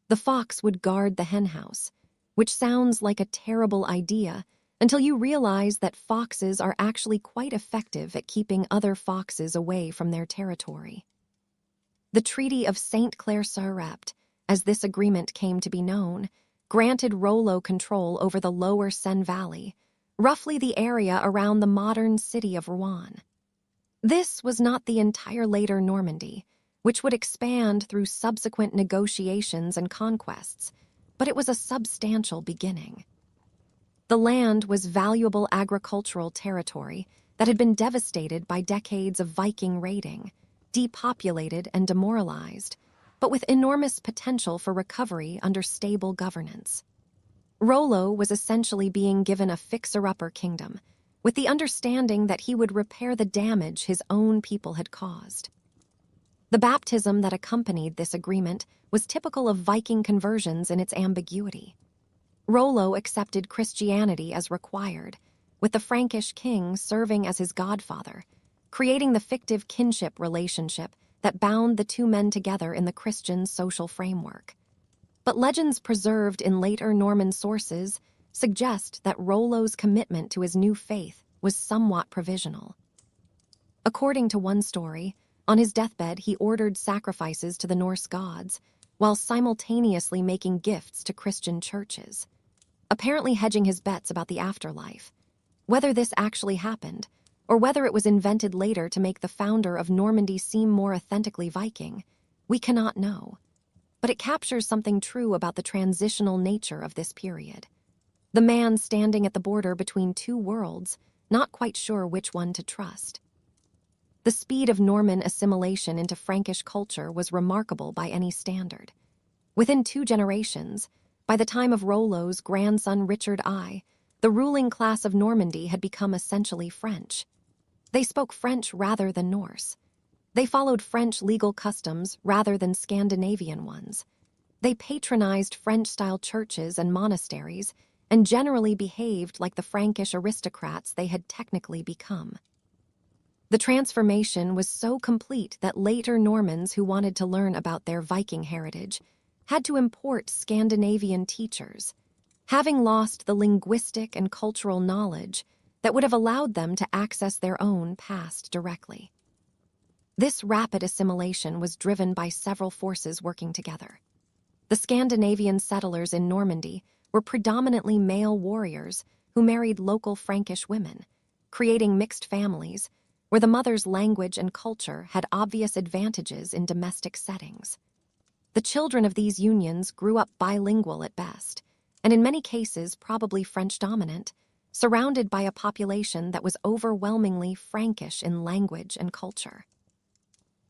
The fox would guard the henhouse, which sounds like a terrible idea until you realize that foxes are actually quite effective at keeping other foxes away from their territory. The Treaty of St. Clair-sur-Repte, as this agreement came to be known, granted Rollo control over the lower Seine Valley, roughly the area around the modern city of Rouen. This was not the entire later Normandy, which would expand through subsequent negotiations and conquests, but it was a substantial beginning. The land was valuable agricultural territory that had been devastated by decades of Viking raiding, depopulated and demoralized, but with enormous potential for recovery under stable governance. Rollo was essentially being given a fixer-upper kingdom, with the understanding that he would repair the damage his own people had caused. The baptism that accompanied this agreement was typical of Viking conversions in its ambiguity. Rollo accepted Christianity as required, with the Frankish king serving as his godfather, creating the fictive kinship relationship that bound the two men together in the Christian social framework. But legends preserved in later Norman sources suggest that Rollo's commitment to his new faith was somewhat provisional. According to one story, on his deathbed he ordered sacrifices to the Norse gods, while simultaneously making gifts to Christian churches, apparently hedging his bets about the afterlife. Whether this actually happened, or whether it was invented later to make the founder of Normandy seem more authentically Viking, we cannot know. But it captures something true about the transitional nature of this period. The man standing at the border between two worlds, not quite sure which one to trust. The speed of Norman assimilation into Frankish culture was remarkable by any standard. Within 2 generations, by the time of Rollo's grandson Richard I, the ruling class of Normandy had become essentially French. They spoke French rather than Norse. They followed French legal customs rather than Scandinavian ones. They patronized French-style churches and monasteries and generally behaved like the Frankish aristocrats they had technically become. The transformation was so complete that later Normans who wanted to learn about their Viking heritage had to import Scandinavian teachers, having lost the linguistic and cultural knowledge that would have allowed them to access their own past directly. This rapid assimilation was driven by several forces working together. The Scandinavian settlers in Normandy were predominantly male warriors who married local Frankish women, creating mixed families where the mother's language and culture had obvious advantages in domestic settings. The children of these unions grew up bilingual at best, and in many cases probably French-dominant, surrounded by a population that was overwhelmingly Frankish in language and culture.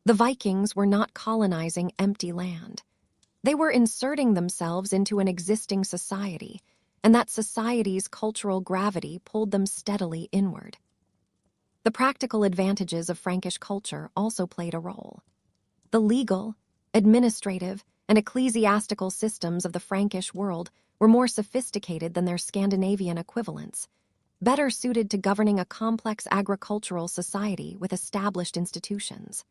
The Vikings were not colonizing empty land. They were inserting themselves into an existing society, and that society's cultural gravity pulled them steadily inward. The practical advantages of Frankish culture also played a role. The legal, administrative, and ecclesiastical systems of the Frankish world were more sophisticated than their Scandinavian equivalents, better suited to governing a complex agricultural society with established institutions.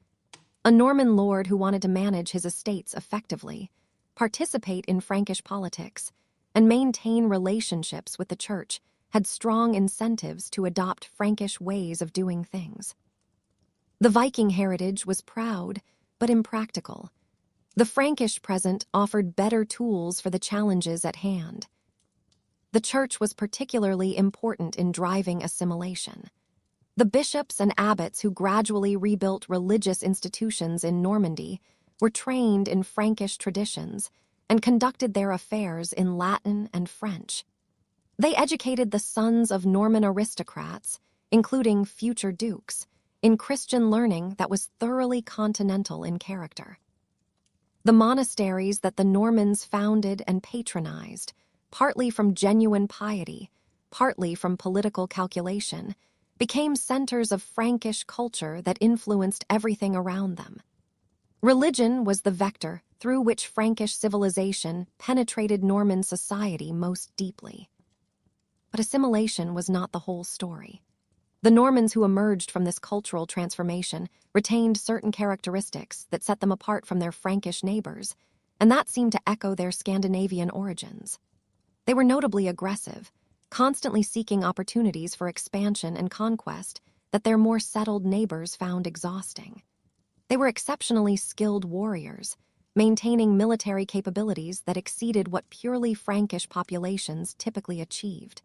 A Norman lord who wanted to manage his estates effectively, participate in Frankish politics, and maintain relationships with the church had strong incentives to adopt Frankish ways of doing things. The Viking heritage was proud, but impractical. The Frankish present offered better tools for the challenges at hand. The church was particularly important in driving assimilation. The bishops and abbots who gradually rebuilt religious institutions in Normandy were trained in Frankish traditions and conducted their affairs in Latin and French. They educated the sons of Norman aristocrats, including future dukes, in Christian learning that was thoroughly continental in character. The monasteries that the Normans founded and patronized, partly from genuine piety, partly from political calculation, became centers of Frankish culture that influenced everything around them. Religion was the vector through which Frankish civilization penetrated Norman society most deeply. But assimilation was not the whole story. The Normans who emerged from this cultural transformation retained certain characteristics that set them apart from their Frankish neighbors, and that seemed to echo their Scandinavian origins. They were notably aggressive, constantly seeking opportunities for expansion and conquest that their more settled neighbors found exhausting. They were exceptionally skilled warriors, maintaining military capabilities that exceeded what purely Frankish populations typically achieved.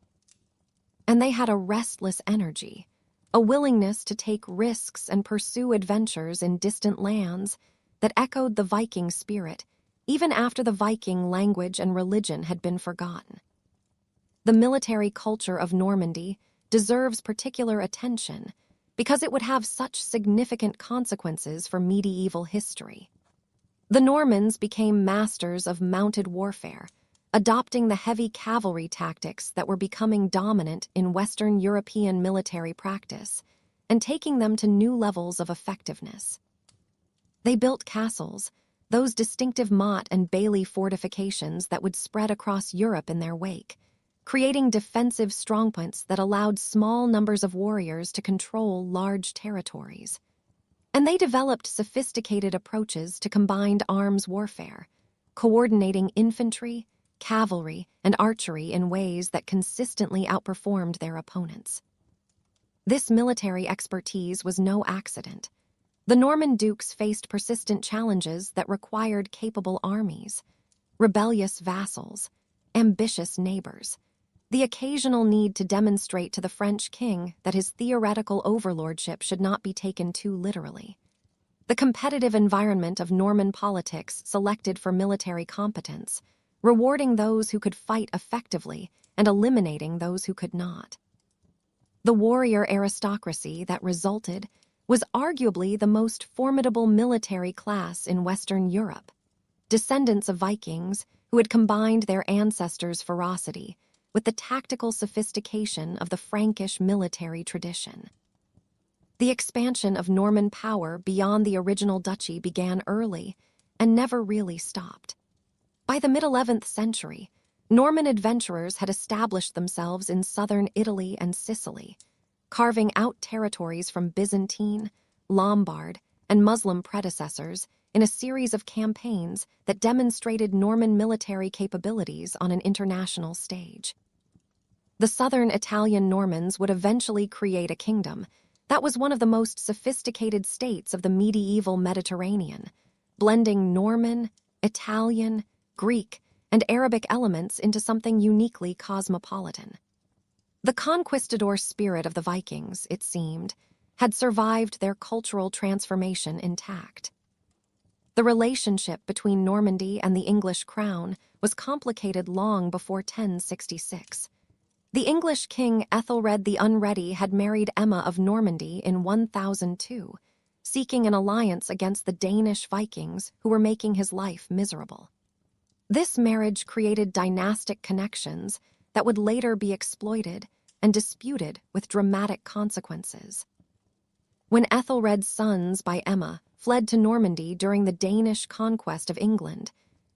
And they had a restless energy, a willingness to take risks and pursue adventures in distant lands that echoed the Viking spirit, even after the Viking language and religion had been forgotten. The military culture of Normandy deserves particular attention because it would have such significant consequences for medieval history. The Normans became masters of mounted warfare, adopting the heavy cavalry tactics that were becoming dominant in Western European military practice and taking them to new levels of effectiveness. They built castles, those distinctive motte and bailey fortifications that would spread across Europe in their wake, creating defensive strongpoints that allowed small numbers of warriors to control large territories. And they developed sophisticated approaches to combined arms warfare, coordinating infantry, cavalry, and archery in ways that consistently outperformed their opponents. This military expertise was no accident. The Norman dukes faced persistent challenges that required capable armies, rebellious vassals, ambitious neighbors, the occasional need to demonstrate to the French king that his theoretical overlordship should not be taken too literally. The competitive environment of Norman politics selected for military competence, rewarding those who could fight effectively and eliminating those who could not. The warrior aristocracy that resulted was arguably the most formidable military class in Western Europe, descendants of Vikings who had combined their ancestors' ferocity with the tactical sophistication of the Frankish military tradition. The expansion of Norman power beyond the original duchy began early and never really stopped. By the mid-11th century, Norman adventurers had established themselves in southern Italy and Sicily, carving out territories from Byzantine, Lombard, and Muslim predecessors in a series of campaigns that demonstrated Norman military capabilities on an international stage. The southern Italian Normans would eventually create a kingdom that was one of the most sophisticated states of the medieval Mediterranean, blending Norman, Italian, Greek, and Arabic elements into something uniquely cosmopolitan. The conquistador spirit of the Vikings, it seemed, had survived their cultural transformation intact. The relationship between Normandy and the English crown was complicated long before 1066. The English king Ethelred the Unready had married Emma of Normandy in 1002, seeking an alliance against the Danish Vikings who were making his life miserable. This marriage created dynastic connections that would later be exploited and disputed with dramatic consequences. When Ethelred's sons by Emma fled to Normandy during the Danish conquest of England,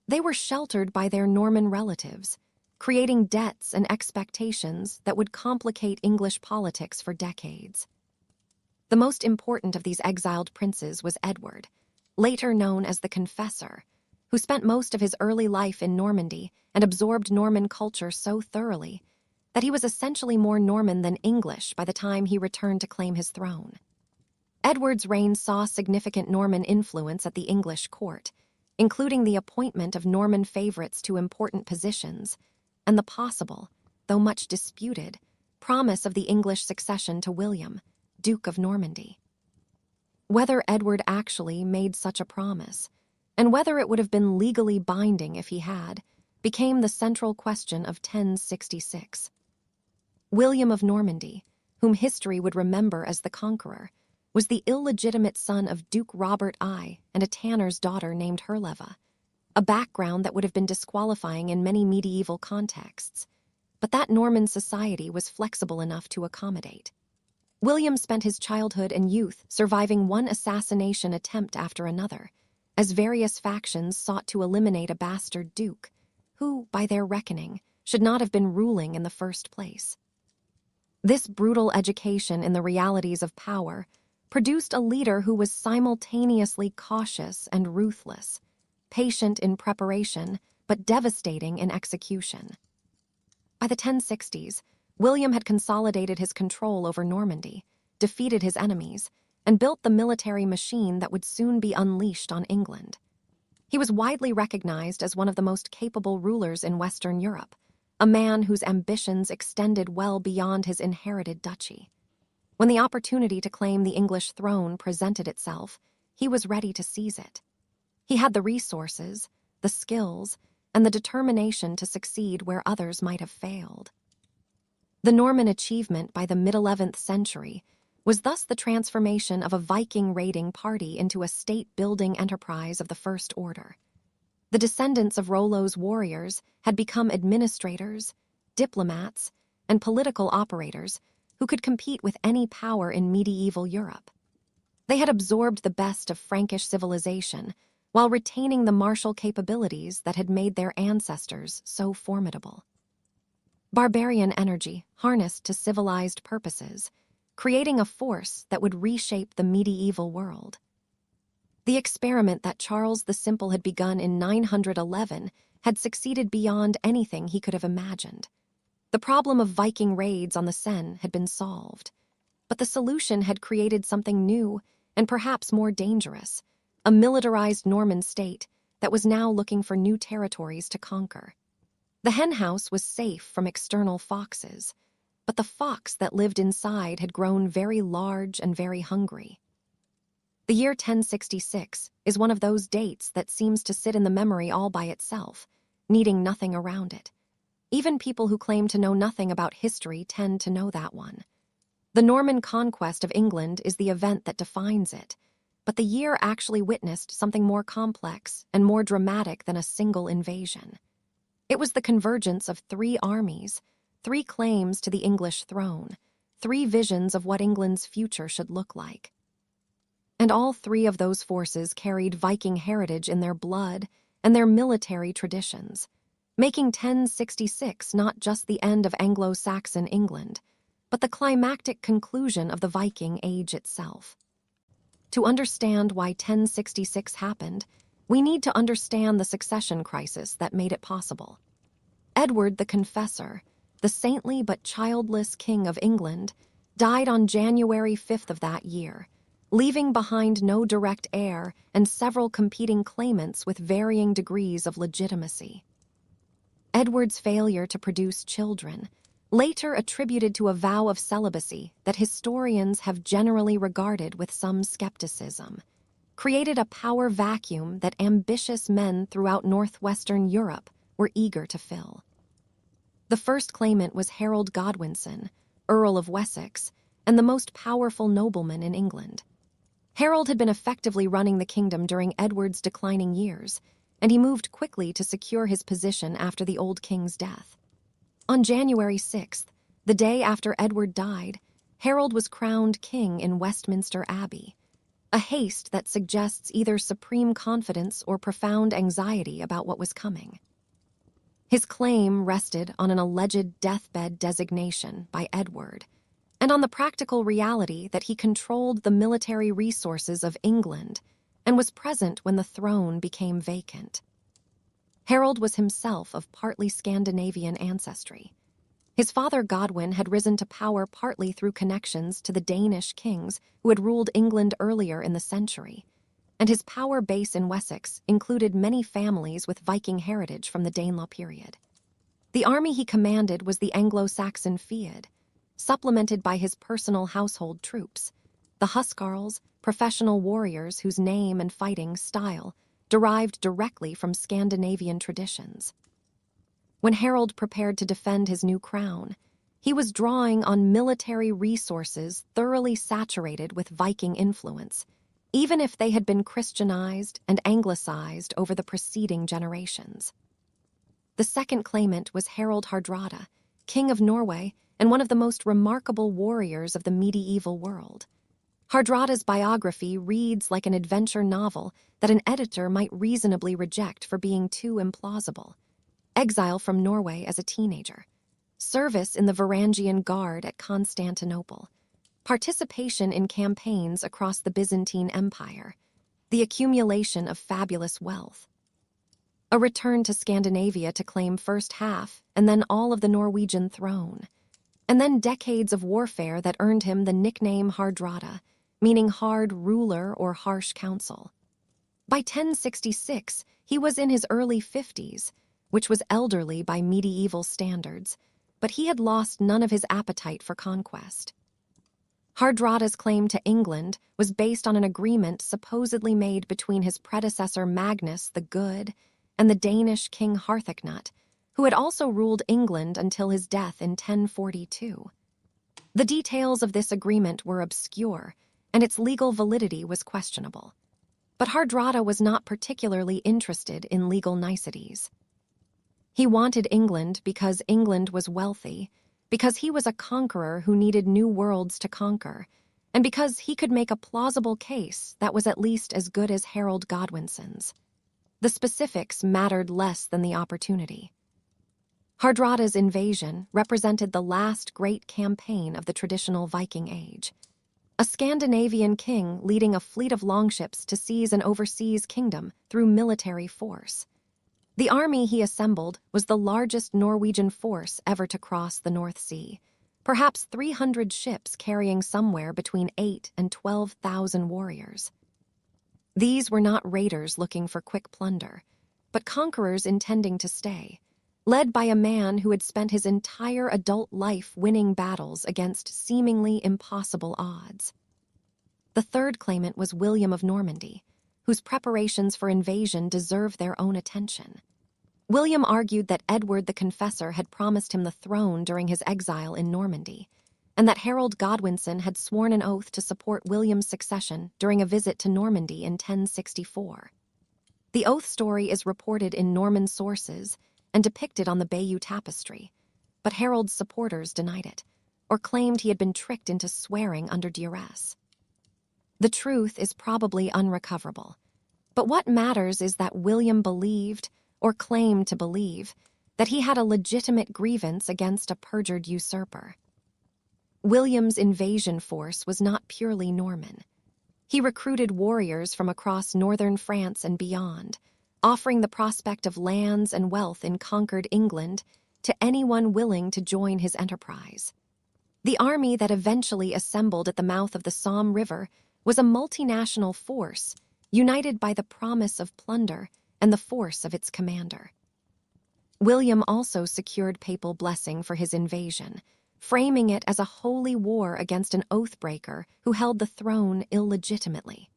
they were sheltered by their Norman relatives, creating debts and expectations that would complicate English politics for decades. The most important of these exiled princes was Edward, later known as the Confessor, who spent most of his early life in Normandy and absorbed Norman culture so thoroughly that he was essentially more Norman than English by the time he returned to claim his throne. Edward's reign saw significant Norman influence at the English court, including the appointment of Norman favorites to important positions and the possible, though much disputed, promise of the English succession to William, Duke of Normandy. Whether Edward actually made such a promise, and whether it would have been legally binding if he had, became the central question of 1066. William of Normandy, whom history would remember as the Conqueror, was the illegitimate son of Duke Robert I and a tanner's daughter named Herleva, a background that would have been disqualifying in many medieval contexts, but that Norman society was flexible enough to accommodate. William spent his childhood and youth surviving one assassination attempt after another, as various factions sought to eliminate a bastard duke, who, by their reckoning, should not have been ruling in the first place. This brutal education in the realities of power produced a leader who was simultaneously cautious and ruthless, patient in preparation, but devastating in execution. By the 1060s, William had consolidated his control over Normandy, defeated his enemies, and built the military machine that would soon be unleashed on England. He was widely recognized as one of the most capable rulers in Western Europe, a man whose ambitions extended well beyond his inherited duchy. When the opportunity to claim the English throne presented itself, he was ready to seize it. He had the resources, the skills, and the determination to succeed where others might have failed. The Norman achievement by the mid-11th century was thus the transformation of a Viking raiding party into a state-building enterprise of the First Order. The descendants of Rollo's warriors had become administrators, diplomats, and political operators who could compete with any power in medieval Europe. They had absorbed the best of Frankish civilization while retaining the martial capabilities that had made their ancestors so formidable. Barbarian energy harnessed to civilized purposes, creating a force that would reshape the medieval world. The experiment that Charles the Simple had begun in 911 had succeeded beyond anything he could have imagined. The problem of Viking raids on the Seine had been solved, but the solution had created something new and perhaps more dangerous, a militarized Norman state that was now looking for new territories to conquer. The henhouse was safe from external foxes, but the fox that lived inside had grown very large and very hungry. The year 1066 is one of those dates that seems to sit in the memory all by itself, needing nothing around it. Even people who claim to know nothing about history tend to know that one. The Norman conquest of England is the event that defines it, but the year actually witnessed something more complex and more dramatic than a single invasion. It was the convergence of three armies, three claims to the English throne, three visions of what England's future should look like. And all three of those forces carried Viking heritage in their blood and their military traditions. making 1066 not just the end of Anglo-Saxon England, but the climactic conclusion of the Viking Age itself. To understand why 1066 happened, we need to understand the succession crisis that made it possible. Edward the Confessor, the saintly but childless King of England, died on January 5th of that year, leaving behind no direct heir and several competing claimants with varying degrees of legitimacy. Edward's failure to produce children, later attributed to a vow of celibacy that historians have generally regarded with some skepticism, created a power vacuum that ambitious men throughout northwestern Europe were eager to fill. The first claimant was Harold Godwinson, Earl of Wessex, and the most powerful nobleman in England. Harold had been effectively running the kingdom during Edward's declining years, and he moved quickly to secure his position after the old king's death. On January 6th, the day after Edward died, Harold was crowned king in Westminster Abbey, a haste that suggests either supreme confidence or profound anxiety about what was coming. His claim rested on an alleged deathbed designation by Edward, and on the practical reality that he controlled the military resources of England and was present when the throne became vacant. Harold was himself of partly Scandinavian ancestry. His father Godwin had risen to power partly through connections to the Danish kings who had ruled England earlier in the century, and his power base in Wessex included many families with Viking heritage from the Danelaw period. The army he commanded was the Anglo-Saxon Fyrd, supplemented by his personal household troops, the Huscarls, professional warriors whose name and fighting style derived directly from Scandinavian traditions. When Harold prepared to defend his new crown, he was drawing on military resources thoroughly saturated with Viking influence, even if they had been Christianized and Anglicized over the preceding generations. The second claimant was Harald Hardrada, King of Norway and one of the most remarkable warriors of the medieval world. Hardrada's biography reads like an adventure novel that an editor might reasonably reject for being too implausible. Exile from Norway as a teenager, service in the Varangian Guard at Constantinople, participation in campaigns across the Byzantine Empire, the accumulation of fabulous wealth, a return to Scandinavia to claim first half and then all of the Norwegian throne, and then decades of warfare that earned him the nickname Hardrada, meaning hard ruler or harsh counsel. By 1066, he was in his early 50s, which was elderly by medieval standards, but he had lost none of his appetite for conquest. Hardrada's claim to England was based on an agreement supposedly made between his predecessor Magnus the Good and the Danish king Harthacnut, who had also ruled England until his death in 1042. The details of this agreement were obscure, and its legal validity was questionable. But Hardrada was not particularly interested in legal niceties. He wanted England because England was wealthy, because he was a conqueror who needed new worlds to conquer, and because he could make a plausible case that was at least as good as Harold Godwinson's. The specifics mattered less than the opportunity. Hardrada's invasion represented the last great campaign of the traditional Viking Age. A Scandinavian king leading a fleet of longships to seize an overseas kingdom through military force. The army he assembled was the largest Norwegian force ever to cross the North Sea, perhaps 300 ships carrying somewhere between 8,000 and 12,000 warriors. These were not raiders looking for quick plunder, but conquerors intending to stay, led by a man who had spent his entire adult life winning battles against seemingly impossible odds. The third claimant was William of Normandy, whose preparations for invasion deserve their own attention. William argued that Edward the Confessor had promised him the throne during his exile in Normandy, and that Harold Godwinson had sworn an oath to support William's succession during a visit to Normandy in 1064. The oath story is reported in Norman sources and depicted on the Bayeux Tapestry, but Harold's supporters denied it, or claimed he had been tricked into swearing under duress. The truth is probably unrecoverable, but what matters is that William believed, or claimed to believe, that he had a legitimate grievance against a perjured usurper. William's invasion force was not purely Norman. He recruited warriors from across northern France and beyond, offering the prospect of lands and wealth in conquered England to anyone willing to join his enterprise. The army that eventually assembled at the mouth of the Somme River was a multinational force, united by the promise of plunder and the force of its commander. William also secured papal blessing for his invasion, framing it as a holy war against an oath-breaker who held the throne illegitimately.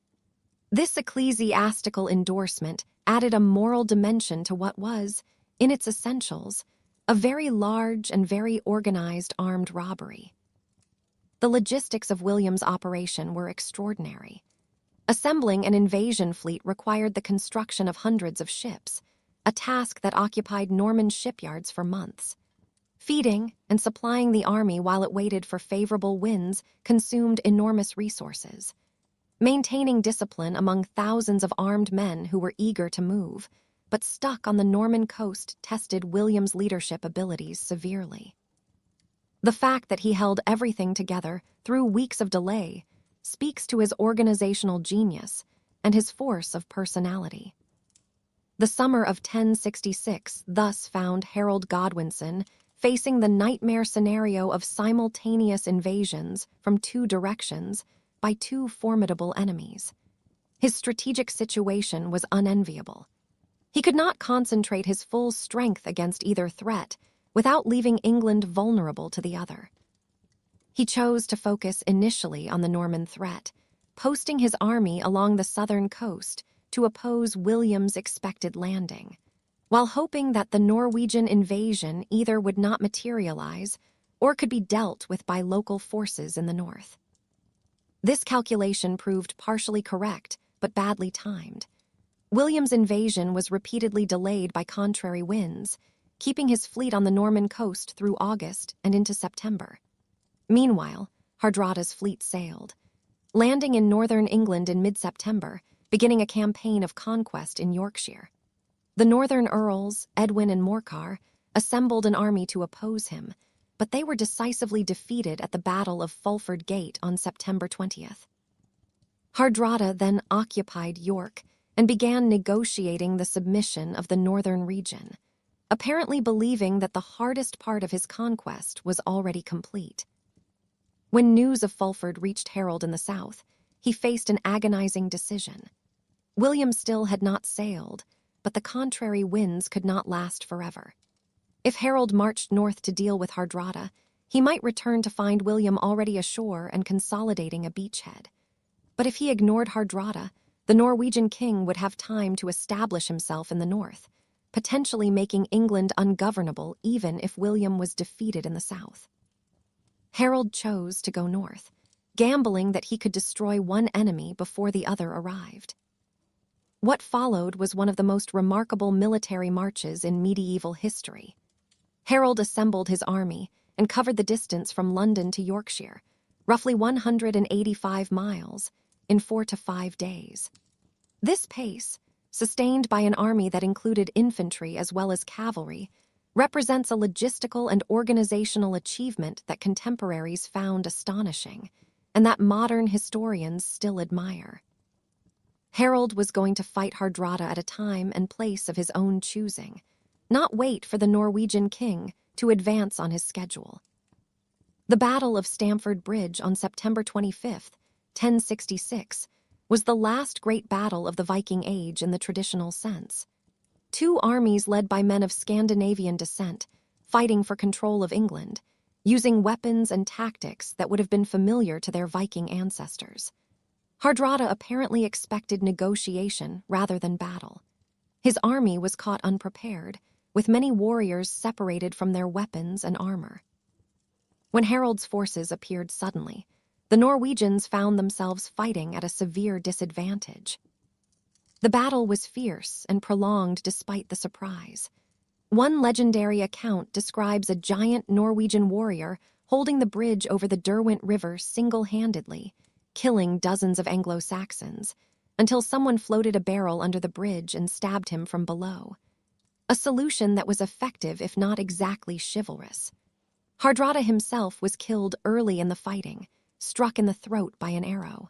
This ecclesiastical endorsement added a moral dimension to what was, in its essentials, a very large and very organized armed robbery. The logistics of William's operation were extraordinary. Assembling an invasion fleet required the construction of hundreds of ships, a task that occupied Norman shipyards for months. Feeding and supplying the army while it waited for favorable winds consumed enormous resources. Maintaining discipline among thousands of armed men who were eager to move, but stuck on the Norman coast tested William's leadership abilities severely. The fact that he held everything together through weeks of delay speaks to his organizational genius and his force of personality. The summer of 1066 thus found Harold Godwinson facing the nightmare scenario of simultaneous invasions from two directions by two formidable enemies. His strategic situation was unenviable. He could not concentrate his full strength against either threat without leaving England vulnerable to the other. He chose to focus initially on the Norman threat, posting his army along the southern coast to oppose William's expected landing, while hoping that the Norwegian invasion either would not materialize or could be dealt with by local forces in the north. This calculation proved partially correct, but badly timed. William's invasion was repeatedly delayed by contrary winds, keeping his fleet on the Norman coast through August and into September. Meanwhile, Hardrada's fleet sailed, landing in northern England in mid-September, beginning a campaign of conquest in Yorkshire. The northern earls, Edwin and Morcar, assembled an army to oppose him, but they were decisively defeated at the Battle of Fulford Gate on September 20th. Hardrada then occupied York and began negotiating the submission of the northern region, apparently believing that the hardest part of his conquest was already complete. When news of Fulford reached Harold in the south, he faced an agonizing decision. William still had not sailed, but the contrary winds could not last forever. If Harold marched north to deal with Hardrada, he might return to find William already ashore and consolidating a beachhead. But if he ignored Hardrada, the Norwegian king would have time to establish himself in the north, potentially making England ungovernable even if William was defeated in the south. Harold chose to go north, gambling that he could destroy one enemy before the other arrived. What followed was one of the most remarkable military marches in medieval history. Harold assembled his army and covered the distance from London to Yorkshire, roughly 185 miles, in 4 to 5 days. This pace, sustained by an army that included infantry as well as cavalry, represents a logistical and organizational achievement that contemporaries found astonishing, and that modern historians still admire. Harold was going to fight Hardrada at a time and place of his own choosing, not wait for the Norwegian king to advance on his schedule. The Battle of Stamford Bridge on September 25th, 1066, was the last great battle of the Viking Age in the traditional sense. Two armies led by men of Scandinavian descent, fighting for control of England, using weapons and tactics that would have been familiar to their Viking ancestors. Hardrada apparently expected negotiation rather than battle. His army was caught unprepared, with many warriors separated from their weapons and armor. When Harold's forces appeared suddenly, the Norwegians found themselves fighting at a severe disadvantage. The battle was fierce and prolonged despite the surprise. One legendary account describes a giant Norwegian warrior holding the bridge over the Derwent River single-handedly, killing dozens of Anglo-Saxons, until someone floated a barrel under the bridge and stabbed him from below. a solution that was effective if not exactly chivalrous. Hardrada himself was killed early in the fighting, struck in the throat by an arrow.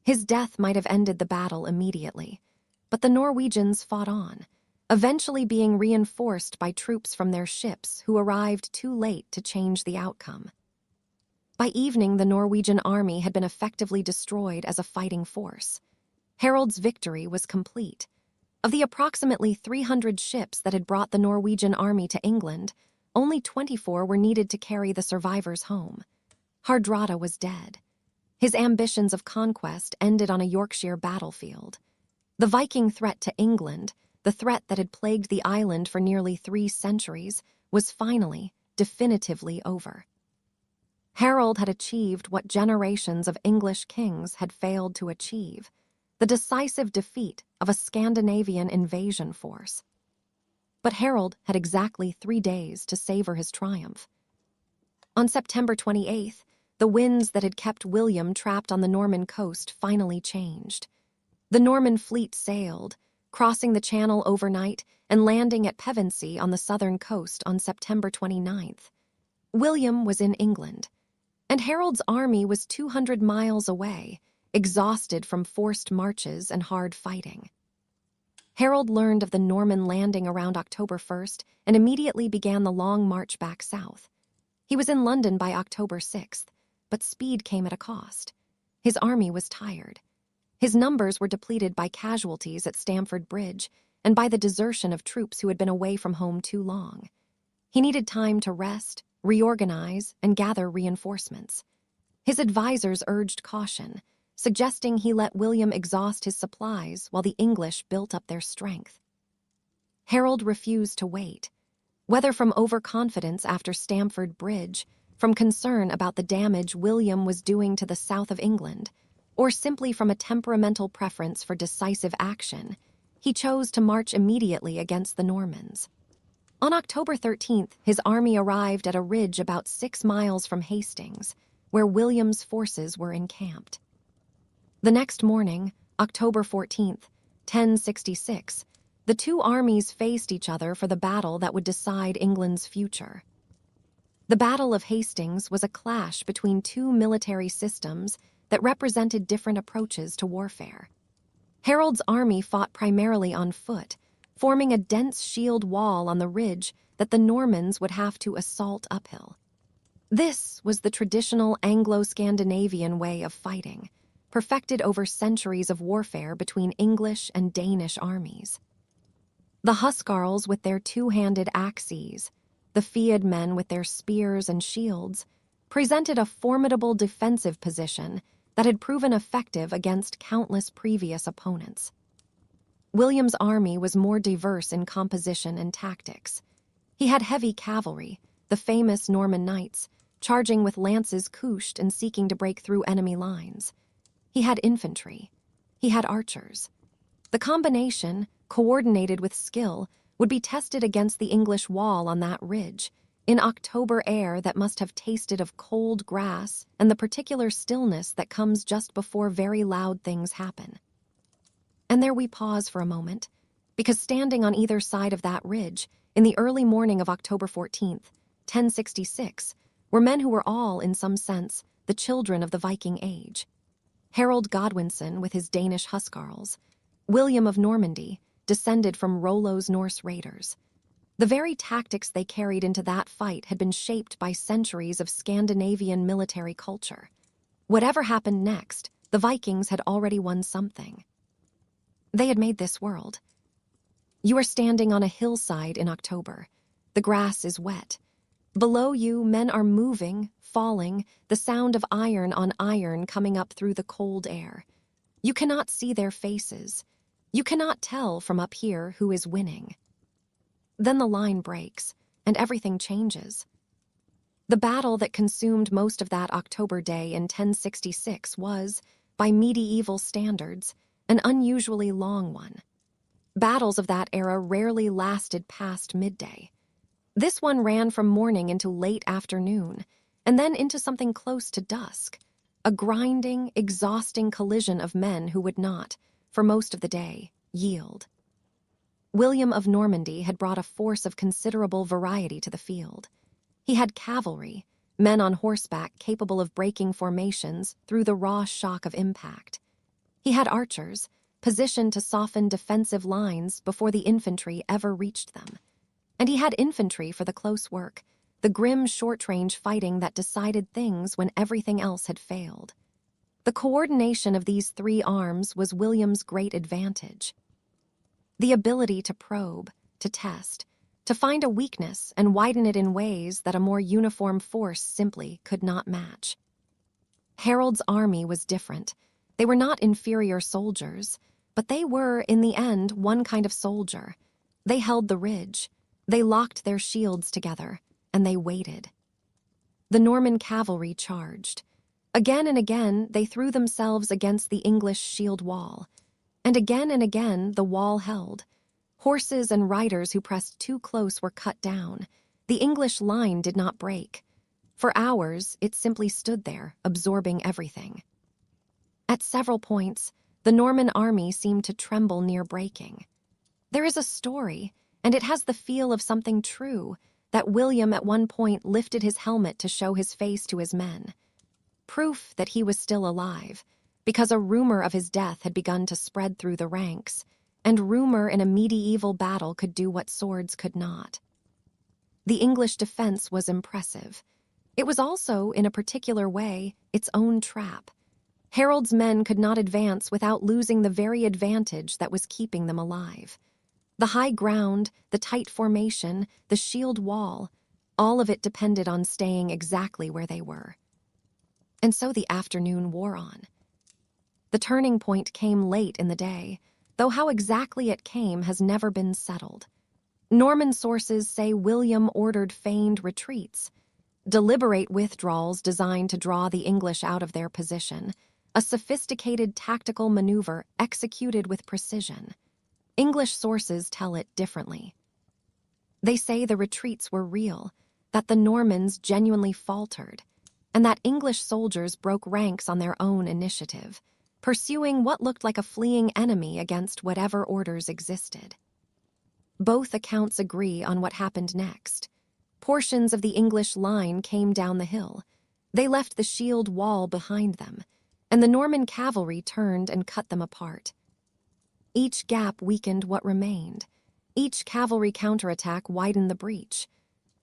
His death might have ended the battle immediately, but the Norwegians fought on, eventually being reinforced by troops from their ships who arrived too late to change the outcome. By evening, the Norwegian army had been effectively destroyed as a fighting force. Harold's victory was complete. Of the approximately 300 ships that had brought the Norwegian army to England, only 24 were needed to carry the survivors home. Hardrada was dead. His ambitions of conquest ended on a Yorkshire battlefield. The Viking threat to England, the threat that had plagued the island for nearly 3 centuries, was finally, definitively over. Harold had achieved what generations of English kings had failed to achieve, the decisive defeat of a Scandinavian invasion force. But Harold had exactly 3 days to savor his triumph. On September 28th, the winds that had kept William trapped on the Norman coast finally changed. The Norman fleet sailed, crossing the Channel overnight and landing at Pevensey on the southern coast on September 29th. William was in England, and Harold's army was 200 miles away, exhausted from forced marches and hard fighting. Harold learned of the Norman landing around October 1st and immediately began the long march back south. He was in London by October 6th, but speed came at a cost. His army was tired. His numbers were depleted by casualties at Stamford Bridge and by the desertion of troops who had been away from home too long. He needed time to rest, reorganize, and gather reinforcements. His advisors urged caution, suggesting he let William exhaust his supplies while the English built up their strength. Harold refused to wait, whether from overconfidence after Stamford Bridge, from concern about the damage William was doing to the south of England, or simply from a temperamental preference for decisive action. He chose to march immediately against the Normans. On October 13th, his army arrived at a ridge about 6 miles from Hastings, where William's forces were encamped. The next morning, October 14th, 1066, the two armies faced each other for the battle that would decide England's future. The Battle of Hastings was a clash between 2 military systems that represented different approaches to warfare. Harold's army fought primarily on foot, forming a dense shield wall on the ridge that the Normans would have to assault uphill. This was the traditional Anglo-Scandinavian way of fighting, perfected over centuries of warfare between English and Danish armies. The Huscarls with their 2-handed axes, the Fiad men with their spears and shields, presented a formidable defensive position that had proven effective against countless previous opponents. William's army was more diverse in composition and tactics. He had heavy cavalry, the famous Norman knights, charging with lances couched and seeking to break through enemy lines. He had infantry. He had archers. The combination, coordinated with skill, would be tested against the English wall on that ridge, in October air that must have tasted of cold grass and the particular stillness that comes just before very loud things happen. And there we pause for a moment, because standing on either side of that ridge, in the early morning of October 14th, 1066, were men who were all, in some sense, the children of the Viking Age. Harold Godwinson with his Danish Huscarls, William of Normandy, descended from Rollo's Norse raiders. The very tactics they carried into that fight had been shaped by centuries of Scandinavian military culture. Whatever happened next, the Vikings had already won something. They had made this world. You are standing on a hillside in October. The grass is wet. Below you, men are moving, falling, the sound of iron on iron coming up through the cold air. You cannot see their faces. You cannot tell from up here who is winning. Then the line breaks, and everything changes. The battle that consumed most of that October day in 1066 was, by medieval standards, an unusually long one. Battles of that era rarely lasted past midday. This one ran from morning into late afternoon, and then into something close to dusk, a grinding, exhausting collision of men who would not, for most of the day, yield. William of Normandy had brought a force of considerable variety to the field. He had cavalry, men on horseback capable of breaking formations through the raw shock of impact. He had archers, positioned to soften defensive lines before the infantry ever reached them. And he had infantry for the close work, the grim short-range fighting that decided things when everything else had failed. The coordination of these three arms was William's great advantage. The ability to probe, to test, to find a weakness and widen it in ways that a more uniform force simply could not match. Harold's army was different. They were not inferior soldiers, but they were, in the end, one kind of soldier. They held the ridge. They locked their shields together, and they waited. The Norman cavalry charged. Again and again, they threw themselves against the English shield wall. And again, the wall held. Horses and riders who pressed too close were cut down. The English line did not break. For hours, it simply stood there, absorbing everything. At several points, the Norman army seemed to tremble near breaking. There is a story, and it has the feel of something true, that William at one point lifted his helmet to show his face to his men. Proof that he was still alive, because a rumor of his death had begun to spread through the ranks, and rumor in a medieval battle could do what swords could not. The English defense was impressive. It was also, in a particular way, its own trap. Harold's men could not advance without losing the very advantage that was keeping them alive. The high ground, the tight formation, the shield wall, all of it depended on staying exactly where they were. And so the afternoon wore on. The turning point came late in the day, though how exactly it came has never been settled. Norman sources say William ordered feigned retreats, deliberate withdrawals designed to draw the English out of their position, a sophisticated tactical maneuver executed with precision. English sources tell it differently. They say the retreats were real, that the Normans genuinely faltered, and that English soldiers broke ranks on their own initiative, pursuing what looked like a fleeing enemy against whatever orders existed. Both accounts agree on what happened next. Portions of the English line came down the hill. They left the shield wall behind them, and the Norman cavalry turned and cut them apart. Each gap weakened what remained. Each cavalry counterattack widened the breach.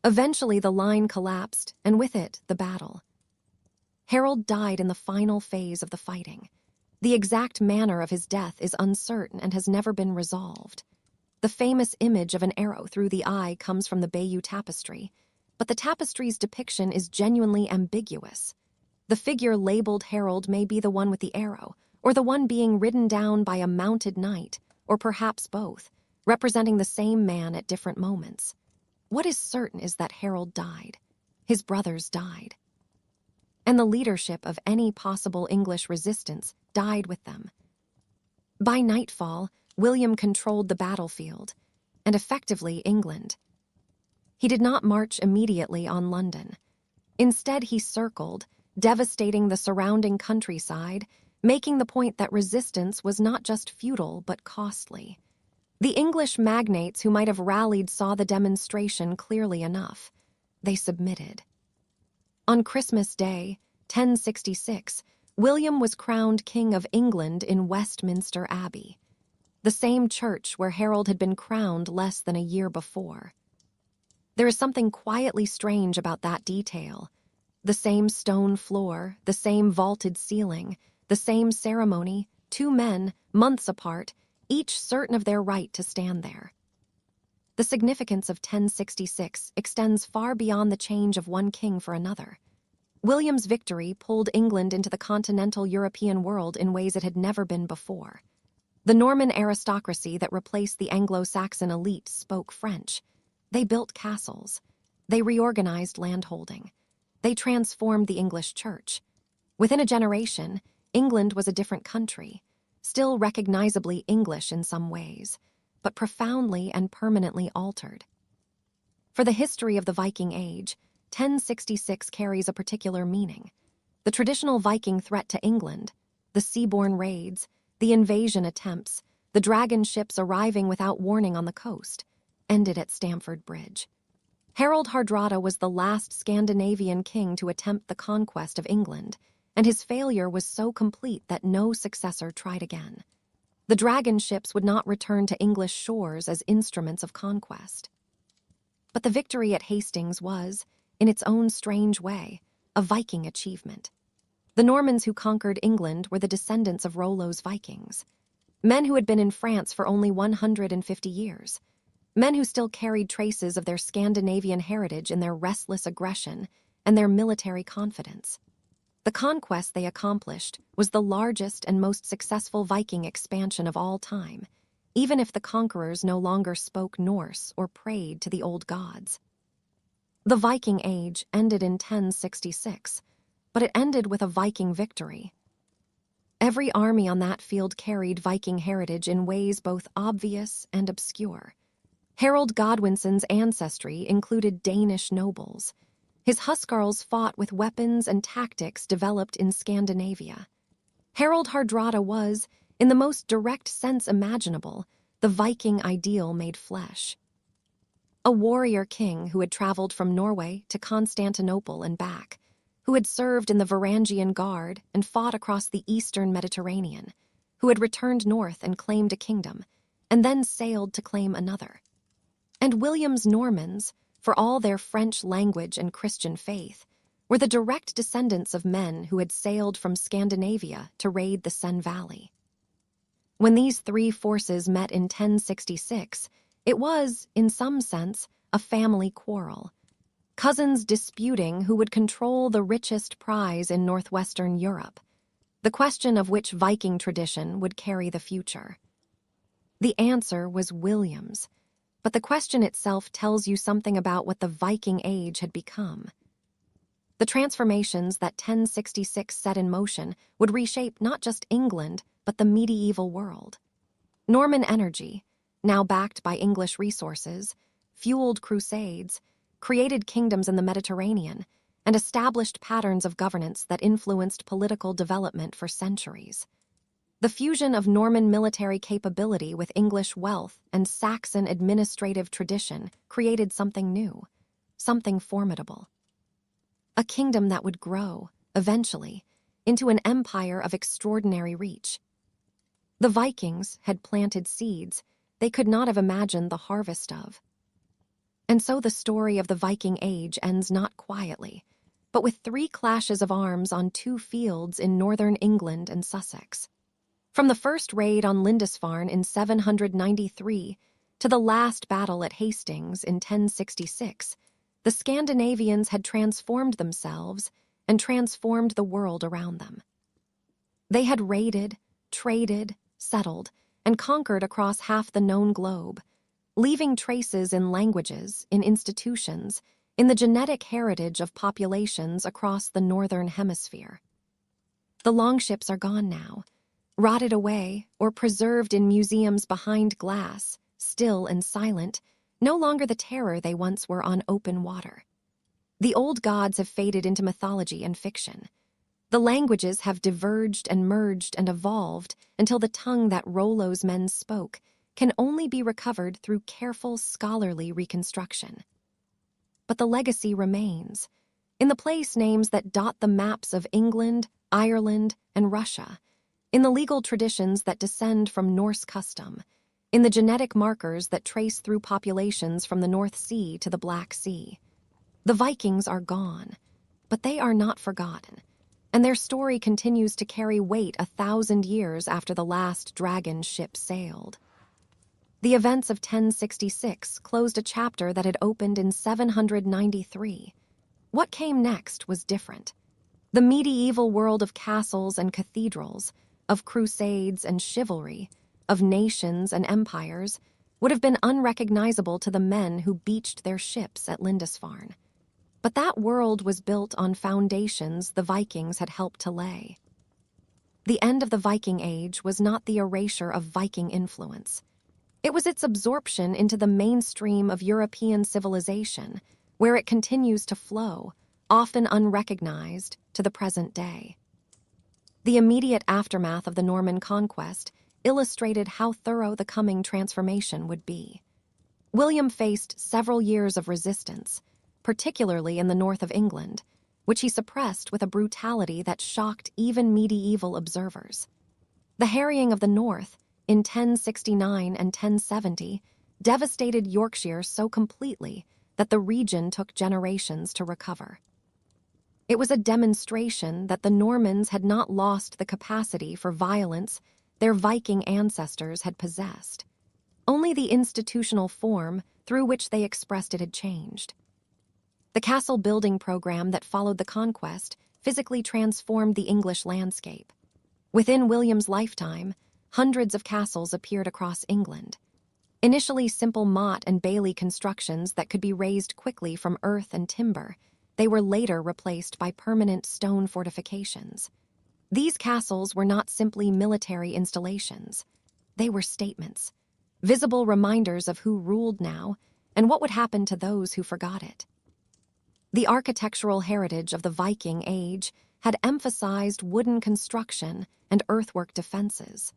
Eventually the line collapsed, and with it, the battle. Harold died in the final phase of the fighting. The exact manner of his death is uncertain and has never been resolved. The famous image of an arrow through the eye comes from the Bayeux Tapestry, but the tapestry's depiction is genuinely ambiguous. The figure labeled Harold may be the one with the arrow, or the one being ridden down by a mounted knight, or perhaps both, representing the same man at different moments. What is certain is that Harold died. His brothers died. And the leadership of any possible English resistance died with them. By nightfall, William controlled the battlefield, and effectively England. He did not march immediately on London. Instead, he circled, devastating the surrounding countryside, making the point that resistance was not just futile but costly. The English magnates who might have rallied saw the demonstration clearly enough. They submitted. On Christmas Day, 1066, William was crowned King of England in Westminster Abbey, the same church where Harold had been crowned less than a year before. There is something quietly strange about that detail. The same stone floor, the same vaulted ceiling, the same ceremony, two men, months apart, each certain of their right to stand there. The significance of 1066 extends far beyond the change of one king for another. William's victory pulled England into the continental European world in ways it had never been before. The Norman aristocracy that replaced the Anglo-Saxon elite spoke French. They built castles. They reorganized landholding. They transformed the English church. Within a generation, England was a different country, still recognizably English in some ways, but profoundly and permanently altered. For the history of the Viking Age, 1066 carries a particular meaning. The traditional Viking threat to England, the seaborne raids, the invasion attempts, the dragon ships arriving without warning on the coast, ended at Stamford Bridge. Harold Hardrada was the last Scandinavian king to attempt the conquest of England, and his failure was so complete that no successor tried again. The dragon ships would not return to English shores as instruments of conquest. But the victory at Hastings was, in its own strange way, a Viking achievement. The Normans who conquered England were the descendants of Rollo's Vikings, men who had been in France for only 150 years, men who still carried traces of their Scandinavian heritage in their restless aggression and their military confidence. The conquest they accomplished was the largest and most successful Viking expansion of all time, even if the conquerors no longer spoke Norse or prayed to the old gods. The Viking Age ended in 1066, but it ended with a Viking victory. Every army on that field carried Viking heritage in ways both obvious and obscure. Harold Godwinson's ancestry included Danish nobles. His Huscarls fought with weapons and tactics developed in Scandinavia. Harold Hardrada was, in the most direct sense imaginable, the Viking ideal made flesh. A warrior king who had traveled from Norway to Constantinople and back, who had served in the Varangian Guard and fought across the eastern Mediterranean, who had returned north and claimed a kingdom, and then sailed to claim another. And William's Normans, for all their French language and Christian faith, were the direct descendants of men who had sailed from Scandinavia to raid the Seine Valley. When these three forces met in 1066, it was, in some sense, a family quarrel. Cousins disputing who would control the richest prize in northwestern Europe, the question of which Viking tradition would carry the future. The answer was William's, but the question itself tells you something about what the Viking Age had become. The transformations that 1066 set in motion would reshape not just England, but the medieval world. Norman energy, now backed by English resources, fueled crusades, created kingdoms in the Mediterranean, and established patterns of governance that influenced political development for centuries. The fusion of Norman military capability with English wealth and Saxon administrative tradition created something new, something formidable. A kingdom that would grow, eventually, into an empire of extraordinary reach. The Vikings had planted seeds they could not have imagined the harvest of. And so the story of the Viking Age ends not quietly, but with 3 clashes of arms on 2 fields in northern England and Sussex. From the first raid on Lindisfarne in 793 to the last battle at Hastings in 1066, the Scandinavians had transformed themselves and transformed the world around them. They had raided, traded, settled, and conquered across half the known globe, leaving traces in languages, in institutions, in the genetic heritage of populations across the northern hemisphere. The longships are gone now, rotted away or preserved in museums behind glass, still and silent, no longer the terror they once were on open water. The old gods have faded into mythology and fiction. The languages have diverged and merged and evolved until the tongue that Rollo's men spoke can only be recovered through careful scholarly reconstruction. But the legacy remains, in the place names that dot the maps of England, Ireland, and Russia, in the legal traditions that descend from Norse custom, in the genetic markers that trace through populations from the North Sea to the Black Sea. The Vikings are gone, but they are not forgotten, and their story continues to carry weight 1,000 years after the last dragon ship sailed. The events of 1066 closed a chapter that had opened in 793. What came next was different. The medieval world of castles and cathedrals, of crusades and chivalry, of nations and empires, would have been unrecognizable to the men who beached their ships at Lindisfarne. But that world was built on foundations the Vikings had helped to lay. The end of the Viking Age was not the erasure of Viking influence. It was its absorption into the mainstream of European civilization, where it continues to flow, often unrecognized, to the present day. The immediate aftermath of the Norman conquest illustrated how thorough the coming transformation would be. William faced several years of resistance, particularly in the north of England, which he suppressed with a brutality that shocked even medieval observers. The harrying of the north, in 1069 and 1070, devastated Yorkshire so completely that the region took generations to recover. It was a demonstration that the Normans had not lost the capacity for violence their Viking ancestors had possessed. Only the institutional form through which they expressed it had changed. The castle building program that followed the conquest physically transformed the English landscape. Within William's lifetime, hundreds of castles appeared across England. Initially simple motte and bailey constructions that could be raised quickly from earth and timber, they were later replaced by permanent stone fortifications. These castles were not simply military installations. They were statements, visible reminders of who ruled now and what would happen to those who forgot it. The architectural heritage of the Viking Age had emphasized wooden construction and earthwork defenses.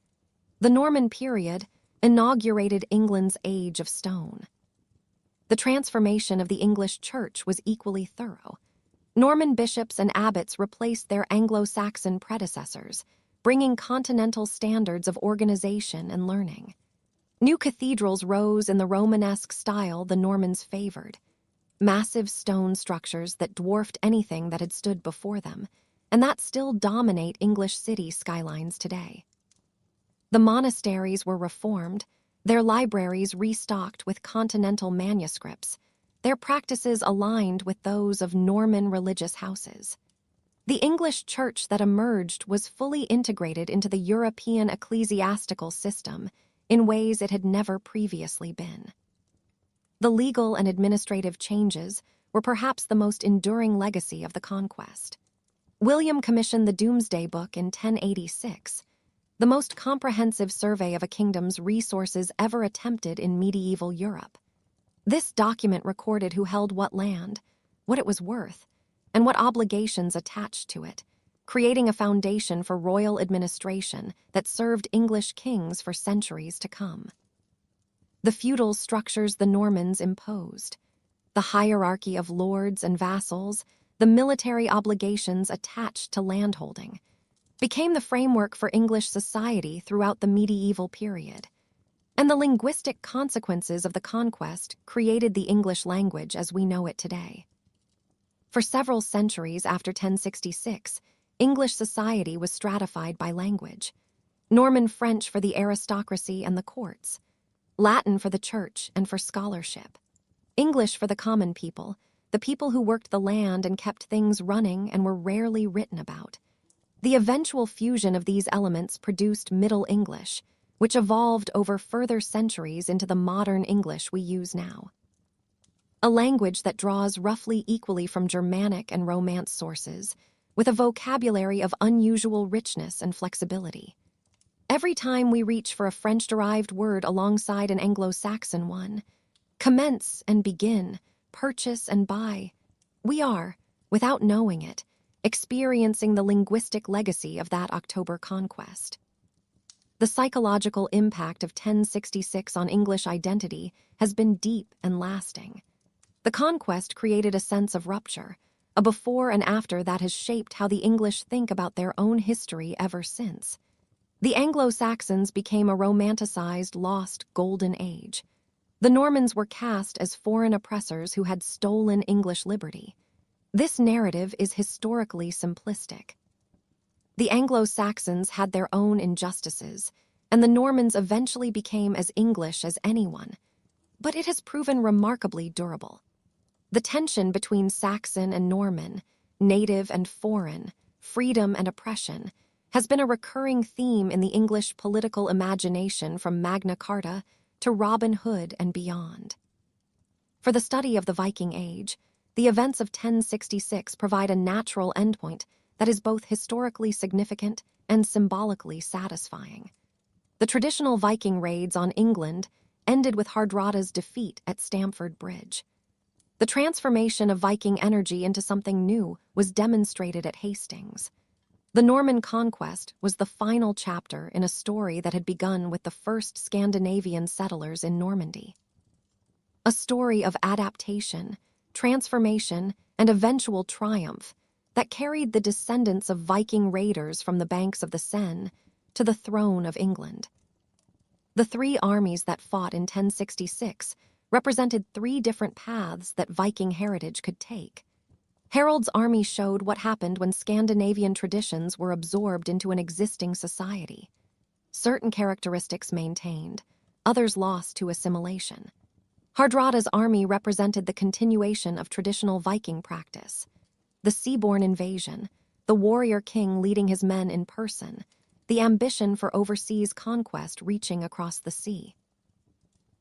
The Norman period inaugurated England's age of stone. The transformation of the English church was equally thorough. Norman bishops and abbots replaced their Anglo-Saxon predecessors, bringing continental standards of organization and learning. New cathedrals rose in the Romanesque style the Normans favored, massive stone structures that dwarfed anything that had stood before them, and that still dominate English city skylines today. The monasteries were reformed, their libraries restocked with continental manuscripts, their practices aligned with those of Norman religious houses. The English church that emerged was fully integrated into the European ecclesiastical system in ways it had never previously been. The legal and administrative changes were perhaps the most enduring legacy of the conquest. William commissioned the Domesday Book in 1086, the most comprehensive survey of a kingdom's resources ever attempted in medieval Europe. This document recorded who held what land, what it was worth, and what obligations attached to it, creating a foundation for royal administration that served English kings for centuries to come. The feudal structures the Normans imposed, the hierarchy of lords and vassals, the military obligations attached to landholding, became the framework for English society throughout the medieval period. And the linguistic consequences of the conquest created the English language as we know it today. For several centuries after 1066, English society was stratified by language. Norman French for the aristocracy and the courts, Latin for the church and for scholarship, English for the common people, the people who worked the land and kept things running and were rarely written about. The eventual fusion of these elements produced Middle English, which evolved over further centuries into the modern English we use now. A language that draws roughly equally from Germanic and Romance sources, with a vocabulary of unusual richness and flexibility. Every time we reach for a French-derived word alongside an Anglo-Saxon one, commence and begin, purchase and buy, we are, without knowing it, experiencing the linguistic legacy of that October conquest. The psychological impact of 1066 on English identity has been deep and lasting. The conquest created a sense of rupture, a before and after that has shaped how the English think about their own history ever since. The Anglo-Saxons became a romanticized, lost golden age. The Normans were cast as foreign oppressors who had stolen English liberty. This narrative is historically simplistic. The Anglo-Saxons had their own injustices, and the Normans eventually became as English as anyone. But it has proven remarkably durable. The tension between Saxon and Norman, native and foreign, freedom and oppression, has been a recurring theme in the English political imagination from Magna Carta to Robin Hood and beyond. For the study of the Viking Age, the events of 1066 provide a natural endpoint that is both historically significant and symbolically satisfying. The traditional Viking raids on England ended with Hardrada's defeat at Stamford Bridge. The transformation of Viking energy into something new was demonstrated at Hastings. The Norman conquest was the final chapter in a story that had begun with the first Scandinavian settlers in Normandy. A story of adaptation, transformation, and eventual triumph that carried the descendants of Viking raiders from the banks of the Seine to the throne of England. The three armies that fought in 1066 represented three different paths that Viking heritage could take. Harold's army showed what happened when Scandinavian traditions were absorbed into an existing society. Certain characteristics maintained, others lost to assimilation. Hardrada's army represented the continuation of traditional Viking practice. The seaborne invasion, the warrior king leading his men in person, the ambition for overseas conquest reaching across the sea.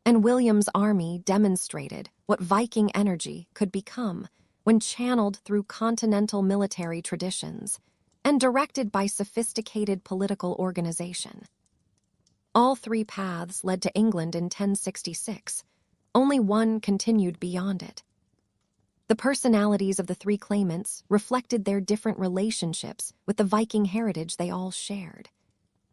And William's army demonstrated what Viking energy could become when channeled through continental military traditions and directed by sophisticated political organization. All three paths led to England in 1066. Only one continued beyond it. The personalities of the three claimants reflected their different relationships with the Viking heritage they all shared.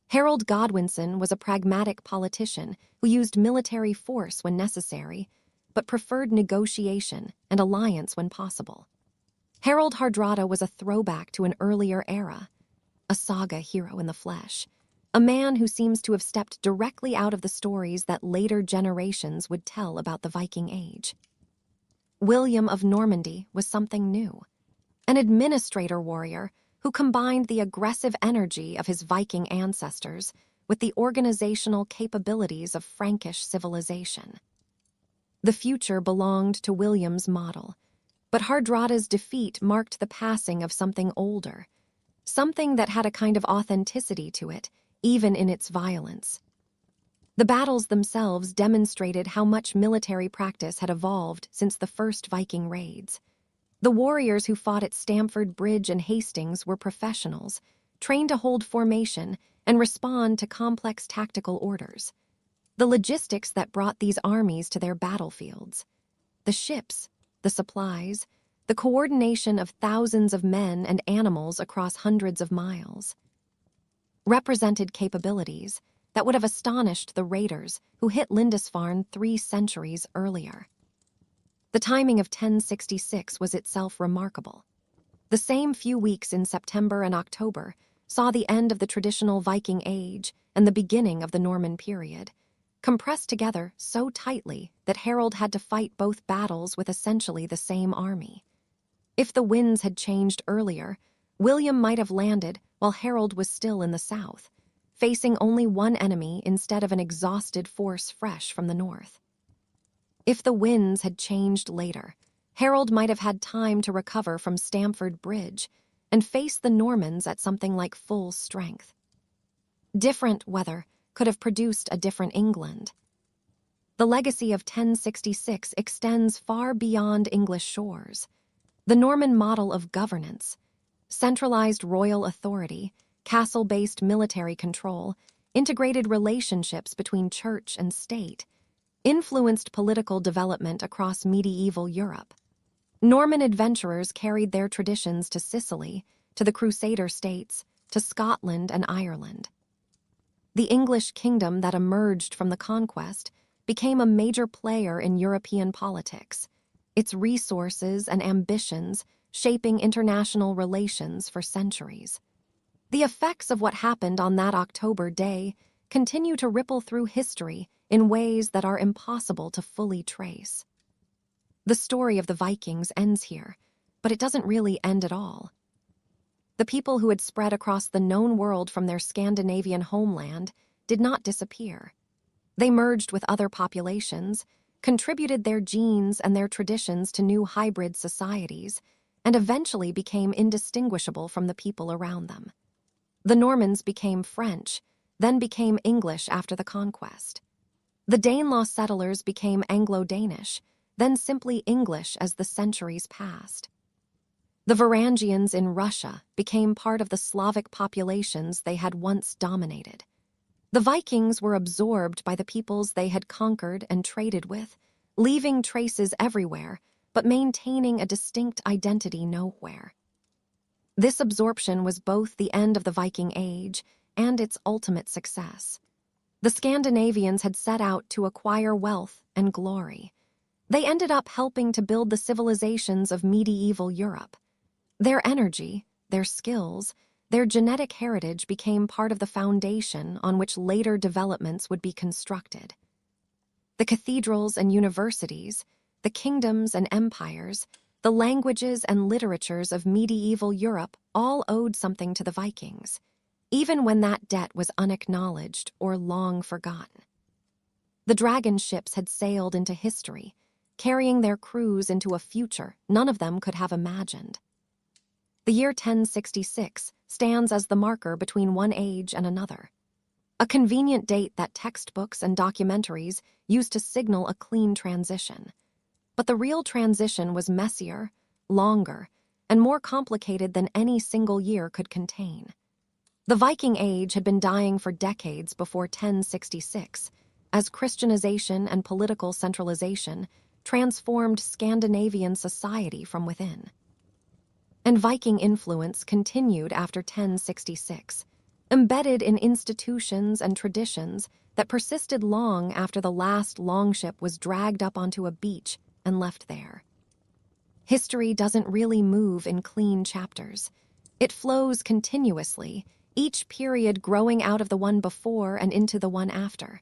Harold Godwinson was a pragmatic politician who used military force when necessary, but preferred negotiation and alliance when possible. Harold Hardrada was a throwback to an earlier era, a saga hero in the flesh, a man who seems to have stepped directly out of the stories that later generations would tell about the Viking Age. William of Normandy was something new, an administrator warrior who combined the aggressive energy of his Viking ancestors with the organizational capabilities of Frankish civilization. The future belonged to William's model, but Hardrada's defeat marked the passing of something older, something that had a kind of authenticity to it, even in its violence. The battles themselves demonstrated how much military practice had evolved since the first Viking raids. The warriors who fought at Stamford Bridge and Hastings were professionals, trained to hold formation and respond to complex tactical orders. The logistics that brought these armies to their battlefields, the ships, the supplies, the coordination of thousands of men and animals across hundreds of miles, represented capabilities that would have astonished the raiders who hit Lindisfarne 3 centuries earlier. The timing of 1066 was itself remarkable. The same few weeks in September and October saw the end of the traditional Viking Age and the beginning of the Norman period, compressed together so tightly that Harold had to fight both battles with essentially the same army. If the winds had changed earlier, William might have landed while Harold was still in the south, facing only one enemy instead of an exhausted force fresh from the north. If the winds had changed later, Harold might have had time to recover from Stamford Bridge and face the Normans at something like full strength. Different weather could have produced a different England. The legacy of 1066 extends far beyond English shores. The Norman model of governance, centralized royal authority, castle-based military control, integrated relationships between church and state, influenced political development across medieval Europe. Norman adventurers carried their traditions to Sicily, to the Crusader states, to Scotland and Ireland. The English kingdom that emerged from the conquest became a major player in European politics, its resources and ambitions shaping international relations for centuries. The effects of what happened on that October day continue to ripple through history in ways that are impossible to fully trace. The story of the Vikings ends here, but it doesn't really end at all. The people who had spread across the known world from their Scandinavian homeland did not disappear. They merged with other populations, contributed their genes and their traditions to new hybrid societies, and eventually became indistinguishable from the people around them. The Normans became French, then became English after the conquest. The Danelaw settlers became Anglo-Danish, then simply English as the centuries passed. The Varangians in Russia became part of the Slavic populations they had once dominated. The Vikings were absorbed by the peoples they had conquered and traded with, leaving traces everywhere, but maintaining a distinct identity nowhere. This absorption was both the end of the Viking Age and its ultimate success. The Scandinavians had set out to acquire wealth and glory. They ended up helping to build the civilizations of medieval Europe. Their energy, their skills, their genetic heritage became part of the foundation on which later developments would be constructed. The cathedrals and universities, the kingdoms and empires, the languages and literatures of medieval Europe all owed something to the Vikings, even when that debt was unacknowledged or long forgotten. The dragon ships had sailed into history, carrying their crews into a future none of them could have imagined. The year 1066 stands as the marker between one age and another, a convenient date that textbooks and documentaries used to signal a clean transition. But the real transition was messier, longer, and more complicated than any single year could contain. The Viking Age had been dying for decades before 1066, as Christianization and political centralization transformed Scandinavian society from within. And Viking influence continued after 1066, embedded in institutions and traditions that persisted long after the last longship was dragged up onto a beach and left there. History doesn't really move in clean chapters. It flows continuously, each period growing out of the one before and into the one after.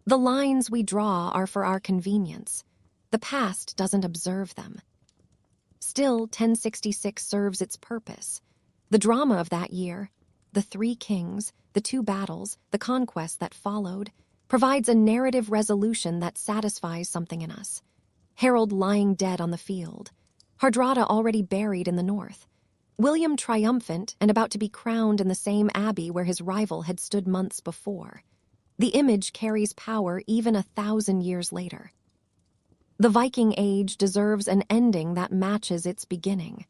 The lines we draw are for our convenience. The past doesn't observe them. Still, 1066 serves its purpose. The drama of that year, the three kings, the two battles, the conquest that followed, provides a narrative resolution that satisfies something in us. Harold lying dead on the field, Hardrada already buried in the north, William triumphant and about to be crowned in the same abbey where his rival had stood months before. The image carries power even 1,000 years later. The Viking Age deserves an ending that matches its beginning.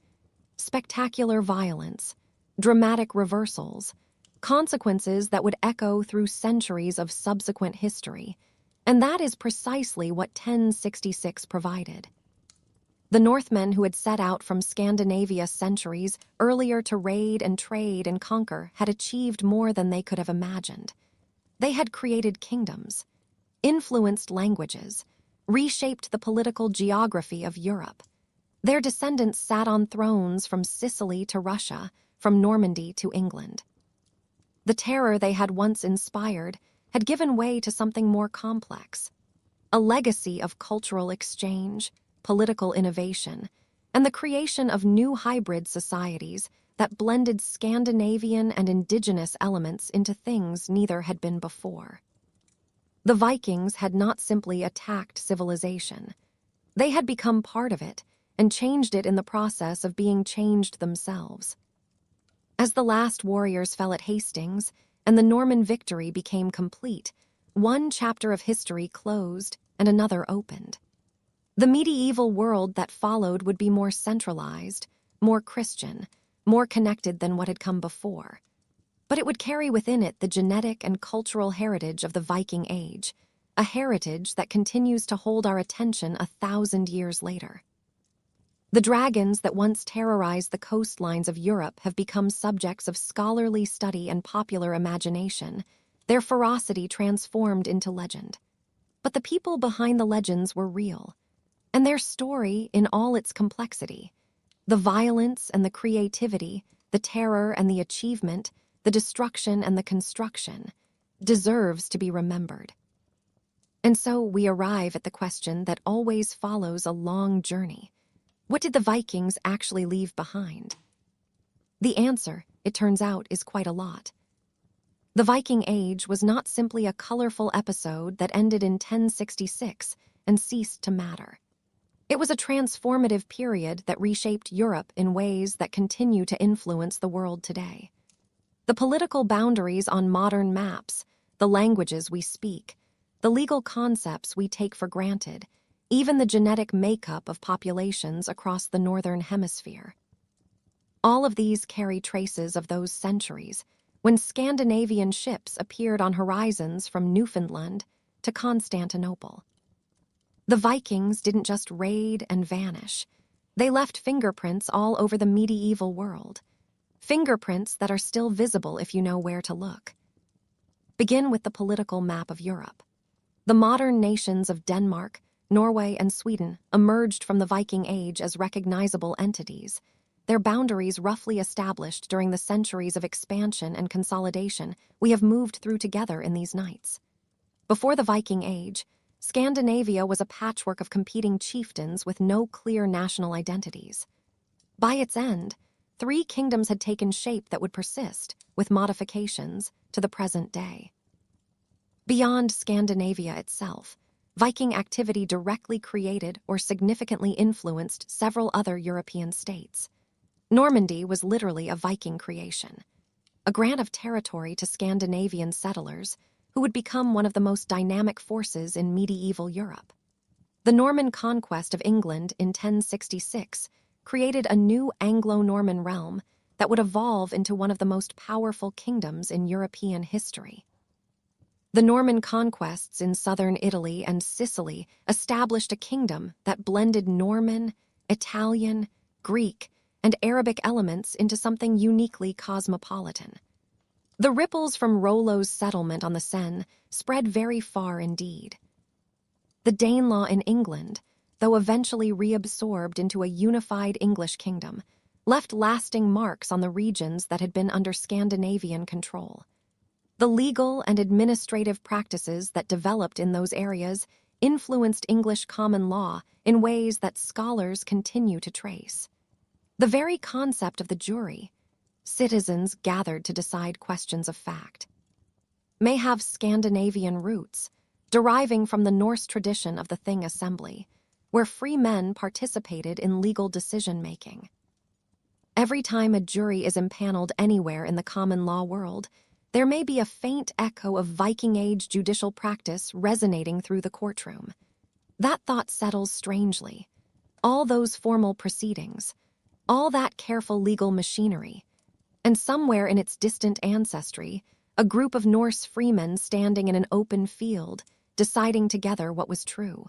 Spectacular violence, dramatic reversals, consequences that would echo through centuries of subsequent history, and that is precisely what 1066 provided. The Northmen who had set out from Scandinavia centuries earlier to raid and trade and conquer had achieved more than they could have imagined. They had created kingdoms, influenced languages, reshaped the political geography of Europe. Their descendants sat on thrones from Sicily to Russia, from Normandy to England. The terror they had once inspired had given way to something more complex, a legacy of cultural exchange, political innovation, and the creation of new hybrid societies that blended Scandinavian and indigenous elements into things neither had been before. The Vikings had not simply attacked civilization. They had become part of it and changed it in the process of being changed themselves. As the last warriors fell at Hastings and the Norman victory became complete, one chapter of history closed and another opened. The medieval world that followed would be more centralized, more Christian, more connected than what had come before. But it would carry within it the genetic and cultural heritage of the Viking Age, a heritage that continues to hold our attention 1,000 years later. The dragons that once terrorized the coastlines of Europe have become subjects of scholarly study and popular imagination, their ferocity transformed into legend. But the people behind the legends were real, and their story in all its complexity, the violence and the creativity, the terror and the achievement, the destruction and the construction, deserves to be remembered. And so we arrive at the question that always follows a long journey. What did the Vikings actually leave behind? The answer, it turns out, is quite a lot. The Viking Age was not simply a colorful episode that ended in 1066 and ceased to matter. It was a transformative period that reshaped Europe in ways that continue to influence the world today. The political boundaries on modern maps, the languages we speak, the legal concepts we take for granted, even the genetic makeup of populations across the Northern Hemisphere. All of these carry traces of those centuries when Scandinavian ships appeared on horizons from Newfoundland to Constantinople. The Vikings didn't just raid and vanish. They left fingerprints all over the medieval world. fingerprints that are still visible if you know where to look. Begin with the political map of Europe. The modern nations of Denmark, Norway, and Sweden emerged from the Viking Age as recognizable entities, their boundaries roughly established during the centuries of expansion and consolidation we have moved through together in these nights. Before the Viking Age, Scandinavia was a patchwork of competing chieftains with no clear national identities. By its end, 3 kingdoms had taken shape that would persist, with modifications, to the present day. Beyond Scandinavia itself, Viking activity directly created or significantly influenced several other European states. Normandy was literally a Viking creation, a grant of territory to Scandinavian settlers who would become one of the most dynamic forces in medieval Europe. The Norman conquest of England in 1066 created a new Anglo-Norman realm that would evolve into one of the most powerful kingdoms in European history. The Norman conquests in southern Italy and Sicily established a kingdom that blended Norman, Italian, Greek, and Arabic elements into something uniquely cosmopolitan. The ripples from Rollo's settlement on the Seine spread very far indeed. The Danelaw in England, though eventually reabsorbed into a unified English kingdom, left lasting marks on the regions that had been under Scandinavian control. The legal and administrative practices that developed in those areas influenced English common law in ways that scholars continue to trace. The very concept of the jury, citizens gathered to decide questions of fact, may have Scandinavian roots, deriving from the Norse tradition of the Thing assembly, where free men participated in legal decision-making. Every time a jury is impaneled anywhere in the common law world, there may be a faint echo of Viking Age judicial practice resonating through the courtroom. That thought settles strangely. All those formal proceedings, all that careful legal machinery, and somewhere in its distant ancestry, a group of Norse freemen standing in an open field, deciding together what was true.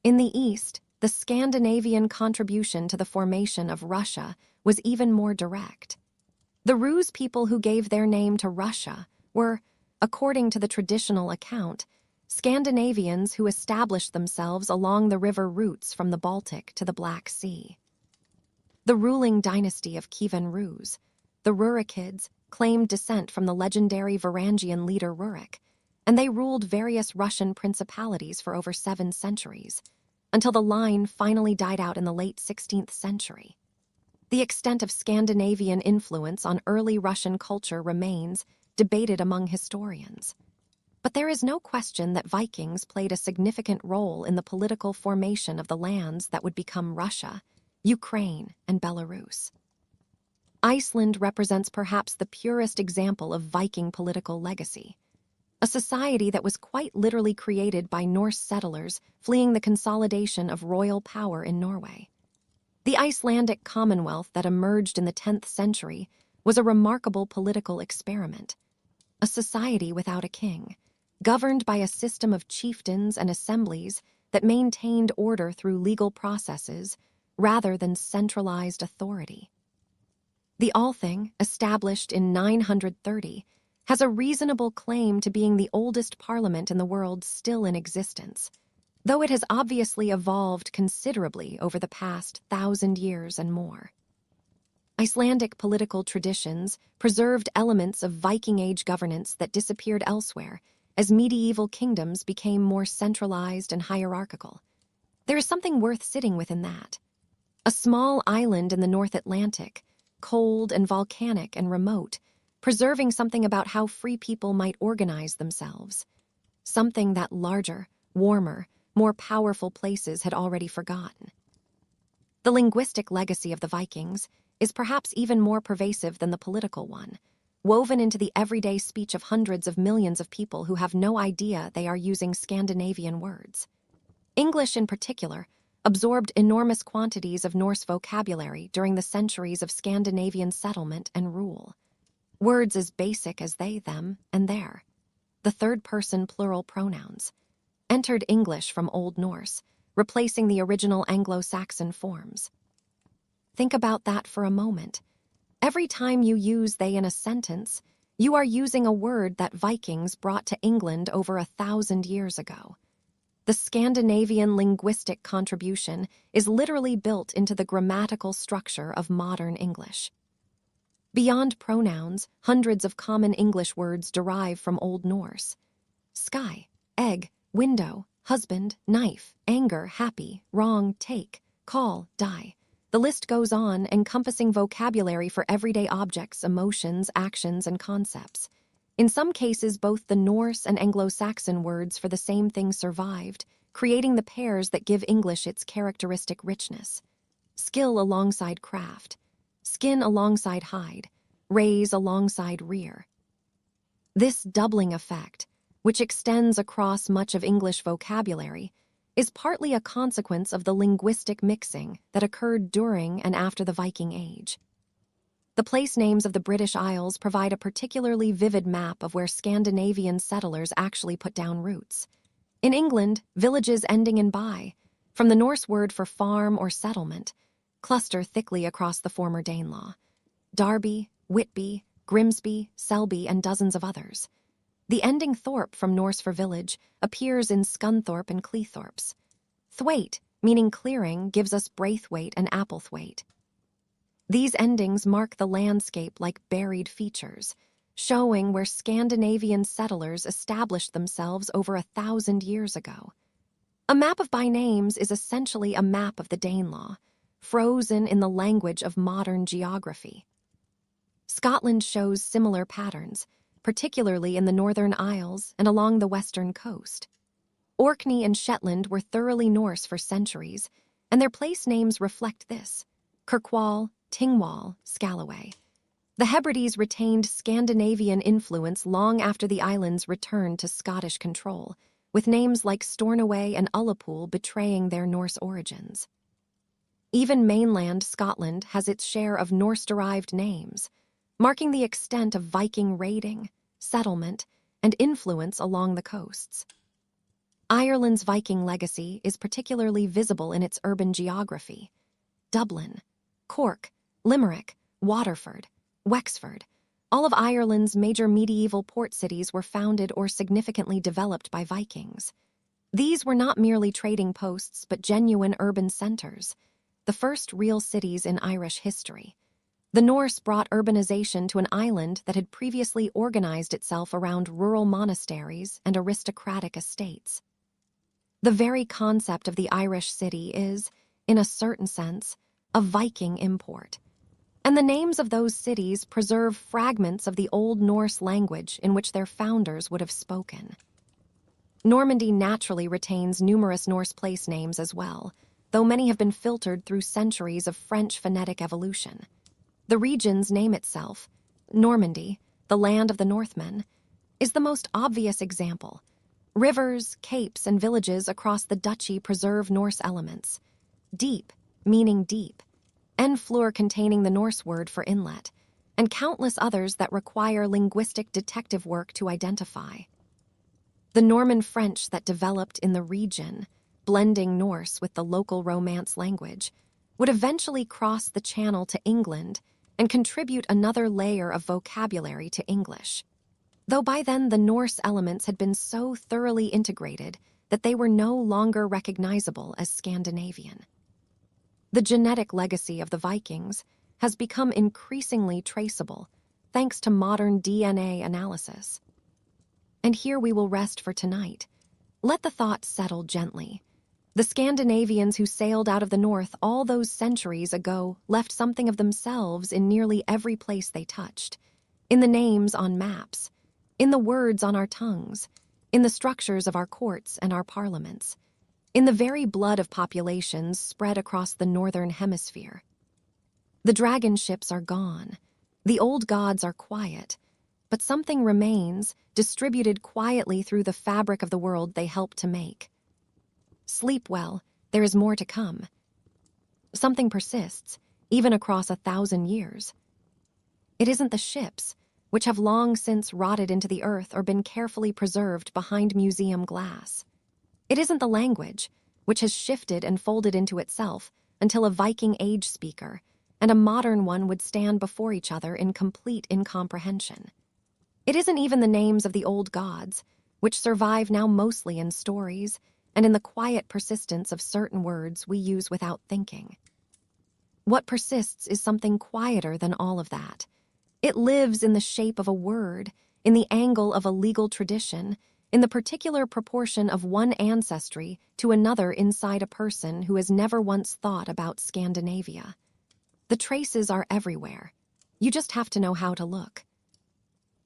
In the East, the Scandinavian contribution to the formation of Russia was even more direct. The Rus people who gave their name to Russia were, according to the traditional account, Scandinavians who established themselves along the river routes from the Baltic to the Black Sea. The ruling dynasty of Kievan Rus, the Rurikids, claimed descent from the legendary Varangian leader Rurik, and they ruled various Russian principalities for over 7 centuries, until the line finally died out in the late 16th century. The extent of Scandinavian influence on early Russian culture remains debated among historians. But there is no question that Vikings played a significant role in the political formation of the lands that would become Russia, Ukraine, and Belarus. Iceland represents perhaps the purest example of Viking political legacy, a society that was quite literally created by Norse settlers fleeing the consolidation of royal power in Norway. The Icelandic Commonwealth that emerged in the 10th century was a remarkable political experiment, a society without a king, governed by a system of chieftains and assemblies that maintained order through legal processes rather than centralized authority. The Althing, established in 930, has a reasonable claim to being the oldest parliament in the world still in existence, though it has obviously evolved considerably over the past 1,000 years and more. Icelandic political traditions preserved elements of Viking Age governance that disappeared elsewhere as medieval kingdoms became more centralized and hierarchical. There is something worth sitting with in that. A small island in the North Atlantic, cold and volcanic and remote, preserving something about how free people might organize themselves, something that larger, warmer, more powerful places had already forgotten. The linguistic legacy of the Vikings is perhaps even more pervasive than the political one, woven into the everyday speech of hundreds of millions of people who have no idea they are using Scandinavian words. English, in particular, absorbed enormous quantities of Norse vocabulary during the centuries of Scandinavian settlement and rule. Words as basic as they, them, and their, the third-person plural pronouns, entered English from Old Norse, replacing the original Anglo-Saxon forms. Think about that for a moment. Every time you use they in a sentence, you are using a word that Vikings brought to England over 1,000 years ago. The Scandinavian linguistic contribution is literally built into the grammatical structure of modern English. Beyond pronouns, hundreds of common English words derive from Old Norse. Sky, egg, window, husband, knife, anger, happy, wrong, take, call, die. The list goes on, encompassing vocabulary for everyday objects, emotions, actions, and concepts. In some cases, both the Norse and Anglo-Saxon words for the same thing survived, creating the pairs that give English its characteristic richness. Skill alongside craft, skin alongside hide, raise alongside rear. This doubling effect, which extends across much of English vocabulary, is partly a consequence of the linguistic mixing that occurred during and after the Viking Age. The place names of the British Isles provide a particularly vivid map of where Scandinavian settlers actually put down roots. In England, villages ending in by, from the Norse word for farm or settlement, cluster thickly across the former Danelaw. Derby, Whitby, Grimsby, Selby, and dozens of others. The ending thorpe from Norse for village appears in Scunthorpe and Cleethorpes. Thwaite, meaning clearing, gives us Braithwaite and Applethwaite. These endings mark the landscape like buried features, showing where Scandinavian settlers established themselves over 1,000 years ago. A map of by names is essentially a map of the Danelaw, frozen in the language of modern geography. Scotland shows similar patterns, particularly in the Northern Isles and along the western coast. Orkney and Shetland were thoroughly Norse for centuries, and their place names reflect this: Kirkwall, Tingwall, Scalloway. The Hebrides retained Scandinavian influence long after the islands returned to Scottish control, with names like Stornoway and Ullapool betraying their Norse origins. Even mainland Scotland has its share of Norse-derived names, marking the extent of Viking raiding, settlement, and influence along the coasts. Ireland's Viking legacy is particularly visible in its urban geography. Dublin, Cork, Limerick, Waterford, Wexford, all of Ireland's major medieval port cities were founded or significantly developed by Vikings. These were not merely trading posts but genuine urban centers, the first real cities in Irish history. The Norse brought urbanization to an island that had previously organized itself around rural monasteries and aristocratic estates. The very concept of the Irish city is, in a certain sense, a Viking import. And the names of those cities preserve fragments of the Old Norse language in which their founders would have spoken. Normandy naturally retains numerous Norse place names as well, though many have been filtered through centuries of French phonetic evolution. The region's name itself, Normandy, the land of the Northmen, is the most obvious example. Rivers, capes, and villages across the duchy preserve Norse elements. Deep, meaning deep, Enflur containing the Norse word for inlet, and countless others that require linguistic detective work to identify. The Norman French that developed in the region, blending Norse with the local Romance language, would eventually cross the Channel to England and contribute another layer of vocabulary to English. Though by then the Norse elements had been so thoroughly integrated that they were no longer recognizable as Scandinavian. The genetic legacy of the Vikings has become increasingly traceable thanks to modern DNA analysis. And here we will rest for tonight. Let the thought settle gently. The Scandinavians who sailed out of the north all those centuries ago left something of themselves in nearly every place they touched. In the names on maps, in the words on our tongues, in the structures of our courts and our parliaments, in the very blood of populations spread across the northern hemisphere. The dragon ships are gone. The old gods are quiet. But something remains, distributed quietly through the fabric of the world they helped to make. Sleep well, there is more to come. Something persists, even across 1,000 years. It isn't the ships, which have long since rotted into the earth or been carefully preserved behind museum glass. It isn't the language, which has shifted and folded into itself until a Viking Age speaker, and a modern one would stand before each other in complete incomprehension. It isn't even the names of the old gods, which survive now mostly in stories and in the quiet persistence of certain words we use without thinking. What persists is something quieter than all of that. It lives in the shape of a word, in the angle of a legal tradition, in the particular proportion of one ancestry to another inside a person who has never once thought about Scandinavia. The traces are everywhere. You just have to know how to look.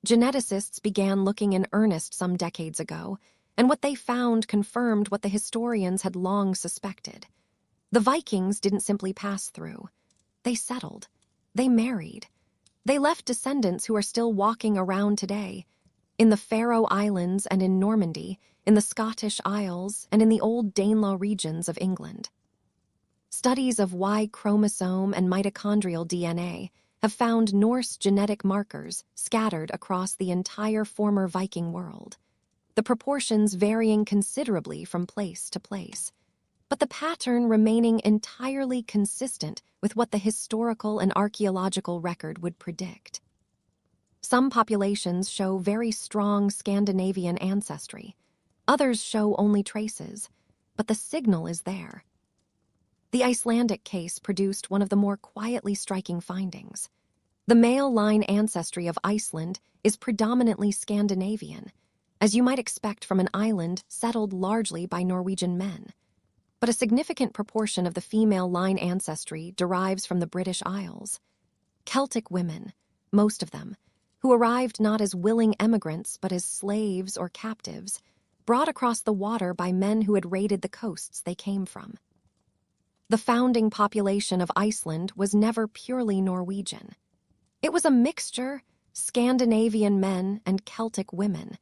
Geneticists began looking in earnest some decades ago, and what they found confirmed what the historians had long suspected. The Vikings didn't simply pass through. They settled. They married. They left descendants who are still walking around today, in the Faroe Islands and in Normandy, in the Scottish Isles, and in the old Danelaw regions of England. Studies of Y chromosome and mitochondrial DNA have found Norse genetic markers scattered across the entire former Viking world, the proportions varying considerably from place to place, but the pattern remaining entirely consistent with what the historical and archaeological record would predict. Some populations show very strong Scandinavian ancestry. Others show only traces, but the signal is there. The Icelandic case produced one of the more quietly striking findings. The male line ancestry of Iceland is predominantly Scandinavian, as you might expect from an island settled largely by Norwegian men. But a significant proportion of the female line ancestry derives from the British Isles. Celtic women, most of them, who arrived not as willing emigrants but as slaves or captives, brought across the water by men who had raided the coasts they came from. The founding population of Iceland was never purely Norwegian. It was a mixture, Scandinavian men and Celtic women,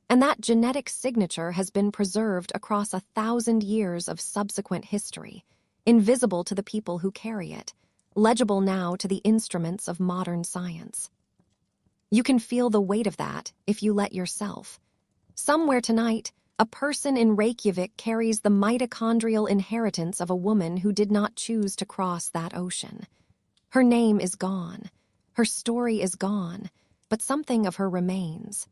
and that genetic signature has been preserved across 1,000 years of subsequent history, invisible to the people who carry it, legible now to the instruments of modern science. You can feel the weight of that if you let yourself. Somewhere tonight, a person in Reykjavik carries the mitochondrial inheritance of a woman who did not choose to cross that ocean. Her name is gone. Her story is gone, but something of her remains.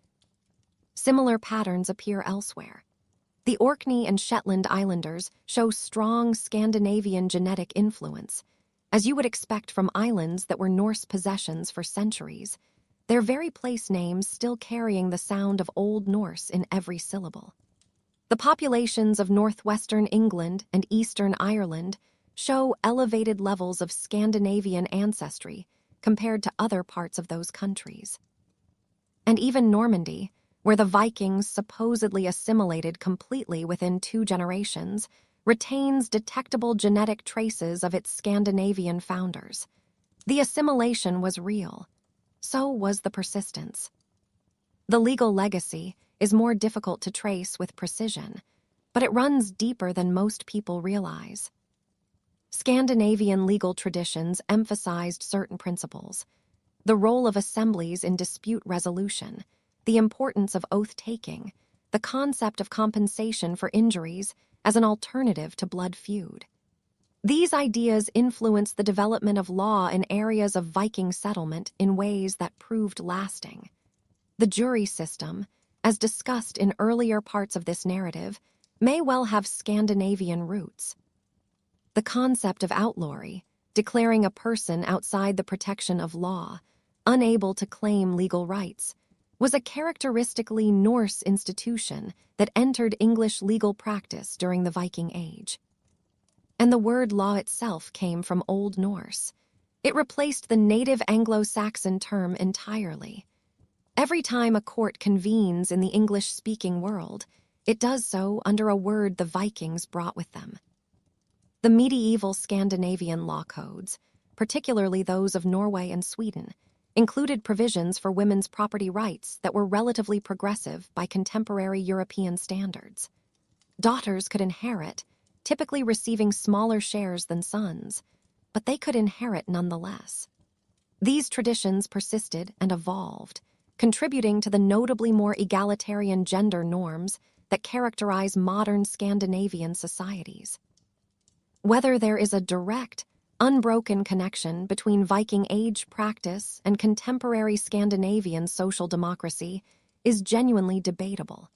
Similar patterns appear elsewhere. The Orkney and Shetland Islanders show strong Scandinavian genetic influence. As you would expect from islands that were Norse possessions for centuries, their very place names still carrying the sound of Old Norse in every syllable. The populations of northwestern England and eastern Ireland show elevated levels of Scandinavian ancestry compared to other parts of those countries. And even Normandy, where the Vikings supposedly assimilated completely within 2 generations, retains detectable genetic traces of its Scandinavian founders. The assimilation was real. So was the persistence. The legal legacy is more difficult to trace with precision, but it runs deeper than most people realize. Scandinavian legal traditions emphasized certain principles: the role of assemblies in dispute resolution, the importance of oath-taking, the concept of compensation for injuries as an alternative to blood feud. These ideas influenced the development of law in areas of Viking settlement in ways that proved lasting. The jury system, as discussed in earlier parts of this narrative, may well have Scandinavian roots. The concept of outlawry, declaring a person outside the protection of law, unable to claim legal rights, was a characteristically Norse institution that entered English legal practice during the Viking Age. And the word law itself came from Old Norse. It replaced the native Anglo-Saxon term entirely. Every time a court convenes in the English-speaking world, it does so under a word the Vikings brought with them. The medieval Scandinavian law codes, particularly those of Norway and Sweden, included provisions for women's property rights that were relatively progressive by contemporary European standards. Daughters could inherit, typically receiving smaller shares than sons, but they could inherit nonetheless. These traditions persisted and evolved, contributing to the notably more egalitarian gender norms that characterize modern Scandinavian societies. Whether there is a direct, unbroken connection between Viking Age practice and contemporary Scandinavian social democracy is genuinely debatable.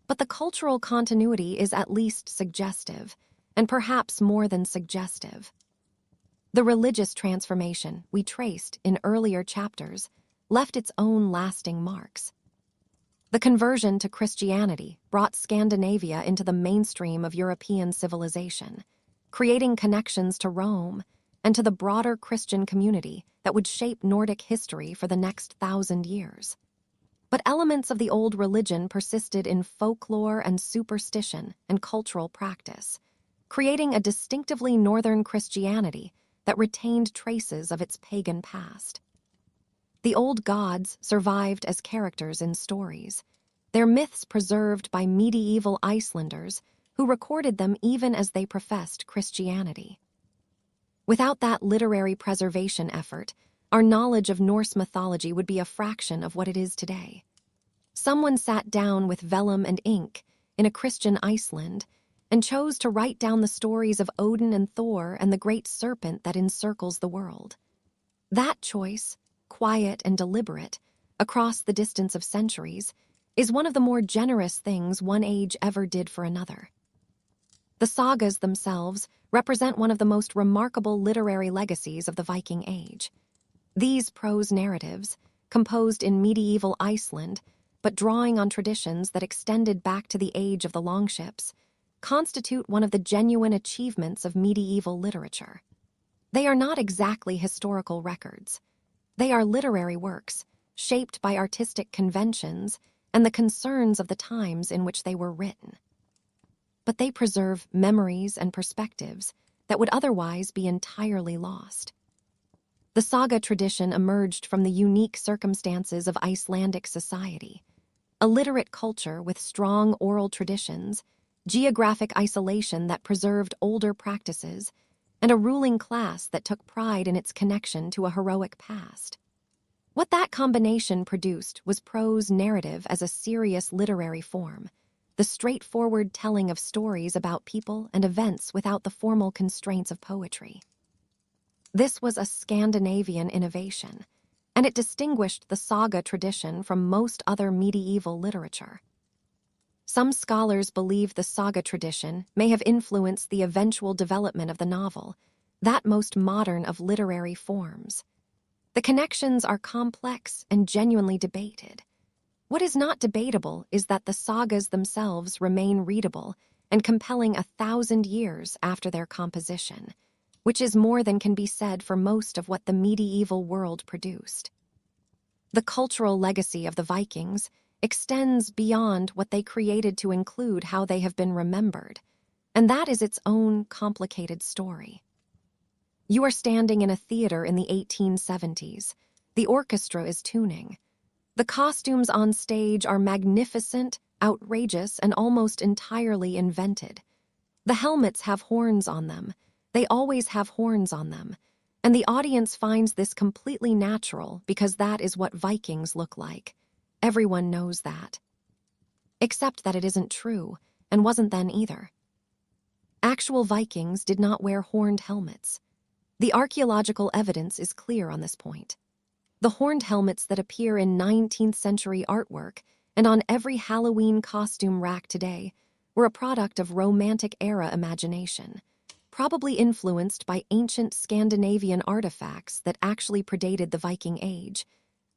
But the cultural continuity is at least suggestive, and perhaps more than suggestive. The religious transformation we traced in earlier chapters left its own lasting marks. The conversion to Christianity brought Scandinavia into the mainstream of European civilization, creating connections to Rome and to the broader Christian community that would shape Nordic history for the next 1,000 years. But elements of the old religion persisted in folklore and superstition and cultural practice, creating a distinctively northern Christianity that retained traces of its pagan past. The old gods survived as characters in stories, their myths preserved by medieval Icelanders who recorded them even as they professed Christianity. Without that literary preservation effort, our knowledge of Norse mythology would be a fraction of what it is today. Someone sat down with vellum and ink in a Christian Iceland and chose to write down the stories of Odin and Thor and the great serpent that encircles the world. That choice, quiet and deliberate, across the distance of centuries, is one of the more generous things one age ever did for another. The sagas themselves represent one of the most remarkable literary legacies of the Viking Age. These prose narratives, composed in medieval Iceland, but drawing on traditions that extended back to the age of the longships, constitute one of the genuine achievements of medieval literature. They are not exactly historical records. They are literary works, shaped by artistic conventions and the concerns of the times in which they were written. But they preserve memories and perspectives that would otherwise be entirely lost. The saga tradition emerged from the unique circumstances of Icelandic society, a literate culture with strong oral traditions, geographic isolation that preserved older practices, and a ruling class that took pride in its connection to a heroic past. What that combination produced was prose narrative as a serious literary form, the straightforward telling of stories about people and events without the formal constraints of poetry. This was a Scandinavian innovation, and it distinguished the saga tradition from most other medieval literature. Some scholars believe the saga tradition may have influenced the eventual development of the novel, that most modern of literary forms. The connections are complex and genuinely debated. What is not debatable is that the sagas themselves remain readable and compelling 1,000 years after their composition, which is more than can be said for most of what the medieval world produced. The cultural legacy of the Vikings extends beyond what they created to include how they have been remembered, and that is its own complicated story. You are standing in a theater in the 1870s. The orchestra is tuning. The costumes on stage are magnificent, outrageous, and almost entirely invented. The helmets have horns on them. They always have horns on them. And the audience finds this completely natural because that is what Vikings look like. Everyone knows that. Except that it isn't true, and wasn't then either. Actual Vikings did not wear horned helmets. The archaeological evidence is clear on this point. The horned helmets that appear in 19th century artwork and on every Halloween costume rack today were a product of Romantic-era imagination, probably influenced by ancient Scandinavian artifacts that actually predated the Viking Age,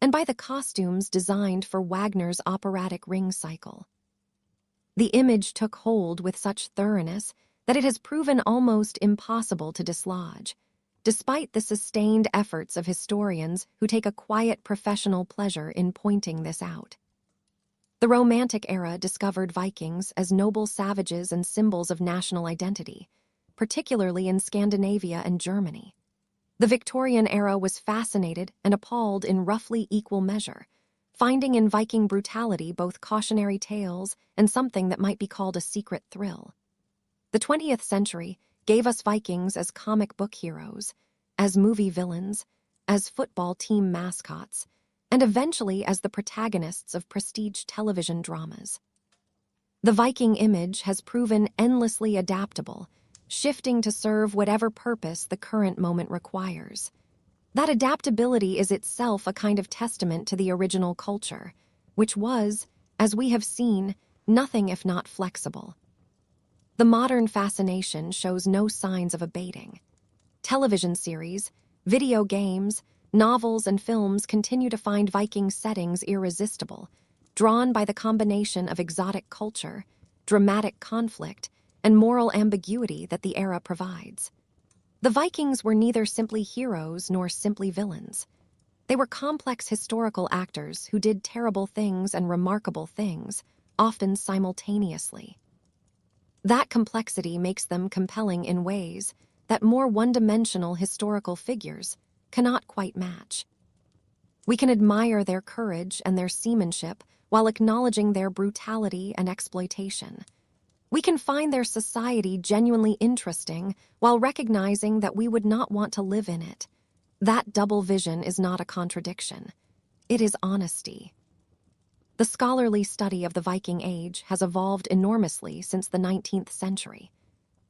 and by the costumes designed for Wagner's operatic ring cycle. The image took hold with such thoroughness that it has proven almost impossible to dislodge, despite the sustained efforts of historians who take a quiet professional pleasure in pointing this out. The Romantic era discovered Vikings as noble savages and symbols of national identity, particularly in Scandinavia and Germany. The Victorian era was fascinated and appalled in roughly equal measure, finding in Viking brutality both cautionary tales and something that might be called a secret thrill. The 20th century gave us Vikings as comic book heroes, as movie villains, as football team mascots, and eventually as the protagonists of prestige television dramas. The Viking image has proven endlessly adaptable, shifting to serve whatever purpose the current moment requires. That adaptability is itself a kind of testament to the original culture, which was, as we have seen, nothing if not flexible. The modern fascination shows no signs of abating. Television series, video games, novels, and films continue to find Viking settings irresistible, drawn by the combination of exotic culture, dramatic conflict, and moral ambiguity that the era provides. The Vikings were neither simply heroes nor simply villains. They were complex historical actors who did terrible things and remarkable things, often simultaneously. That complexity makes them compelling in ways that more one-dimensional historical figures cannot quite match. We can admire their courage and their seamanship while acknowledging their brutality and exploitation. We can find their society genuinely interesting while recognizing that we would not want to live in it. That double vision is not a contradiction. It is honesty. The scholarly study of the Viking Age has evolved enormously since the 19th century.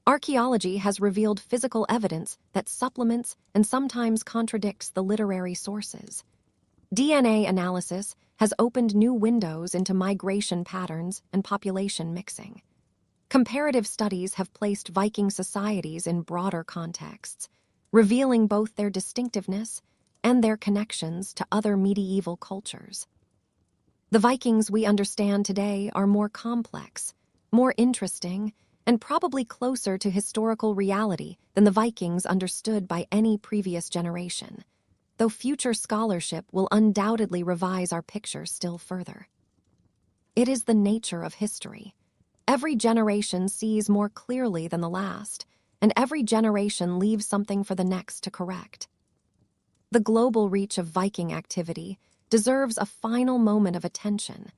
Archaeology has revealed physical evidence that supplements and sometimes contradicts the literary sources. DNA analysis has opened new windows into migration patterns and population mixing. Comparative studies have placed Viking societies in broader contexts, revealing both their distinctiveness and their connections to other medieval cultures. The Vikings we understand today are more complex, more interesting, and probably closer to historical reality than the Vikings understood by any previous generation, though future scholarship will undoubtedly revise our picture still further. It is the nature of history. Every generation sees more clearly than the last, and every generation leaves something for the next to correct. The global reach of Viking activity deserves a final moment of attention,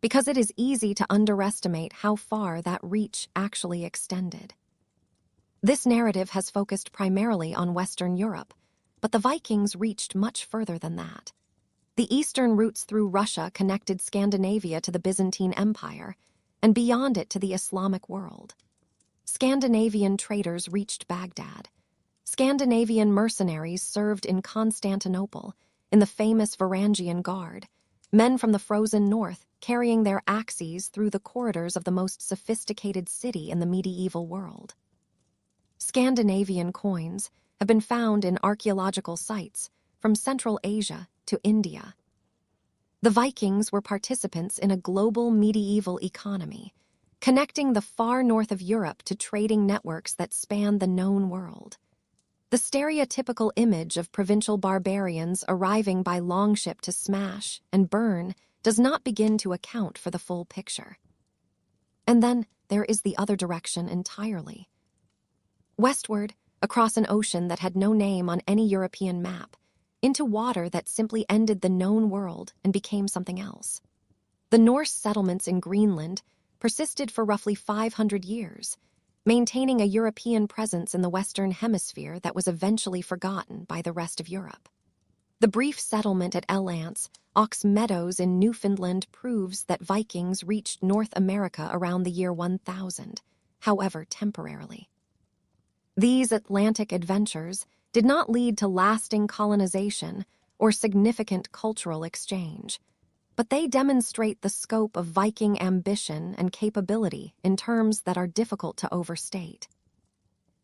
because it is easy to underestimate how far that reach actually extended. This narrative has focused primarily on Western Europe, but the Vikings reached much further than that. The eastern routes through Russia connected Scandinavia to the Byzantine Empire, and beyond it to the Islamic world. Scandinavian traders reached Baghdad. Scandinavian mercenaries served in Constantinople, in the famous Varangian Guard, men from the frozen north carrying their axes through the corridors of the most sophisticated city in the medieval world. Scandinavian coins have been found in archaeological sites from Central Asia to India. The Vikings were participants in a global medieval economy, connecting the far north of Europe to trading networks that spanned the known world. The stereotypical image of provincial barbarians arriving by longship to smash and burn does not begin to account for the full picture. And then there is the other direction entirely. Westward, across an ocean that had no name on any European map, into water that simply ended the known world and became something else. The Norse settlements in Greenland persisted for roughly 500 years, maintaining a European presence in the Western Hemisphere that was eventually forgotten by the rest of Europe. The brief settlement at Elance, Ox Meadows in Newfoundland proves that Vikings reached North America around the year 1000, however temporarily. These Atlantic adventures did not lead to lasting colonization or significant cultural exchange, but they demonstrate the scope of Viking ambition and capability in terms that are difficult to overstate.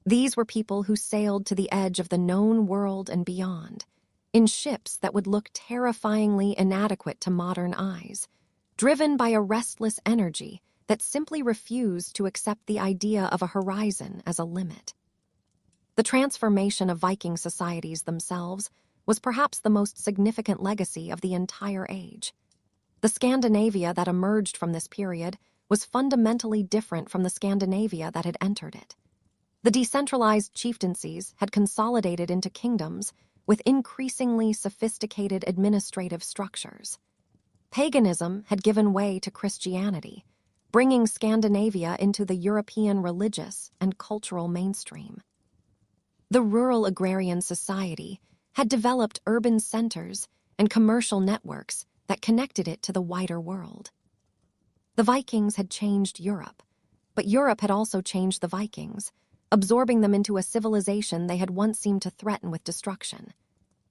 These were people who sailed to the edge of the known world and beyond, in ships that would look terrifyingly inadequate to modern eyes, driven by a restless energy that simply refused to accept the idea of a horizon as a limit. The transformation of Viking societies themselves was perhaps the most significant legacy of the entire age. The Scandinavia that emerged from this period was fundamentally different from the Scandinavia that had entered it. The decentralized chieftaincies had consolidated into kingdoms with increasingly sophisticated administrative structures. Paganism had given way to Christianity, bringing Scandinavia into the European religious and cultural mainstream. The rural agrarian society had developed urban centers and commercial networks that connected it to the wider world. The Vikings had changed Europe, but Europe had also changed the Vikings, absorbing them into a civilization they had once seemed to threaten with destruction.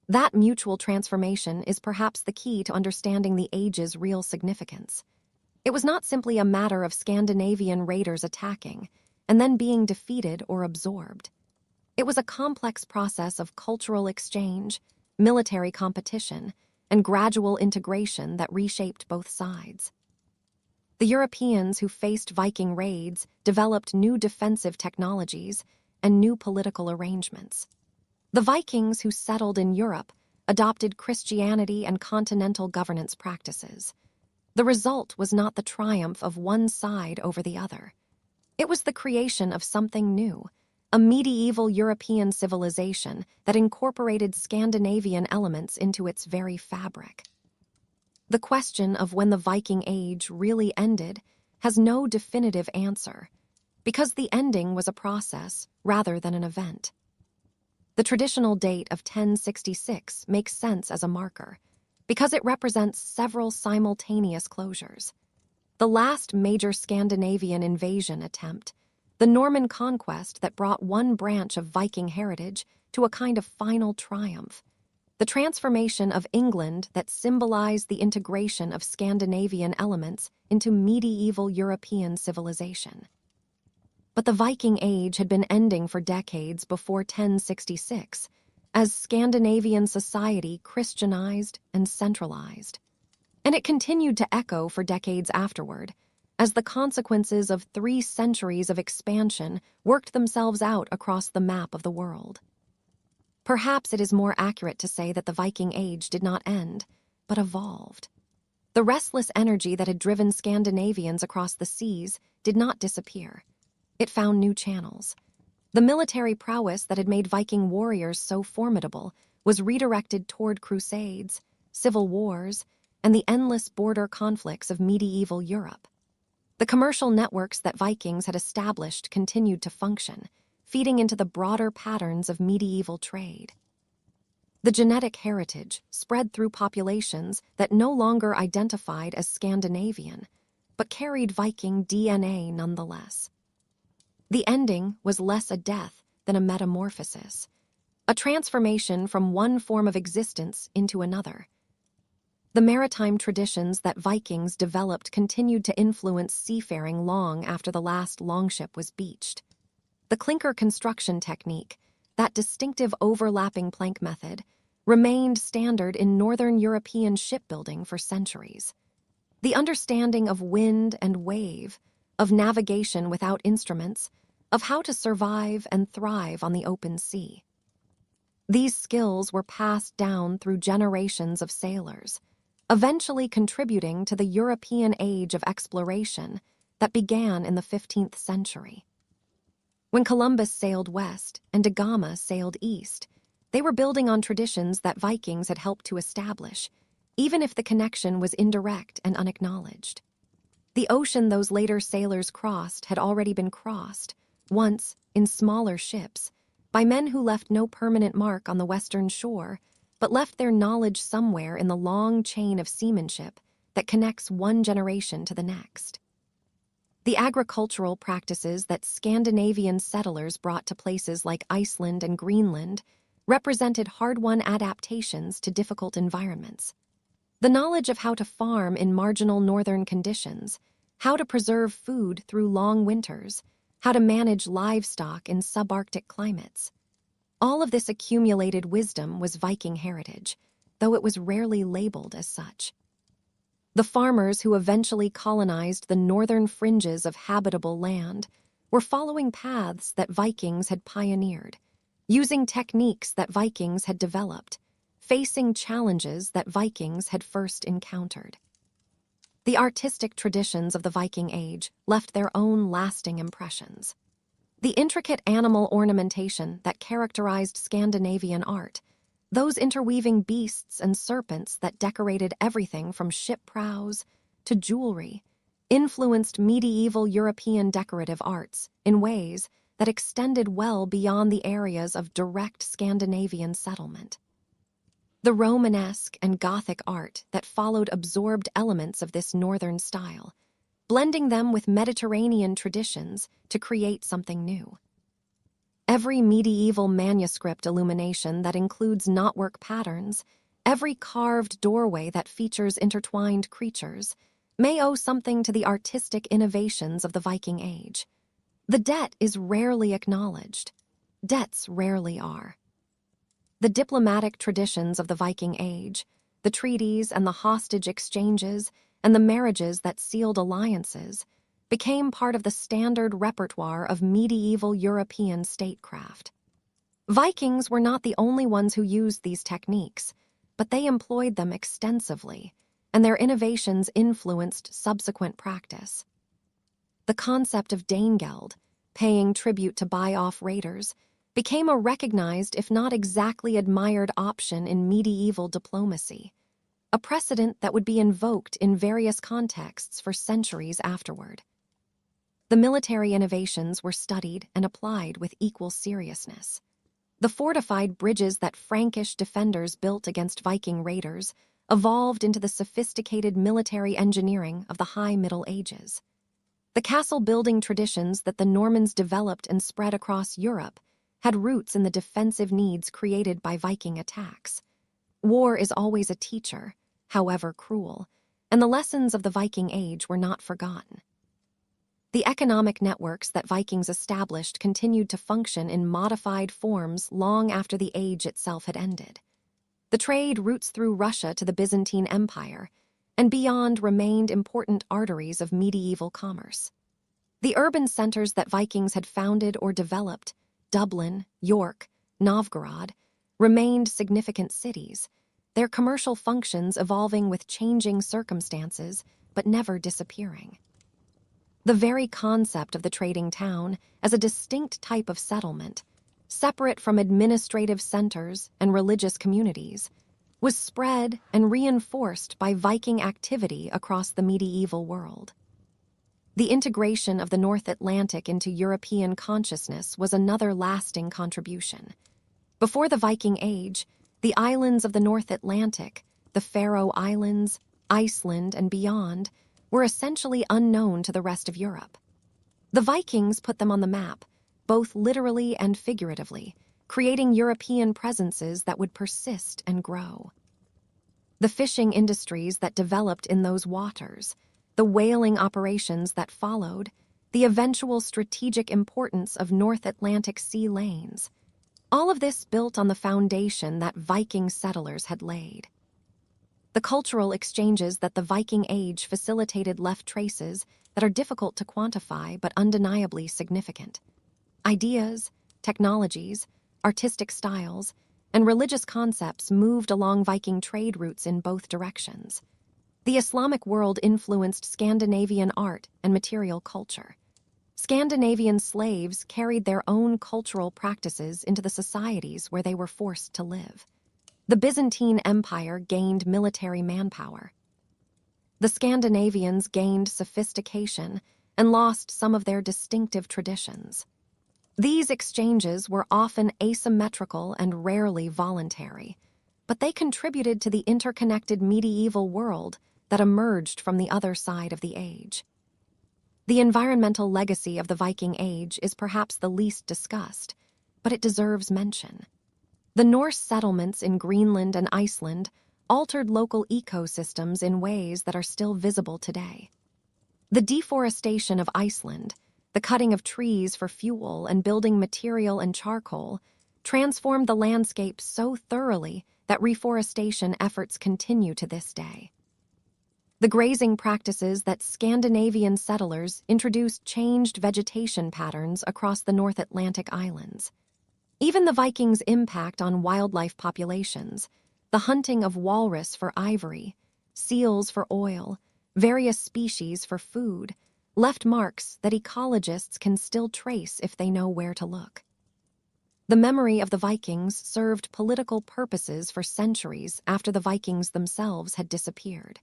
That mutual transformation is perhaps the key to understanding the age's real significance. It was not simply a matter of Scandinavian raiders attacking and then being defeated or absorbed. It was a complex process of cultural exchange, military competition, and gradual integration that reshaped both sides. The Europeans who faced Viking raids developed new defensive technologies and new political arrangements. The Vikings who settled in Europe adopted Christianity and continental governance practices. The result was not the triumph of one side over the other. It was the creation of something new, a medieval European civilization that incorporated Scandinavian elements into its very fabric. The question of when the Viking Age really ended has no definitive answer, because the ending was a process rather than an event. The traditional date of 1066 makes sense as a marker, because it represents several simultaneous closures. The last major Scandinavian invasion attempt, the Norman conquest that brought one branch of Viking heritage to a kind of final triumph, the transformation of England that symbolized the integration of Scandinavian elements into medieval European civilization. But the Viking Age had been ending for decades before 1066, as Scandinavian society Christianized and centralized. And it continued to echo for decades afterward, as the consequences of 3 centuries of expansion worked themselves out across the map of the world. Perhaps it is more accurate to say that the Viking Age did not end, but evolved. The restless energy that had driven Scandinavians across the seas did not disappear. It found new channels. The military prowess that had made Viking warriors so formidable was redirected toward crusades, civil wars, and the endless border conflicts of medieval Europe. The commercial networks that Vikings had established continued to function, feeding into the broader patterns of medieval trade. The genetic heritage spread through populations that no longer identified as Scandinavian, but carried Viking DNA nonetheless. The ending was less a death than a metamorphosis, a transformation from one form of existence into another. The maritime traditions that Vikings developed continued to influence seafaring long after the last longship was beached. The clinker construction technique, that distinctive overlapping plank method, remained standard in Northern European shipbuilding for centuries. The understanding of wind and wave, of navigation without instruments, of how to survive and thrive on the open sea. These skills were passed down through generations of sailors, eventually contributing to the European age of exploration that began in the 15th century. When Columbus sailed west and da Gama sailed east, they were building on traditions that Vikings had helped to establish, even if the connection was indirect and unacknowledged. The ocean those later sailors crossed had already been crossed, once, in smaller ships, by men who left no permanent mark on the western shore, but left their knowledge somewhere in the long chain of seamanship that connects one generation to the next. The agricultural practices that Scandinavian settlers brought to places like Iceland and Greenland represented hard-won adaptations to difficult environments. The knowledge of how to farm in marginal northern conditions, how to preserve food through long winters, how to manage livestock in subarctic climates. All of this accumulated wisdom was Viking heritage, though it was rarely labeled as such. The farmers who eventually colonized the northern fringes of habitable land were following paths that Vikings had pioneered, using techniques that Vikings had developed, facing challenges that Vikings had first encountered. The artistic traditions of the Viking Age left their own lasting impressions. The intricate animal ornamentation that characterized Scandinavian art, those interweaving beasts and serpents that decorated everything from ship prows to jewelry, influenced medieval European decorative arts in ways that extended well beyond the areas of direct Scandinavian settlement. The Romanesque and Gothic art that followed absorbed elements of this northern style, blending them with Mediterranean traditions to create something new. Every medieval manuscript illumination that includes knotwork patterns, every carved doorway that features intertwined creatures, may owe something to the artistic innovations of the Viking Age. The debt is rarely acknowledged. Debts rarely are. The diplomatic traditions of the Viking Age, the treaties and the hostage exchanges, and the marriages that sealed alliances, became part of the standard repertoire of medieval European statecraft. Vikings were not the only ones who used these techniques, but they employed them extensively, and their innovations influenced subsequent practice. The concept of Danegeld, paying tribute to buy-off raiders, became a recognized, if not exactly admired, option in medieval diplomacy, a precedent that would be invoked in various contexts for centuries afterward. The military innovations were studied and applied with equal seriousness. The fortified bridges that Frankish defenders built against Viking raiders evolved into the sophisticated military engineering of the High Middle Ages. The castle-building traditions that the Normans developed and spread across Europe had roots in the defensive needs created by Viking attacks. War is always a teacher, however cruel, and the lessons of the Viking Age were not forgotten. The economic networks that Vikings established continued to function in modified forms long after the age itself had ended. The trade routes through Russia to the Byzantine Empire and beyond remained important arteries of medieval commerce. The urban centers that Vikings had founded or developed, Dublin, York, Novgorod, remained significant cities, their commercial functions evolving with changing circumstances but never disappearing. The very concept of the trading town as a distinct type of settlement, separate from administrative centers and religious communities, was spread and reinforced by Viking activity across the medieval world. The integration of the North Atlantic into European consciousness was another lasting contribution. Before the Viking Age, the islands of the North Atlantic, the Faroe Islands, Iceland, and beyond, were essentially unknown to the rest of Europe. The Vikings put them on the map, both literally and figuratively, creating European presences that would persist and grow. The fishing industries that developed in those waters, the whaling operations that followed, the eventual strategic importance of North Atlantic sea lanes, all of this built on the foundation that Viking settlers had laid. The cultural exchanges that the Viking Age facilitated left traces that are difficult to quantify but undeniably significant. Ideas, technologies, artistic styles, and religious concepts moved along Viking trade routes in both directions. The Islamic world influenced Scandinavian art and material culture. Scandinavian slaves carried their own cultural practices into the societies where they were forced to live. The Byzantine Empire gained military manpower. The Scandinavians gained sophistication and lost some of their distinctive traditions. These exchanges were often asymmetrical and rarely voluntary, but they contributed to the interconnected medieval world that emerged from the other side of the age. The environmental legacy of the Viking Age is perhaps the least discussed, but it deserves mention. The Norse settlements in Greenland and Iceland altered local ecosystems in ways that are still visible today. The deforestation of Iceland, the cutting of trees for fuel and building material and charcoal, transformed the landscape so thoroughly that reforestation efforts continue to this day. The grazing practices that Scandinavian settlers introduced changed vegetation patterns across the North Atlantic islands. Even the Vikings' impact on wildlife populations, the hunting of walrus for ivory, seals for oil, various species for food, left marks that ecologists can still trace if they know where to look. The memory of the Vikings served political purposes for centuries after the Vikings themselves had disappeared.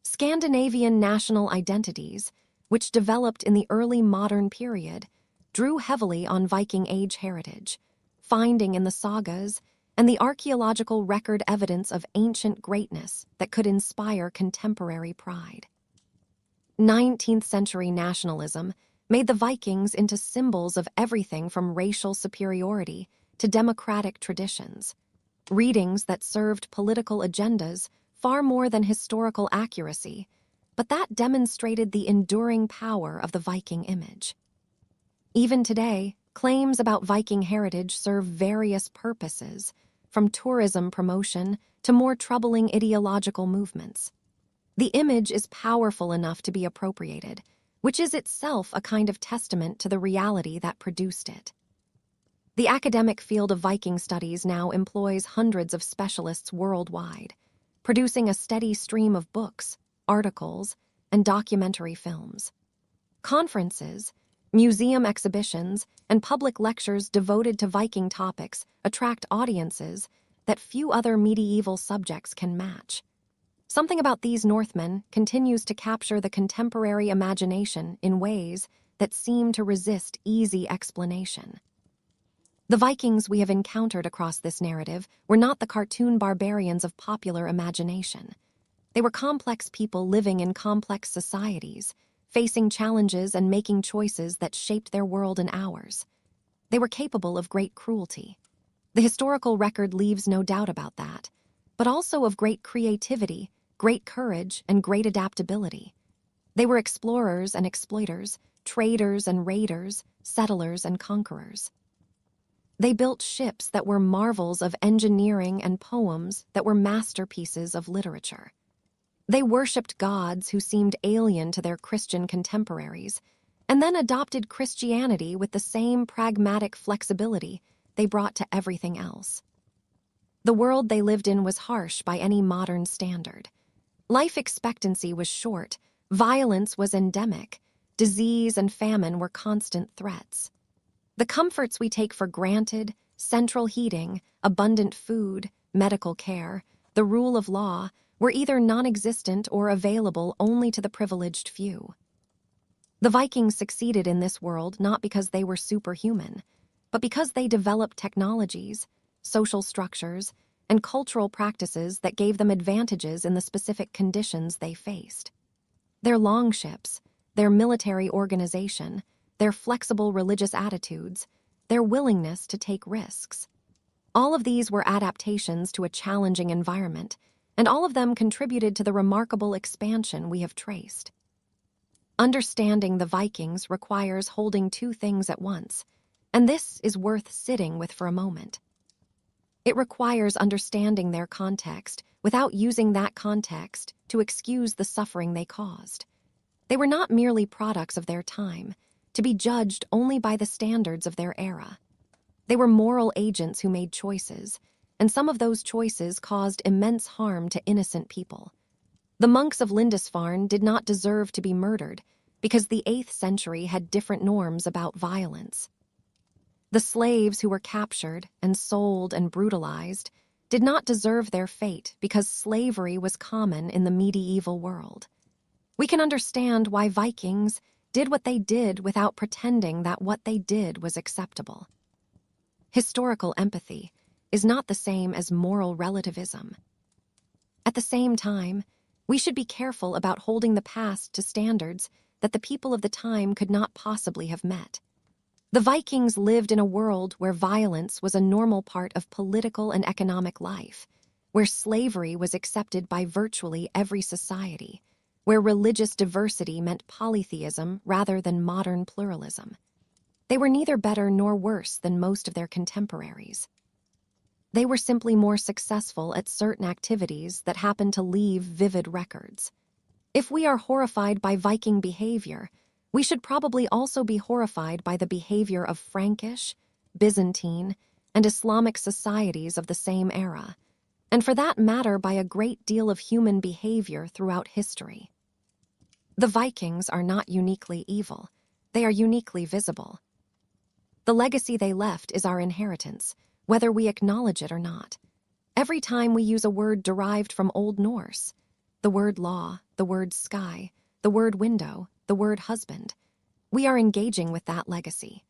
Scandinavian national identities, which developed in the early modern period, drew heavily on Viking Age heritage, finding in the sagas and the archaeological record evidence of ancient greatness that could inspire contemporary pride. 19th-century nationalism, made the Vikings into symbols of everything from racial superiority to democratic traditions, readings that served political agendas far more than historical accuracy, but that demonstrated the enduring power of the Viking image. Even today, claims about Viking heritage serve various purposes, from tourism promotion to more troubling ideological movements. The image is powerful enough to be appropriated, which is itself a kind of testament to the reality that produced it. The academic field of Viking studies now employs hundreds of specialists worldwide, producing a steady stream of books, articles, and documentary films. Conferences, museum exhibitions, and public lectures devoted to Viking topics attract audiences that few other medieval subjects can match. Something about these Northmen continues to capture the contemporary imagination in ways that seem to resist easy explanation. The Vikings we have encountered across this narrative were not the cartoon barbarians of popular imagination. They were complex people living in complex societies, facing challenges and making choices that shaped their world and ours. They were capable of great cruelty. The historical record leaves no doubt about that, but also of great creativity, great courage, and great adaptability. They were explorers and exploiters, traders and raiders, settlers and conquerors. They built ships that were marvels of engineering and poems that were masterpieces of literature. They worshipped gods who seemed alien to their Christian contemporaries, and then adopted Christianity with the same pragmatic flexibility they brought to everything else. The world they lived in was harsh by any modern standard. Life expectancy was short, violence was endemic, disease and famine were constant threats. The comforts we take for granted, central heating, abundant food, medical care, the rule of law, were either non-existent or available only to the privileged few. The Vikings succeeded in this world not because they were superhuman, but because they developed technologies, social structures, and cultural practices that gave them advantages in the specific conditions they faced. Their longships, their military organization, their flexible religious attitudes, their willingness to take risks. All of these were adaptations to a challenging environment, and all of them contributed to the remarkable expansion we have traced. Understanding the Vikings requires holding two things at once, and this is worth sitting with for a moment. It requires understanding their context without using that context to excuse the suffering they caused. They were not merely products of their time, to be judged only by the standards of their era. They were moral agents who made choices, and some of those choices caused immense harm to innocent people. The monks of Lindisfarne did not deserve to be murdered because the 8th century had different norms about violence. The slaves who were captured and sold and brutalized did not deserve their fate because slavery was common in the medieval world. We can understand why Vikings did what they did without pretending that what they did was acceptable. Historical empathy is not the same as moral relativism. At the same time, we should be careful about holding the past to standards that the people of the time could not possibly have met. The Vikings lived in a world where violence was a normal part of political and economic life, where slavery was accepted by virtually every society, where religious diversity meant polytheism rather than modern pluralism. They were neither better nor worse than most of their contemporaries. They were simply more successful at certain activities that happened to leave vivid records. If we are horrified by Viking behavior, we should probably also be horrified by the behavior of Frankish, Byzantine, and Islamic societies of the same era, and for that matter by a great deal of human behavior throughout history. The Vikings are not uniquely evil, they are uniquely visible. The legacy they left is our inheritance, whether we acknowledge it or not. Every time we use a word derived from Old Norse, the word law, the word sky, the word window, the word husband, we are engaging with that legacy.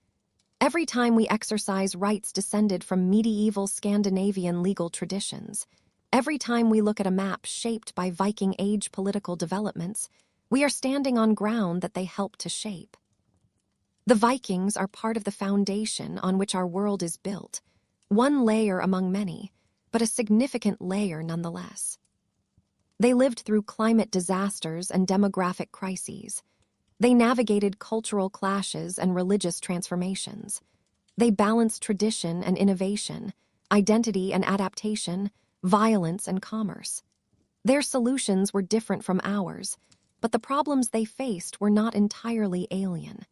Every time we exercise rights descended from medieval Scandinavian legal traditions, every time we look at a map shaped by Viking Age political developments, we are standing on ground that they helped to shape. The Vikings are part of the foundation on which our world is built, one layer among many, but a significant layer nonetheless. They lived through climate disasters and demographic crises. They navigated cultural clashes and religious transformations. They balanced tradition and innovation, identity and adaptation, violence and commerce. Their solutions were different from ours, but the problems they faced were not entirely alien.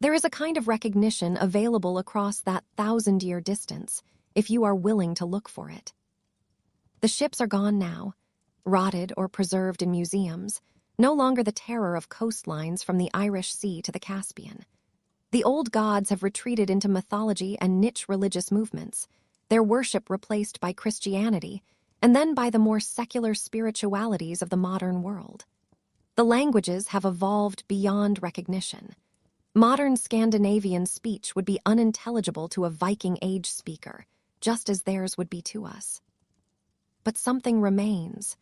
There is a kind of recognition available across that 1,000-year distance, if you are willing to look for it. The ships are gone now, rotted or preserved in museums, no longer the terror of coastlines from the Irish Sea to the Caspian. The old gods have retreated into mythology and niche religious movements, their worship replaced by Christianity, and then by the more secular spiritualities of the modern world. The languages have evolved beyond recognition. Modern Scandinavian speech would be unintelligible to a Viking Age speaker, just as theirs would be to us. But something remains.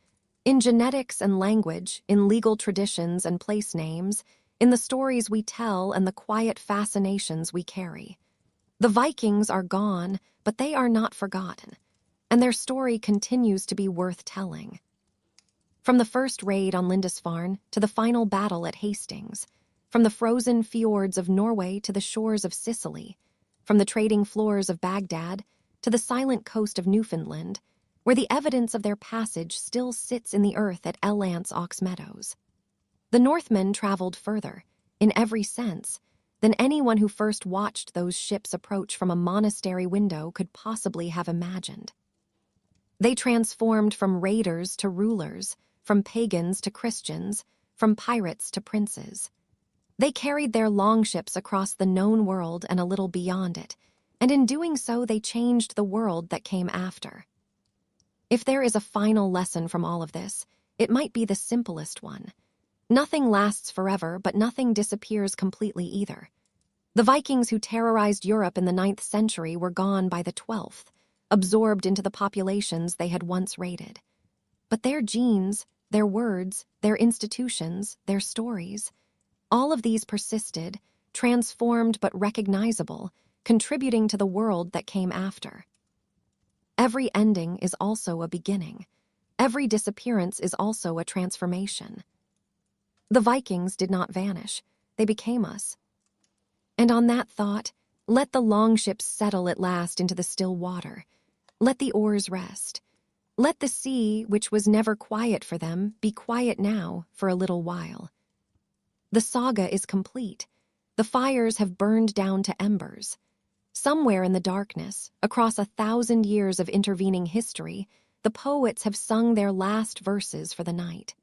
In genetics and language, in legal traditions and place names, in the stories we tell and the quiet fascinations we carry. The Vikings are gone, but they are not forgotten, and their story continues to be worth telling. From the first raid on Lindisfarne to the final battle at Hastings, from the frozen fjords of Norway to the shores of Sicily, from the trading floors of Baghdad to the silent coast of Newfoundland, where the evidence of their passage still sits in the earth at Elant's Ox Meadows. The Northmen traveled further, in every sense, than anyone who first watched those ships approach from a monastery window could possibly have imagined. They transformed from raiders to rulers, from pagans to Christians, from pirates to princes. They carried their longships across the known world and a little beyond it, and in doing so they changed the world that came after. If there is a final lesson from all of this, it might be the simplest one. Nothing lasts forever, but nothing disappears completely either. The Vikings who terrorized Europe in the 9th century were gone by the 12th, absorbed into the populations they had once raided. But their genes, their words, their institutions, their stories, all of these persisted, transformed but recognizable, contributing to the world that came after. Every ending is also a beginning. Every disappearance is also a transformation. The Vikings did not vanish. They became us. And on that thought, let the longships settle at last into the still water. Let the oars rest. Let the sea, which was never quiet for them, be quiet now for a little while. The saga is complete. The fires have burned down to embers. Somewhere in the darkness, across 1,000 years of intervening history, the poets have sung their last verses for the night.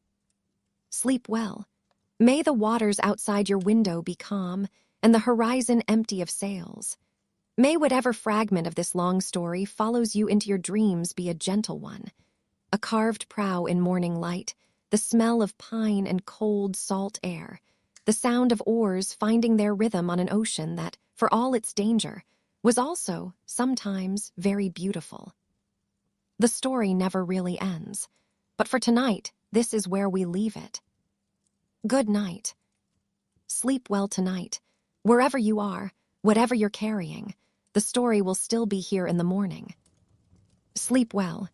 Sleep well. May the waters outside your window be calm, and the horizon empty of sails. May whatever fragment of this long story follows you into your dreams be a gentle one. A carved prow in morning light, the smell of pine and cold, salt air, the sound of oars finding their rhythm on an ocean that, for all its danger, was also, sometimes, very beautiful. The story never really ends, but for tonight, this is where we leave it. Good night. Sleep well tonight. Wherever you are, whatever you're carrying, the story will still be here in the morning. Sleep well.